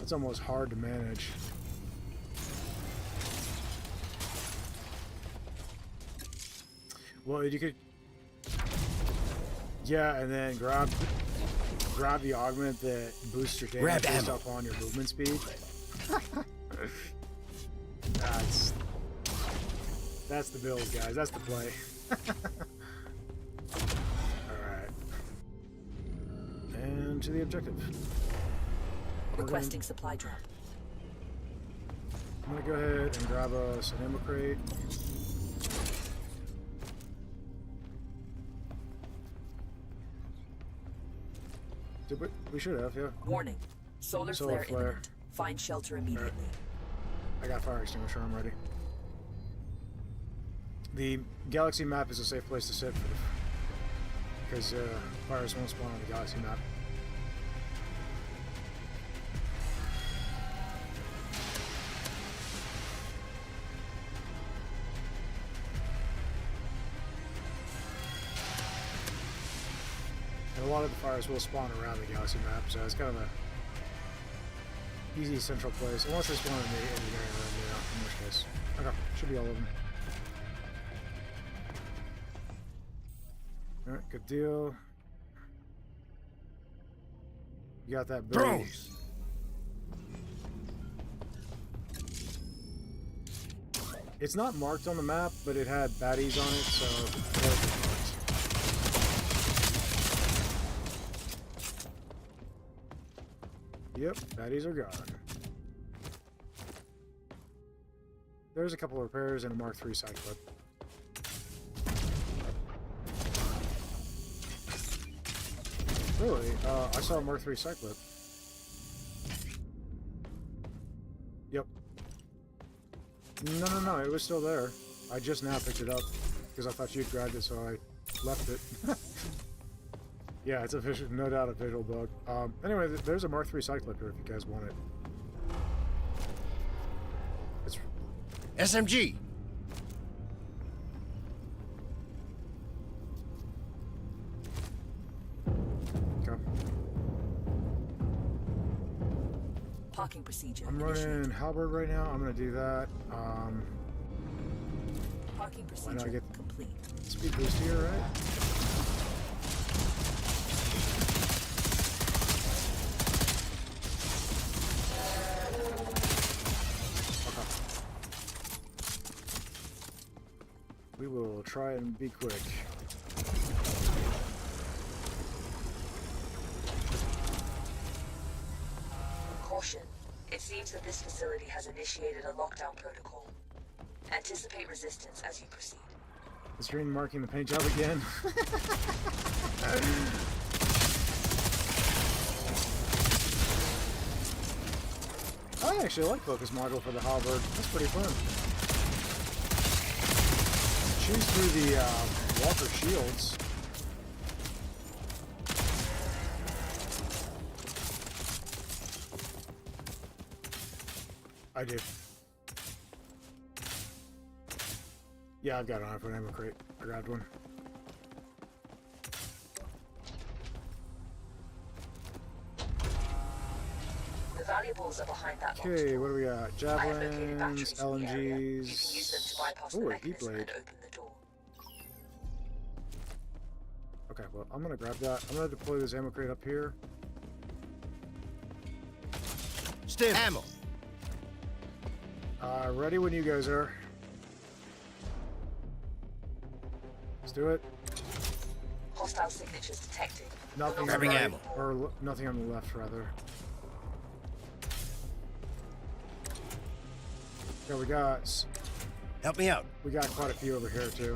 It's almost hard to manage. Well, you could... Yeah, and then grab the augment that boosts your damage based up on your movement speed. That's the build, guys. That's the play. Alright. And to the objective. Requesting supply drop. I'm gonna go ahead and grab a ammo crate. Did we should have, yeah. Warning. Solar flare imminent. Find shelter immediately. Right. I got fire extinguisher, I'm ready. The galaxy map is a safe place to sit because fires won't spawn on the galaxy map. And a lot of the fires will spawn around the galaxy map, so it's kind of a easy central place. Unless they spawn in the engineering room, you know, in which case. Okay, should be all of them. Alright, good deal. You got that building. It's not marked on the map, but it had baddies on it, so it was marked. Yep, baddies are gone. There's a couple of repairs and a Mark III side clip. Really? I saw a Mark III side clip. Yep. No, it was still there. I just now picked it up because I thought you'd grabbed it, so I left it. Yeah, it's a visual, no doubt a visual bug. Anyway, there's a Mark III side clip here if you guys want it. It's SMG. okay. Parking procedure. I'm running halberd right now. I'm gonna do that. Parking Why not procedure get complete. speed boost here, right? We will try and be quick. Caution. It seems that this facility has initiated a lockdown protocol. Anticipate resistance as you proceed. Is green marking the paint job again? I actually like focus module for the halberd. That's pretty fun. Choose through the Walker shields. I do. Yeah, I've got an iPhone ammo crate. I grabbed one. The valuables are behind that box. Okay, what do we got? I have located Javelins, batteries in the area. You can use them LMGs. to bypass the Oh, a heat mechanism blade. and open the door. Okay, well, I'm gonna grab that. I'm gonna deploy this ammo crate up here. Stim. Ammo. Ready when you guys are. Let's do it. Hostile signatures detected. Nothing on the Grabbing right, ammo. or nothing on the left, rather. Yeah, Help me out. we got quite a few over here too.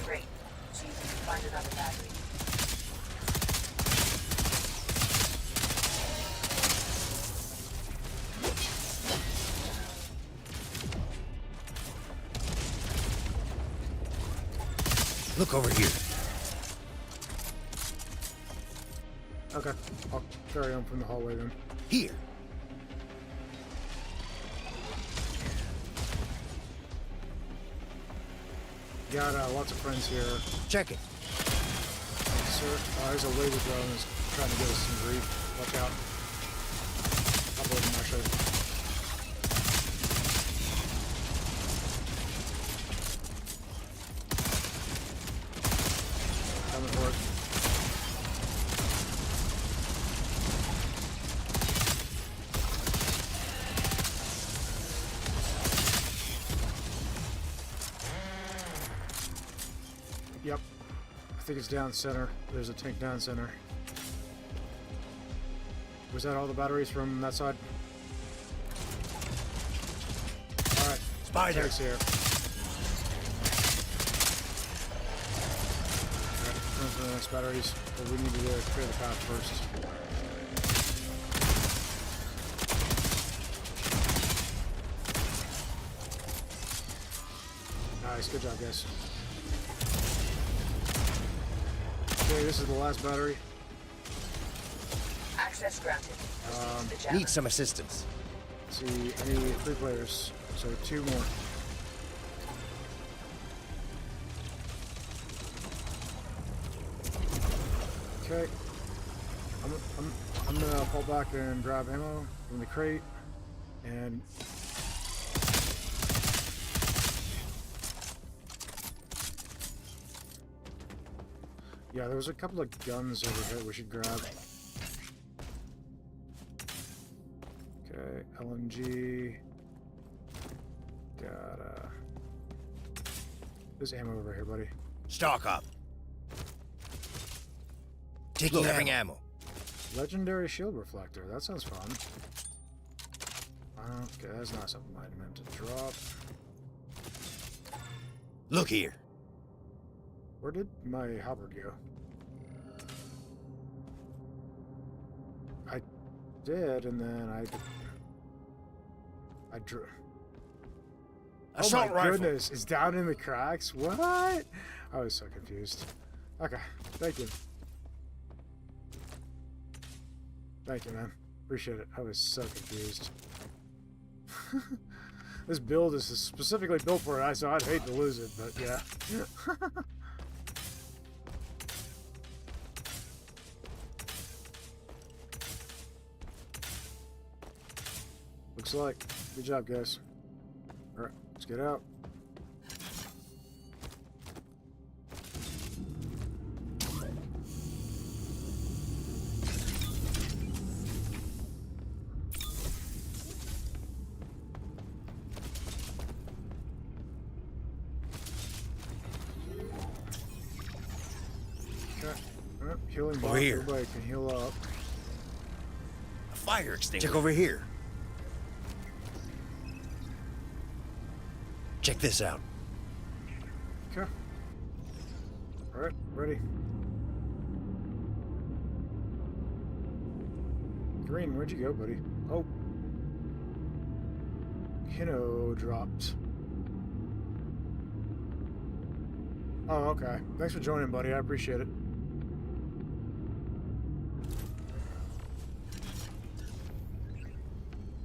Great. See if you can find another battery. Look over here. Okay, I'll carry on from the hallway then. Here. Got lots of friends here. Check it. Sir, there's a laser drone that's trying to get us some grief. Watch out. Couple of them actually. Coming for it. Yep. I think it's down center. There's a tank down center. Was that all the batteries from that side? Alright. Spider. Tanks here. Alright, going for the next batteries. But we need to clear the path first. Nice, good job, guys. Okay, this is the last battery. Access granted. Proceed to the jammer. Need some assistance. Let's see, I need 3 players, so 2 more. Okay. I'm gonna fall back and grab ammo from the crate, and yeah, there was a couple of guns over here we should grab. Okay, LMG. Got there's ammo over here, buddy. Stock up. Taking ammo. Legendary shield reflector. That sounds fun. Okay, that's not something I meant to drop. Look here. Where did my halberd go? I did, and then I drew. Oh my goodness, it's down in the cracks? What? I was so confused. Okay, thank you. Thank you, man. Appreciate it. I was so confused. This build is specifically built for it, so I'd hate to lose it, but yeah. Looks like. Good job, guys. Alright, let's get out. Okay. Alright, healing box. here. Everybody can heal up. A fire extinguisher. Check over here. Check this out. Okay. Alright, ready. Green, where'd you go, buddy? Oh. Hino dropped. Oh, okay. Thanks for joining, buddy. I appreciate it.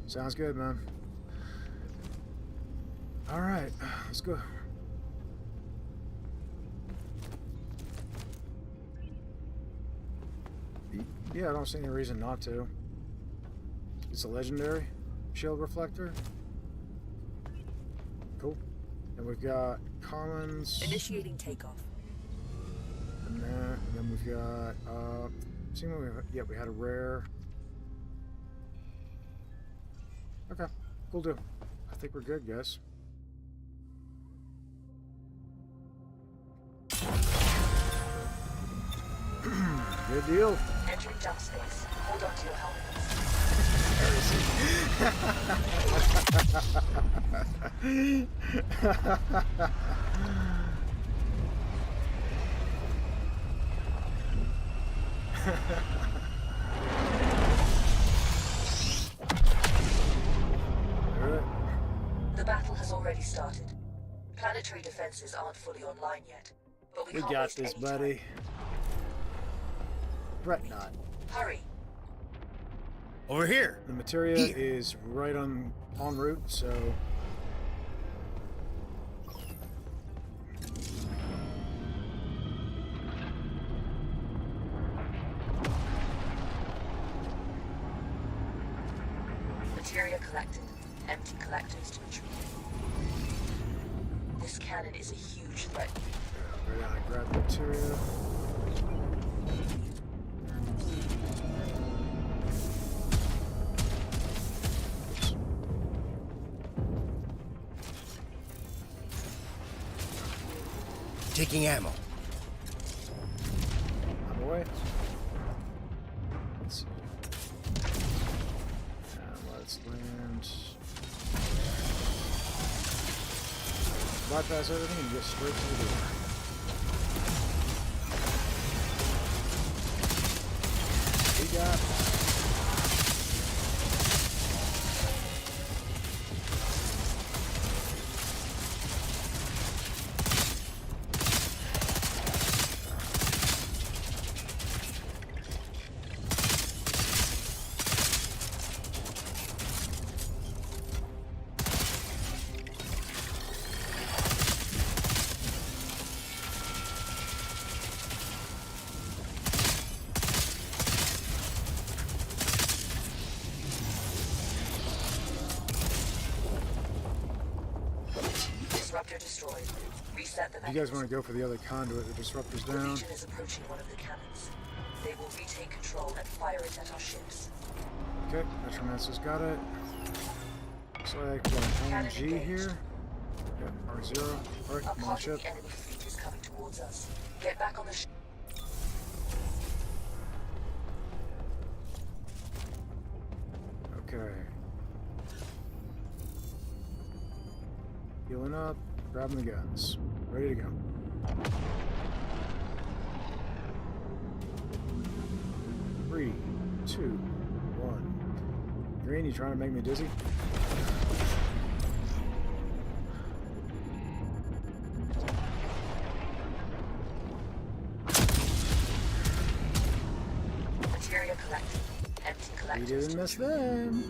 Sounds good, man. Alright, let's go. Yeah, I don't see any reason not to. It's a legendary shield reflector. Cool. And we've got commons. Initiating takeoff. And then we've got see what we have. Yeah, we had a rare. Okay, cool deal. I think we're good, guys. Good deal. Entering jump space. Hold on to your helmets. The battle has already started. Planetary defenses aren't fully online yet, but we can't got waste this, any buddy. time. Fret not. Hurry. Over here. The materia Here. is right en route, so... Materia collected. Empty collectors to retrieve. This cannon is a huge threat. Go down and grab the materia. Taking ammo. I'm away. Let's see. Let's land. Bypass everything and get straight to the door. We got. Disruptor destroyed. Reset the If you guys want to go for the other conduit, the disruptor's The down. Legion is approaching one of the cannons. They will retake control and fire it at our ships. Okay, Metromancer's got it. Looks like we're Cannon on G engaged. here. Yep, R0. Alright, A come on, part of ship. the enemy fleet is coming towards us. Get back on the ship. Okay. Healing up, grabbing the guns. Ready to go. Three, two, one. Green, you trying to make me dizzy? Materia collected. Empty We collectors. didn't to miss retrieve. them.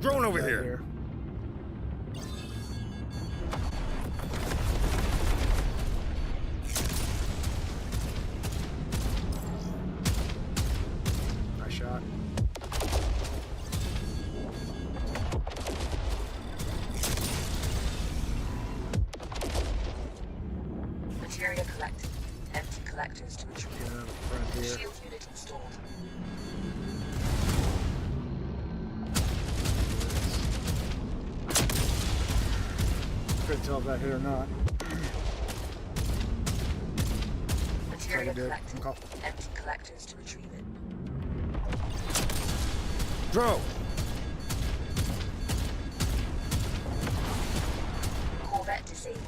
Drone over Right here. Nice shot. Materia collected. Empty collectors to retrieve. Get out of front here. Shield unit installed. Couldn't tell if that hit or not. Materia I did. collected. Okay. Empty collectors to retrieve it. Drone. Corvette disabled.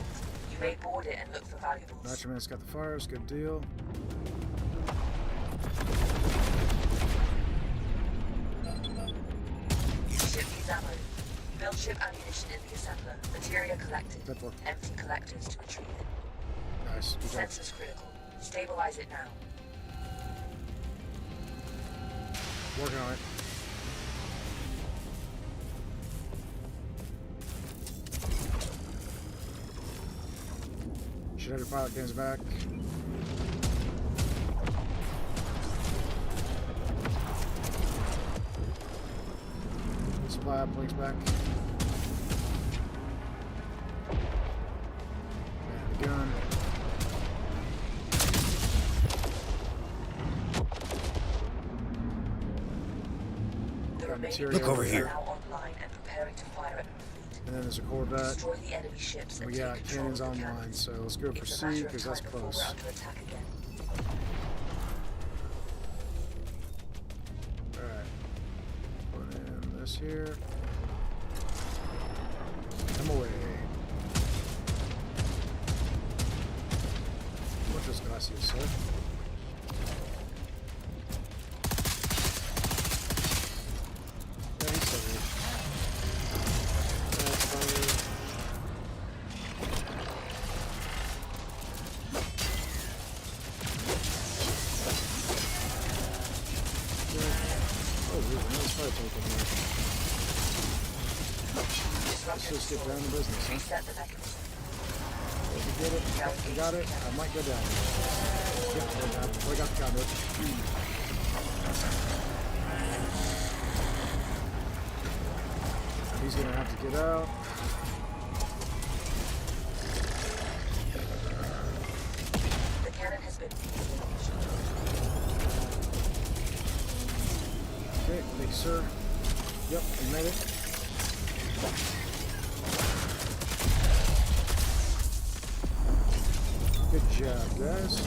You may board it and look for valuables. Metroman's got the fires, good deal. Ship needs ammo. Build ship ammunition in the assembler. Materia collected. Good work. Empty collectors to retrieve it. Nice. Good job. Sensors critical. Stabilize it now. Working on it. Should have your pilot cans back. Supply uplinks back. And the gun. The remaining material Look over units here. are now online and preparing to fire at the fleet. And then there's a Corvette. Destroy the enemy ships and We take got control cannons of the online, cannons. so let's go for It's a C matter of because that's time before close. we're under attack again. Alright. Put in this here. Come away. Muchas gracias, sir. Yeah, he's still here. That's fire. Let's just get down to business, huh? Reset the mechanism. If you get it, if you got it, I might go down. Yep, I got the conduit. He's gonna have to get out. The cannon has been Okay, thank you, sir. Yep, we made it. Good job, guys.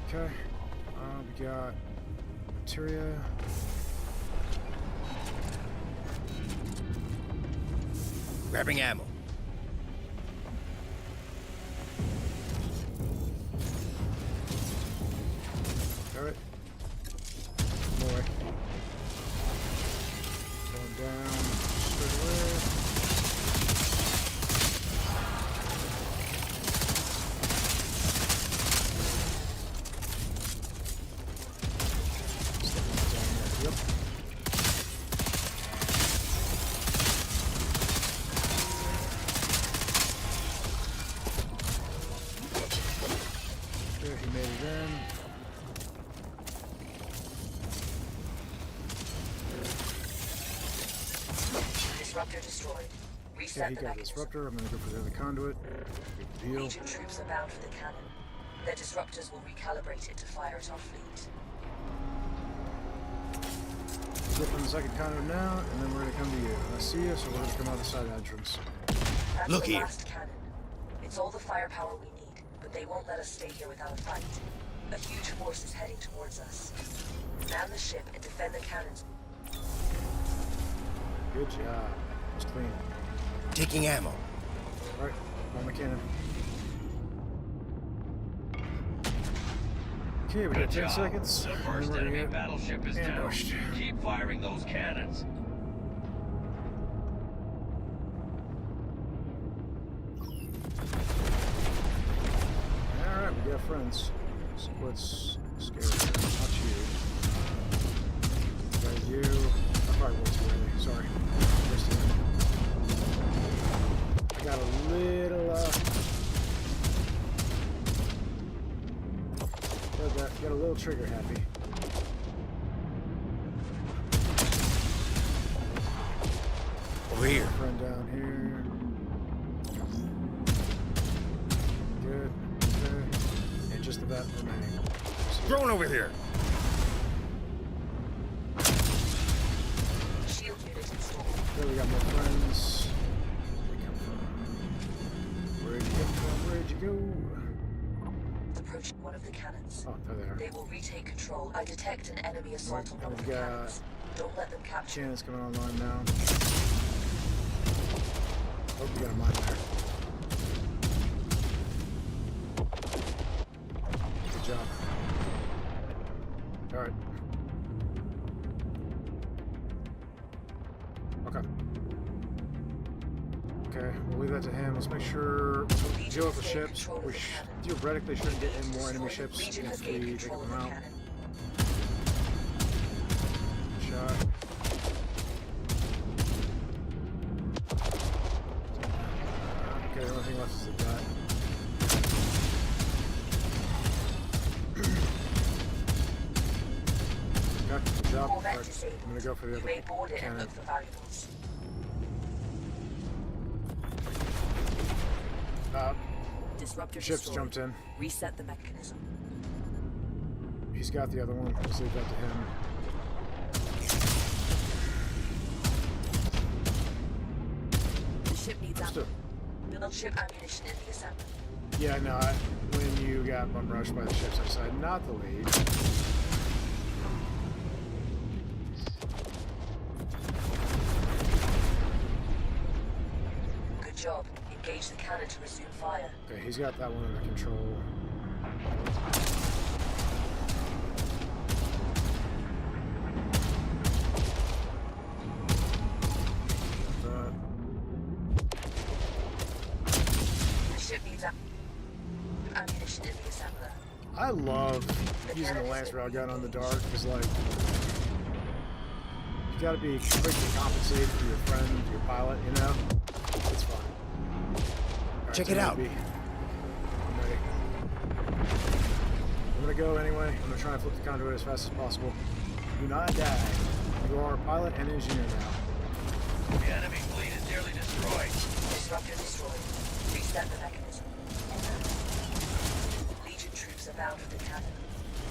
Okay, we got Atira. Grabbing ammo. Alright. More. Going down straight away. Yep. There, he made it in. Disruptor destroyed. Yeah, Reset he the got mechanism. disruptor. I'm gonna go for the other conduit. Big deal. Legion troops are bound for the cannon. Their disruptors will recalibrate it to fire at our fleet. Get from the second conduit now, and then we're gonna come to you. I see you, so we're gonna come out the side entrance. That's Look the here. last cannon. It's all the firepower we need, but they won't let us stay here without a fight. A huge force is heading towards us. Man the ship and defend the cannons. Good job. It's clean. Taking ammo. Alright, on the cannon. Okay, we got 10 seconds. The and first then we're enemy gonna get battleship is ambushed. down. Keep firing those cannons. Alright, we got friends. So what's scary? Not you. Got you. I probably went too early. Sorry. Missed it. I got a little, got a little trigger happy. Over here. Friend down here. Good. Okay. And just about remaining. Drone over here. Shield unit installed. There we got more friends. Where'd they come from? Where'd you come from? Where'd you go? Approaching one of the cannons. Oh, there they are. They will retake control. I detect an enemy assault Right, on one of we've the got cannons. Don't let them capture. Cannon's coming online now. Oh, we got a mine there. Good job. Alright. Okay. Okay, we'll leave that to him. Let's make sure we deal with the ships. We theoretically shouldn't get in more enemy ships Legion has if we gained take control of them the out. cannon. Shot. Okay, the only thing left is the gut. Okay, good job. Corvette Alright, disabled. I'm gonna go for the You other may board it and cannon. look for valuables. Disruptor Ship's destroyed. jumped in. Reset the mechanism. He's got the other one. Let's leave that to him. The ship needs Still. ammo. Build ship ammunition in the assembly. Yeah, no, when you got bum rushed by the ships, I decided not to leave. Good job. Engage the cannon to resume fire. Okay, he's got that one under control. The ship needs ammunition in the assembler. I love using the lance railgun on the dark because, like, gotta be quick to compensate for your friend, your pilot, you know? It's fine. Alright, Check so it out. I'm ready. I'm gonna go anyway. I'm gonna try and flip the conduit as fast as possible. Do not die. You are a pilot and engineer now. The enemy fleet is nearly destroyed. Disruptor destroyed. Reset the mechanism. Legion troops are bound for the cannon.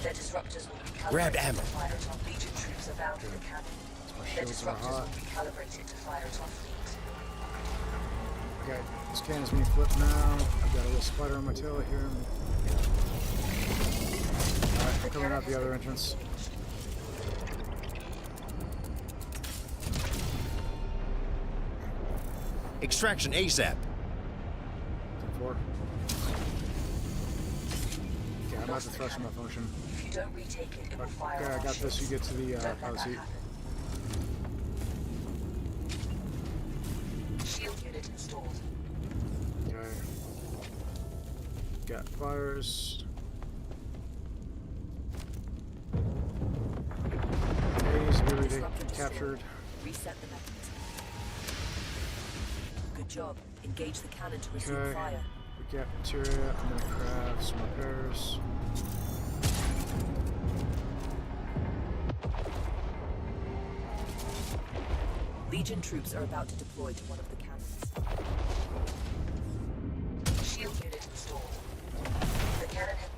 Their disruptors will recalibrate Grab it ammo. to fire it on. Legion troops are bound for the cannon. My Their shields are disruptors hot. will recalibrate it to fire it on fleet. Okay, this cannon's being flipped now. I've got a little spider on my tail here. Alright, I'm coming out the other entrance. Extraction ASAP. 4. Okay, I'm at the thrust malfunction. If you don't retake it, it will fire Okay, on I our got this. You shields. get to the Don't let pilot that seat. happen. Shield unit installed. Okay. Got fires. A's ability Disruptor captured. destroyed. Reset the mechanism. Good job. Engage the cannon to resume Okay. fire. We got materia. I'm gonna craft some repairs. Legion troops are about to deploy to one of the cannons. Shield unit installed. The cannon has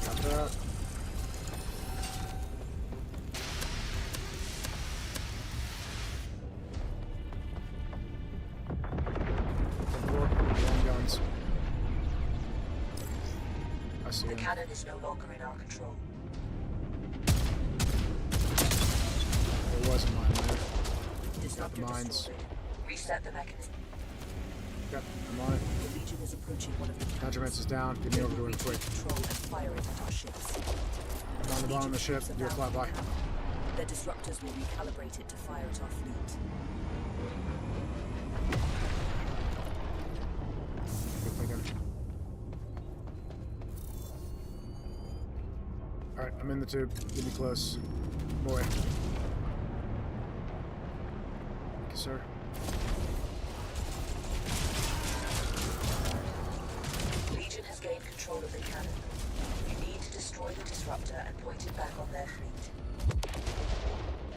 Got that. Long guns. I see The him. cannon is no longer in our control. There wasn't mine there. Disruptor mines. destroyed. Reset the mechanism. Got mine. The Legion is approaching one of the cannons. Contraments is down. Get me They over will to him retake quick. control and fire it at our ships. I'm on the bottom of the ship. Legion Do a troops are flyby. bound for the cannon. Their disruptors will recalibrate it to fire at our fleet. Good thinking. Alright, I'm in the tube. Get me close. Boy. Thank you, sir. Legion has gained control of the cannon. You need to destroy the disruptor and point it back on their fleet.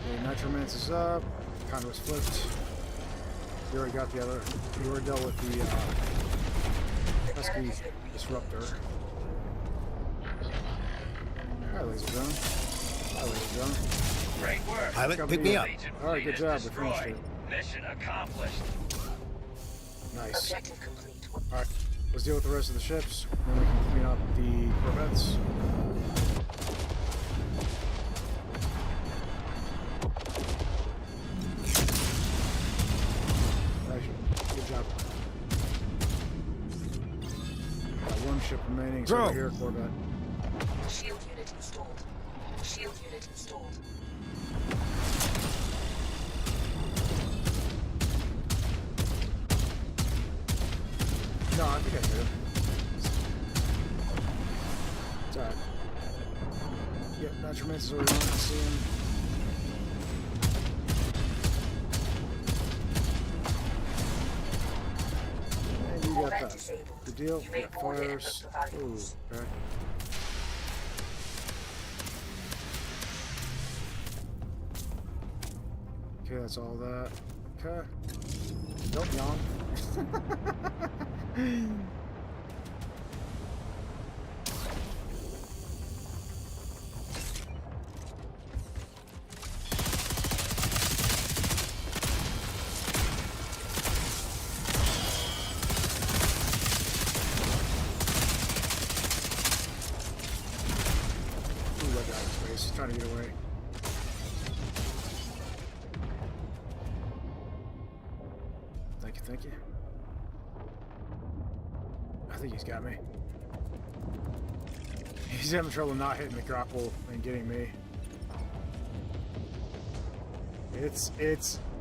Okay, Nitromance is up. Conduit's flipped. You already got the other. You already dealt with the The pesky cannon has been disruptor. Hi, laser drone. Hi, laser drone. Great work. Pilot, Come pick to me you. up. Legion All right, fleet good is job. We finished destroyed. it. Mission accomplished. Nice. Objective complete. Alright, let's deal with the rest of the ships. Then we can clean up the corvettes. Nice. Good job. Got one ship remaining. So Throw. over here, corvette. Shield unit installed. Shield unit installed. No, I think I did. It's alright. Yep, Nitromance is already on. I see him. And you got Corvette that. disabled. Good deal. You may Got board it and fires. look for valuables. Ooh, okay. Okay, that's all that. Okay. Don't yawn. Ooh, that guy in space. He's trying to get away. Thank you, thank you. I think he's got me. He's having trouble not hitting the grapple and getting me.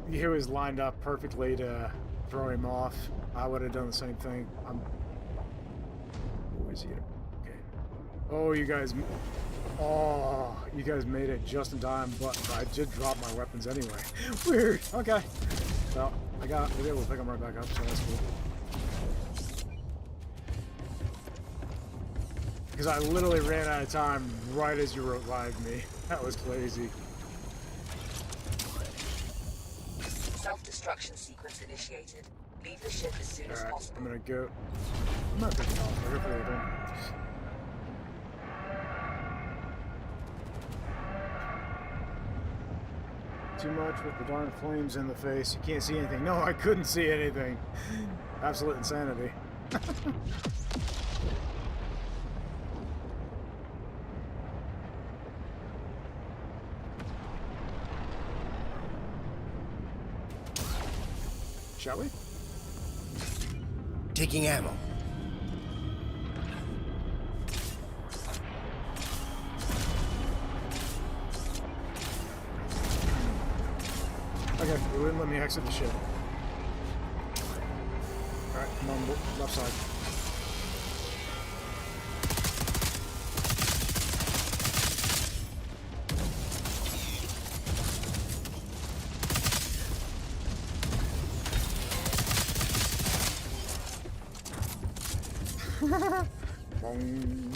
He was lined up perfectly to throw him off. I would have done the same thing. Where is he? Okay. Oh, you guys. Oh, you guys made it just in time, but I did drop my weapons anyway. Weird. Okay. So, was able to pick them right back up, so that's cool. Because I literally ran out of time right as you revived me. That was crazy. Self-destruction sequence initiated. Leave the ship as soon as possible. I'm gonna go. I'm not picking off. I hopefully I don't. Too much with the darn flames in the face. You can't see anything. No, I couldn't see anything. Absolute insanity. Shall we? Taking ammo. Okay, it wouldn't let me exit the ship. Alright, come on, left side. Boom.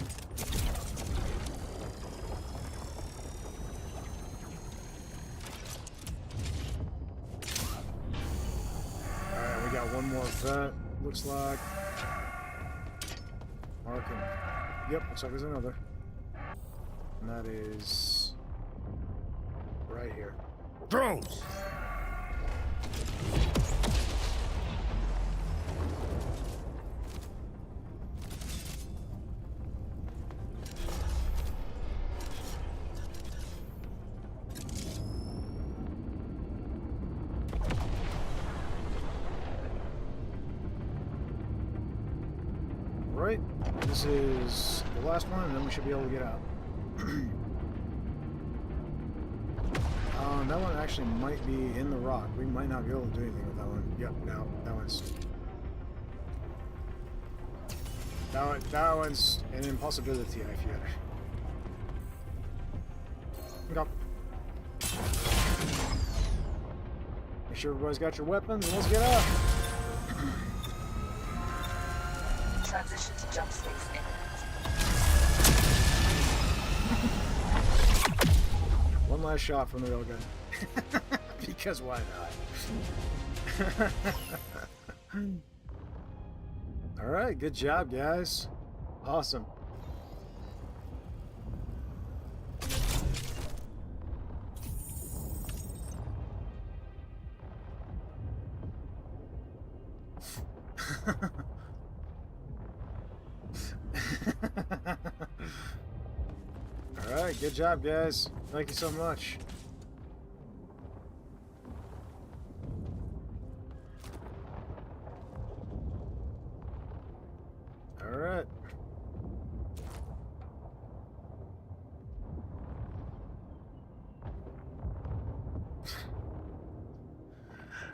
Alright, we got one more vet, looks like. Marking. Yep, looks like there's another. And that is right here. Drones! Right, this is the last one, and then we should be able to get out. That one actually might be in the rock. We might not be able to do anything with that one. Yep, no, that one's an impossibility, I fear. Okay. Make sure everybody's got your weapons, and let's get out. Transition to jump space imminent. One last shot from the railgun. Because why not? Alright, good job, guys. Awesome. Alright, good job, guys. Thank you so much. Alright.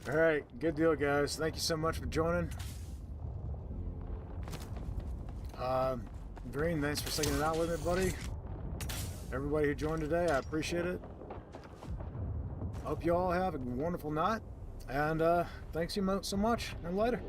Alright, good deal, guys. Thank you so much for joining. Green, thanks for singing it out with me, buddy. Everybody who joined today, I appreciate it. Hope you all have a wonderful night. And thanks you so much, and later.